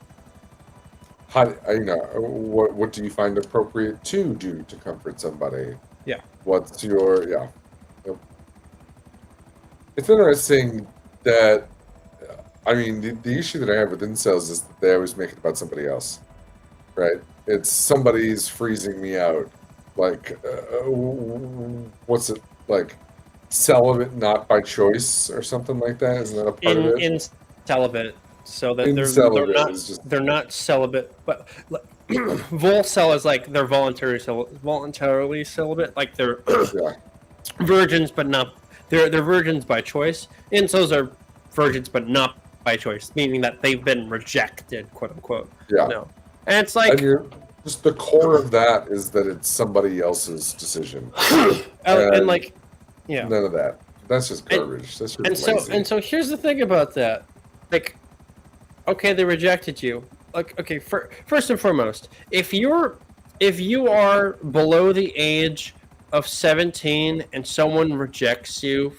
What do you find appropriate to do to comfort somebody? Yeah. What's your It's interesting that the issue that I have with incels is that they always make it about somebody else, right? It's somebody's freezing me out. Like, what's it like? Celibate not by choice or something like that? Isn't that a part of it? Celibate, so that they're not celibate, but volcel is like they're voluntarily celibate, like they're virgins, but not they're virgins by choice. Incels are virgins, but not by choice, meaning that they've been rejected, quote unquote. Yeah. No, and it's like just the core of that is that it's somebody else's decision, and like. Yeah. None of that. That's just garbage. That's just lazy. So here's the thing about that. Like, okay, they rejected you. Like, okay, first and foremost, if you are below the age of 17 and someone rejects you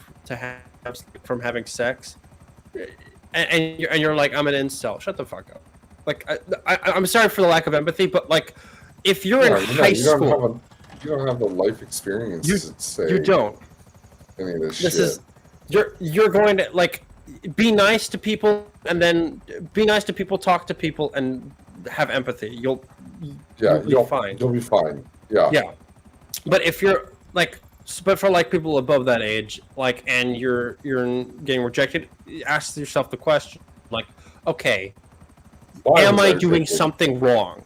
from having sex, and you're like, I'm an incel, shut the fuck up. Like, I'm sorry for the lack of empathy, but like, if you're in high school, you don't have the life experience to say. You don't. Any of this shit. You're going to like be nice to people and then be nice to people, talk to people, and have empathy. You'll be fine. You'll be fine. Yeah. Yeah. But if you're like, but for like people above that age, like, and you're getting rejected, ask yourself the question, like, okay, am I doing something wrong?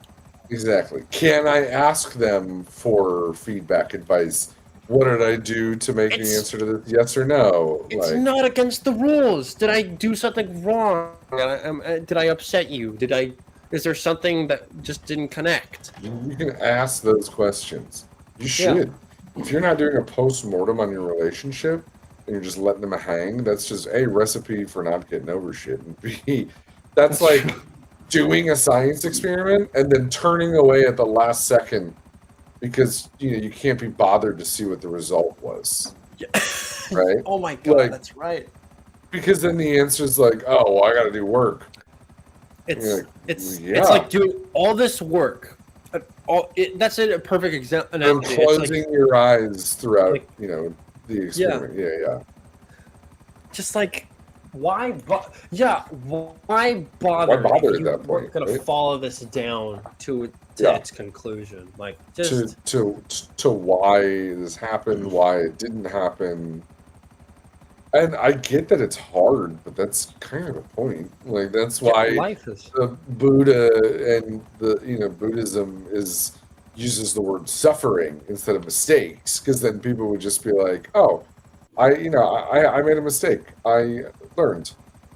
Exactly. Can I ask them for feedback, advice? What did I do to make the answer to this yes or no? It's not against the rules. Did I do something wrong? Did I upset you? Is there something that just didn't connect? You can ask those questions. You should. If you're not doing a post-mortem on your relationship and you're just letting them hang, that's just A, recipe for not getting over shit. And B, that's like doing a science experiment and then turning away at the last second because you can't be bothered to see what the result was. Right? Oh my god, that's right. Because then the answer is like, oh, well, I got to do work. It's like doing all this work. That's a perfect example. And closing your eyes throughout, the experiment. Yeah. Just like, why bother? Why bother at that point? We're gonna follow this down to its conclusion. Like, just to why this happened, why it didn't happen. And I get that it's hard, but that's kind of the point. Like, that's why life is. The Buddha and the Buddhism uses the word suffering instead of mistakes, because then people would just be like, oh, I made a mistake. I learned.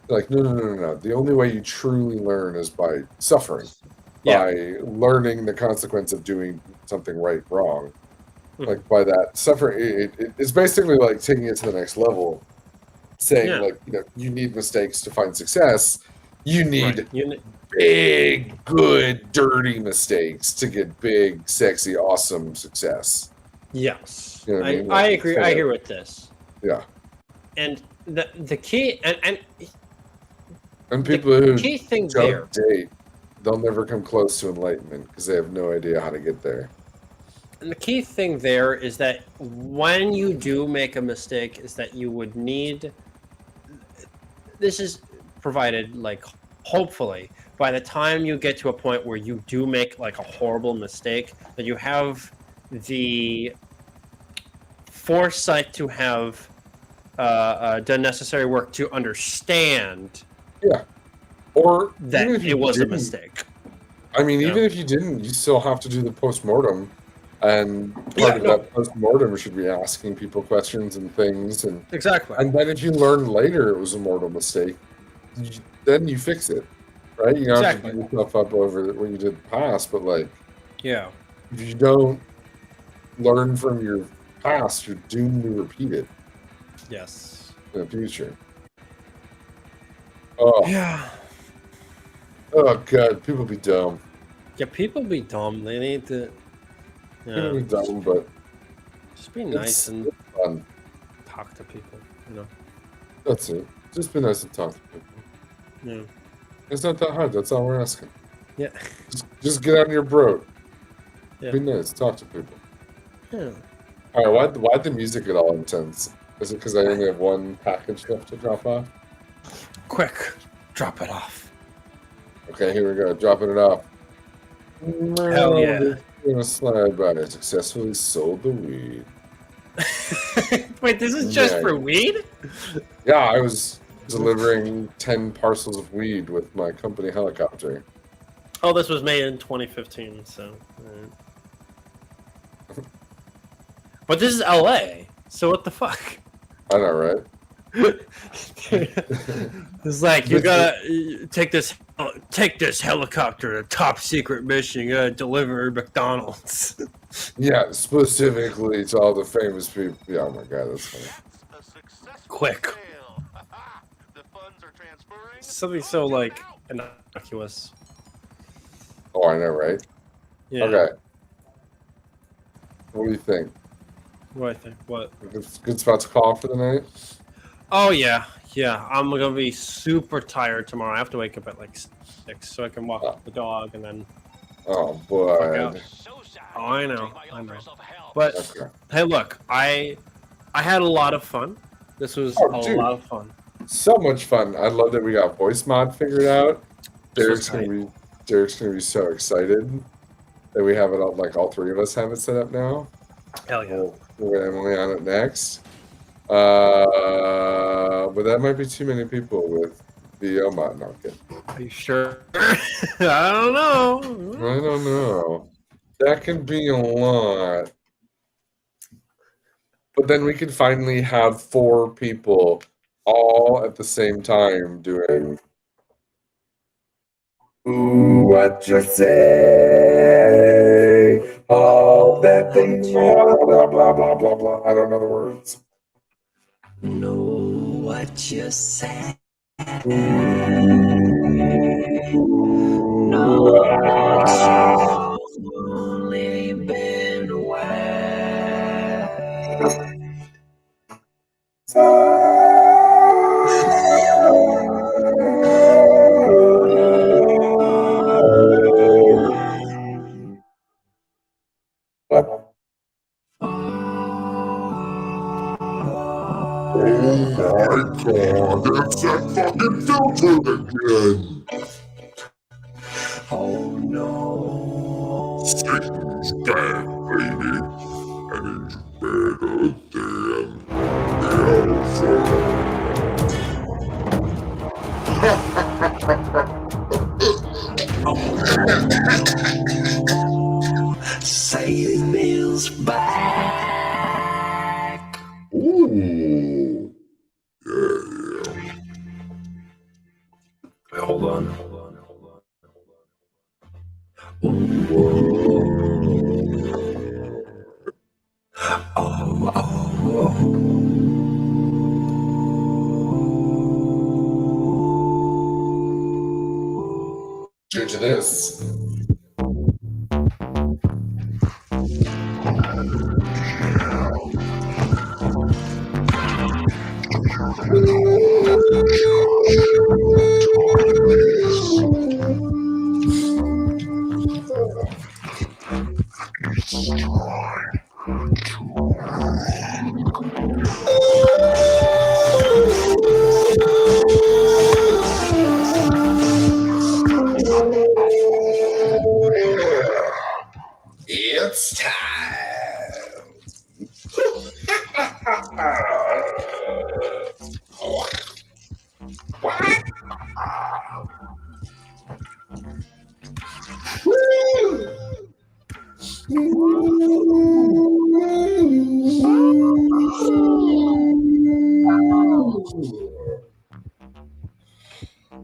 They're like, no. The only way you truly learn is by suffering, by learning the consequence of doing something wrong. Like, by that suffering, it's basically like taking it to the next level, saying you need mistakes to find success. You need big, good, dirty mistakes to get big, sexy, awesome success. Yes, You know what I mean? I Like, agree. so- I agree with this. Yeah. And the key And people who key thing don't date, they'll never come close to enlightenment because they have no idea how to get there. And the key thing there is that when you do make a mistake, is that you would need. This is provided, like, hopefully, by the time you get to a point where you do make like a horrible mistake, that you have the foresight to have done necessary work to understand. Yeah. Or that even if you it was a didn't- mistake. I mean, Yeah. even if you didn't, you still have to do the post-mortem. And part of that post-mortem should be asking people questions and things. And Exactly. And then if you learn later it was a mortal mistake, then you fix it, right? You don't have to beat yourself up over what you did in the past, but like, yeah, if you don't learn from your past, you're doomed to repeat it. Yes. In the future. Oh. Yeah. Oh god, people be dumb. Yeah, people be dumb. They need to. People be dumb, but just be nice and fun. Talk to people. You know. That's it. Just be nice and talk to people. Yeah. It's not that hard. That's all we're asking. Yeah. Just get on your broad. Yeah. Be nice. Talk to people. Yeah. All right. Why'd the music get all intense? Is it because I only have one package left to drop off? Quick, drop it off. Okay, here we go. Dropping it off. Hell yeah. Gonna slide by. Successfully sold the weed. Wait, this is just Yeah. for weed? Yeah, I was delivering 10 parcels of weed with my company helicopter. Oh, this was made in 2015, so. But this is LA, so what the fuck? I know, right? It's like you gotta take this helicopter to a top secret mission. You gotta deliver McDonald's. Yeah, specifically to all the famous people. Yeah, oh my god, that's funny. Quick. Something so like innocuous. Oh, I know, right? Yeah. Okay. What do you think? What do I think? What? Good spot to call for the night? Oh yeah, yeah. I'm gonna be super tired tomorrow. I have to wake up at like 6 so I can walk the dog and then. Oh boy. Oh, I know. But hey, look, I had a lot of fun. This was a lot of fun. So much fun. I love that we got voice mod figured out. Derek's gonna be so excited that we have it all, like all three of us have it set up now. Hell yeah. We're gonna Emily on it next. But that might be too many people with VO mod. No, I'm kidding. Are you sure? I don't know. I don't know. That can be a lot. But then we can finally have 4 people all at the same time doing. Ooh, what you say? All that things, blah, blah, blah, blah, blah, blah. I don't know the words. Know what you say. No, you've only been Oh my god, it's that fucking filter again! Oh no. Satan's back, baby. And he's better than Satan is back. Ooh. Yeah. Hold on. Due to this. It's time.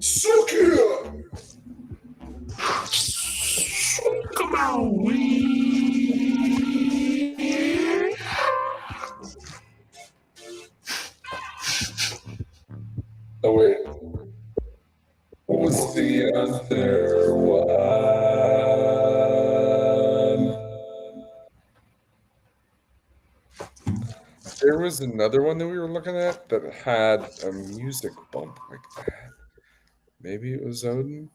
Suck it. Come on, oh wait, what was the other one? There was another one that we were looking at that had a music bump like that. Maybe it was Odin?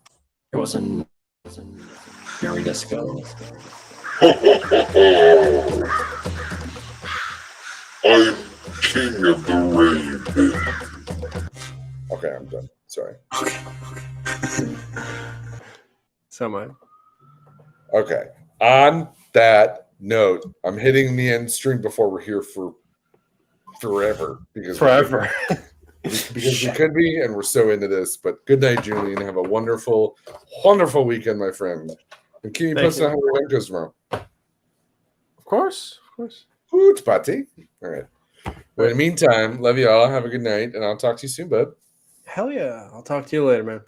It wasn't very disco. I'm king of the rain. Okay, I'm done. Sorry. So am I. Okay. On that note, I'm hitting the end string before we're here for forever. Because Forever. because we could be, and we're so into this. But good night, Julian. Have a wonderful, wonderful weekend, my friend. And keep me Thank posted you. on how your event goes tomorrow. Of course. Of course. Good, Patty. All right. Well, in the meantime, love you all. Have a good night, and I'll talk to you soon, bud. Hell yeah. I'll talk to you later, man.